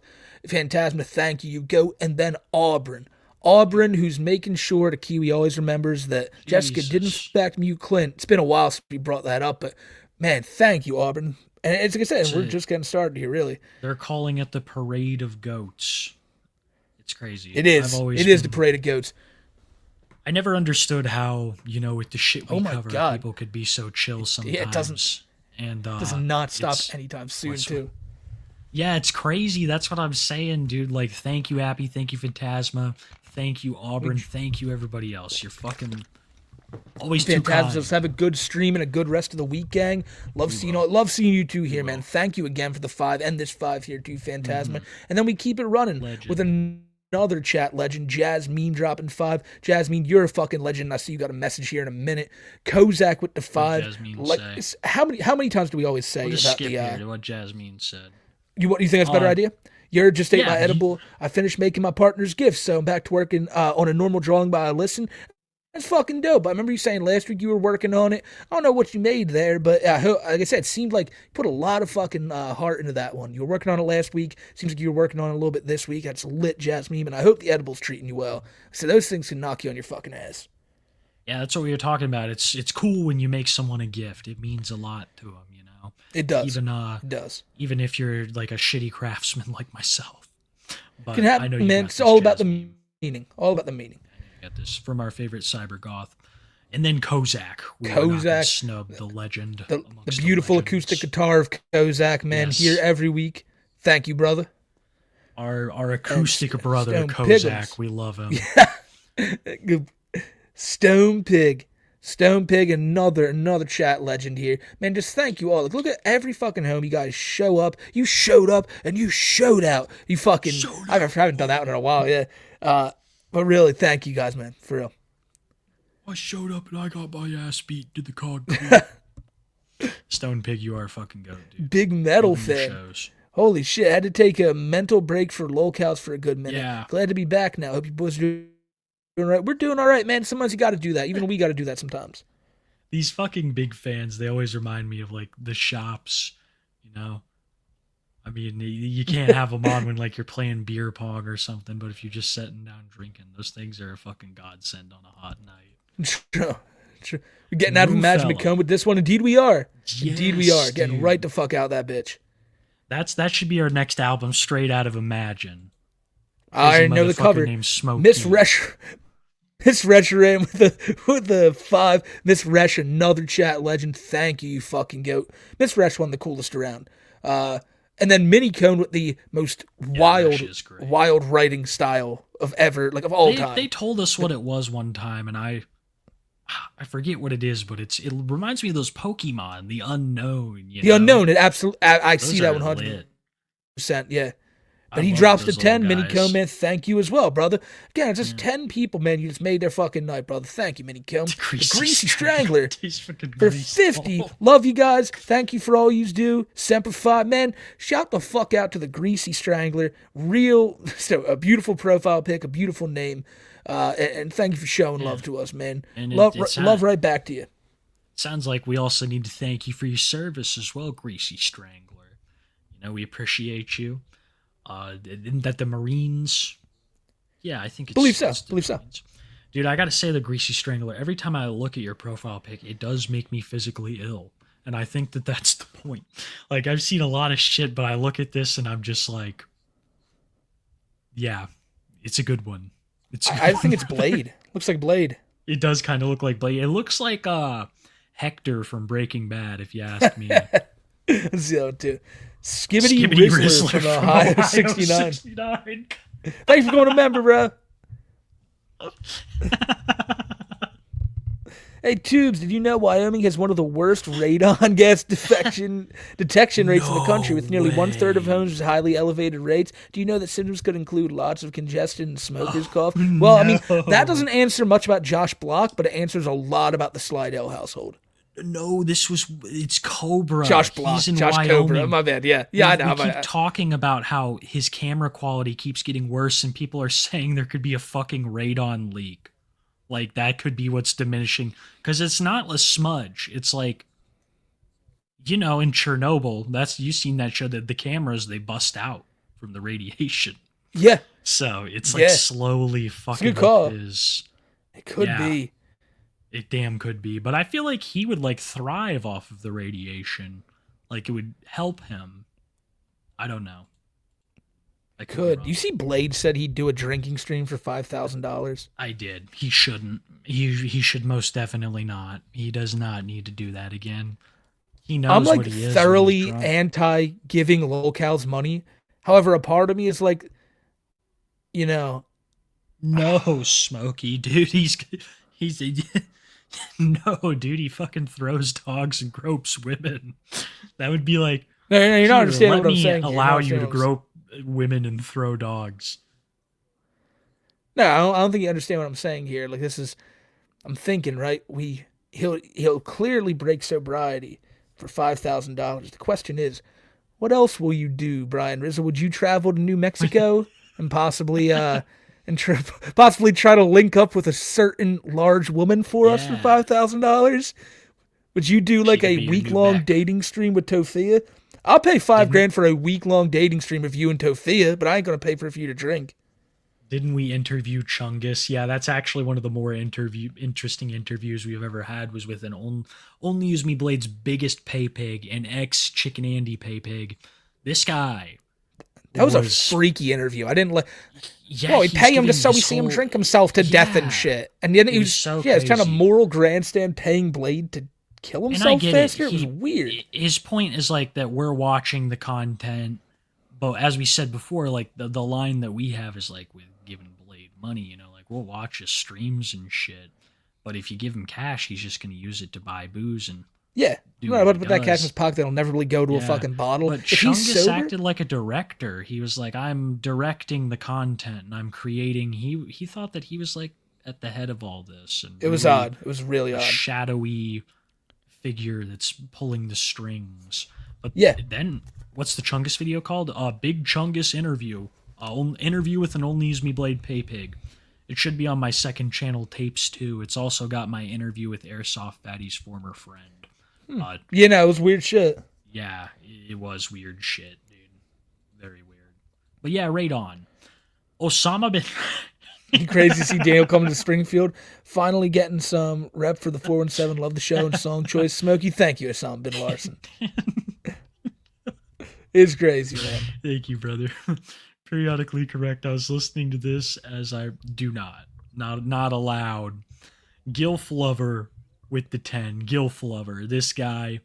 Phantasma, thank you. You go. And then Auburn. Auburn, who's making sure the Kiwi always remembers that Jessica didn't respect Mute Clint. It's been a while since we brought that up, but man, thank you, Auburn. And it's like I said, we're just getting started here, really. They're calling it the Parade of Goats. It's crazy. It is. It is the Parade of Goats. I never understood how, with the shit we cover, people could be so chill sometimes. Yeah, it doesn't. And does not stop anytime soon, too. Yeah, it's crazy. That's what I'm saying, dude. Like, thank you, Appy. Thank you, Phantasma. Thank you, Auburn. Thank you, everybody else. You're fucking always too kind. Let's have a good stream and a good rest of the week, gang. Love seeing you two here, man. Thank you again for the 5 and this 5 here, too, Phantasma. And then we keep it running with another chat legend, Jasmine dropping 5. Jasmine, you're a fucking legend. I see you got a message here in a minute. Kozak with the 5. How many times do we always say we'll just about skip here to what Jasmine said? You think that's a better idea? You just ate my edible. I finished making my partner's gifts, so I'm back to working on a normal drawing by a listen. That's fucking dope. I remember you saying last week you were working on it. I don't know what you made there, but like I said, it seemed like you put a lot of fucking heart into that one. You were working on it last week. Seems like you were working on it a little bit this week. That's lit, Jasmine, and I hope the edible's treating you well. So those things can knock you on your fucking ass. Yeah, that's what we were talking about. It's cool when you make someone a gift. It means a lot to them, It does. It does. Even if you're like a shitty craftsman like myself. But can happen, I know you man. It's all about the meaning. All about the meaning. Got this from our favorite cyber goth. And then Kozak. Kozak. Snub, the legend. The beautiful acoustic guitar of Kozak, man. Yes. Here every week. Thank you, brother. Our acoustic brother, Kozak. We love him. Yeah. Stone Pig, another chat legend here. Man, just thank you all. Look at every fucking home you guys show up. You showed up and you showed out. You fucking... I haven't done that one in a while, yeah. But really, thank you guys, man. For real. I showed up and I got my ass beat to the cog. Stone Pig, you are a fucking goat, dude. Big metal fan. Holy shit, I had to take a mental break for lolcows for a good minute. Yeah. Glad to be back now. Hope you boys are doing all right. We're doing all right, man. Sometimes you got to do that. Even we got to do that sometimes. These fucking big fans, they always remind me of, like, the shops, I mean, you can't have them on when, like, you're playing beer pong or something, but if you're just sitting down drinking, those things are a fucking godsend on a hot night. True. We're getting out of Imagine McComb with this one. Indeed we are. Yes, indeed we are. Getting right the fuck out of that bitch. That should be our next album, straight out of Imagine. I know the cover. Miss Resh ran with the 5. Miss Resh, another chat legend. Thank you, you fucking goat. Miss Resh won the coolest around. And then Mini Cone with the most wild writing style of all time. They told us what it was one time, and I forget what it is, but it reminds me of those Pokemon, the unknown. The unknown. It absolutely. I see that 100%. Yeah. But he drops to 10, Mini Cone, man. Thank you as well, brother. Again, it's just 10 people, man. You just made their fucking night, brother. Thank you, Mini Cone. The Greasy Strangler. For 50. Love you guys. Thank you for all you do. Semper Fi. Man, shout the fuck out to the Greasy Strangler. A beautiful profile pic, a beautiful name. And thank you for showing love to us, man. And love right back to you. Sounds like we also need to thank you for your service as well, Greasy Strangler. We appreciate you. That the Marines, I think it's... Believe so. Dude, I gotta say, the Greasy Strangler, every time I look at your profile pic, it does make me physically ill. And I think that's the point. Like, I've seen a lot of shit, but I look at this and I'm just like, yeah, it's a good one. I think it's Blade. Looks like Blade. It does kind of look like Blade. It looks like Hector from Breaking Bad, if you ask me. So, too. Skibbity Rizzler from Ohio 69. Thanks for going to member, bro. Hey, Tubes, did you know Wyoming has one of the worst radon gas detection rates in the country, with nearly 1/3 of homes with highly elevated rates? Do you know that symptoms could include lots of congestion and smoker's cough? Well, I mean, that doesn't answer much about Josh Block, but it answers a lot about the Slidell household. No, it's Cobra. Josh Block. He's in Josh Wyoming. Cobra. My bad. Yeah, I know. We keep talking about how his camera quality keeps getting worse, and people are saying there could be a fucking radon leak. Like that could be what's diminishing, because it's not a smudge. It's like, in Chernobyl, you've seen that show, that the cameras, they bust out from the radiation. Yeah. So it's like slowly fucking up his. It could be. It damn could be. But I feel like he would like thrive off of the radiation. Like it would help him. I don't know. I could. You see Blade said he'd do a drinking stream for $5,000? I did. He shouldn't. He should most definitely not. He does not need to do that again. He knows I'm like what he is. Thoroughly anti giving locals money. However, a part of me is like, no, Smokey, dude. He's no, dude. He fucking throws dogs and gropes women. That would be like, no, you're not understanding what I'm saying. Allow you to grope women and throw dogs. No, I don't think you understand what I'm saying here. Like I'm thinking, right? He'll clearly break sobriety for $5,000. The question is, what else will you do, Brian Rizzo? Would you travel to New Mexico and possibly possibly try to link up with a certain large woman for us for $5,000? Would you do like a week-long dating stream with Tophia? I'll pay $5,000 for a week-long dating stream with you and Tophia, but I ain't gonna pay for you to drink. Didn't we interview Chungus? Yeah, that's actually one of the more interesting interviews we've ever had, was with an Only Use Me Blade's biggest pay pig, an ex-Chicken Andy pay pig. This guy. That was a freaky interview. I didn't like. Yeah, we pay him so we see him drink himself to death and shit. And then he was it's kind of moral grandstand paying Blade to kill himself faster. It was weird. His point is like that we're watching the content, but as we said before, like the line that we have is like with giving Blade money, like we'll watch his streams and shit. But if you give him cash, he's just going to use it to buy booze and but put that cash in his pocket, it'll never really go to a fucking bottle. But Chungus acted like a director. He was like, I'm directing the content and I'm creating. He thought that he was like at the head of all this. And it was odd. It was really odd. Shadowy figure that's pulling the strings. But then what's the Chungus video called? Big Chungus interview. Interview with an Only Use Me Blade pay pig. It should be on my second channel, Tapes 2. It's also got my interview with Airsoft Fatty's former friend. It was weird shit. Yeah, it was weird shit, dude. Very weird. But yeah, right on. Osama bin... Crazy to see Daniel coming to Springfield, finally getting some rep for the 417. Love the show and song choice. Smokey, thank you, Osama bin Larson. It's crazy, man. Thank you, brother. Periodically correct. I was listening to this as I do not allowed. Gilf lover with the 10. Gilf lover. This guy,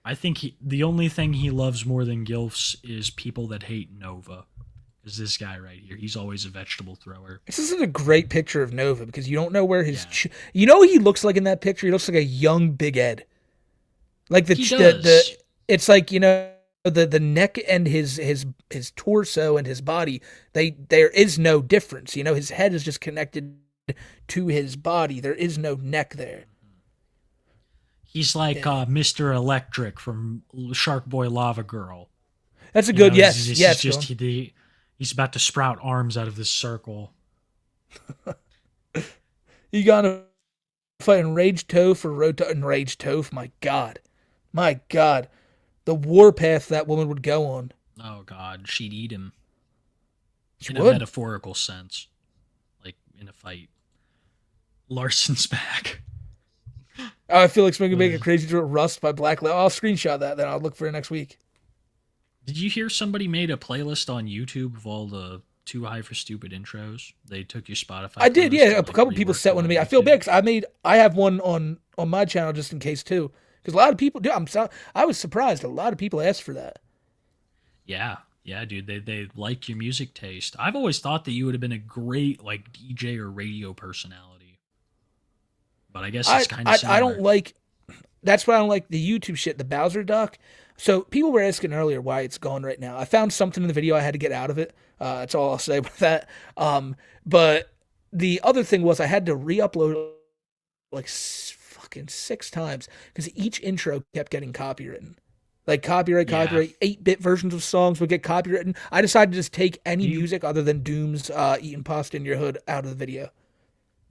I think the only thing he loves more than Gilfs is people that hate Nova. Is this guy right here. He's always a vegetable thrower. This isn't a great picture of Nova because you don't know where his... what he looks like in that picture? He looks like a young Big Ed. Like the it's like, the neck and his torso and his body, there is no difference. His head is just connected to his body. There is no neck there. He's like Mr. Electric from Shark Boy Lava Girl. That's a good yes. He's about to sprout arms out of this circle. You gotta fight Enraged Toph or Road to Enraged Toph. My God. The warpath that woman would go on. Oh God, she'd eat him. She in would. A metaphorical sense, like in a fight. Larson's back. I feel like somebody can make a crazy to Rust by Black Label. I'll screenshot that, then I'll look for it next week. Did you hear somebody made a playlist on YouTube of all the Too High for Stupid intros? They took your Spotify. I did, yeah. A couple people sent one to me. I feel bad because I have one on my channel just in case too. Because a lot of people do. I was surprised. A lot of people asked for that. Yeah, dude. They like your music taste. I've always thought that you would have been a great like DJ or radio personality. But I guess it's kind of similar. I don't like. That's why I don't like the YouTube shit. The Bowser doc. So people were asking earlier why it's gone right now. I found something in the video I had to get out of it. That's all I'll say about that. But the other thing was I had to re-upload like fucking 6 times because each intro kept getting copywritten. Like copyright, 8-bit versions of songs would get copywritten. I decided to just take any music other than Doom's Eating Pasta in Your Hood out of the video.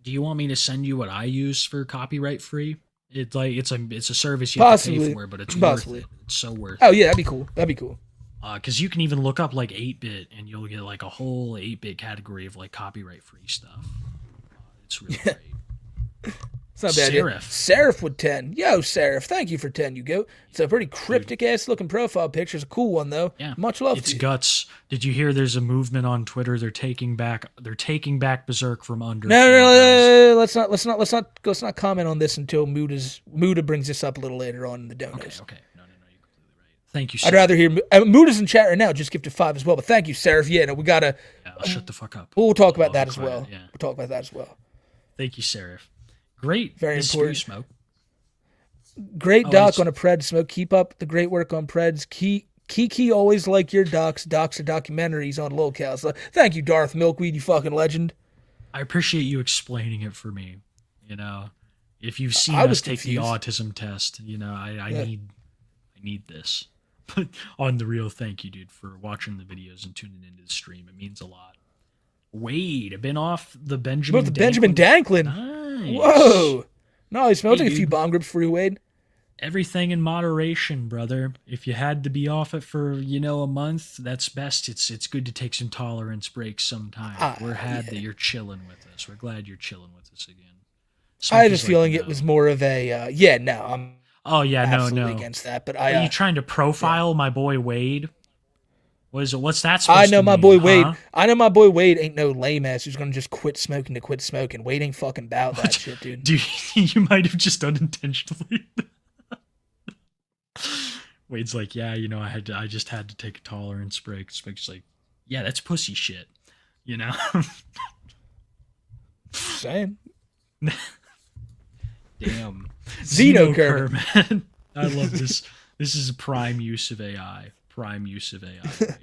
Do you want me to send you what I use for copyright free? It's like it's a service you Possibly. have to pay for, but it's Possibly. worth it. It's so worth Oh it. yeah, that'd be cool. That'd be cool. Because you can even look up like 8-bit and you'll get like a whole 8-bit category of like copyright free stuff. It's really great. It's not bad. Seraph with 10. Yo, Seraph, thank you for 10, you go. It's a pretty cryptic ass looking profile picture. It's a cool one though. Yeah. Much love It's to you. guts. Did you hear there's a movement on Twitter? They're taking back Berserk from under. No, let's not comment on this until Muda brings this up a little later on in the donos. Okay. No, you're completely right. Thank you, I'd rather hear Muda's in chat right now, just gifted 5 as well. But thank you, Seraph. Yeah, no, we gotta I'll shut the fuck up. We'll talk about that as well. Yeah. We'll talk about that as well. Thank you, Seraph. Great. Very important. Smoke. Great doc on a Pred, Smoke. Keep up the great work on Preds. Kiki always like your docs. Docs are documentaries on locales. Thank you, Darth Milkweed, you fucking legend. I appreciate you explaining it for me. You know, if you've seen us take the autism test, you know, I need this. But on the real, thank you, dude, for watching the videos and tuning into the stream. It means a lot. Wade, I've been off the Benjamin Danklin. Nice. Whoa. No, he smells like a few bomb grips for you, Wade. Everything in moderation, brother. If you had to be off it for, a month, that's best. It's good to take some tolerance breaks sometimes. We're that you're chilling with us. We're glad you're chilling with us again. I had a feeling it was more of a, I'm absolutely no. against that. But Are you trying to profile my boy Wade? What's that supposed I know to my mean, boy huh? Wade. I know my boy Wade ain't no lame ass who's gonna just quit smoking to quit smoking. Wade ain't fucking about that shit, dude. Dude, you might have just unintentionally. Wade's like, yeah, I just had to take a tolerance break. Smoke's like, yeah, that's pussy shit, Saying. Damn. Xenoker, man. I love this. This is a prime use of AI. Prime use of AI right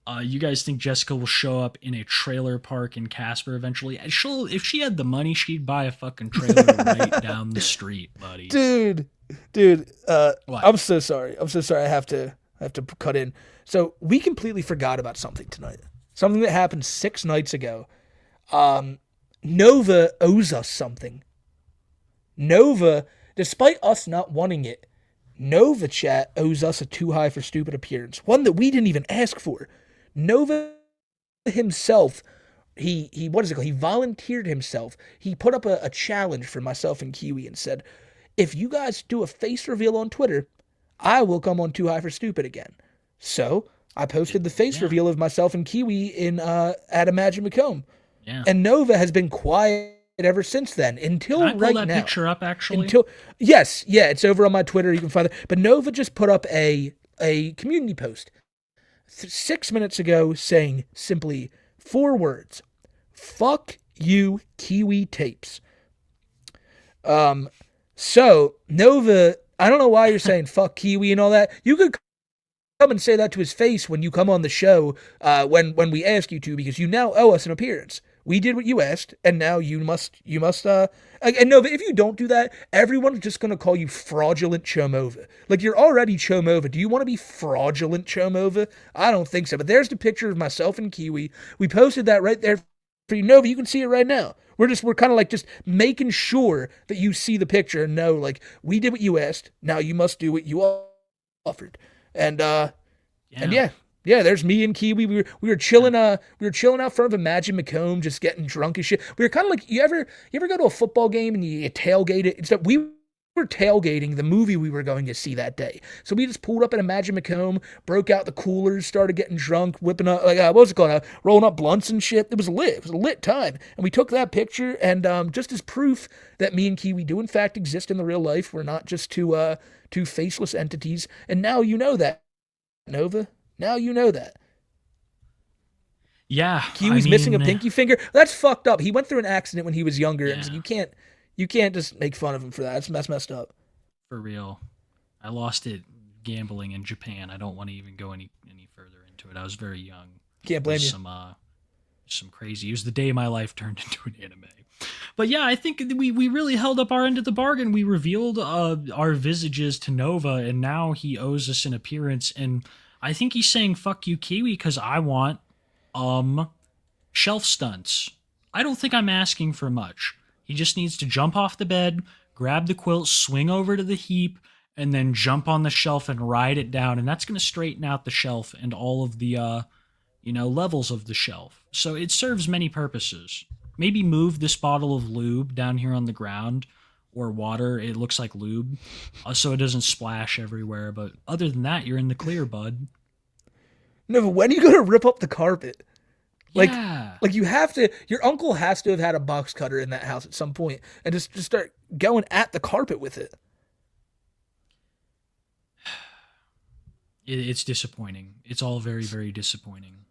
here. You guys think Jessica will show up in a trailer park in Casper eventually? If she had the money, she'd buy a fucking trailer right down the street, buddy. Dude. I'm so sorry. I have to cut in. So we completely forgot about something tonight. Something that happened 6 nights ago. Nova owes us something. Nova, despite us not wanting it, Nova chat owes us a Too High for Stupid appearance. One that we didn't even ask for. Nova himself, he volunteered himself. He put up a challenge for myself and Kiwi and said, if you guys do a face reveal on Twitter, I will come on Too High for Stupid again. So I posted the face reveal of myself and Kiwi at Imagine Macomb. Yeah. And Nova has been quiet ever since then, until Can I pull right that now. picture up, actually? Yes, it's over on my Twitter. You can find it. But Nova just put up a community post 6 minutes ago saying simply 4 words: "Fuck you, Kiwi tapes." So Nova, I don't know why you're saying fuck Kiwi and all that. You could come and say that to his face when you come on the show, when we ask you to, because you now owe us an appearance. We did what you asked, and now you must, and Nova, if you don't do that, everyone's just going to call you fraudulent Chomova. Like, you're already Chomova. Do you want to be fraudulent Chomova? I don't think so, but there's the picture of myself and Kiwi. We posted that right there for you, Nova. You can see it right now. We're kind of like just making sure that you see the picture and know, like, we did what you asked. Now you must do what you offered. And, yeah, there's me and Kiwi. We were chilling out front of Imagine Macomb, just getting drunk as shit. We were kind of like, you ever go to a football game and you tailgate it? It's that we were tailgating the movie we were going to see that day. So we just pulled up at Imagine Macomb, broke out the coolers, started getting drunk, whipping up, rolling up blunts and shit. It was lit. It was a lit time. And we took that picture, and just as proof that me and Kiwi do in fact exist in the real life, we're not just two faceless entities. And now you know that, Nova. Now you know that. Yeah. Kiwi's missing a pinky finger. That's fucked up. He went through an accident when he was younger, and you can't just make fun of him for that. That's messed up. For real. I lost it gambling in Japan. I don't want to even go any further into it. I was very young. Can't blame you. Some crazy. It was the day my life turned into an anime. But yeah, I think we really held up our end of the bargain. We revealed our visages to Nova, and now he owes us an appearance. And I think he's saying "fuck you, Kiwi" because I want shelf stunts. I don't think I'm asking for much. He just needs to jump off the bed, grab the quilt, swing over to the heap, and then jump on the shelf and ride it down. And that's going to straighten out the shelf and all of the, levels of the shelf. So it serves many purposes. Maybe move this bottle of lube down here on the ground, or water. It looks like lube, so it doesn't splash everywhere. But other than that, you're in the clear, bud. No, but when are you going to rip up the carpet? Like, Yeah. like you have to, your uncle has to have had a box cutter in that house at some point and just start going at the carpet with it. It's disappointing. It's all very, very disappointing,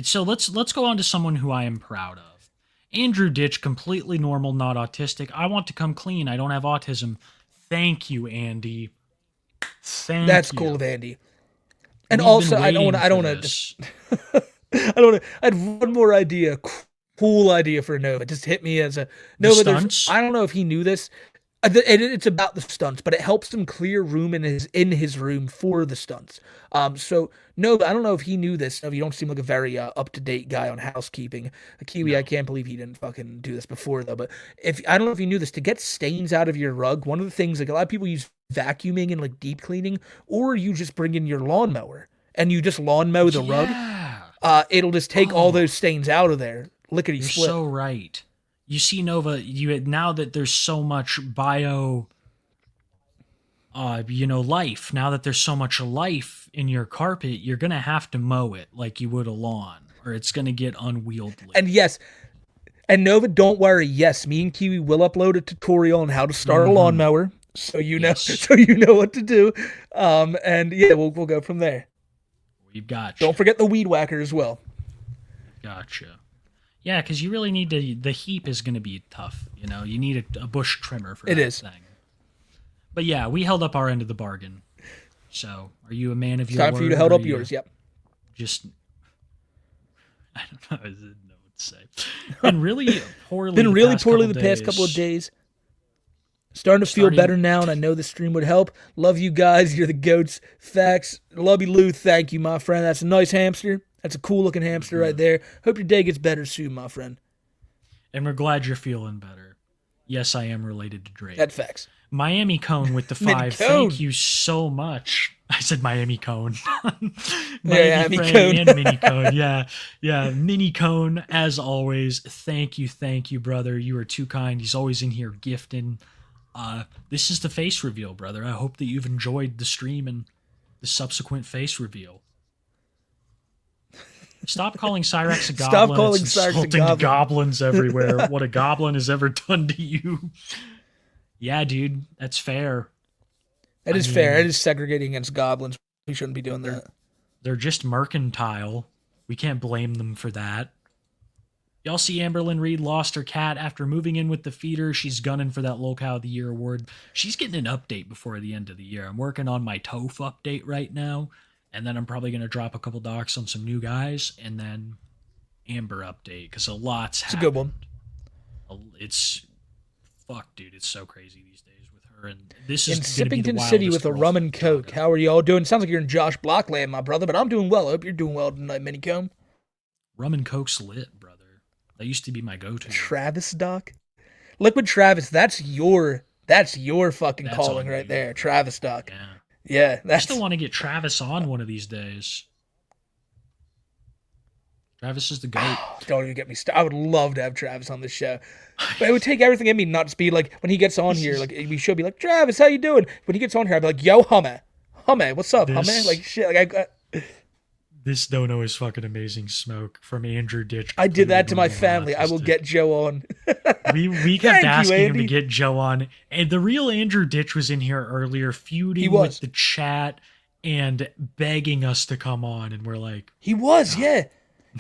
So let's go on to someone who I am proud of. Andrew Ditch, completely normal, not autistic. I want to come clean. I don't have autism. Thank you, Andy. That's cool of Andy. And also, I don't want to. I had one more idea, cool idea for Nova. Just hit me as a Nova. I don't know if he knew this. It's about the stunts, but it helps him clear room in his room for the stunts. So Nova, I don't know if he knew this. Nova, you don't seem like a very up to date guy on housekeeping. Kiwi, no. I can't believe he didn't fucking do this before though. But I don't know if you knew this, to get stains out of your rug, one of the things, like, a lot of people use vacuuming and like deep cleaning, or you just bring in your lawnmower and you just lawn mow the rug. It'll just take all those stains out of there. Lickety split. You're so right. You see, Nova, now that there's so much life, now that there's so much life in your carpet, you're going to have to mow it like you would a lawn, or it's going to get unwieldy. And yes, and Nova, don't worry. Yes, me and Kiwi will upload a tutorial on how to start a lawnmower, so you know, what to do. And yeah, we'll go from there. We've got. Don't forget the weed whacker as well. Gotcha. Yeah, because you really need to. The heap is going to be tough. You need a bush trimmer for that thing. But yeah, we held up our end of the bargain. So, are you a man of your word? Time for you to hold up yours. Yep. Just, I don't know. I didn't know what to say. Been really poorly. The past couple of days. Starting to feel better now, and I know the stream would help. Love you guys. You're the goats. Facts. Love you, Lou. Thank you, my friend. That's a nice hamster. That's a cool-looking hamster right there. Hope your day gets better soon, my friend. And we're glad you're feeling better. Yes, I am related to Drake. That's facts. Miami Cone with the 5. Thank you so much. I said Miami Cone. Miami Cone and Mini Cone. Yeah, Mini Cone, as always. Thank you, brother. You are too kind. He's always in here gifting. This is the face reveal, brother. I hope that you've enjoyed the stream and the subsequent face reveal. Stop calling Cyrex a goblin. Stop calling Cyrex insulting a goblins everywhere. What a goblin has ever done to you. Yeah, dude, that's fair. That is fair. It is segregating against goblins. We shouldn't be doing that. They're just mercantile. We can't blame them for that. Y'all see Amberlyn Reed lost her cat after moving in with the feeder. She's gunning for that Locale of the Year award. She's getting an update before the end of the year. I'm working on my TOF update right now. And then I'm probably going to drop a couple docs on some new guys, and then Amber update, because a lot's happened. It's a good one. It's, fuck, dude, it's so crazy these days with her. And this is in Sippington City with a rum and coke. How are y'all doing? Sounds like you're in Josh Blockland, my brother, but I'm doing well. I hope you're doing well tonight, Minicomb. Rum and coke's lit, brother. That used to be my go-to. Travis, Doc? Liquid Travis, that's your fucking calling right there. Travis, Doc. Yeah. Yeah, I still want to get Travis on one of these days. Travis is the GOAT. Don't even get me started. I would love to have Travis on this show. But it would take everything in me not to be like, when he gets on here, like, we should be like, Travis, how you doing? When he gets on here, I'd be like, yo, Hummer, what's up, Hummer? Like, shit, like, This dono is fucking amazing smoke from Andrew Ditch. I did that to my family. I will get Joe on. we kept asking him to get Joe on. And the real Andrew Ditch was in here earlier, feuding with the chat and begging us to come on. And we're like... He was, yeah.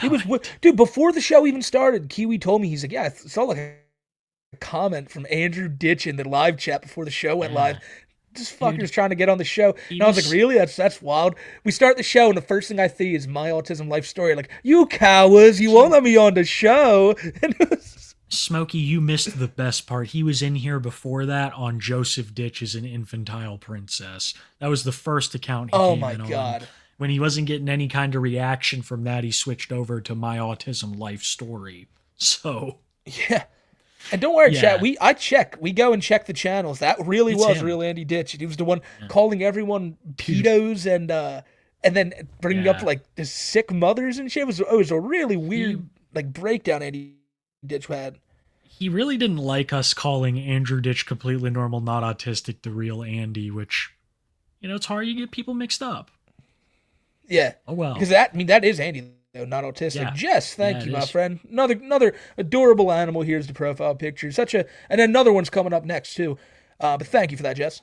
He was, dude, before the show even started, Kiwi told me, he's like, yeah, I saw like a comment from Andrew Ditch in the live chat before the show went live. This fucker's trying to get on the show. And I was like, really? That's wild. We start the show, and the first thing I see is my autism life story. Like, you cowards, you won't let me on the show. Smokey, you missed the best part. He was in here before that on Joseph Ditch as an infantile princess. That was the first account he came in on. Oh, my God. When he wasn't getting any kind of reaction from that, he switched over to my autism life story. So yeah. And don't worry, Yeah. chat. We go and check the channels. That really It's was him. real Andy Ditch. He was the one calling everyone pedos and then bringing up like the sick mothers and shit. It was a really weird like breakdown Andy Ditch had. he really didn't like us calling Andrew Ditch completely normal, not autistic, the real Andy, which, it's hard. You get people mixed up. Yeah. Oh, well. Because that is Andy, though, not autistic. Yeah. Jess, thank you, my is. friend. Another adorable animal. Here's the profile picture. And another one's coming up next, too. But thank you for that, Jess.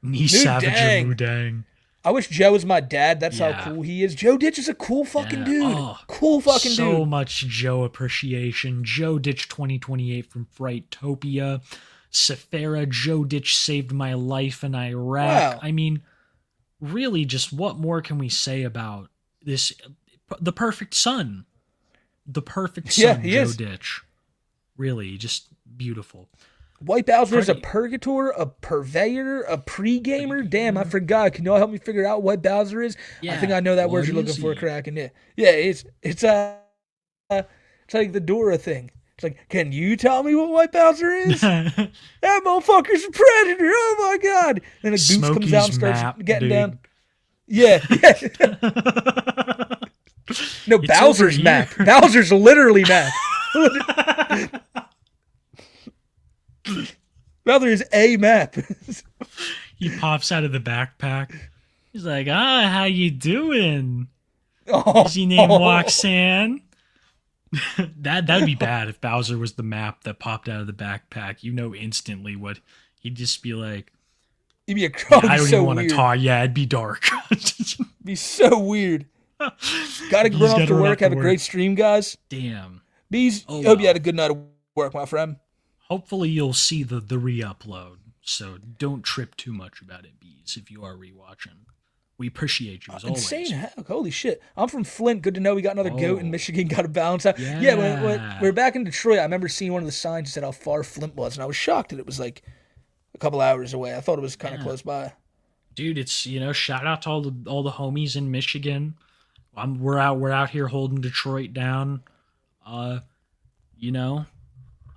Knee Savage and Mudang. I wish Joe was my dad. That's how cool he is. Joe Ditch is a cool fucking dude. Oh, cool fucking dude. So much Joe appreciation. Joe Ditch 2028 from Frightopia. Safara, Joe Ditch saved my life in Iraq. Wow. I mean, really, just what more can we say about this? The perfect son. The perfect son, he Joe is. Ditch. Really, just beautiful. White Bowser is a purgator, a purveyor, a pre-gamer. Damn, I forgot. Can y'all help me figure out what Bowser is? I think I know that word you're looking for, Kraken. Yeah, it's like the Dora thing. It's like, can you tell me what White Bowser is? That motherfucker's a predator. Oh my god! And the goose comes out and starts getting down. Yeah. No, It's Bowser's over map. here. Bowser's literally map. Bowser is a map. He pops out of the backpack. He's like, how you doing? Oh. Is he named Waxan? That'd be bad if Bowser was the map that popped out of the backpack. Instantly what he'd just be like. He'd be a I don't even want to talk. Yeah, it'd be dark. Be so weird. Gotta run off to work. Have a great stream, guys. Damn. Bees, hope you had a good night of work, my friend. Hopefully you'll see the re-upload. So don't trip too much about it, Bees, if you are rewatching. We appreciate you as always. Insane heck. Holy shit. I'm from Flint. Good to know we got another goat in Michigan. Got to balance out. Yeah, when we were back in Detroit, I remember seeing one of the signs that said how far Flint was, and I was shocked that it was like a couple hours away. I thought it was kind of close by. Dude, it's, shout out to all the homies in Michigan. We're out here holding Detroit down.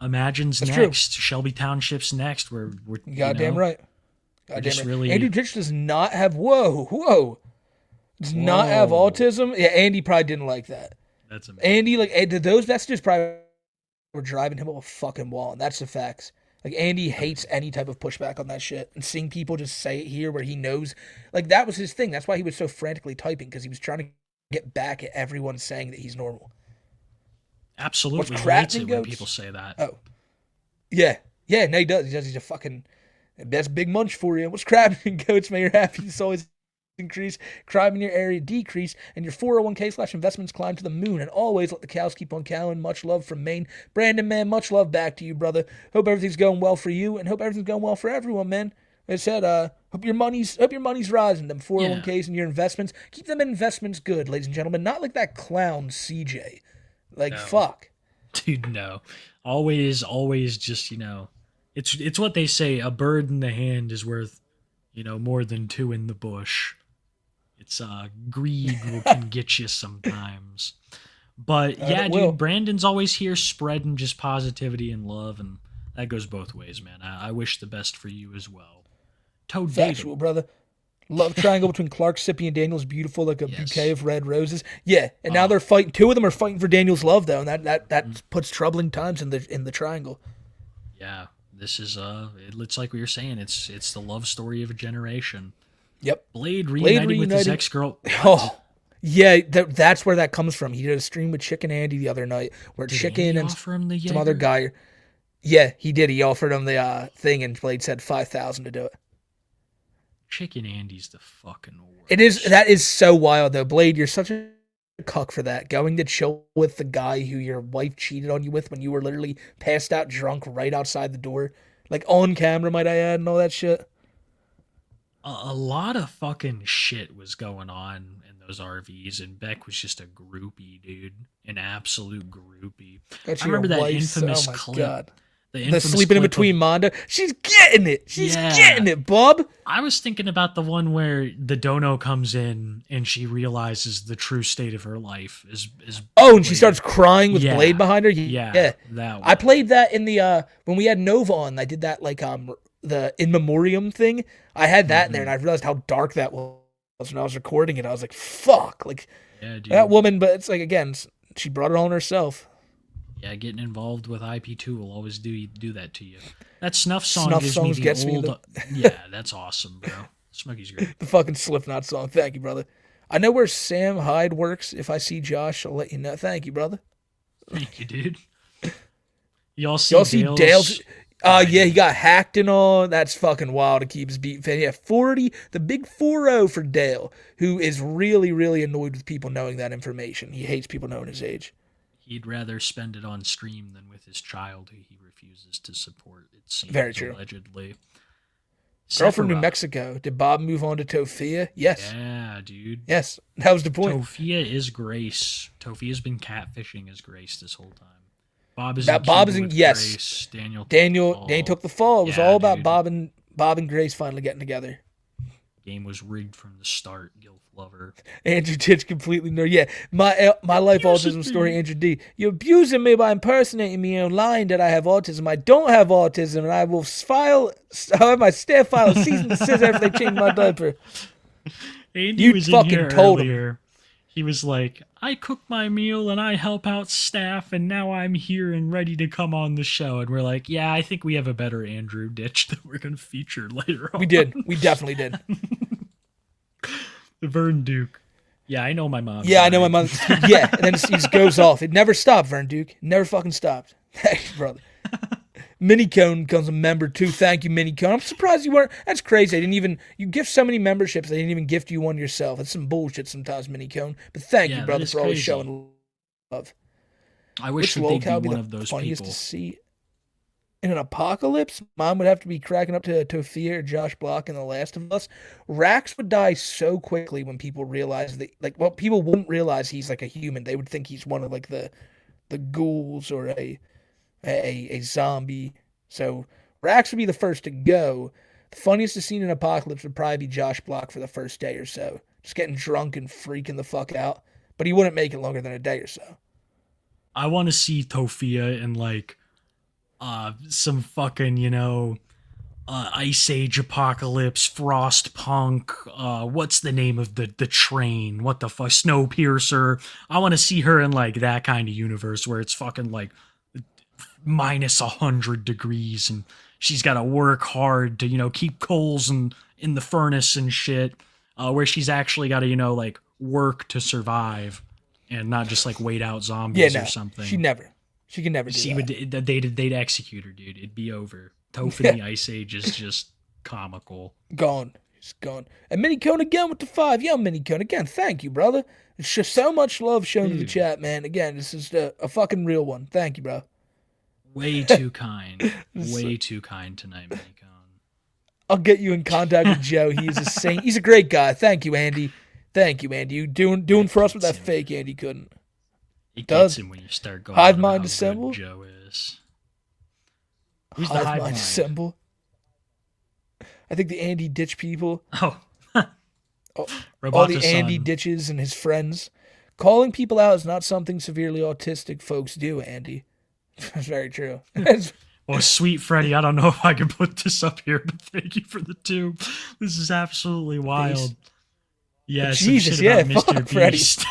Imagine's That's next. true. Shelby Township's next. We're goddamn right. Goddamn right. Really... Andy Ditch does not have does not have autism. Yeah, Andy probably didn't like that. That's amazing. Andy, those messages probably were driving him up a fucking wall, and that's the facts. Like, Andy hates any type of pushback on that shit, and seeing people just say it here where he knows, like, that was his thing. That's why he was so frantically typing, because he was trying to get back at everyone saying that he's normal. Absolutely hates it when people say that. Oh. Yeah. Yeah, no, he does. He's a fucking... That's big munch for you. What's crabbing and goats? May your happiness always increase, crime in your area decrease, and your 401k/investments climb to the moon. And always let the cows keep on cowing. Much love from Maine. Brandon, man, much love back to you, brother. Hope everything's going well for you, and hope everything's going well for everyone, man. Like I said, hope your money's rising. Them 401ks and your investments. Keep them investments good, ladies and gentlemen. Not like that clown CJ. Like, fuck. Dude, no. Always just, It's what they say, a bird in the hand is worth, more than two in the bush. It's greed can get you sometimes. But yeah, dude, Brandon's always here spreading just positivity and love, and that goes both ways, man. I wish the best for you as well. Toad Factual, brother. Love triangle between Clark, Sippy, and Daniel's beautiful, like a bouquet of red roses. Yeah, and now they're fighting. Two of them are fighting for Daniel's love, though, and that puts troubling times in the triangle. Yeah. This is it's like we were saying, it's the love story of a generation. Yep. Blade reunited with his ex-girl. Oh, yeah, that's where that comes from. He did a stream with Chicken Andy the other night, where Did Chicken Andy and offer him the some other guy. Yeah, he did. He offered him the thing, and Blade said 5,000 to do it. Chicken Andy's the fucking worst. That is so wild though, Blade. You're such a cuck for that. Going to chill with the guy who your wife cheated on you with when you were literally passed out drunk right outside the door, like on camera, might I add, and all that shit. A lot of fucking shit was going on in those RVs, and Beck was just a groupie, dude. An absolute groupie. I remember that infamous clip. God. The sleeping in between Mondo. She's getting it. She's getting it, Bob. I was thinking about the one where the dono comes in and she realizes the true state of her life is and she starts crying with Blade behind her. Yeah. That one. I played that in the when we had Nova on. I did that like the in memoriam thing. I had that in there, and I realized how dark that was when I was recording it. I was like, fuck, like that woman. But it's like, again, she brought it on herself. Yeah, getting involved with IP2 will always do that to you. That Snuff song gives me the old... Yeah, that's awesome, bro. Smokey's great. The fucking Slipknot song. Thank you, brother. I know where Sam Hyde works. If I see Josh, I'll let you know. Thank you, brother. Thank you, dude. Y'all see Dale's... yeah, he got hacked and all. That's fucking wild to keep his beat fan. Yeah, 40, the big 4-0 for Dale, who is really, really annoyed with people knowing that information. He hates people knowing his age. He'd rather spend it on stream than with his child, who he refuses to support, it seems. Very true. Allegedly. Girl from New Mexico. Did Bob move on to Tophia? Yes. Yeah, dude. Yes, that was the point. Tophia is Grace. Tophia's been catfishing as Grace this whole time. Bob is yes. Grace. Daniel took the fall. It was all about Bob and Grace finally getting together. Game was rigged from the start. Gilf lover. Andrew Ditch completely Yeah, my life autism story. Andrew D. You're abusing me by impersonating me online that I have autism. I don't have autism, and I will have my staff file a cease and desist after they change my diaper. Andy was in here earlier. He was like, I cook my meal and I help out staff, and now I'm here and ready to come on the show. And we're like, yeah, I think we have a better Andrew Ditch that we're going to feature later on. We did. We definitely did. The Vern Duke. Yeah, I know my mom. Yeah, I know my mom. Yeah, and then it just goes off. It never stopped, Vern Duke. It never fucking stopped. Hey, brother. Minicone becomes a member too. Thank you, Minicone. I'm surprised you weren't. That's crazy. You gift so many memberships. They didn't even gift you one yourself. That's some bullshit sometimes, Minicone. But thank you, brother, for always showing love. I wish that they'd be one of those funniest people. To see in an apocalypse. Mom would have to be cracking up to Tophia or Josh Block in The Last of Us. Rax would die so quickly when people realize that, people wouldn't realize he's like a human. They would think he's one of like the ghouls or a zombie. So Rax would be the first to go. The funniest scene in Apocalypse would probably be Josh Block for the first day or so. Just getting drunk and freaking the fuck out. But he wouldn't make it longer than a day or so. I want to see Tophia in like some fucking, Ice Age Apocalypse, Frostpunk, what's the name of the train? What the fuck? Snowpiercer. I want to see her in like that kind of universe where it's fucking like minus 100 degrees and she's got to work hard to keep coals in the furnace and shit, where she's actually got to like work to survive and not just like wait out zombies or something. She can never do that. They'd execute her, dude. It'd be over. Toph in the Ice Age is just comical. Gone. It's gone. And Minicone again with the 5. Yo, Minicone again. Thank you, brother. It's just so much love shown to the chat, man. Again, this is a fucking real one. Thank you, bro. Way too kind. Way too kind tonight, Minicone. I'll get you in contact with Joe. He's a saint. He's a great guy. Thank you, Andy. You doing for us what that fake Andy couldn't. It gets him when you start going. Hive Mind Assemble. Joe is. Who's the Hive Mind Assemble? I think the Andy Ditch people. Oh. All the Andy Ditches and his friends. Calling people out is not something severely autistic folks do, Andy. That's very true. Oh, sweet Freddy, I don't know if I can put this up here, but thank you for the 2. This is absolutely wild. Yeah, Jesus, yeah, Mr. Beast.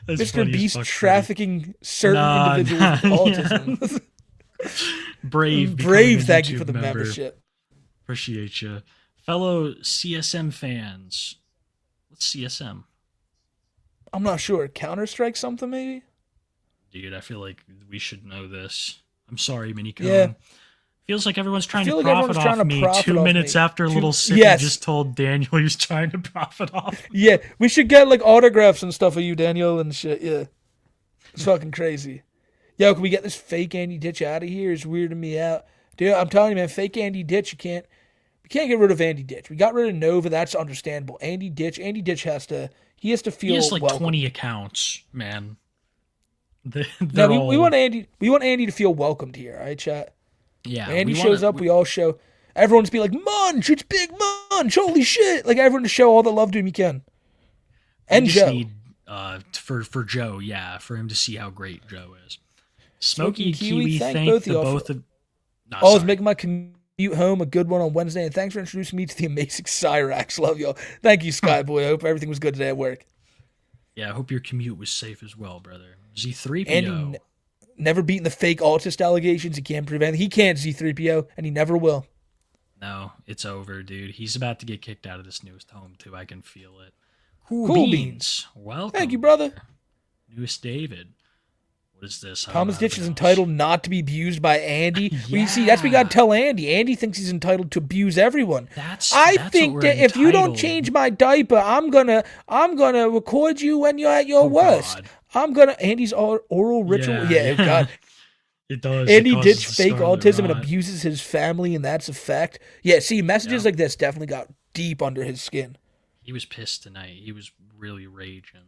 Mr. Beast trafficking certain individuals with autism. Brave, thank you for the membership. Appreciate you. Fellow CSM fans. What's CSM? I'm not sure. Counter-Strike something, maybe? Dude, I feel like we should know this. I'm sorry, Minicone. Yeah. Feels like everyone's trying to profit off me 2 minutes after Little Sippy just told Daniel he was trying to profit off. Yeah, we should get like autographs and stuff of you, Daniel, and shit. Yeah. It's fucking crazy. Yo, can we get this fake Andy Ditch out of here? It's weirding me out. Dude, I'm telling you, man, fake Andy Ditch, we can't get rid of Andy Ditch. We got rid of Nova, that's understandable. Andy Ditch has to feel he has like welcome. 20 accounts, man. No, we want Andy. We want Andy to feel welcomed here. All right, chat. Yeah. When Andy shows up, we all show. Everyone just be like, Munch, it's Big Munch. Holy shit! Like everyone to show all the love to him you can. And Joe. Need, for Joe, yeah, for him to see how great Joe is. Smokey and Kiwi, thank the both of. Always making my commute home a good one on Wednesday, and thanks for introducing me to the amazing Cyrax. Love y'all. Thank you, Skyboy. I hope everything was good today at work. Yeah, I hope your commute was safe as well, brother. Z3PO. Andy never beaten the fake autist allegations. He can't prevent. He can't Z3PO, and he never will. No, it's over, dude. He's about to get kicked out of this newest home too. I can feel it. Cool beans. Welcome. Thank you, brother. Newest David. What is this? Thomas Ditch is entitled not to be abused by Andy. Yeah. We see that's what we gotta tell Andy. Andy thinks he's entitled to abuse everyone. I think that if you don't change my diaper, I'm gonna record you when you're at your worst. God. Andy's oral ritual. Yeah, God. It does. Andy Ditch fake autism and abuses his family, and that's a fact. Yeah, see, messages like this definitely got deep under his skin. He was pissed tonight. He was really raging.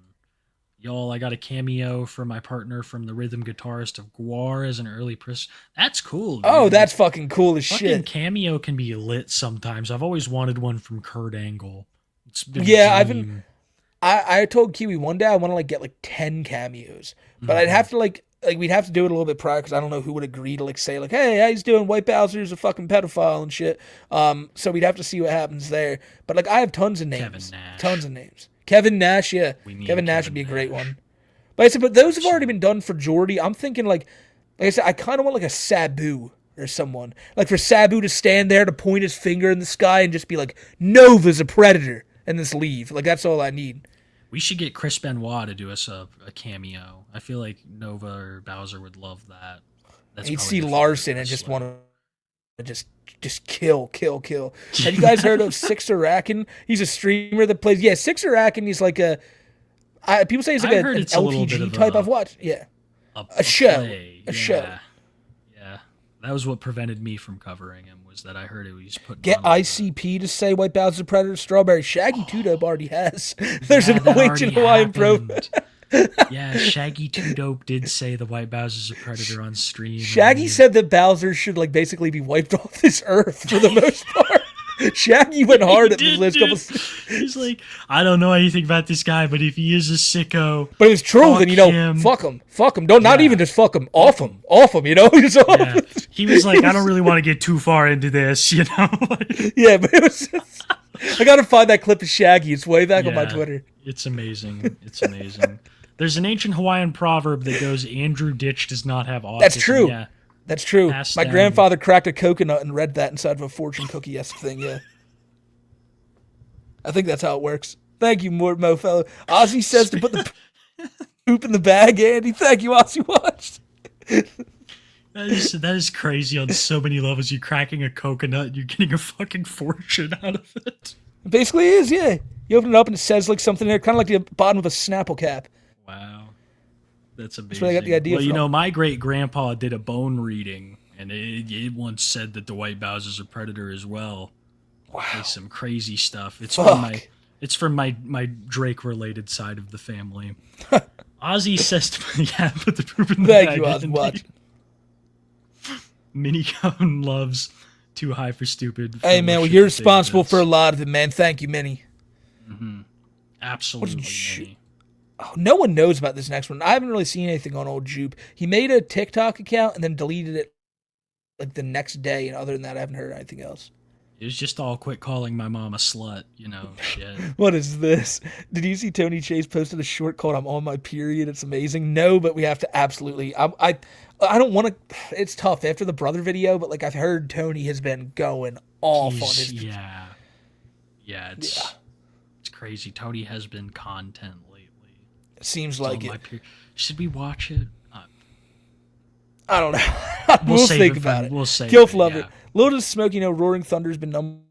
Y'all, I got a cameo from my partner from the rhythm guitarist of Guar as an early press. That's cool, dude. Oh, that's fucking cool as fucking shit. Cameo can be lit sometimes. I've always wanted one from Kurt Angle. It's been I told Kiwi one day I want to like get like 10 cameos, but I'd have to like we'd have to do it a little bit prior because I don't know who would agree to like say like, hey, how he's doing? White Bowser's a fucking pedophile and shit. So we'd have to see what happens there. But like I have tons of names, Kevin Nash, yeah. Kevin Nash would be a great one. But I said, but those have already been done for Jordy. I'm thinking like I said, I kind of want like a Sabu or someone. Like for Sabu to stand there to point his finger in the sky and just be like, Nova's a predator, and just leave. Like that's all I need. We should get Chris Benoit to do us a cameo. I feel like Nova or Bowser would love that. He'd see Larson and just want to just kill. Have you guys heard of Sixerakin? He's a streamer that plays. Yeah, Sixerakin. He's like people say he's like an LTG type. I've watched. Yeah, a show. Yeah, that was what prevented me from covering him. Was that I heard it was put. Get ICP to say White Bowser's Predator. Strawberry Shaggy Two Dope already has. There's an ancient Hawaiian pro. Yeah, Shaggy Two Dope did say the White Bowser's a predator on stream. Shaggy said that Bowser should like basically be wiped off this earth for the most part. Shaggy went hard at the last couple. He's like, I don't know anything about this guy, but if he is a sicko, but it's true. Then fuck him. Don't not even just fuck him, off him. You know, he was like, I don't really want to get too far into this, you know. Yeah, but it was. I gotta find that clip of Shaggy. It's way back on my Twitter. It's amazing. There's an ancient Hawaiian proverb that goes, Andrew Ditch does not have autism. That's true. Yeah. That's true. My grandfather cracked a coconut and read that inside of a fortune cookie thing, yeah. I think that's how it works. Thank you, Mofo. Ozzy says to put the poop in the bag, Andy. Thank you, Ozzy Watch. That is crazy on so many levels. You're cracking a coconut and you're getting a fucking fortune out of it. It basically is, yeah. You open it up and it says like something there, kind of like the bottom of a Snapple cap. Wow. That's amazing. That's where I got the idea from. You know, my great-grandpa did a bone reading, and it once said that the White Bowser's a predator as well. Wow. Like some crazy stuff. It's Fuck. from my Drake-related side of the family. Ozzy says put the poop in the bag. Thank you, Ozzy Watch. Minicone loves Too High for Stupid. Hey, man, well, you're responsible for a lot of it, man. Thank you, Minnie. Mm-hmm. Absolutely, Minnie. Oh, no one knows about this next one. I haven't really seen anything on old Jupe. He made a TikTok account and then deleted it like the next day, and other than that, I haven't heard anything else. It was just all quit calling my mom a slut, you know, shit. What is this? Did you see Tony Chase posted a short called I'm on my period? It's amazing. No, but we have to absolutely... I don't want to... It's tough after the brother video, but like I've heard Tony has been going off on his... Yeah, it's crazy. Tony has been content lately. Seems like it. Should we watch it? I don't know. We'll think about it. We'll save Gilf it. loved it. Little does Smokey know Roaring Thunder's been number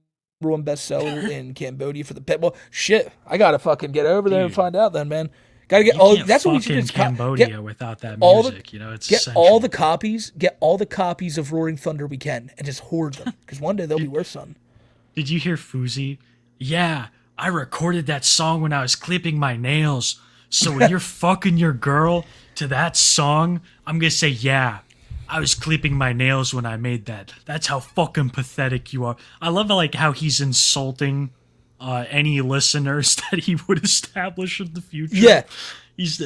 one bestseller in Cambodia for the pet. Well, shit. I gotta fucking get over there and find out then, man. Gotta get all. That's what we should do. Cambodia without that music, you know, it's get essential. All the copies. Get all the copies of Roaring Thunder we can, and just hoard them because one day they'll be worth something. Did you hear Fuzi? Yeah, I recorded that song when I was clipping my nails. So when you're fucking your girl to that song, I'm gonna say, yeah, I was clipping my nails when I made that. That's how fucking pathetic you are. I love how he's insulting any listeners that he would establish in the future. Yeah. He's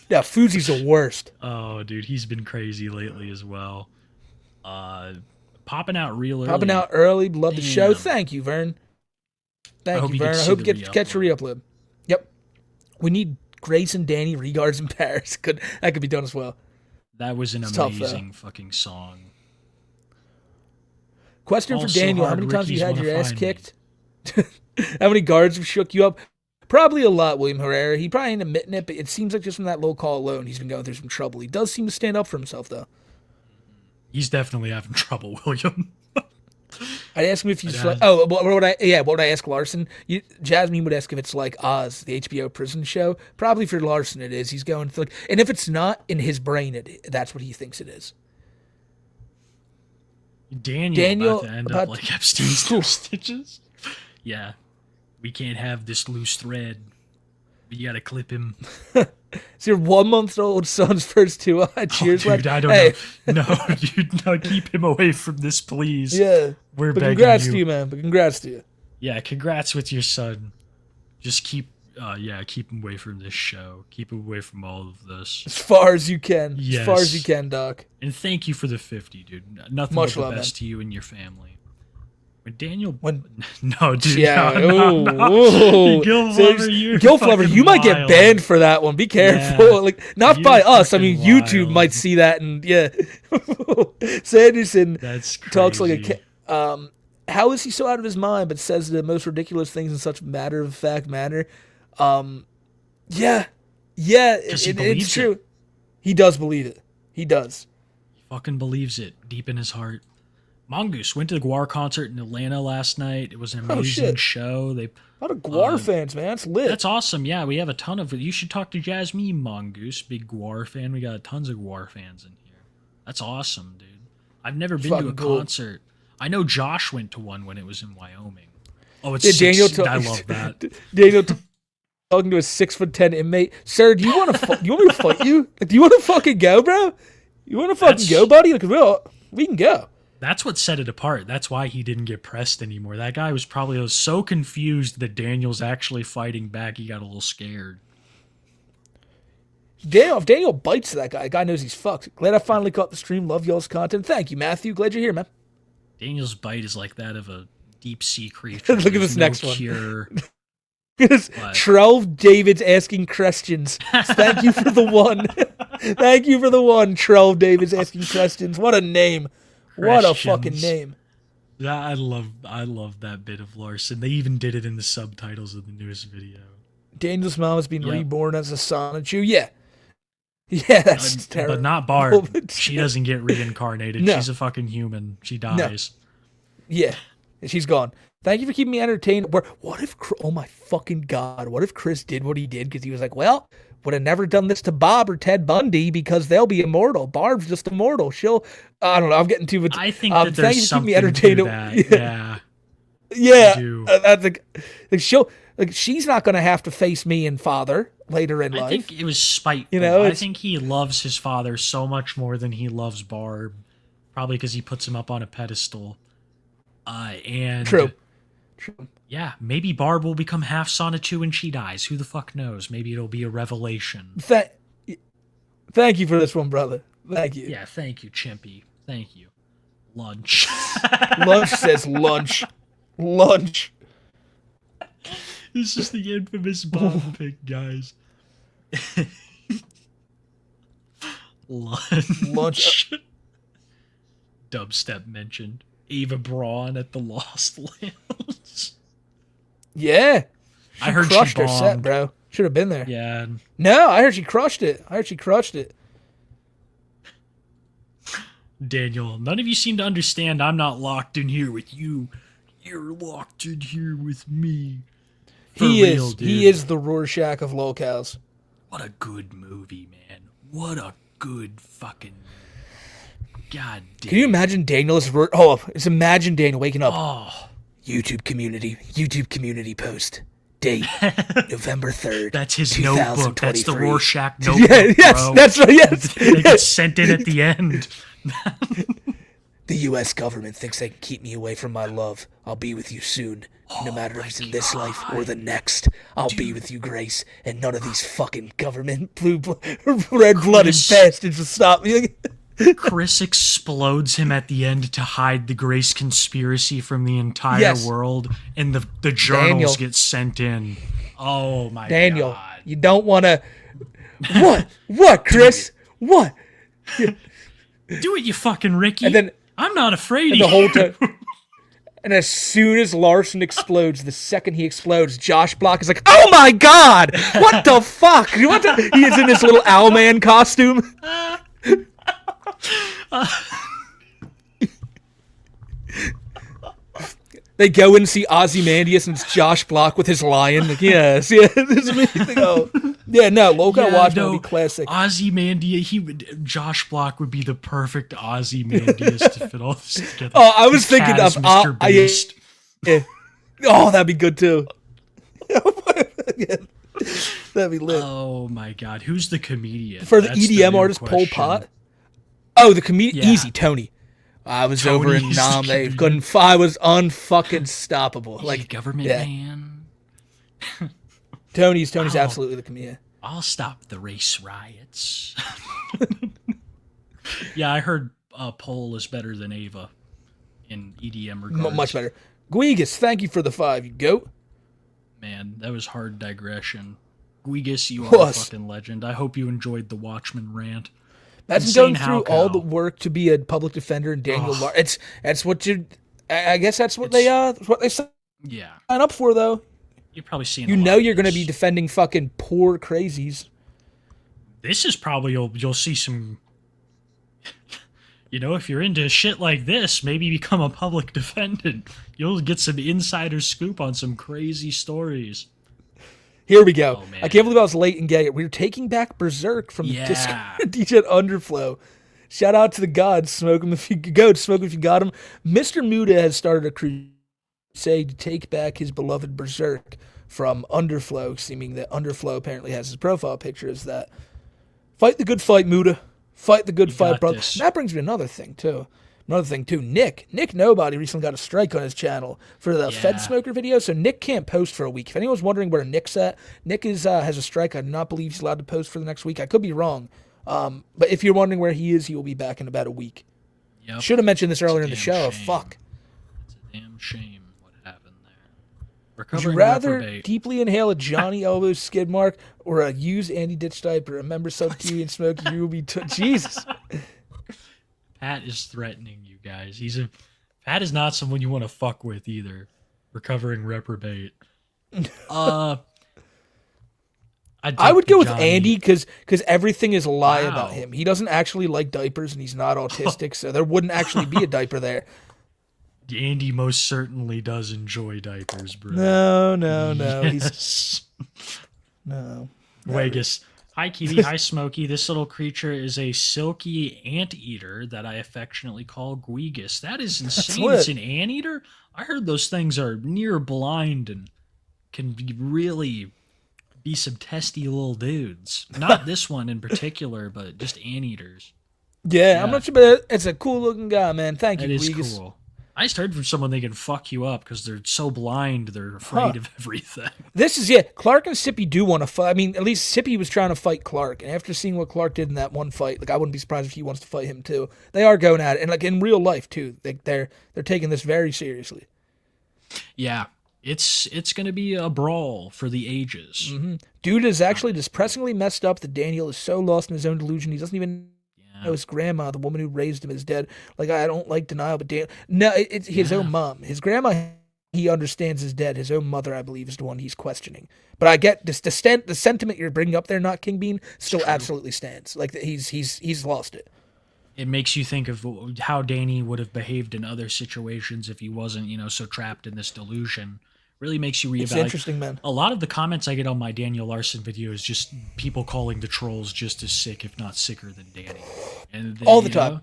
yeah, Fuzi's the worst. Oh, dude, he's been crazy lately as well. Popping out real early. Popping out early. Love the show. Thank you, Vern. Thank you, Vern. I hope you get to catch a re-upload. Yep. We need Grace and Danny Regards in Paris. That could be done as well. That was an amazing fucking song. Question for Daniel. How many times have you had your ass kicked? How many guards have shook you up? Probably a lot, William Herrera. He probably ain't admitting it, but it seems like just from that low call alone, he's been going through some trouble. He does seem to stand up for himself, though. He's definitely having trouble, William. I'd ask him if he's like, what would I ask Larson? Jasmine would ask if it's like Oz, the HBO prison show. Probably for Larson it is. He's going through, and if it's not, in his brain, that's what he thinks it is. Daniel about to end up like Epstein's stitches. Yeah, we can't have this loose thread. We gotta clip him. It's your 1-month-old son's first 2 cheers. Dude, I don't know. No, dude, no, keep him away from this, please. Yeah, we're but begging congrats you. to you, man. But congrats to you. Yeah, congrats with your son. Just keep him away from this show. Keep him away from all of this. As far as you can. Yes. As far as you can, Doc. And thank you for the 50, dude. Nothing Much but love, the best man. to you and your family. No, dude. Yeah. No. Gilf Lover, you might get banned for that one. Be careful. Yeah, like, not by us. I mean, YouTube might see that, and yeah. Sanderson talks like a cat. How is he so out of his mind, but says the most ridiculous things in such matter-of-fact manner? Yeah, it's true. He does believe it. He does. He fucking believes it deep in his heart. Mongoose went to the Guar concert in Atlanta last night. It was an amazing show. A lot of Guar fans, man. That's lit. That's awesome. Yeah, we have a ton of it. You should talk to Jasmine, Mongoose, big Guar fan. We got tons of Guar fans in here. That's awesome, dude. I've never been to a concert. I know Josh went to one when it was in Wyoming. Oh, it's I love that. Daniel talking to a 6'10" inmate. Sir, do you want to? You want me to fight you? Like, do you want to fucking go, bro? You want to fucking go, buddy? Like, we can go. That's what set it apart. That's why he didn't get pressed anymore. That guy was probably so confused that Daniel's actually fighting back, he got a little scared. If Daniel bites that guy, the guy knows he's fucked. Glad I finally caught the stream. Love y'all's content. Thank you, Matthew. Glad you're here, man. Daniel's bite is like that of a deep sea creature. Look at this next cure. one. Trelv David's asking questions. Thank you for the one. Thank you for the one, Trelv David's asking questions. What a name. What a fucking name. Yeah, I love that bit of Larson. They even did it in the subtitles of the newest video. Daniel's mom has been reborn as a Sonichu. Yeah. Yeah, that's terrible. But not Barb. She doesn't get reincarnated. No. She's a fucking human. She dies. No. Yeah. She's gone. Thank you for keeping me entertained. What if, oh my fucking God, what if Chris did what he did because he was like, well, would have never done this to Bob or Ted Bundy because they'll be immortal. Barb's just immortal. I don't know. I'm getting too much. I think that there's something to that. Yeah. Yeah. That's she's not going to have to face me and father later in life. I think it was spiteful. I think he loves his father so much more than he loves Barb. Probably because he puts him up on a pedestal. True. Yeah, maybe Barb will become half Sonichu when she dies. Who the fuck knows? Maybe it'll be a revelation. Thank you for this one, brother. Thank you. Yeah, thank you, Chimpy. Thank you. Lunch. Lunch says lunch. Lunch. This is the infamous bomb pick, guys. Lunch. Dubstep mentioned. Eva Braun at the Lost Lands. Yeah. I heard crushed she her set, bro. Should have been there. Yeah. No, I heard she crushed it. Daniel, none of you seem to understand I'm not locked in here with you. You're locked in here with me. He is the Rorschach of locales. What a good movie, man. What a good fucking God damn. Can you imagine Daniel imagine Daniel waking up. Oh. YouTube community post. Date, November 3rd. That's his notebook. That's the Rorschach notebook, yes, bro. that's right. Yes. They get sent in at the end. The U.S. government thinks they can keep me away from my love. I'll be with you soon. No matter if it's in this life or the next, I'll be with you, Grace. And none of these fucking government red-blooded bastards will stop me. Chris explodes him at the end to hide the Grace conspiracy from the entire world, and the journals get sent in. Oh my Daniel, God. you don't want to... What, Chris? What? Do it, you fucking Ricky. And then, I'm not afraid of the you. whole time. And as soon as Larson explodes, the second he explodes, Josh Block is like, "Oh my God! What the fuck?" He is in his little Owlman costume. They go and see Ozymandias, and it's Josh Block with his lion. Like, yes, this is amazing. Oh. Yeah, no, Local Watchmen would be classic. Ozymandias, Josh Block would be the perfect Ozymandias to fit all this together. Oh, I was thinking of Mr. Beast. Yeah. Oh, that'd be good too. That'd be lit. Oh my God, who's the comedian? For the EDM artist, Pol Pot. Oh, the comedian, easy, Tony. I was over in Nam. They couldn't. I was unfucking stoppable. Like government man. Tony's absolutely the comedian. I'll stop the race riots. Yeah, I heard Pol is better than Ava in EDM regards. Much better. Guigas, thank you for the 5, you goat. Man, that was hard digression. Guigas, you are a fucking legend. I hope you enjoyed the Watchmen rant. That's going through all the work to be a public defender and Daniel Larson. That's what you. I guess that's what they sign up for, though. You're probably seeing. You know you're going to be defending fucking poor crazies. This is probably you'll see some. You know, if you're into shit like this, maybe become a public defendant. You'll get some insider scoop on some crazy stories. Here we go. I can't believe I was late and getting it. We're taking back Berserk from the Discord DJ Underflow. Shout out to the gods. Smoke him if you go. Smoke him if you got him. Mr. Muda has started a crusade to take back his beloved Berserk from Underflow, seeming that Underflow apparently has his profile picture as that. Fight the good fight, Muda. Fight the good fight, brother. And that brings me another thing, too. Nick Nobody recently got a strike on his channel for the Fed Smoker video, so Nick can't post for a week. If anyone's wondering where Nick's at, Nick has a strike. I do not believe he's allowed to post for the next week. I could be wrong. But if you're wondering where he is, he will be back in about a week. Yep. Should have mentioned this earlier in the show. Shame. Fuck. It's a damn shame what happened there. Would you rather deeply inhale a Johnny Elbow skid mark or a used Andy Ditch diaper? Remember Sub-Q and Smoke, you will be... Jesus. Pat is threatening you guys. Pat is not someone you want to fuck with either. Recovering reprobate. I would go with Andy because everything is a lie about him. He doesn't actually like diapers and he's not autistic, so there wouldn't actually be a diaper there. Andy most certainly does enjoy diapers, bro. No. Yes. No. Vegas. Hi, Kiwi. Hi, Smokey. This little creature is a silky anteater that I affectionately call Guigas. That is insane. It's an anteater? I heard those things are near blind and can really be some testy little dudes. Not this one in particular, but just anteaters. Yeah, I'm not sure, but it's a cool looking guy, man. Thank you, Guigas. That is cool. I just heard from someone they can fuck you up because they're so blind they're afraid of everything. This is Clark and Sippy do want to fight. I mean, at least Sippy was trying to fight Clark, and after seeing what Clark did in that one fight, like I wouldn't be surprised if he wants to fight him too. They are going at it, and like in real life too. They're taking this very seriously. Yeah, it's gonna be a brawl for the ages. Mm-hmm. Dude is actually depressingly messed up that Daniel is so lost in his own delusion he doesn't even. know his grandma, the woman who raised him, is dead. Like, I don't like denial, but no, it's his own mom. His grandma, he understands is dead. His own mother, I believe, is the one he's questioning. But I get this, the sentiment you're bringing up there, not King Bean, still absolutely stands. Like, he's lost it. It makes you think of how Danny would have behaved in other situations if he wasn't, so trapped in this delusion. Really makes you reevaluate. It's interesting, man. A lot of the comments I get on my Daniel Larson video is just people calling the trolls just as sick, if not sicker, than Danny. And they, all the time.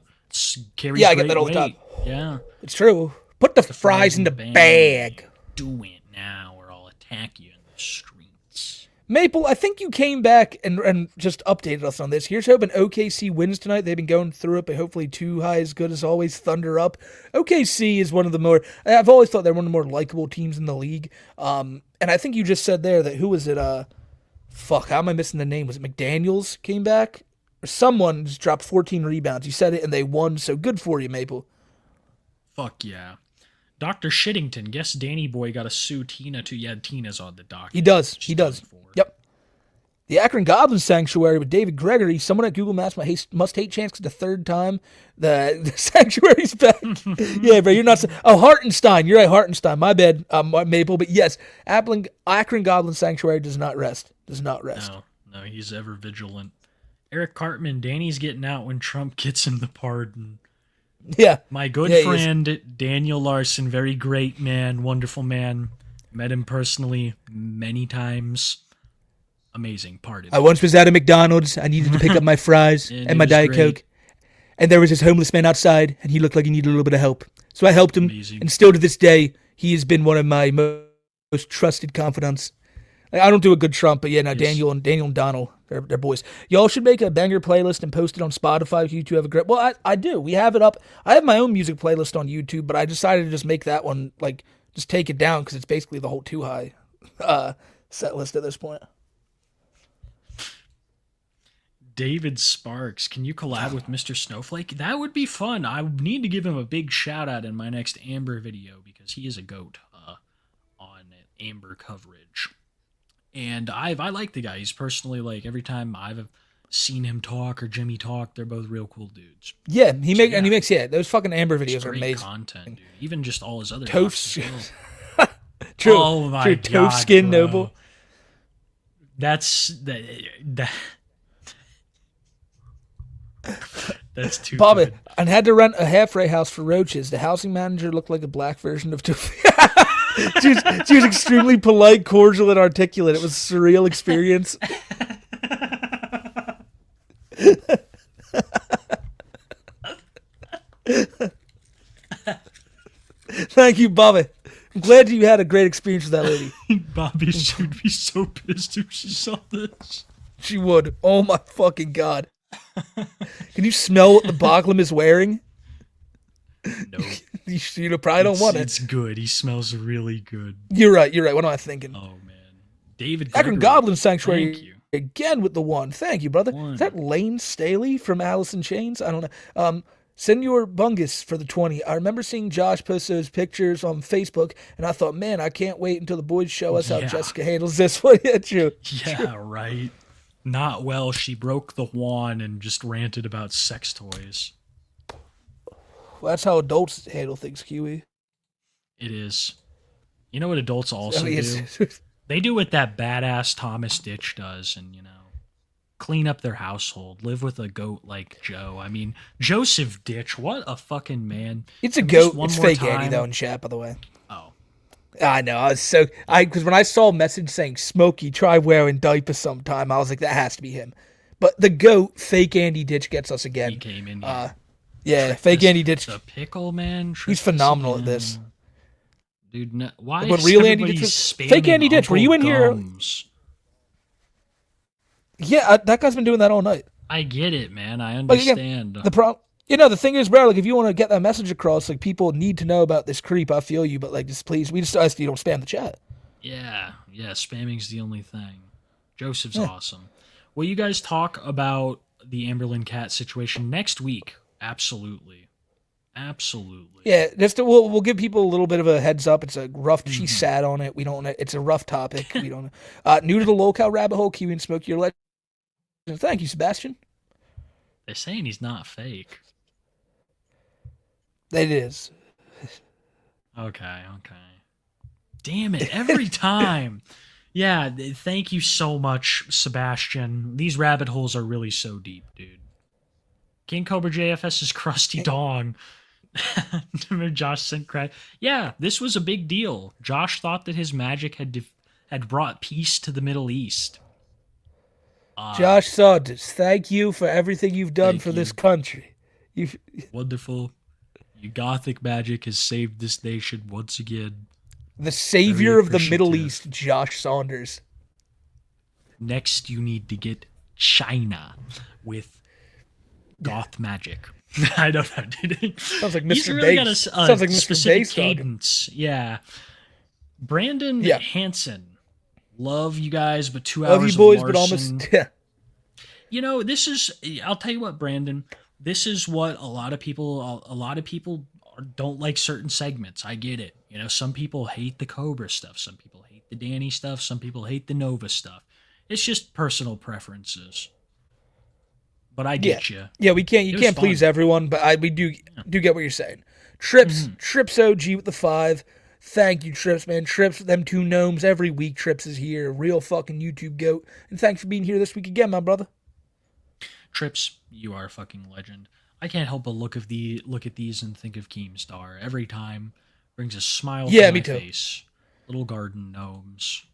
Yeah, I get that all the time. Yeah. It's true. Put the fries in the bag. Do it now, or I'll attack you in the streets. Maple, I think you came back and just updated us on this. Here's hoping OKC wins tonight. They've been going through it, but hopefully too high is good as always. Thunder up. OKC is one of the more, I've always thought they're one of the more likable teams in the league. And I think you just said there that, who was it? Fuck, how am I missing the name? Was it McDaniels came back? Or someone just dropped 14 rebounds. You said it and they won, so good for you, Maple. Fuck yeah. Dr. Shittington, guess Danny Boy got to sue Tina too. Yeah, Tina's on the docket. He does. Yep. The Akron Goblin Sanctuary with David Gregory. Someone at Google Maps must hate chance because the third time the sanctuary's back. Yeah, bro, you're not. Oh, Hartenstein. You're right, Hartenstein. My bad, Maple. But yes, Akron Goblin Sanctuary does not rest. No, he's ever vigilant. Eric Cartman, Danny's getting out when Trump gets him the pardon. Yeah. My good friend, Daniel Larson, very great man, wonderful man. Met him personally many times. Amazing. Pardon. I once was at a McDonald's. I needed to pick up my fries and my Diet Coke. And there was this homeless man outside, and he looked like he needed a little bit of help. So I helped him. Amazing. And still to this day, he has been one of my most trusted confidants. I don't do a good Trump, but yeah, no, yes. Daniel and Donald, they're boys. Y'all should make a banger playlist and post it on Spotify if you two have a great... Well, I do. We have it up. I have my own music playlist on YouTube, but I decided to just make that one, like, just take it down because it's basically the whole Too High set list at this point. David Sparks, can you collab with Mr. Snowflake? That would be fun. I need to give him a big shout out in my next Amber video because he is a goat on Amber coverage. And I like the guy. He's personally, like, every time I've seen him talk or Jimmy talk, they're both real cool dudes. Yeah, he makes those fucking Amber videos are amazing. Content, dude. Even just all his other Toast. True. Oh my god. Toast skin noble. That's too Bobby, good. I had to rent a halfway house for roaches. The housing manager looked like a black version of Tofi. She was extremely polite, cordial, and articulate. It was a surreal experience. Thank you, Bobby. I'm glad you had a great experience with that lady. Bobby should be so pissed if she saw this. She would. Oh my fucking god. Can you smell what the Boglum is wearing? No. You probably don't want it. It's good. He smells really good. You're right. What am I thinking? Oh, man. David Akron Goblin Sanctuary Thank you. Again with the one. Thank you, brother. Is that Lane Staley from Alice in Chains? I don't know. Senor Bungus for the 20. I remember seeing Josh post those pictures on Facebook, and I thought, man, I can't wait until the boys show us how Jessica handles this one. Yeah, true. Yeah, right. Not well. She broke the wand and just ranted about sex toys. Well, that's how adults handle things, Kiwi. It is. You know what adults also do? They do what that badass Thomas Ditch does and, clean up their household, live with a goat like Joe. I mean, Joseph Ditch, what a fucking man. It's a goat. It's fake Andy, though, in chat, by the way. Oh. I know. Because when I saw a message saying, Smokey, try wearing diapers sometime, I was like, that has to be him. But the goat, fake Andy Ditch, gets us again. He came in yeah, fake Andy Ditch. The pickle man. He's phenomenal at this. Dude, no, why but is real everybody Andy Ditch, spamming fake Andy Ditch, were you in Gums? Here? Yeah, that guy's been doing that all night. I get it, man. I understand. Again, the problem, the thing is, bro, like, if you want to get that message across, like, people need to know about this creep. I feel you, but, like, just please, we just ask you don't spam the chat. Yeah, spamming's the only thing. Joseph's awesome. Will you guys talk about the Amberlynn Cat situation next week? Absolutely. Yeah, we'll give people a little bit of a heads up. It's a rough. She sat on it. We don't. It's a rough topic. We don't. New to the locale rabbit hole. Kiwi and Smoke, your legend. Thank you, Sebastian. They're saying he's not fake. It is. Okay. Damn it! Every time. Yeah. Thank you so much, Sebastian. These rabbit holes are really so deep, dude. Kingcobra JFS's crusty dong. Josh sent credit. Yeah, this was a big deal. Josh thought that his magic had brought peace to the Middle East. Josh Saunders, thank you for everything you've done for this country. Wonderful. Your gothic magic has saved this nation once again. The savior of the Middle East, Josh Saunders. Next, you need to get China with goth magic. I don't know, dude. Sounds like Mr. He's really got a Sounds like Mr. specific Bass talking. cadence. Yeah. Brandon Hansen. Love you guys, but 2 hours Love you boys, of but Larson. almost... Yeah. You know, this is... I'll tell you what, Brandon. This is what a lot of people don't like certain segments. I get it. You know, some people hate the Cobra stuff. Some people hate the Danny stuff. Some people hate the Nova stuff. It's just personal preferences. But I get you. Yeah, you can't please everyone, but we do get what you're saying. Trips OG with the 5. Thank you, Trips, man. Trips, them 2 gnomes every week. Trips is here, real fucking YouTube goat. And thanks for being here this week again, my brother. Trips, you are a fucking legend. I can't help but look at these and think of Keemstar every time. Brings a smile to my face. Little garden gnomes.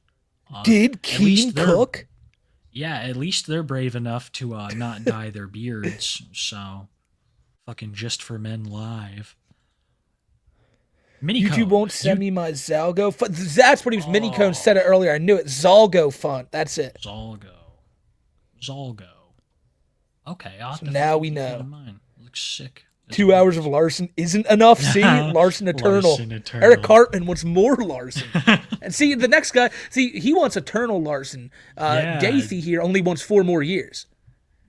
Did Keem cook? Yeah, at least they're brave enough to not dye their beards. So, fucking Just for Men live. Minicone. YouTube won't send me my Zalgo font. That's what he was. Minicone said it earlier. I knew it. Zalgo font. That's it. Zalgo. Okay, so now we know. Looks sick. 2 hours of Larson isn't enough. See, Larson Eternal. Eric Cartman wants more Larson. And see, the next guy, he wants Eternal Larson. Dathy here only wants 4 more years.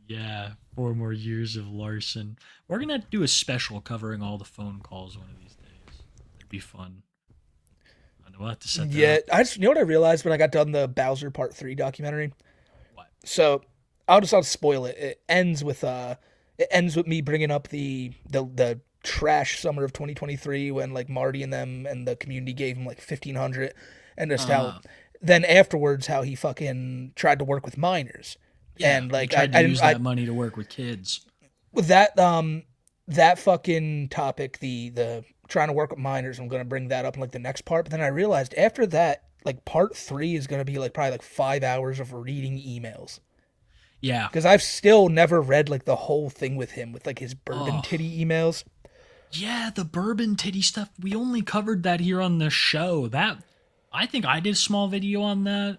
Yeah, 4 more years of Larson. We're gonna do a special covering all the phone calls one of these days. It'd be fun. We'll have to set that up. You know what I realized when I got done the Bowser Part 3 documentary? What? So I'll spoil it. It ends with me bringing up the trash summer of 2023 when like Marty and them and the community gave him like $1,500, and just how then afterwards how he fucking tried to work with minors. Yeah, and like I use that money to work with kids. With that fucking topic, the trying to work with minors, I'm gonna bring that up in like the next part. But then I realized after that, like part 3 is gonna be like probably like 5 hours of reading emails. Yeah. Because I've still never read like the whole thing with him with like his bourbon titty emails. Yeah, the bourbon titty stuff. We only covered that here on the show. I think I did a small video on that.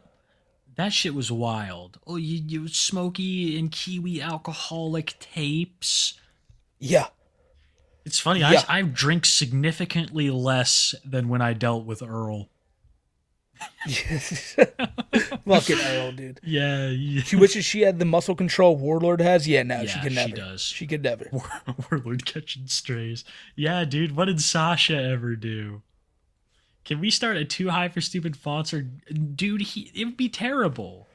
That shit was wild. Oh, you smoky and kiwi alcoholic tapes. Yeah. It's funny. Yeah. I drink significantly less than when I dealt with Earl. Fucking Earl, dude. Yeah. She wishes she had the muscle control Warlord has. Yeah, no, she can never. She does. She could never. Warlord catching strays. Yeah, dude. What did Sasha ever do? Can we start a Too High for Stupid Fonts? Or, dude, it would be terrible.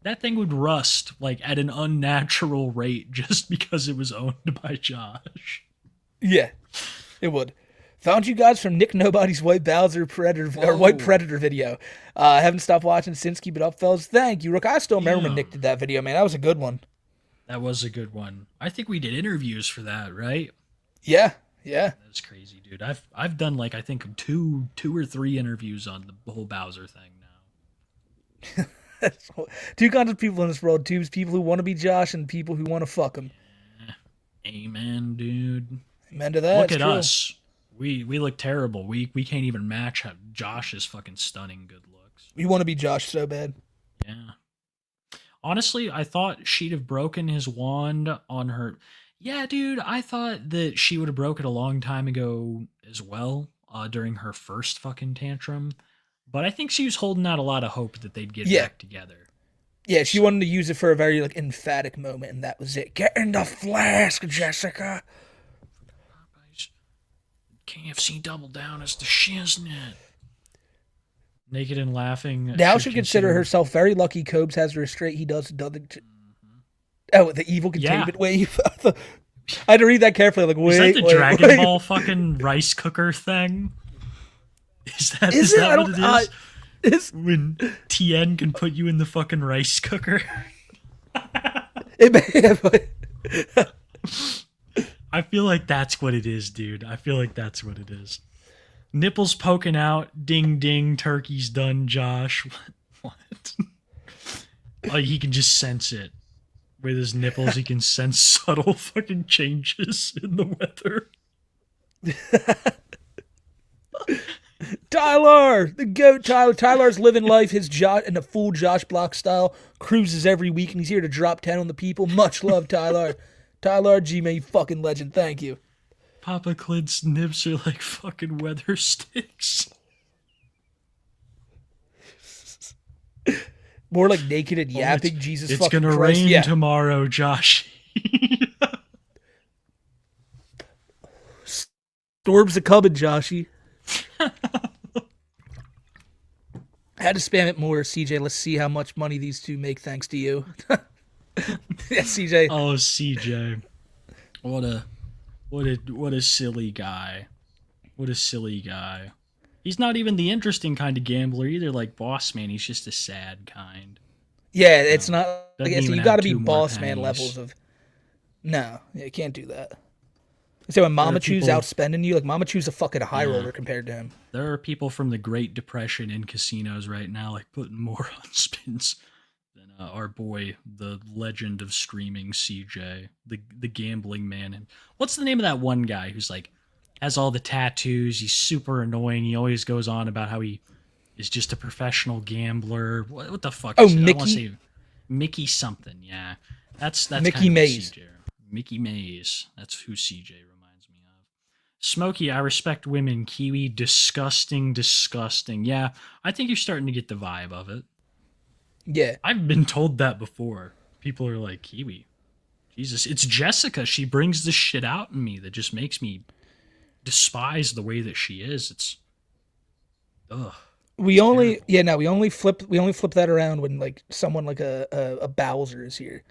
That thing would rust like at an unnatural rate just because it was owned by Josh. Yeah, it would. Found you guys from Nick Nobody's White Bowser Predator or White Predator video. I haven't stopped watching since. Keep it up, fellas. Thank you, Rook. I still remember when Nick did that video, man. That was a good one. That was a good one. I think we did interviews for that, right? Yeah. That's crazy, dude. I've done like I think two or 3 interviews on the whole Bowser thing now. 2 kinds of people in this world: tubes, people who want to be Josh and people who want to fuck him. Yeah. Amen, dude. Amen to that. Look at us. We look terrible. We can't even match Josh's fucking stunning good looks. You want to be Josh so bad. Yeah. Honestly, I thought she'd have broken his wand on her. Yeah, dude, I thought that she would have broke it a long time ago as well, during her first fucking tantrum. But I think she was holding out a lot of hope that they'd get back together. Yeah, she wanted to use it for a very like emphatic moment, and that was it. Get in the flask, Jessica. KFC Double Down is the shiznit. Naked and laughing. Now she'll consider herself very lucky. Cobes has her straight. He doesn't. Oh, the evil containment wave. I had to read that carefully. Like, wait, is that the Dragon Ball fucking rice cooker thing? Is that what it is? When Tien can put you in the fucking rice cooker? It may have. I feel like that's what it is, dude. I feel like that's what it is. Nipples poking out. Ding, ding. Turkey's done, Josh. What? Oh, he can just sense it. With his nipples, he can sense subtle fucking changes in the weather. Tyler, the GOAT Tyler. Tyler's living life his in the full Josh Block style. Cruises every week, and he's here to drop 10 on the people. Much love, Tyler. Tyler G, man, you fucking legend. Thank you. Papa Clint's nips are like fucking weather sticks. More like naked and yapping. Jesus it's fucking gonna Christ. rain tomorrow, Josh. Storms are coming, Joshy. Had to spam it more, CJ. Let's see how much money these two make thanks to you. Yeah, CJ. Oh, CJ. What a silly guy. What a silly guy. He's not even the interesting kind of gambler either, like Boss Man. He's just a sad kind. Yeah, it's not. Like, you got to be Boss pennies. Man levels of. No, you can't do that. So when Mama Chu's outspending you, like Mama Chu's a fucking high roller compared to him. There are people from the Great Depression in casinos right now, like putting more on spins than our boy, the legend of streaming CJ, the gambling man. And what's the name of that one guy who's like has all the tattoos? He's super annoying. He always goes on about how he is just a professional gambler. What the fuck? Oh, is it? Mickey. I want to say Mickey something. Yeah, that's Mickey kind of Mays. CJ. Mickey Mays. That's who CJ reminds me of. Smokey, I respect women. Kiwi, disgusting. Yeah, I think you're starting to get the vibe of it. Yeah. I've been told that before. People are like, Kiwi. Jesus, it's Jessica. She brings this shit out in me that just makes me despise the way that she is. It's ugh. We only flip that around when like someone like a Bowser is here.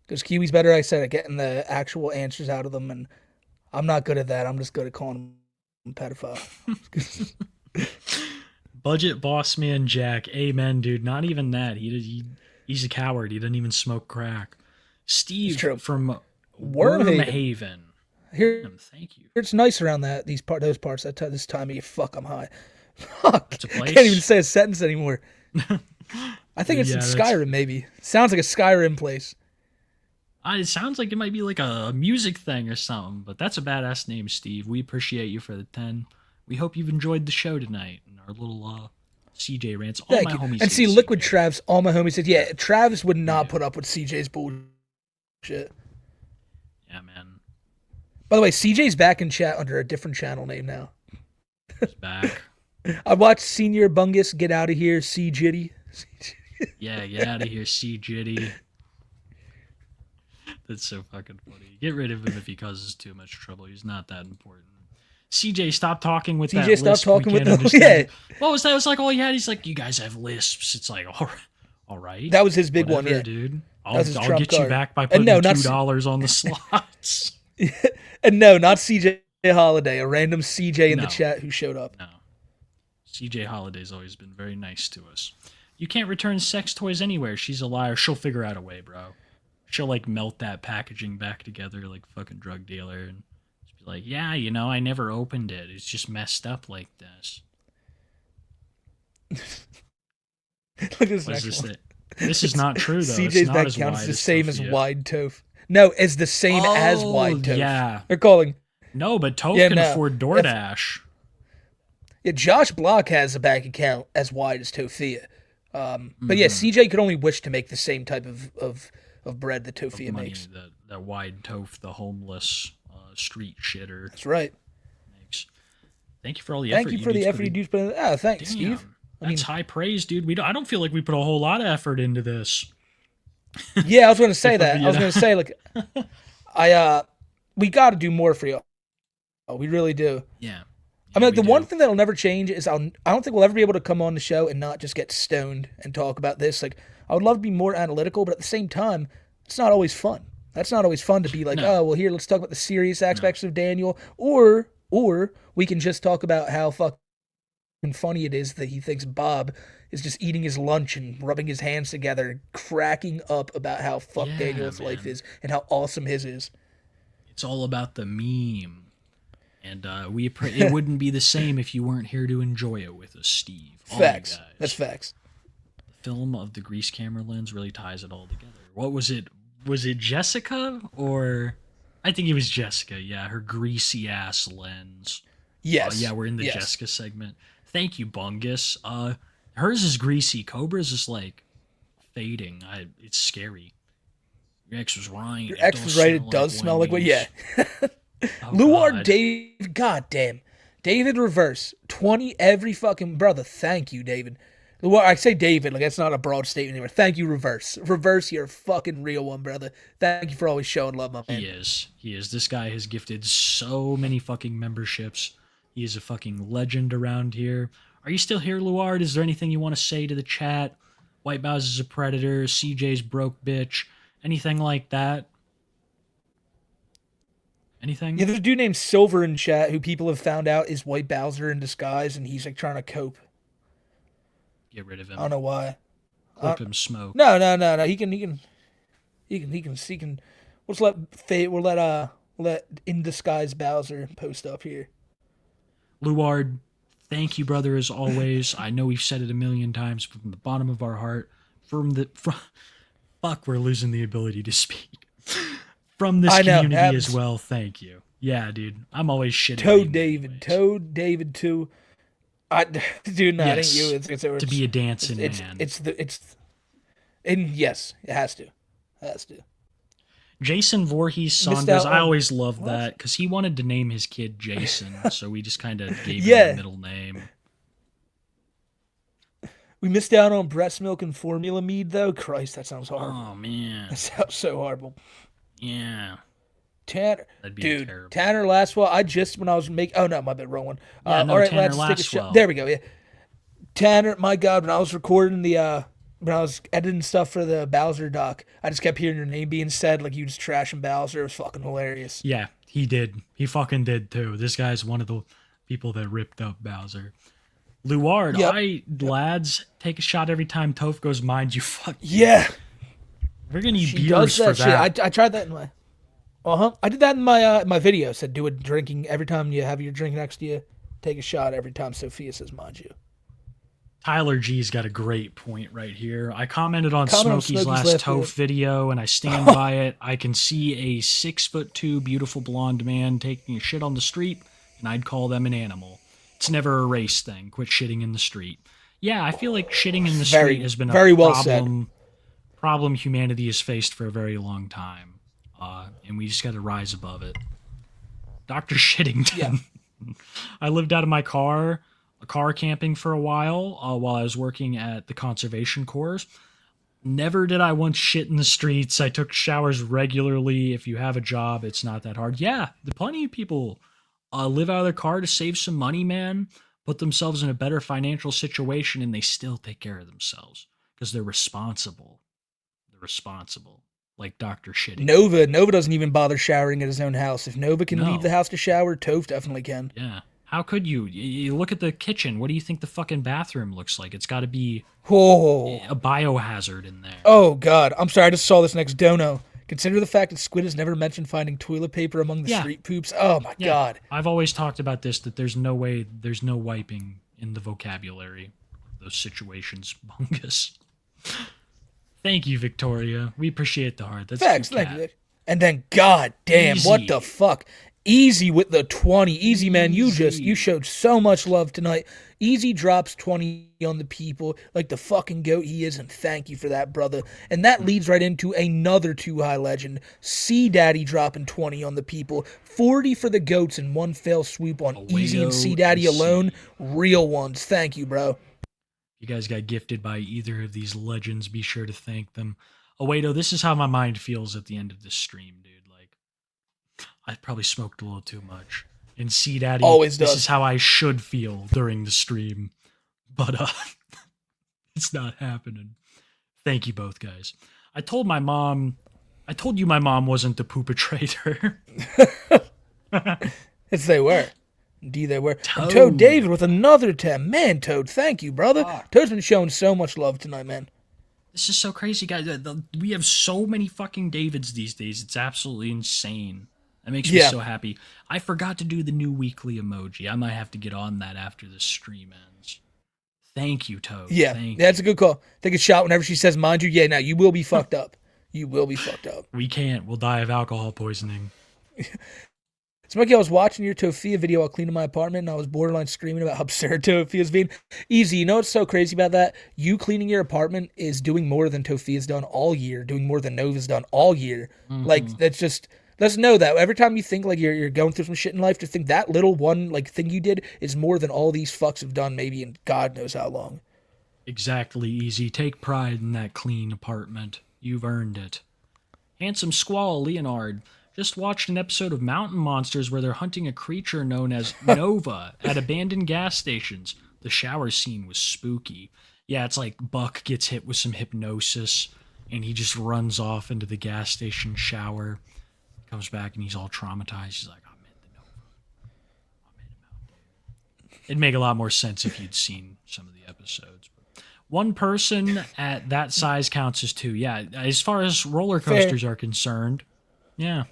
Because Kiwi's better, I said, at getting the actual answers out of them, and I'm not good at that. I'm just good at calling him pedophile. Budget boss man Jack. Amen, dude. Not even that. He's a coward. He doesn't even smoke crack. Steve from Wormhaven. Here, thank you. It's nice around those parts. This time of year, fuck, I'm high. Fuck, It's a place. I can't even say a sentence anymore. I think it's in that's- Skyrim. Maybe sounds like a Skyrim place. It sounds like it might be like a music thing or something, but that's a badass name, Steve. We appreciate you for the 10. We hope you've enjoyed the show tonight and our little CJ rants. All Thank my you. homies And see, hate Liquid CJ. Travs, all my homies said, yeah, Travs would not put up with CJ's bullshit. Yeah, man. By the way, CJ's back in chat under a different channel name now. He's back. I watched Senior Bungus get out of here, C Jitty. Yeah, get out of here, C Jitty. That's so fucking funny. Get rid of him if he causes too much trouble. He's not that important. CJ, stop talking with that CJ, stop lisp. talking We with can't the understand. yeah. What was that? It was like all he had. He's like, you guys have lisps. It's like, all right. That was his big Whatever, one, yeah. dude. That was his I'll trump get you card. back by And putting no, not $2 on the slots. And no, not CJ Holiday, a random CJ in the No. chat who showed up. No. CJ Holiday's always been very nice to us. You can't return sex toys anywhere. She's a liar. She'll figure out a way, bro. She'll like melt that packaging back together like a fucking drug dealer and just be like, yeah, I never opened it. It's just messed up like this. Look at this What is next this one. that- This is not true, though. It's CJ's not bank as account wide is the as same as Tophia. Wide Toph. No, it's the same as Wide Toph. Yeah. They're calling. No, but Toph Yeah, can no. afford DoorDash. Yeah, Josh Block has a bank account as wide as Tophia. But yeah, Mm-hmm. CJ could only wish to make the same type of bread that Of Tophia money makes. that Wide Toph, the homeless street shitter. That's right. Makes. Thank you for all the Thank effort. you for the effort you do. Oh, thanks, Damn, Steve. That's high praise, dude. I don't feel like we put a whole lot of effort into this. Yeah, I was going to say If that. I'm I was being- going to say, we got to do more for you. Oh, we really do. Yeah. I mean, like, we the one do. thing that'll never change is I don't think we'll ever be able to come on the show and not just get stoned and talk about this. Like, I would love to be more analytical, but at the same time, it's not always fun. That's not always fun to be like, No. oh, well, here, let's talk about the serious aspects of Daniel, or we can just talk about how fucking funny it is that he thinks Bob is just eating his lunch and rubbing his hands together, cracking up about how fucked Yeah, Daniel's life man. is and how awesome his is. It's all about the meme. And it wouldn't be the same if you weren't here to enjoy it with us, Steve. All you Facts. guys. That's facts. The film of the grease camera lens really ties it all together. What was it? Was it Jessica or I think it was Jessica. Yeah, her greasy ass lens. Yes. Yeah, we're in the Yes. Jessica segment. Thank you, Bungus. Hers is greasy. Cobra's is like fading. It's scary. Your ex was right. Your ex was right. It does smell like what? Yeah. Luar Dave. God damn. David Reverse. 20 every fucking brother. Thank you, David. Luar, I say David, like that's not a broad statement anymore. Thank you, Reverse. Reverse, you're a fucking real one, brother. Thank you for always showing love, my man. He is. This guy has gifted so many fucking memberships. He is a fucking legend around here. Are you still here, Luard? Is there anything you want to say to the chat? White Bowser's a predator. CJ's broke bitch. Anything like that? Anything? Yeah, there's a dude named Silver in chat who people have found out is White Bowser in disguise, and he's like trying to cope. Get rid of him. I don't know why. Clip him smoke. No. He can. We'll let in disguise Bowser post up here. Luard, thank you, brother, as always. I know we've said it a million times from the bottom of our heart. Fuck, we're losing the ability to speak. From this community as well, thank you. Yeah, dude. I'm always shitting. Toad David too. Dude, no, yes, it ain't you. To be a dancing man. And yes, it has to. Jason Voorhees Saunders, I always loved that because he wanted to name his kid Jason, so we just kind of gave him a middle name. We missed out on breast milk and formula mead, though. Christ, that sounds horrible. Oh, man. That sounds so horrible. Yeah. Tanner, that'd be terrible. Tanner Lastwell, when I was making, oh no, my bad, wrong one. Yeah, no, all right, Tanner let's take a Lastwell. shot. There we go, yeah. Tanner, my God, when I was recording when I was editing stuff for the Bowser doc, I just kept hearing your name being said, like you just trashing Bowser. It was fucking hilarious. Yeah, he did. He fucking did too. This guy's one of the people that ripped up Bowser. Luard, lads, take a shot every time Toph goes, mind you, fuck. Yeah. We're gonna need beers for that. Shit. I tried that in my... I did that in my video. Said do it drinking every time you have your drink next to you. Take a shot every time Sophia says mind you. Tyler G's got a great point right here. I commented on Smokey's last Toph video, and I stand by it. I can see a 6'2" beautiful blonde man taking a shit on the street, and I'd call them an animal. It's never a race thing. Quit shitting in the street. Yeah, I feel like shitting in the street has been a problem humanity has faced for a very long time. And we just got to rise above it. Dr. Shittington. Yeah. I lived out of my car camping for a while I was working at the conservation corps. Never did I once shit in the streets. I took showers regularly. If you have a job, it's not that hard. Yeah, plenty of people live out of their car to save some money, man, put themselves in a better financial situation, and they still take care of themselves because they're responsible. Like Dr. Shitting. Nova doesn't even bother showering at his own house. If Nova can leave the house to shower, Toph definitely can. Yeah. How could you? You look at the kitchen. What do you think the fucking bathroom looks like? It's got to be a biohazard in there. Oh, God. I'm sorry. I just saw this next dono. Consider the fact that Squid has never mentioned finding toilet paper among the street poops. Oh, my God. I've always talked about this, that there's no wiping in the vocabulary. Those situations. Bungus. Thank you, Victoria. We appreciate the heart. That's facts. Thank you. And then, God damn, what the fuck? Easy with the 20. Easy, man. You showed so much love tonight. Easy drops 20 on the people like the fucking goat he is, and thank you for that, brother. And that leads right into another Too High legend. C Daddy dropping 20 on the people. 40 for the goats in one fell swoop on Easy and C Daddy alone. Real ones. Thank you, bro. You guys got gifted by either of these legends, be sure to thank them. Oh, wait, this is how my mind feels at the end of this stream, dude. Like, I probably smoked a little too much. And C Daddy, this is how I should feel during the stream. But, it's not happening. Thank you both, guys. I told you my mom wasn't the poopatrator. Yes, they were. Indeed they were. And Toad David with another 10. Man, Toad, thank you, brother. Toad's been showing so much love tonight, man. This is so crazy, guys. We have so many fucking Davids these days. It's absolutely insane. That makes me so happy. I forgot to do the new weekly emoji. I might have to get on that after the stream ends. Thank you, Toad. Yeah, that's a good call. Take a shot whenever she says, mind you. Yeah, now you will be fucked up. You will be fucked up. We can't. We'll die of alcohol poisoning. Smokey, I was watching your Tophia video while cleaning my apartment, and I was borderline screaming about how absurd Tophia's being. Easy, you know what's so crazy about that? You cleaning your apartment is doing more than Tophia's done all year, doing more than Nova's done all year. Mm-hmm. Like, that's just... Let's know that. Every time you think like you're going through some shit in life, just think that little one like thing you did is more than all these fucks have done maybe in God knows how long. Exactly, Easy. Take pride in that clean apartment. You've earned it. Handsome Squall Leonard just watched an episode of Mountain Monsters where they're hunting a creature known as Nova at abandoned gas stations. The shower scene was spooky. Yeah, it's like Buck gets hit with some hypnosis and he just runs off into the gas station shower. Comes back and he's all traumatized. He's like, I'm in the Nova. I'm in him out there. It'd make a lot more sense if you'd seen some of the episodes. But one person at that size counts as two. Yeah, as far as roller coasters are concerned, yeah.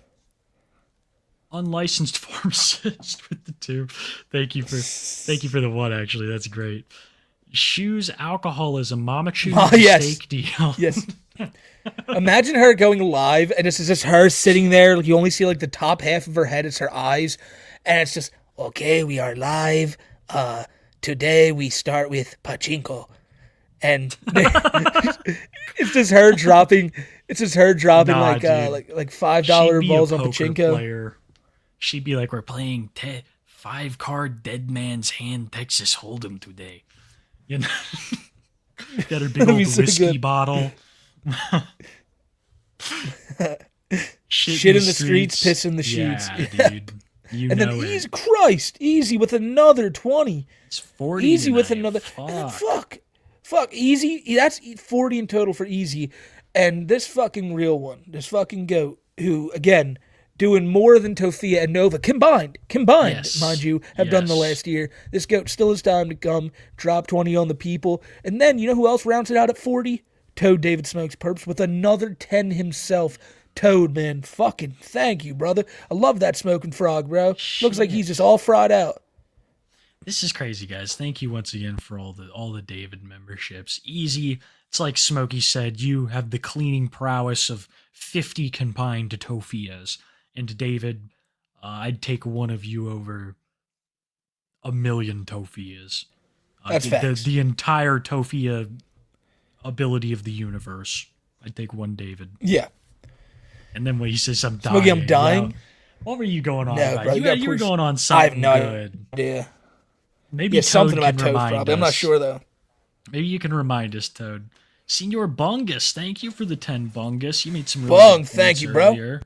Unlicensed pharmacist with the two. Thank you for the one, actually. That's great. Shoes alcoholism, Mama Chew steak deal. Yes. Imagine her going live and this is just her sitting there. Like you only see like the top half of her head. It's her eyes. And it's just, okay, we are live. Today we start with pachinko. And it's just her dropping. It's just her dropping like $5 balls on pachinko. Player. She'd be like, we're playing 5-card Dead Man's Hand Texas Hold'em today. You know, got her big old whiskey bottle. Shit in the streets, piss in the sheets. Yeah, dude. You and know then Easy with another 20. It's 40. Easy tonight. with another. Fuck. And then fuck Easy. That's 40 in total for Easy. And this fucking real one, this fucking goat, who again doing more than Tophia and Nova combined, yes. mind you, have done the last year. This goat still has time to come, drop 20 on the people. And then, you know who else rounds it out at 40? Toad David Smokes Perps with another 10 himself. Toad, man, fucking thank you, brother. I love that smoking frog, bro. Shit. Looks like he's just all fried out. This is crazy, guys. Thank you once again for all the David memberships. Easy. It's like Smokey said, you have the cleaning prowess of 50 combined to Tophia's. And David, I'd take one of you over 1,000,000 Tophias. That's facts. The entire Tophia ability of the universe. I'd take one David. Yeah. And then when he says I'm dying. Smokey, I'm dying? Well, what were you going on No, about? bro, You were going on something I have no good. idea. Maybe yeah, Toad something can about Toad, remind probably. us. I'm not sure, though. Maybe you can remind us, Toad. Senior Bungus, thank you for the 10 Bungus. You made some really good points thank you, bro. earlier.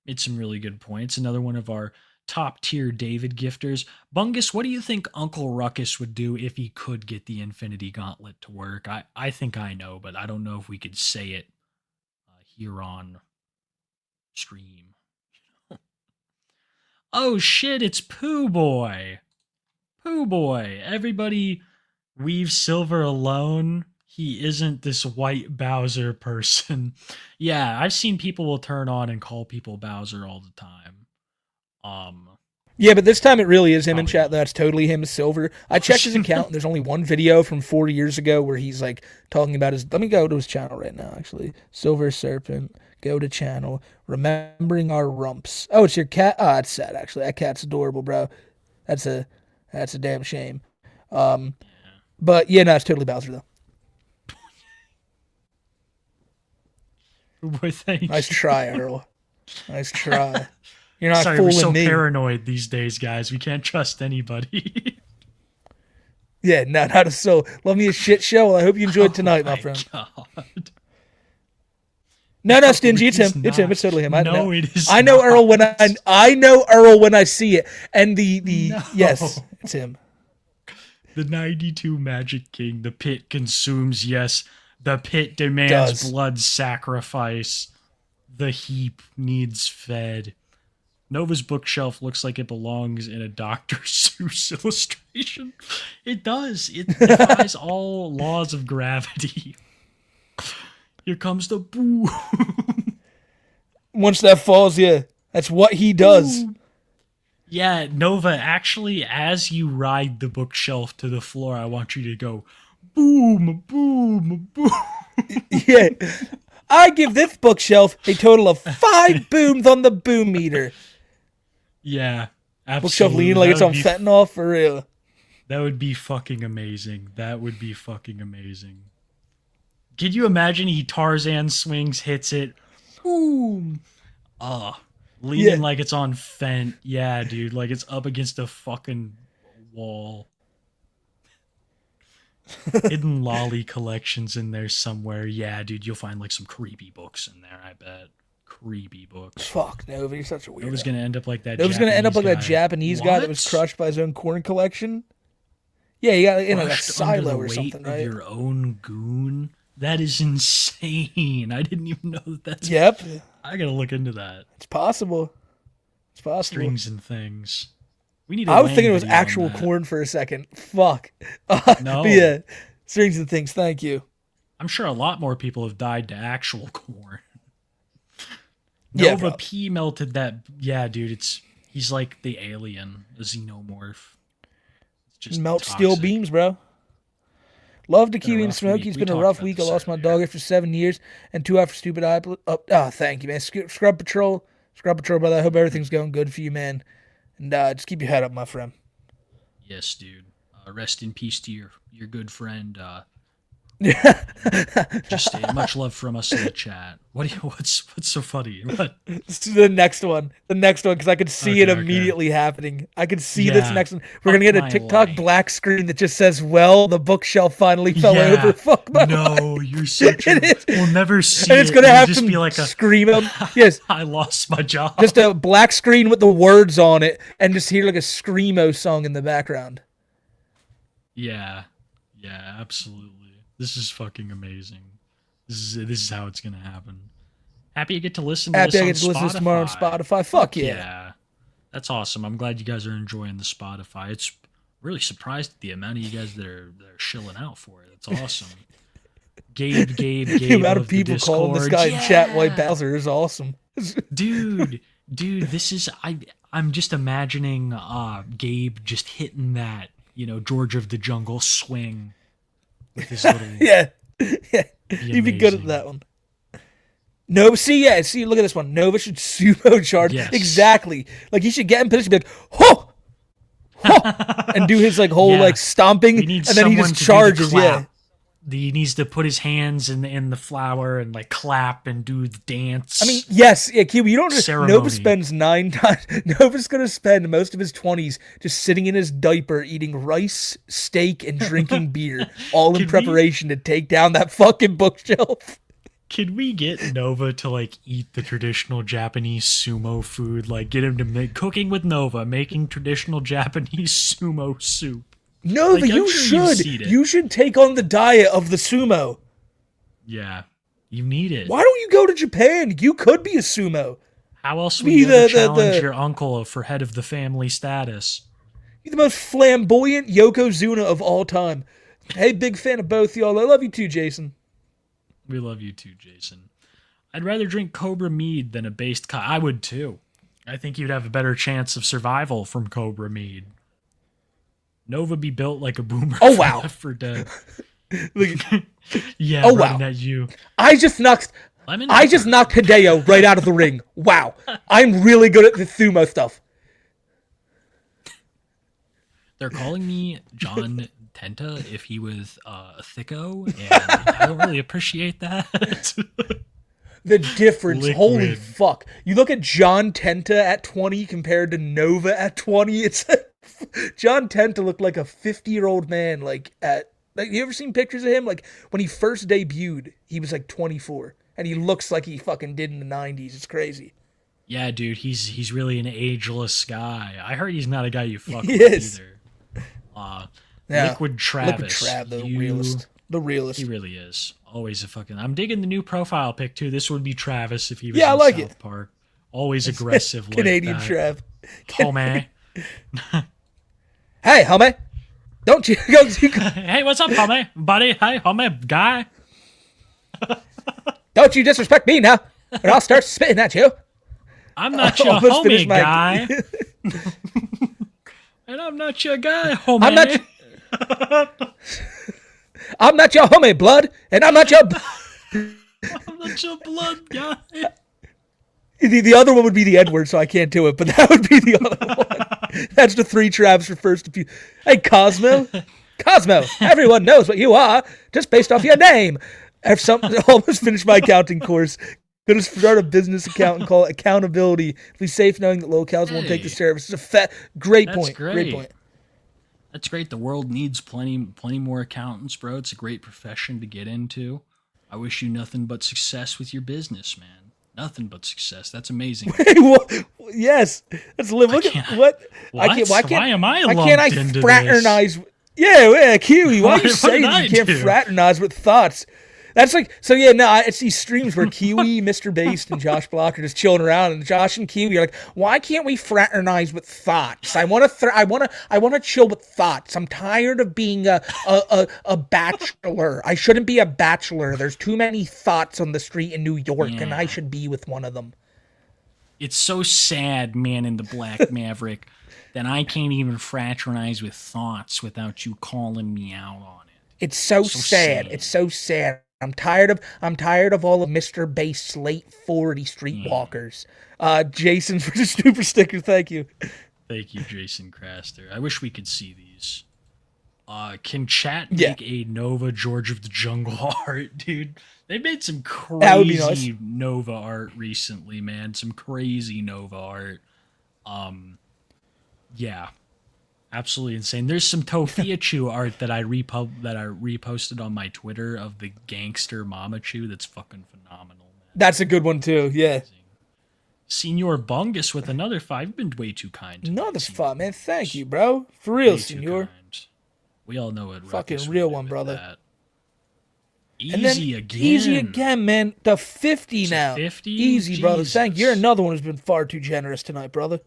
Made some really good points. Another one of our top tier David gifters. Bungus, what do you think Uncle Ruckus would do if he could get the Infinity Gauntlet to work? I think I know, but I don't know if we could say it here on stream. Oh shit, it's Pooh Boy. Pooh Boy. Everybody leave Silver alone. He isn't this white Bowser person. Yeah, I've seen people will turn on and call people Bowser all the time. Yeah, but this time it really is him in chat. That's totally him as Silver. I checked his account, and there's only one video from 4 years ago where he's like talking about his. Let me go to his channel right now. Actually, Silver Serpent. Go to channel. Remembering our rumps. Oh, it's your cat. Oh, that's sad. Actually, that cat's adorable, bro. That's a damn shame. But yeah, no, it's totally Bowser though. Boy, thank nice you. try, Earl. Nice try. You're not Sorry, fooling we're so me. paranoid these days, guys. We can't trust anybody. Yeah, no, not a soul. Love me a shit show. Well, I hope you enjoyed tonight, my friend. God. No, Stingy. It's him. It's him. not. It's totally him. No, it is I know not. Earl when I know Earl when I see it. And the No. yes, it's him. The 92 Magic King. The pit consumes. Yes, the pit demands blood sacrifice. The heap needs fed. Nova's bookshelf looks like it belongs in a Dr. Seuss illustration. It does. It defies all laws of gravity. Here comes the boom. Once that falls, yeah, that's what he does. Boom. Yeah, Nova, actually, as you ride the bookshelf to the floor, I want you to go boom, boom, boom. Yeah. I give this bookshelf a total of 5 booms on the boom meter. Yeah, Bookshelf absolutely. leaning like it's That on would be fentanyl for real. That would be fucking amazing. That would be fucking amazing. Could you imagine he Tarzan swings, hits it, boom, leaning like it's on Fent. Yeah, dude, like it's up against a fucking wall. Hidden lolly collections in there somewhere. Yeah, dude, you'll find like some creepy books in there, I bet. Creepy books. Fuck, Nova, you're such a weirdo. Nova's gonna end up like that. Nova's gonna end up like that Japanese guy that What? was crushed by his own corn collection. Yeah, you got in like a Crushed under silo the or weight something, of right? your own goon. That is insane. I didn't even know that's. Yep. I gotta look into that. It's possible. It's possible. Strings and things. We need. I was thinking it was actual corn for a second. Fuck. No. But yeah, strings and things. Thank you. I'm sure a lot more people have died to actual corn. Yeah, Nova probably. P melted that. Yeah, dude. He's like the alien, the xenomorph. It's just Melt toxic. steel beams, bro. Love to Been a Kiwi and rough Smokey. week. It's We been a talked rough about week. I this lost my dog after 7 years and 2 after stupid eye. Thank you, man. Scrub Patrol, brother. I hope everything's going good for you, man. And just keep your head up, my friend. Yes, dude. Rest in peace to your good friend. Just much love from us in the chat. What's so funny? What? The next one, because I could see it immediately happening. I could see this next one. We're gonna get a TikTok black screen that just says, "Well, the bookshelf finally fell over." Fuck my life. You're such a. We'll never see and it's it. gonna It'll have just some be like a scream of yes. I lost my job. Just a black screen with the words on it, and just hear like a screamo song in the background. Yeah, absolutely. This is fucking amazing. This is how it's gonna happen. Happy you get to listen to Happy this I on get to listen to this tomorrow on Spotify. Fuck yeah. That's awesome. I'm glad you guys are enjoying the Spotify. It's really surprised at the amount of you guys that are shilling out for it. It's awesome. Gabe. The amount of people calling this guy in chat White Bowser is awesome. dude, this is I'm just imagining Gabe just hitting that, George of the Jungle swing with his little yeah. He'd be good at that one. Nova, see, look at this one. Nova should sumo charge. Yes. Exactly. Like, he should get in position and be like, ho! And do his, like, whole, like, stomping, and then he just charges, He needs to put his hands in the flour and, like, clap and do the dance. I mean, yes, Kiwi, you don't just, ceremony. Nova spends 9 times, Nova's gonna spend most of his 20s just sitting in his diaper eating rice, steak, and drinking beer, all in preparation to take down that fucking bookshelf. Can we get Nova to, like, eat the traditional Japanese sumo food? Like, get him to make cooking with Nova, making traditional Japanese sumo soup. Nova, like, you should. You should take on the diet of the sumo. Yeah, you need it. Why don't you go to Japan? You could be a sumo. How else would you ever challenge your uncle for head of the family status? You're the most flamboyant Yokozuna of all time. Hey, big fan of both y'all. I love you too, Jason. We love you too, Jason. I'd rather drink Cobra mead than a based I would too. I think you'd have a better chance of survival from Cobra mead. Nova be built like a boomer. Oh, wow. For Dead. Oh, wow. At you. I just knocked Hideo right out of the ring. Wow. I'm really good at the sumo stuff. They're calling me John Tenta if he was a thicko, and I don't really appreciate that. The difference, holy fuck. You look at John Tenta at 20 compared to Nova at 20, it's John Tenta looked like a 50-year-old man, you ever seen pictures of him? Like, when he first debuted, he was like 24, and he looks like he fucking did in the 90s. It's crazy. Yeah, dude, he's really an ageless guy. I heard he's not a guy you fuck with either. Yeah. Liquid Travis. Liquid Trav, realist. The realist. He really is. Always a fucking... I'm digging the new profile pic, too. This would be Travis if he was in South Park. Always aggressive like Canadian that. Trav. Homie. Hey, homie. Don't you go... Hey, what's up, homie? Buddy, hey, homie, guy. Don't you disrespect me now, or I'll start spitting at you. I'm not your homie, guy. And I'm not your guy, homie. I'm not your homie, blood, and I'm not your... I'm not your blood guy. The other one would be the N-word, so I can't do it, but that would be the other one. That's the 3 traps for first few. Hey, Cosmo. Cosmo, everyone knows what you are, just based off your name. I've almost finished my accounting course. Gonna start a business account and call it accountability. Be safe knowing that locals won't take the service. It's a great point. Great point. That's great. The world needs plenty more accountants, bro. It's a great profession to get into. I wish you nothing but success with your business, man. Nothing but success. That's amazing. Yes, let's live. Look at what. Why am I lumped why can't I into fraternize? This? Yeah, Kiwi. Why are you saying you can't fraternize with thoughts? That's like, so yeah, no, it's these streams where Kiwi, Mr. Based, and Josh Block are just chilling around, and Josh and Kiwi are like, why can't we fraternize with thoughts? I want to chill with thoughts. I'm tired of being a bachelor. I shouldn't be a bachelor. There's too many thoughts on the street in New York, and I should be with one of them. It's so sad, Man in the Black Maverick, that I can't even fraternize with thoughts without you calling me out on it. It's so sad. It's so sad. I'm tired of all of Mr. Bass late 40 streetwalkers. Jason for the super sticker, thank you. Thank you, Jason Craster. I wish we could see these. Can chat make a Nova George of the Jungle art, dude? They made some crazy Nova art recently, man. Some crazy Nova art. Yeah. Absolutely insane. There's some tophiachu art that I reposted on my Twitter of the gangster Mamachu. That's fucking phenomenal, man. That's a good one too. Yeah. Senor Bungus with another 5. You've been way too kind. Another 5, man. Thank you, bro. For real, Senor. We all know it. Fucking real one, brother. That. Easy again. Easy again, man. The 50 now. 50? Easy, brother. Thank you. You're another one who's been far too generous tonight, brother.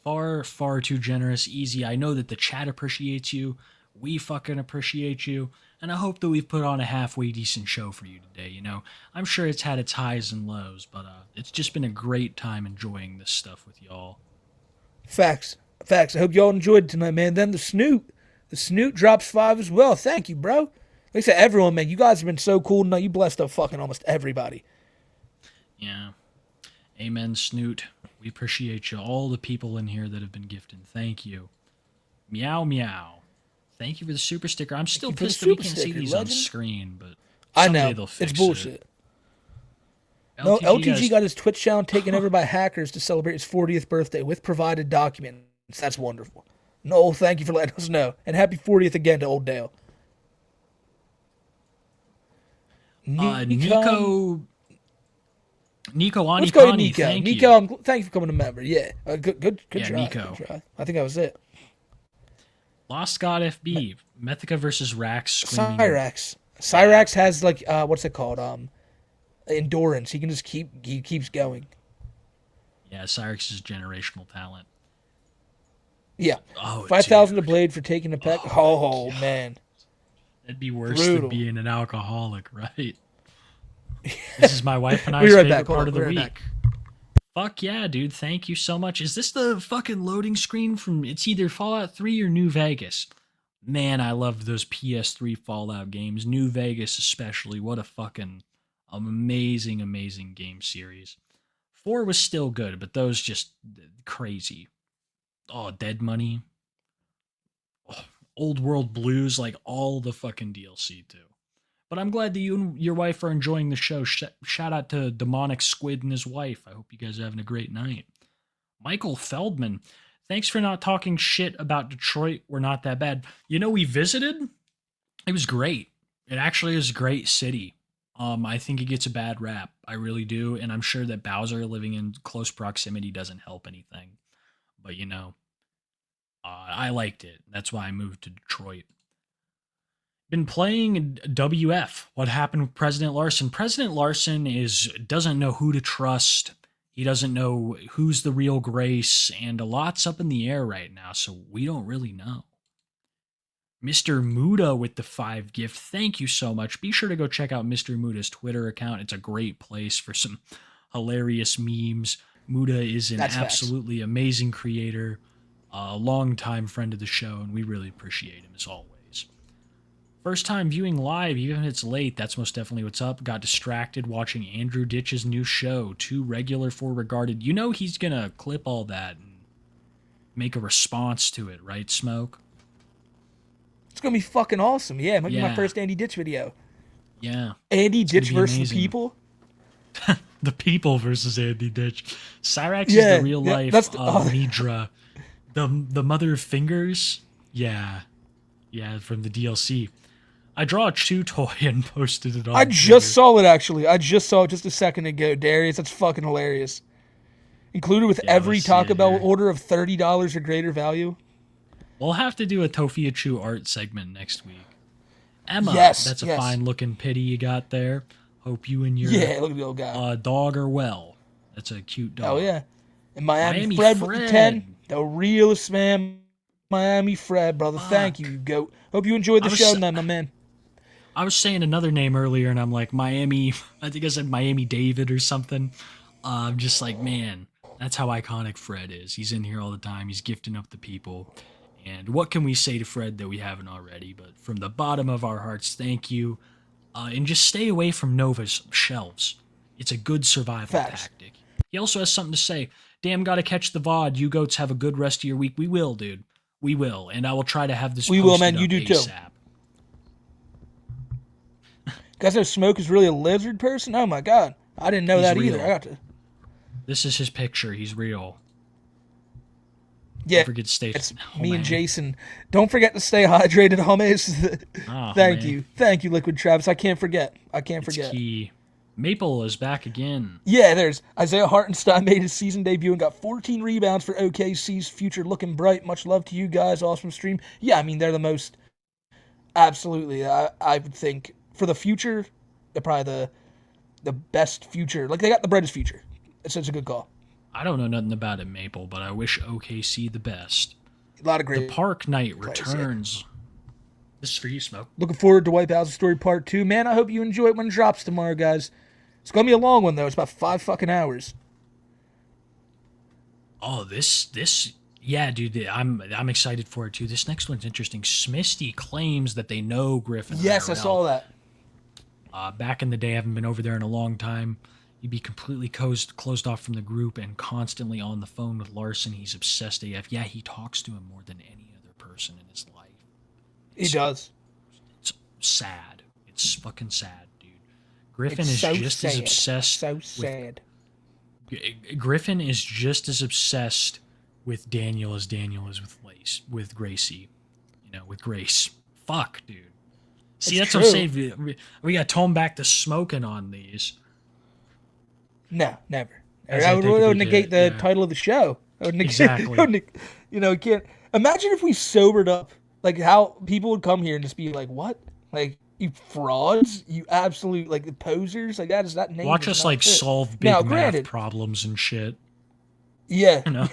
Far too generous. Easy. I know that the chat appreciates you. We fucking appreciate you. And I hope that we've put on a halfway decent show for you today. You know, I'm sure it's had its highs and lows, but it's just been a great time enjoying this stuff with y'all. Facts. I hope y'all enjoyed tonight, man. Then the Snoot drops 5 as well. Thank you, bro. Like I said, everyone, man, you guys have been so cool tonight. You blessed up fucking almost everybody. Yeah. Amen, Snoot. We appreciate you. All the people in here that have been gifted. Thank you. Meow, meow. Thank you for the super sticker. I'm still pissed that we can't see these on screen, but someday they'll fix it's bullshit. It. No, LTG got his Twitch channel taken over by hackers to celebrate his 40th birthday with provided documents. That's wonderful. No, thank you for letting us know. And happy 40th again to Old Dale. Nico Let's go to Anikani, thank you. Nico, thank you for coming to member. Yeah, good try. Nico. Good try. I think that was it. Lost God FB, Mythica versus Rax. Cyrax has like what's it called? Endurance. He can just he keeps going. Yeah, Cyrax is generational talent. Yeah. 5,000 to Blade for taking a peck. Oh man. That'd be worse than being an alcoholic, right? This is my wife and I's favorite part of the week. Fuck yeah, dude. Thank you so much. Is this the fucking loading screen from, it's either Fallout 3 or New Vegas? Man, I loved those PS3 Fallout games. New Vegas especially. What a fucking amazing, amazing game series. 4 was still good, but those just crazy. Oh, Dead Money. Oh, Old World Blues, like all the fucking DLC too. But I'm glad that you and your wife are enjoying the show. Shout out to Demonic Squid and his wife. I hope you guys are having a great night. Michael Feldman, thanks for not talking shit about Detroit. We're not that bad. You know, we visited. It was great. It actually is a great city. I think it gets a bad rap. I really do. And I'm sure that Bowser living in close proximity doesn't help anything. But, you know, I liked it. That's why I moved to Detroit. Been playing WF. What happened with President Larson? President Larson doesn't know who to trust. He doesn't know who's the real Grace, and a lot's up in the air right now, so we don't really know. Mr. Muda with the 5 gift. Thank you so much. Be sure to go check out Mr. Muda's Twitter account. It's a great place for some hilarious memes. Muda is an absolutely amazing creator, a longtime friend of the show, and we really appreciate him as always. First time viewing live, even if it's late, that's most definitely what's up. Got distracted watching Andrew Ditch's new show, Too Regular for Regarded. You know he's going to clip all that and make a response to it, right, Smoke? It's going to be fucking awesome. Yeah, it might be my first Andy Ditch video. Yeah. Andy Ditch versus the people? The people versus Andy Ditch. Cyrax is the real life Nidra. The mother of fingers? Yeah. Yeah, from the DLC. I draw a Chew toy and posted it on I just saw it, actually. I just saw it just a second ago, Darius. That's fucking hilarious. Included with every Taco Bell order of $30 or greater value. We'll have to do a tophiachu art segment next week. Emma, yes, that's a fine-looking pitty you got there. Hope you and your look at the old guy. Dog are well. That's a cute dog. Oh, yeah. And Miami Fred with the 10. The realest man. Miami Fred, brother. Thank you, goat. Hope you enjoyed the show tonight, my man. I was saying another name earlier, and I'm like, Miami, I think I said Miami David or something. I'm just like, man, that's how iconic Fred is. He's in here all the time. He's gifting up the people. And what can we say to Fred that we haven't already? But from the bottom of our hearts, thank you. And just stay away from Nova's shelves. It's a good survival tactic. He also has something to say. Damn, gotta catch the VOD. You goats have a good rest of your week. We will, dude. We will. And I will try to have this posted will, man. You do ASAP. too. Guys, know Smoke is really a lizard person? Oh my god. I didn't know that real. either. I got to. This is his picture. He's real. Yeah. Don't forget to stay. It's me and Jason. Don't forget to stay hydrated, homies. Thank you. Thank you, Liquid Travis. I can't forget. It's key. Maple is back again. Yeah, there's Isaiah Hartenstein made his season debut and got 14 rebounds for OKC's future looking bright. Much love to you guys. Awesome stream. Yeah, I mean, they're the most... Absolutely. I would think for the future, they're probably the best future. Like, they got the brightest future. It's such a good call. I don't know nothing about it, Maple, but I wish OKC the best. A lot of great... The Park Knight returns. This is for you, Smoke. Looking forward to White House's Story Part 2. Man, I hope you enjoy it when it drops tomorrow, guys. It's going to be a long one, though. It's about 5 fucking hours. Oh, this... Yeah, dude, I'm excited for it, too. This next one's interesting. Smisty claims that they know Griffin. Yes, IRL. I saw that. Back in the day, I haven't been over there in a long time. He'd be completely closed off from the group and constantly on the phone with Larson. He's obsessed AF. Yeah, he talks to him more than any other person in his life. He does. It's sad. It's fucking sad, dude. Griffin is just as obsessed. So sad. Griffin is just as obsessed with Daniel is with Gracie. You know, with Grace. Fuck, dude. See, that's what I'm saying. We got to tone back the smoking on these. No, never. That would negate the title of the show. Exactly. You can't. Imagine if we sobered up, like how people would come here and just be like, what? Like, you frauds? You absolute, like, posers? Like, that is that name. Watch us, like, solve big math problems and shit. Yeah. You know?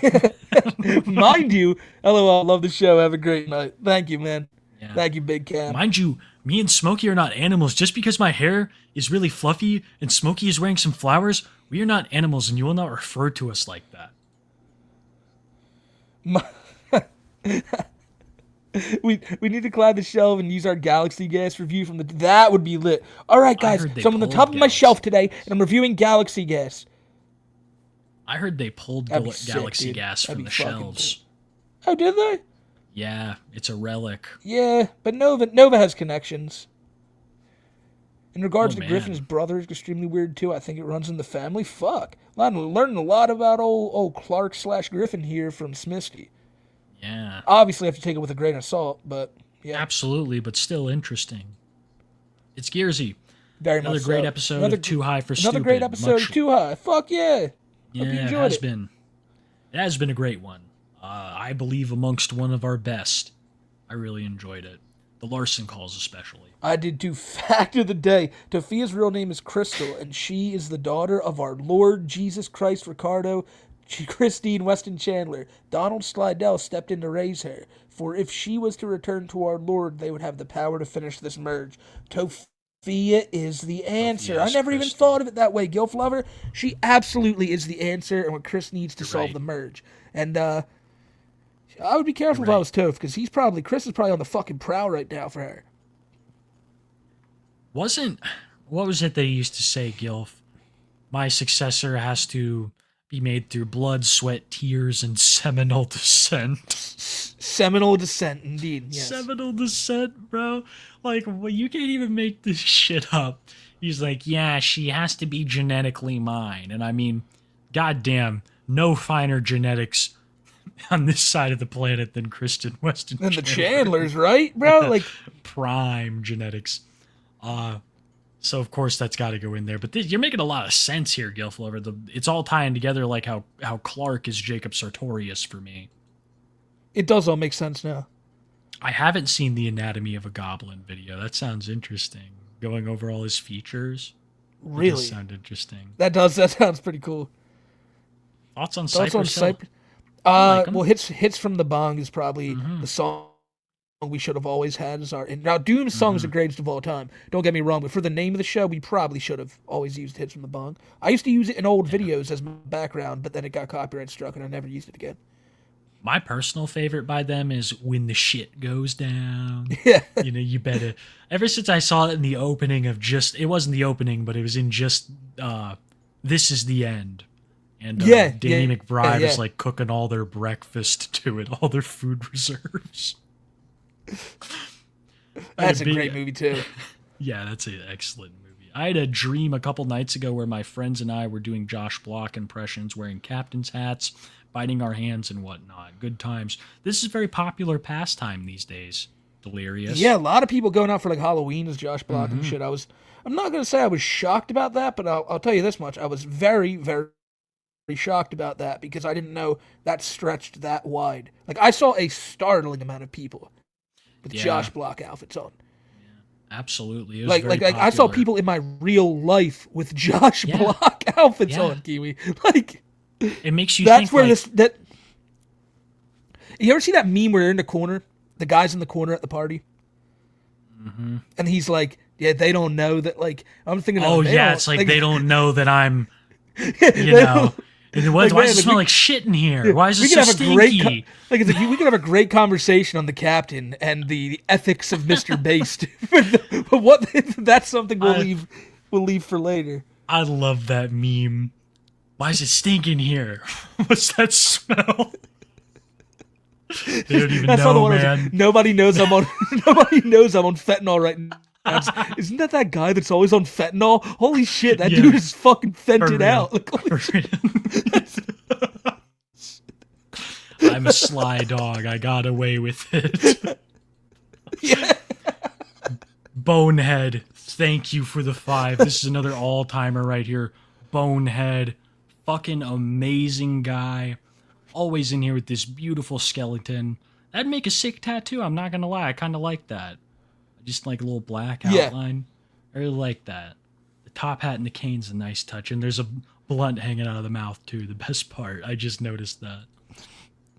Mind you, LOL, love the show. Have a great night. Thank you, man. Yeah. Thank you, Big Cam. Mind you, me and Smokey are not animals. Just because my hair is really fluffy and Smokey is wearing some flowers, we are not animals, and you will not refer to us like that. We need to climb the shelf and use our Galaxy Gas review from that would be lit. All right, guys. So I'm on the top of my shelf today, and I'm reviewing Galaxy Gas. I heard they pulled Galaxy Gas from the shelves. Oh, did they? Yeah, it's a relic. Yeah, but Nova has connections. In regards to Griffin's brother, is extremely weird too. I think it runs in the family. Fuck. Learning a lot about old Clark / Griffin here from Smisty. Yeah. Obviously, I have to take it with a grain of salt, but yeah. Absolutely, but still interesting. It's Gearsy. Very another much great so. Episode of Too High for Stupid. Another great episode of Too High. Fuck yeah. Yeah, it has been a great one. I believe amongst one of our best. I really enjoyed it. The Larson calls especially. I did too. Fact of the day. Tophia's real name is Crystal, and she is the daughter of our Lord Jesus Christ Ricardo, Christine Weston Chandler. Donald Slidell stepped in to raise her, for if she was to return to our Lord, they would have the power to finish this merge. Tophia is the answer. I never even thought of it that way, Gilf Lover. She absolutely is the answer, and what Chris needs to solve the merge. And I would be careful if I was Toph, because Chris is probably on the fucking prowl right now for her. What was it they used to say, Gilf? My successor has to be made through blood, sweat, tears, and seminal descent. Seminal descent, indeed. Yes. Seminal descent, bro. Like, well, you can't even make this shit up. He's like, yeah, she has to be genetically mine. And I mean, goddamn, no finer genetics on this side of the planet than Kristen Weston. And the Chandlers, right, bro? Like prime genetics. So of course that's got to go in there. But you're making a lot of sense here, Gilflover. It's all tying together like how Clark is Jacob Sartorius for me. It does all make sense now. I haven't seen the Anatomy of a Goblin video. That sounds interesting. Going over all his features. Really? That does sound interesting. That sounds pretty cool. Thoughts on Cypress Hill? Well, Hits from the Bong is probably the song we should have always had as our... Now, Doom's song is the greatest of all time. Don't get me wrong, but for the name of the show, we probably should have always used Hits from the Bong. I used to use it in old videos as my background, but then it got copyright struck and I never used it again. My personal favorite by them is When the Shit Goes Down. Yeah. You know, you better... Ever since I saw it in the opening of it wasn't the opening, but it was in just This Is the End. And Danny McBride was like cooking all their breakfast to it, all their food reserves. That's a great movie too. Yeah, that's an excellent movie. I had a dream a couple nights ago where my friends and I were doing Josh Block impressions, wearing captain's hats, biting our hands and whatnot. Good times. This is a very popular pastime these days. Delirious. Yeah, a lot of people going out for like Halloween as Josh Block and shit. I'm not gonna say I was shocked about that, but I'll tell you this much: I was very, very shocked about that because I didn't know that stretched that wide. Like I saw a startling amount of people with Josh Block outfits on. Yeah, absolutely. It was like I saw people in my real life with Josh Block outfits on, Kiwi. Like it makes you that's think where like... You ever see that meme where they're in the corner? The guy's in the corner at the party. And he's like, yeah, they don't know that, like, I'm thinking, it's like they don't know that I'm, you know. And why does it smell like shit in here? Yeah, why is it so stinky? We could have a great conversation on the captain and the ethics of Mr. Based. But what that's something we'll leave for later. I love that meme. Why is it stinking here? What's that smell? They don't even know, man. Like, nobody knows I'm on fentanyl right now. Isn't that guy that's always on fentanyl? Holy shit, that dude is fucking fented out. I'm a sly dog. I got away with it. Bonehead, thank you for the 5. This is another all-timer right here. Bonehead, fucking amazing guy. Always in here with this beautiful skeleton. That'd make a sick tattoo, I'm not gonna lie. I kind of like that. Just like a little black outline. I really like that. The top hat and the cane's a nice touch. And there's a blunt hanging out of the mouth, too. The best part. I just noticed that.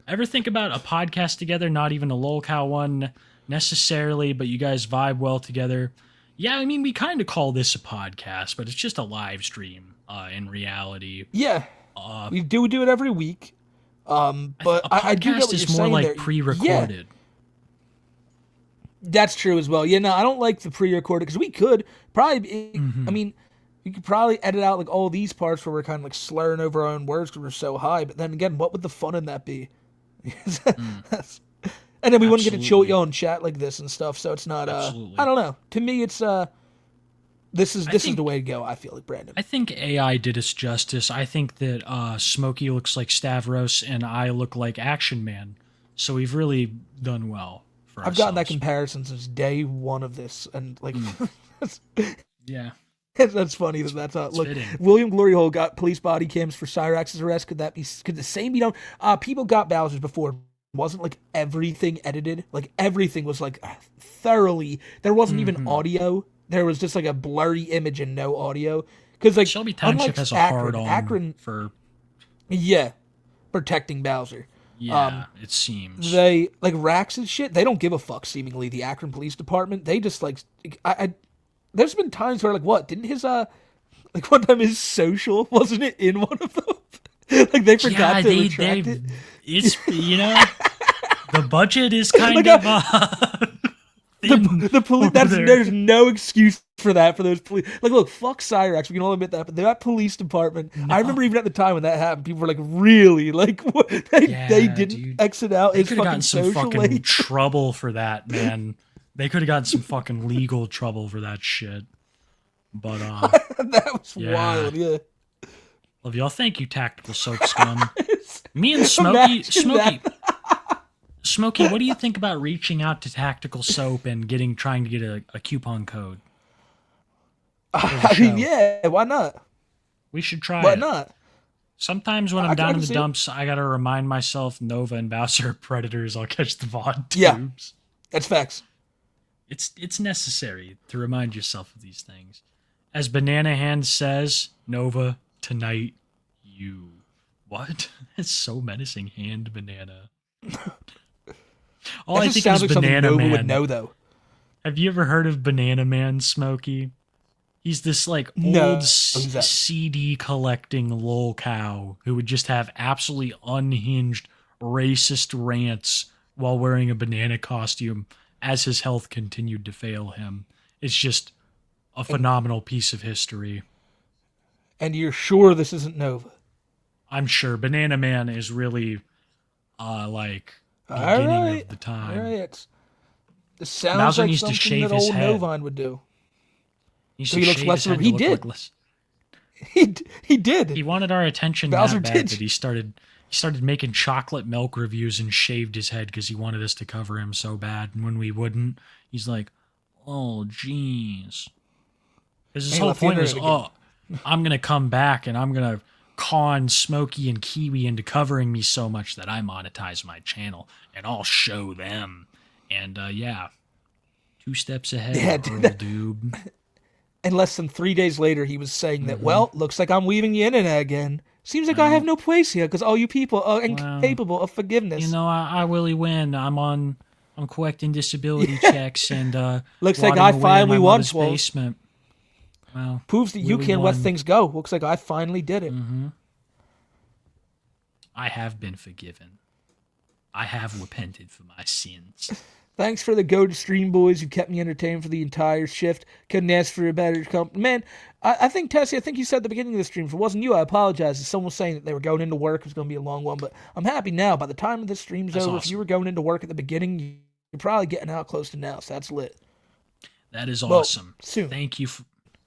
Ever think about a podcast together? Not even a lolcow one necessarily, but you guys vibe well together. Yeah, I mean, we kind of call this a podcast, but it's just a live stream in reality. Yeah. We do it every week. But I do get what is you're more saying like there. pre-recorded. Yeah. That's true as well. Yeah, no, I don't like the pre-recorded because we could probably. I mean, we could probably edit out like all these parts where we're kind of like slurring over our own words because we're so high. But then again, what would the fun in that be? And then we wouldn't get to chill with y'all and chat like this and stuff. So it's not. I don't know. To me, it's This is the way to go. I feel like, Brandon. I think AI did us justice. I think that Smokey looks like Stavros and I look like Action Man. So we've really done well. I've gotten that comparison since day one of this, and like, yeah, that's funny that's how. Look, fitting. William Glory Hole got police body cams for Cyrax's arrest. Could the same be done? People got Bowser's before. Wasn't like everything edited? Like everything was like thoroughly. There wasn't even audio. There was just like a blurry image and no audio. Because like Shelby Township has a hard on for protecting Bowser. Yeah, it seems. They, like, Rax and shit, they don't give a fuck, seemingly, the Akron Police Department. They just, like, there's been times where, like, what? Didn't his, like, one time his social, wasn't it in one of them? Like, they forgot to retract it. It's, you know, the budget is kind of, The police. There's no excuse for that for those police. Like, look, fuck Cyrax. We can all admit that, but that police department. No. I remember even at the time when that happened, people were like, really, like what? They didn't exit out. They his could have fucking gotten some social fucking aid. trouble for that, man. They could have gotten some fucking legal trouble for that shit. But that was wild. Yeah. Love y'all. Thank you, Tactical Soap Scum. Me and Smokey. Smokey, what do you think about reaching out to Tactical Soap and trying to get a coupon code? I mean, yeah, why not? We should try Why it. not? Sometimes when I'm down in the dumps, I gotta remind myself Nova and Bowser are predators. I'll catch the VOD tubes. Yeah, that's facts. It's necessary to remind yourself of these things. As Banana Hand says, Nova, tonight, you... What? It's so menacing, Hand Banana. All I think is like Banana Nova Man. Would know, though. Have you ever heard of Banana Man, Smokey? He's this like old CD collecting lol cow who would just have absolutely unhinged racist rants while wearing a banana costume as his health continued to fail him. It's just a phenomenal piece of history. And you're sure this isn't Nova? I'm sure. Banana Man is really like beginning of the time. All right. This sounds Bowser like needs something to shave that his old head. Novine would do. He looks less of he did. He did. He wanted our attention Bowser that bad did. that he started making chocolate milk reviews and shaved his head because he wanted us to cover him so bad. And when we wouldn't, he's like, "Oh, jeez." Because his whole point was, "Oh, I'm gonna come back and I'm gonna con Smokey and Kiwi into covering me so much that I monetize my channel and I'll show them." And 2 steps ahead, dude. And less than 3 days later, he was saying that, well, looks like I'm weaving you in and again. Seems like I have no place here because all you people are incapable of forgiveness. You know, I really win. I'm collecting disability checks and looks like I finally won. Basement. Well, proves that you can't let things go. Looks like I finally did it. I have been forgiven. I have repented for my sins. Thanks for the Go to Stream boys. You kept me entertained for the entire shift. Couldn't ask for a better company. Man, I think, Tessie, I think you said at the beginning of the stream, if it wasn't you, I apologize. Someone was saying that they were going into work. It was going to be a long one, but I'm happy now. By the time this stream's over, awesome. If you were going into work at the beginning, you're probably getting out close to now, so that's lit. That is awesome. Soon. Thank you.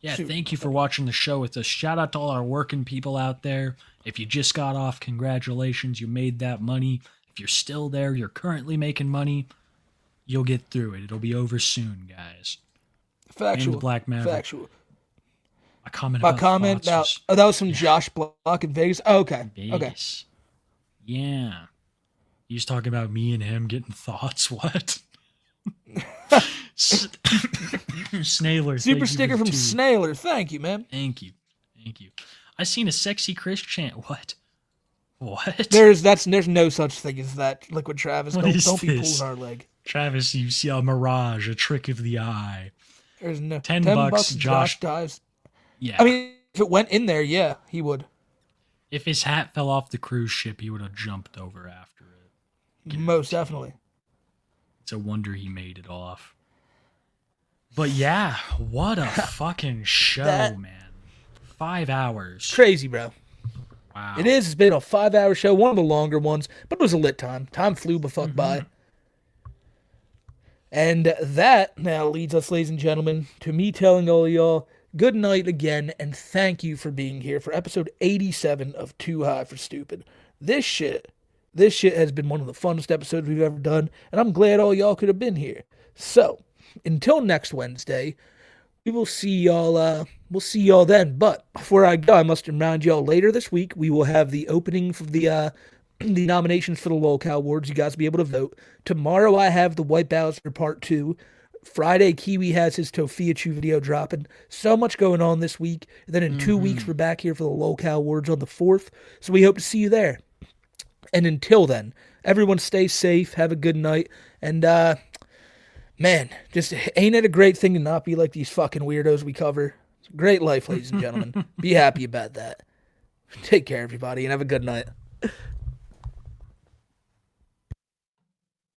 Thank you for watching the show with us. Shout out to all our working people out there. If you just got off, congratulations. You made that money. If you're still there, you're currently making money. You'll get through it. It'll be over soon, guys. Factual. And the Black Maverick. Factual. My comment now. That was from Josh Block in Vegas. Oh, okay. Vegas. Okay. Yeah. He's talking about me and him getting thoughts. What? Snailer. Super sticker from Snailer. Thank you, man. Thank you. I seen a sexy Chris chant. What? There's no such thing as that, Liquid Travis. Don't be pulling our leg. Travis, you see a mirage, a trick of the eye. There's no $10. Josh dives. Yeah. I mean, if it went in there, yeah, he would. If his hat fell off the cruise ship, he would have jumped over after it. Most definitely. It's a wonder he made it off. But yeah, what a fucking show, man. 5 hours. Crazy, bro. Wow. It is. It's been a 5-hour show, one of the longer ones, but it was a lit time. Time flew the fuck by. And that now leads us, ladies and gentlemen, to me telling all of y'all good night again, and thank you for being here for episode 87 of Too High for Stupid. This shit has been one of the funnest episodes we've ever done, and I'm glad all y'all could have been here. So, until next Wednesday, we will see y'all, we'll see y'all then. But before I go, I must remind y'all later this week, we will have the opening for the nominations for the LOLCOW Awards. You guys will be able to vote. Tomorrow I have the White Bowser Part 2. Friday, Kiwi has his tophiachu video dropping. So much going on this week. And then in 2 weeks, we're back here for the LOLCOW Awards on the 4th. So we hope to see you there. And until then, everyone stay safe. Have a good night. And, man, just ain't it a great thing to not be like these fucking weirdos we cover? It's a great life, ladies and gentlemen. Be happy about that. Take care, everybody, and have a good night.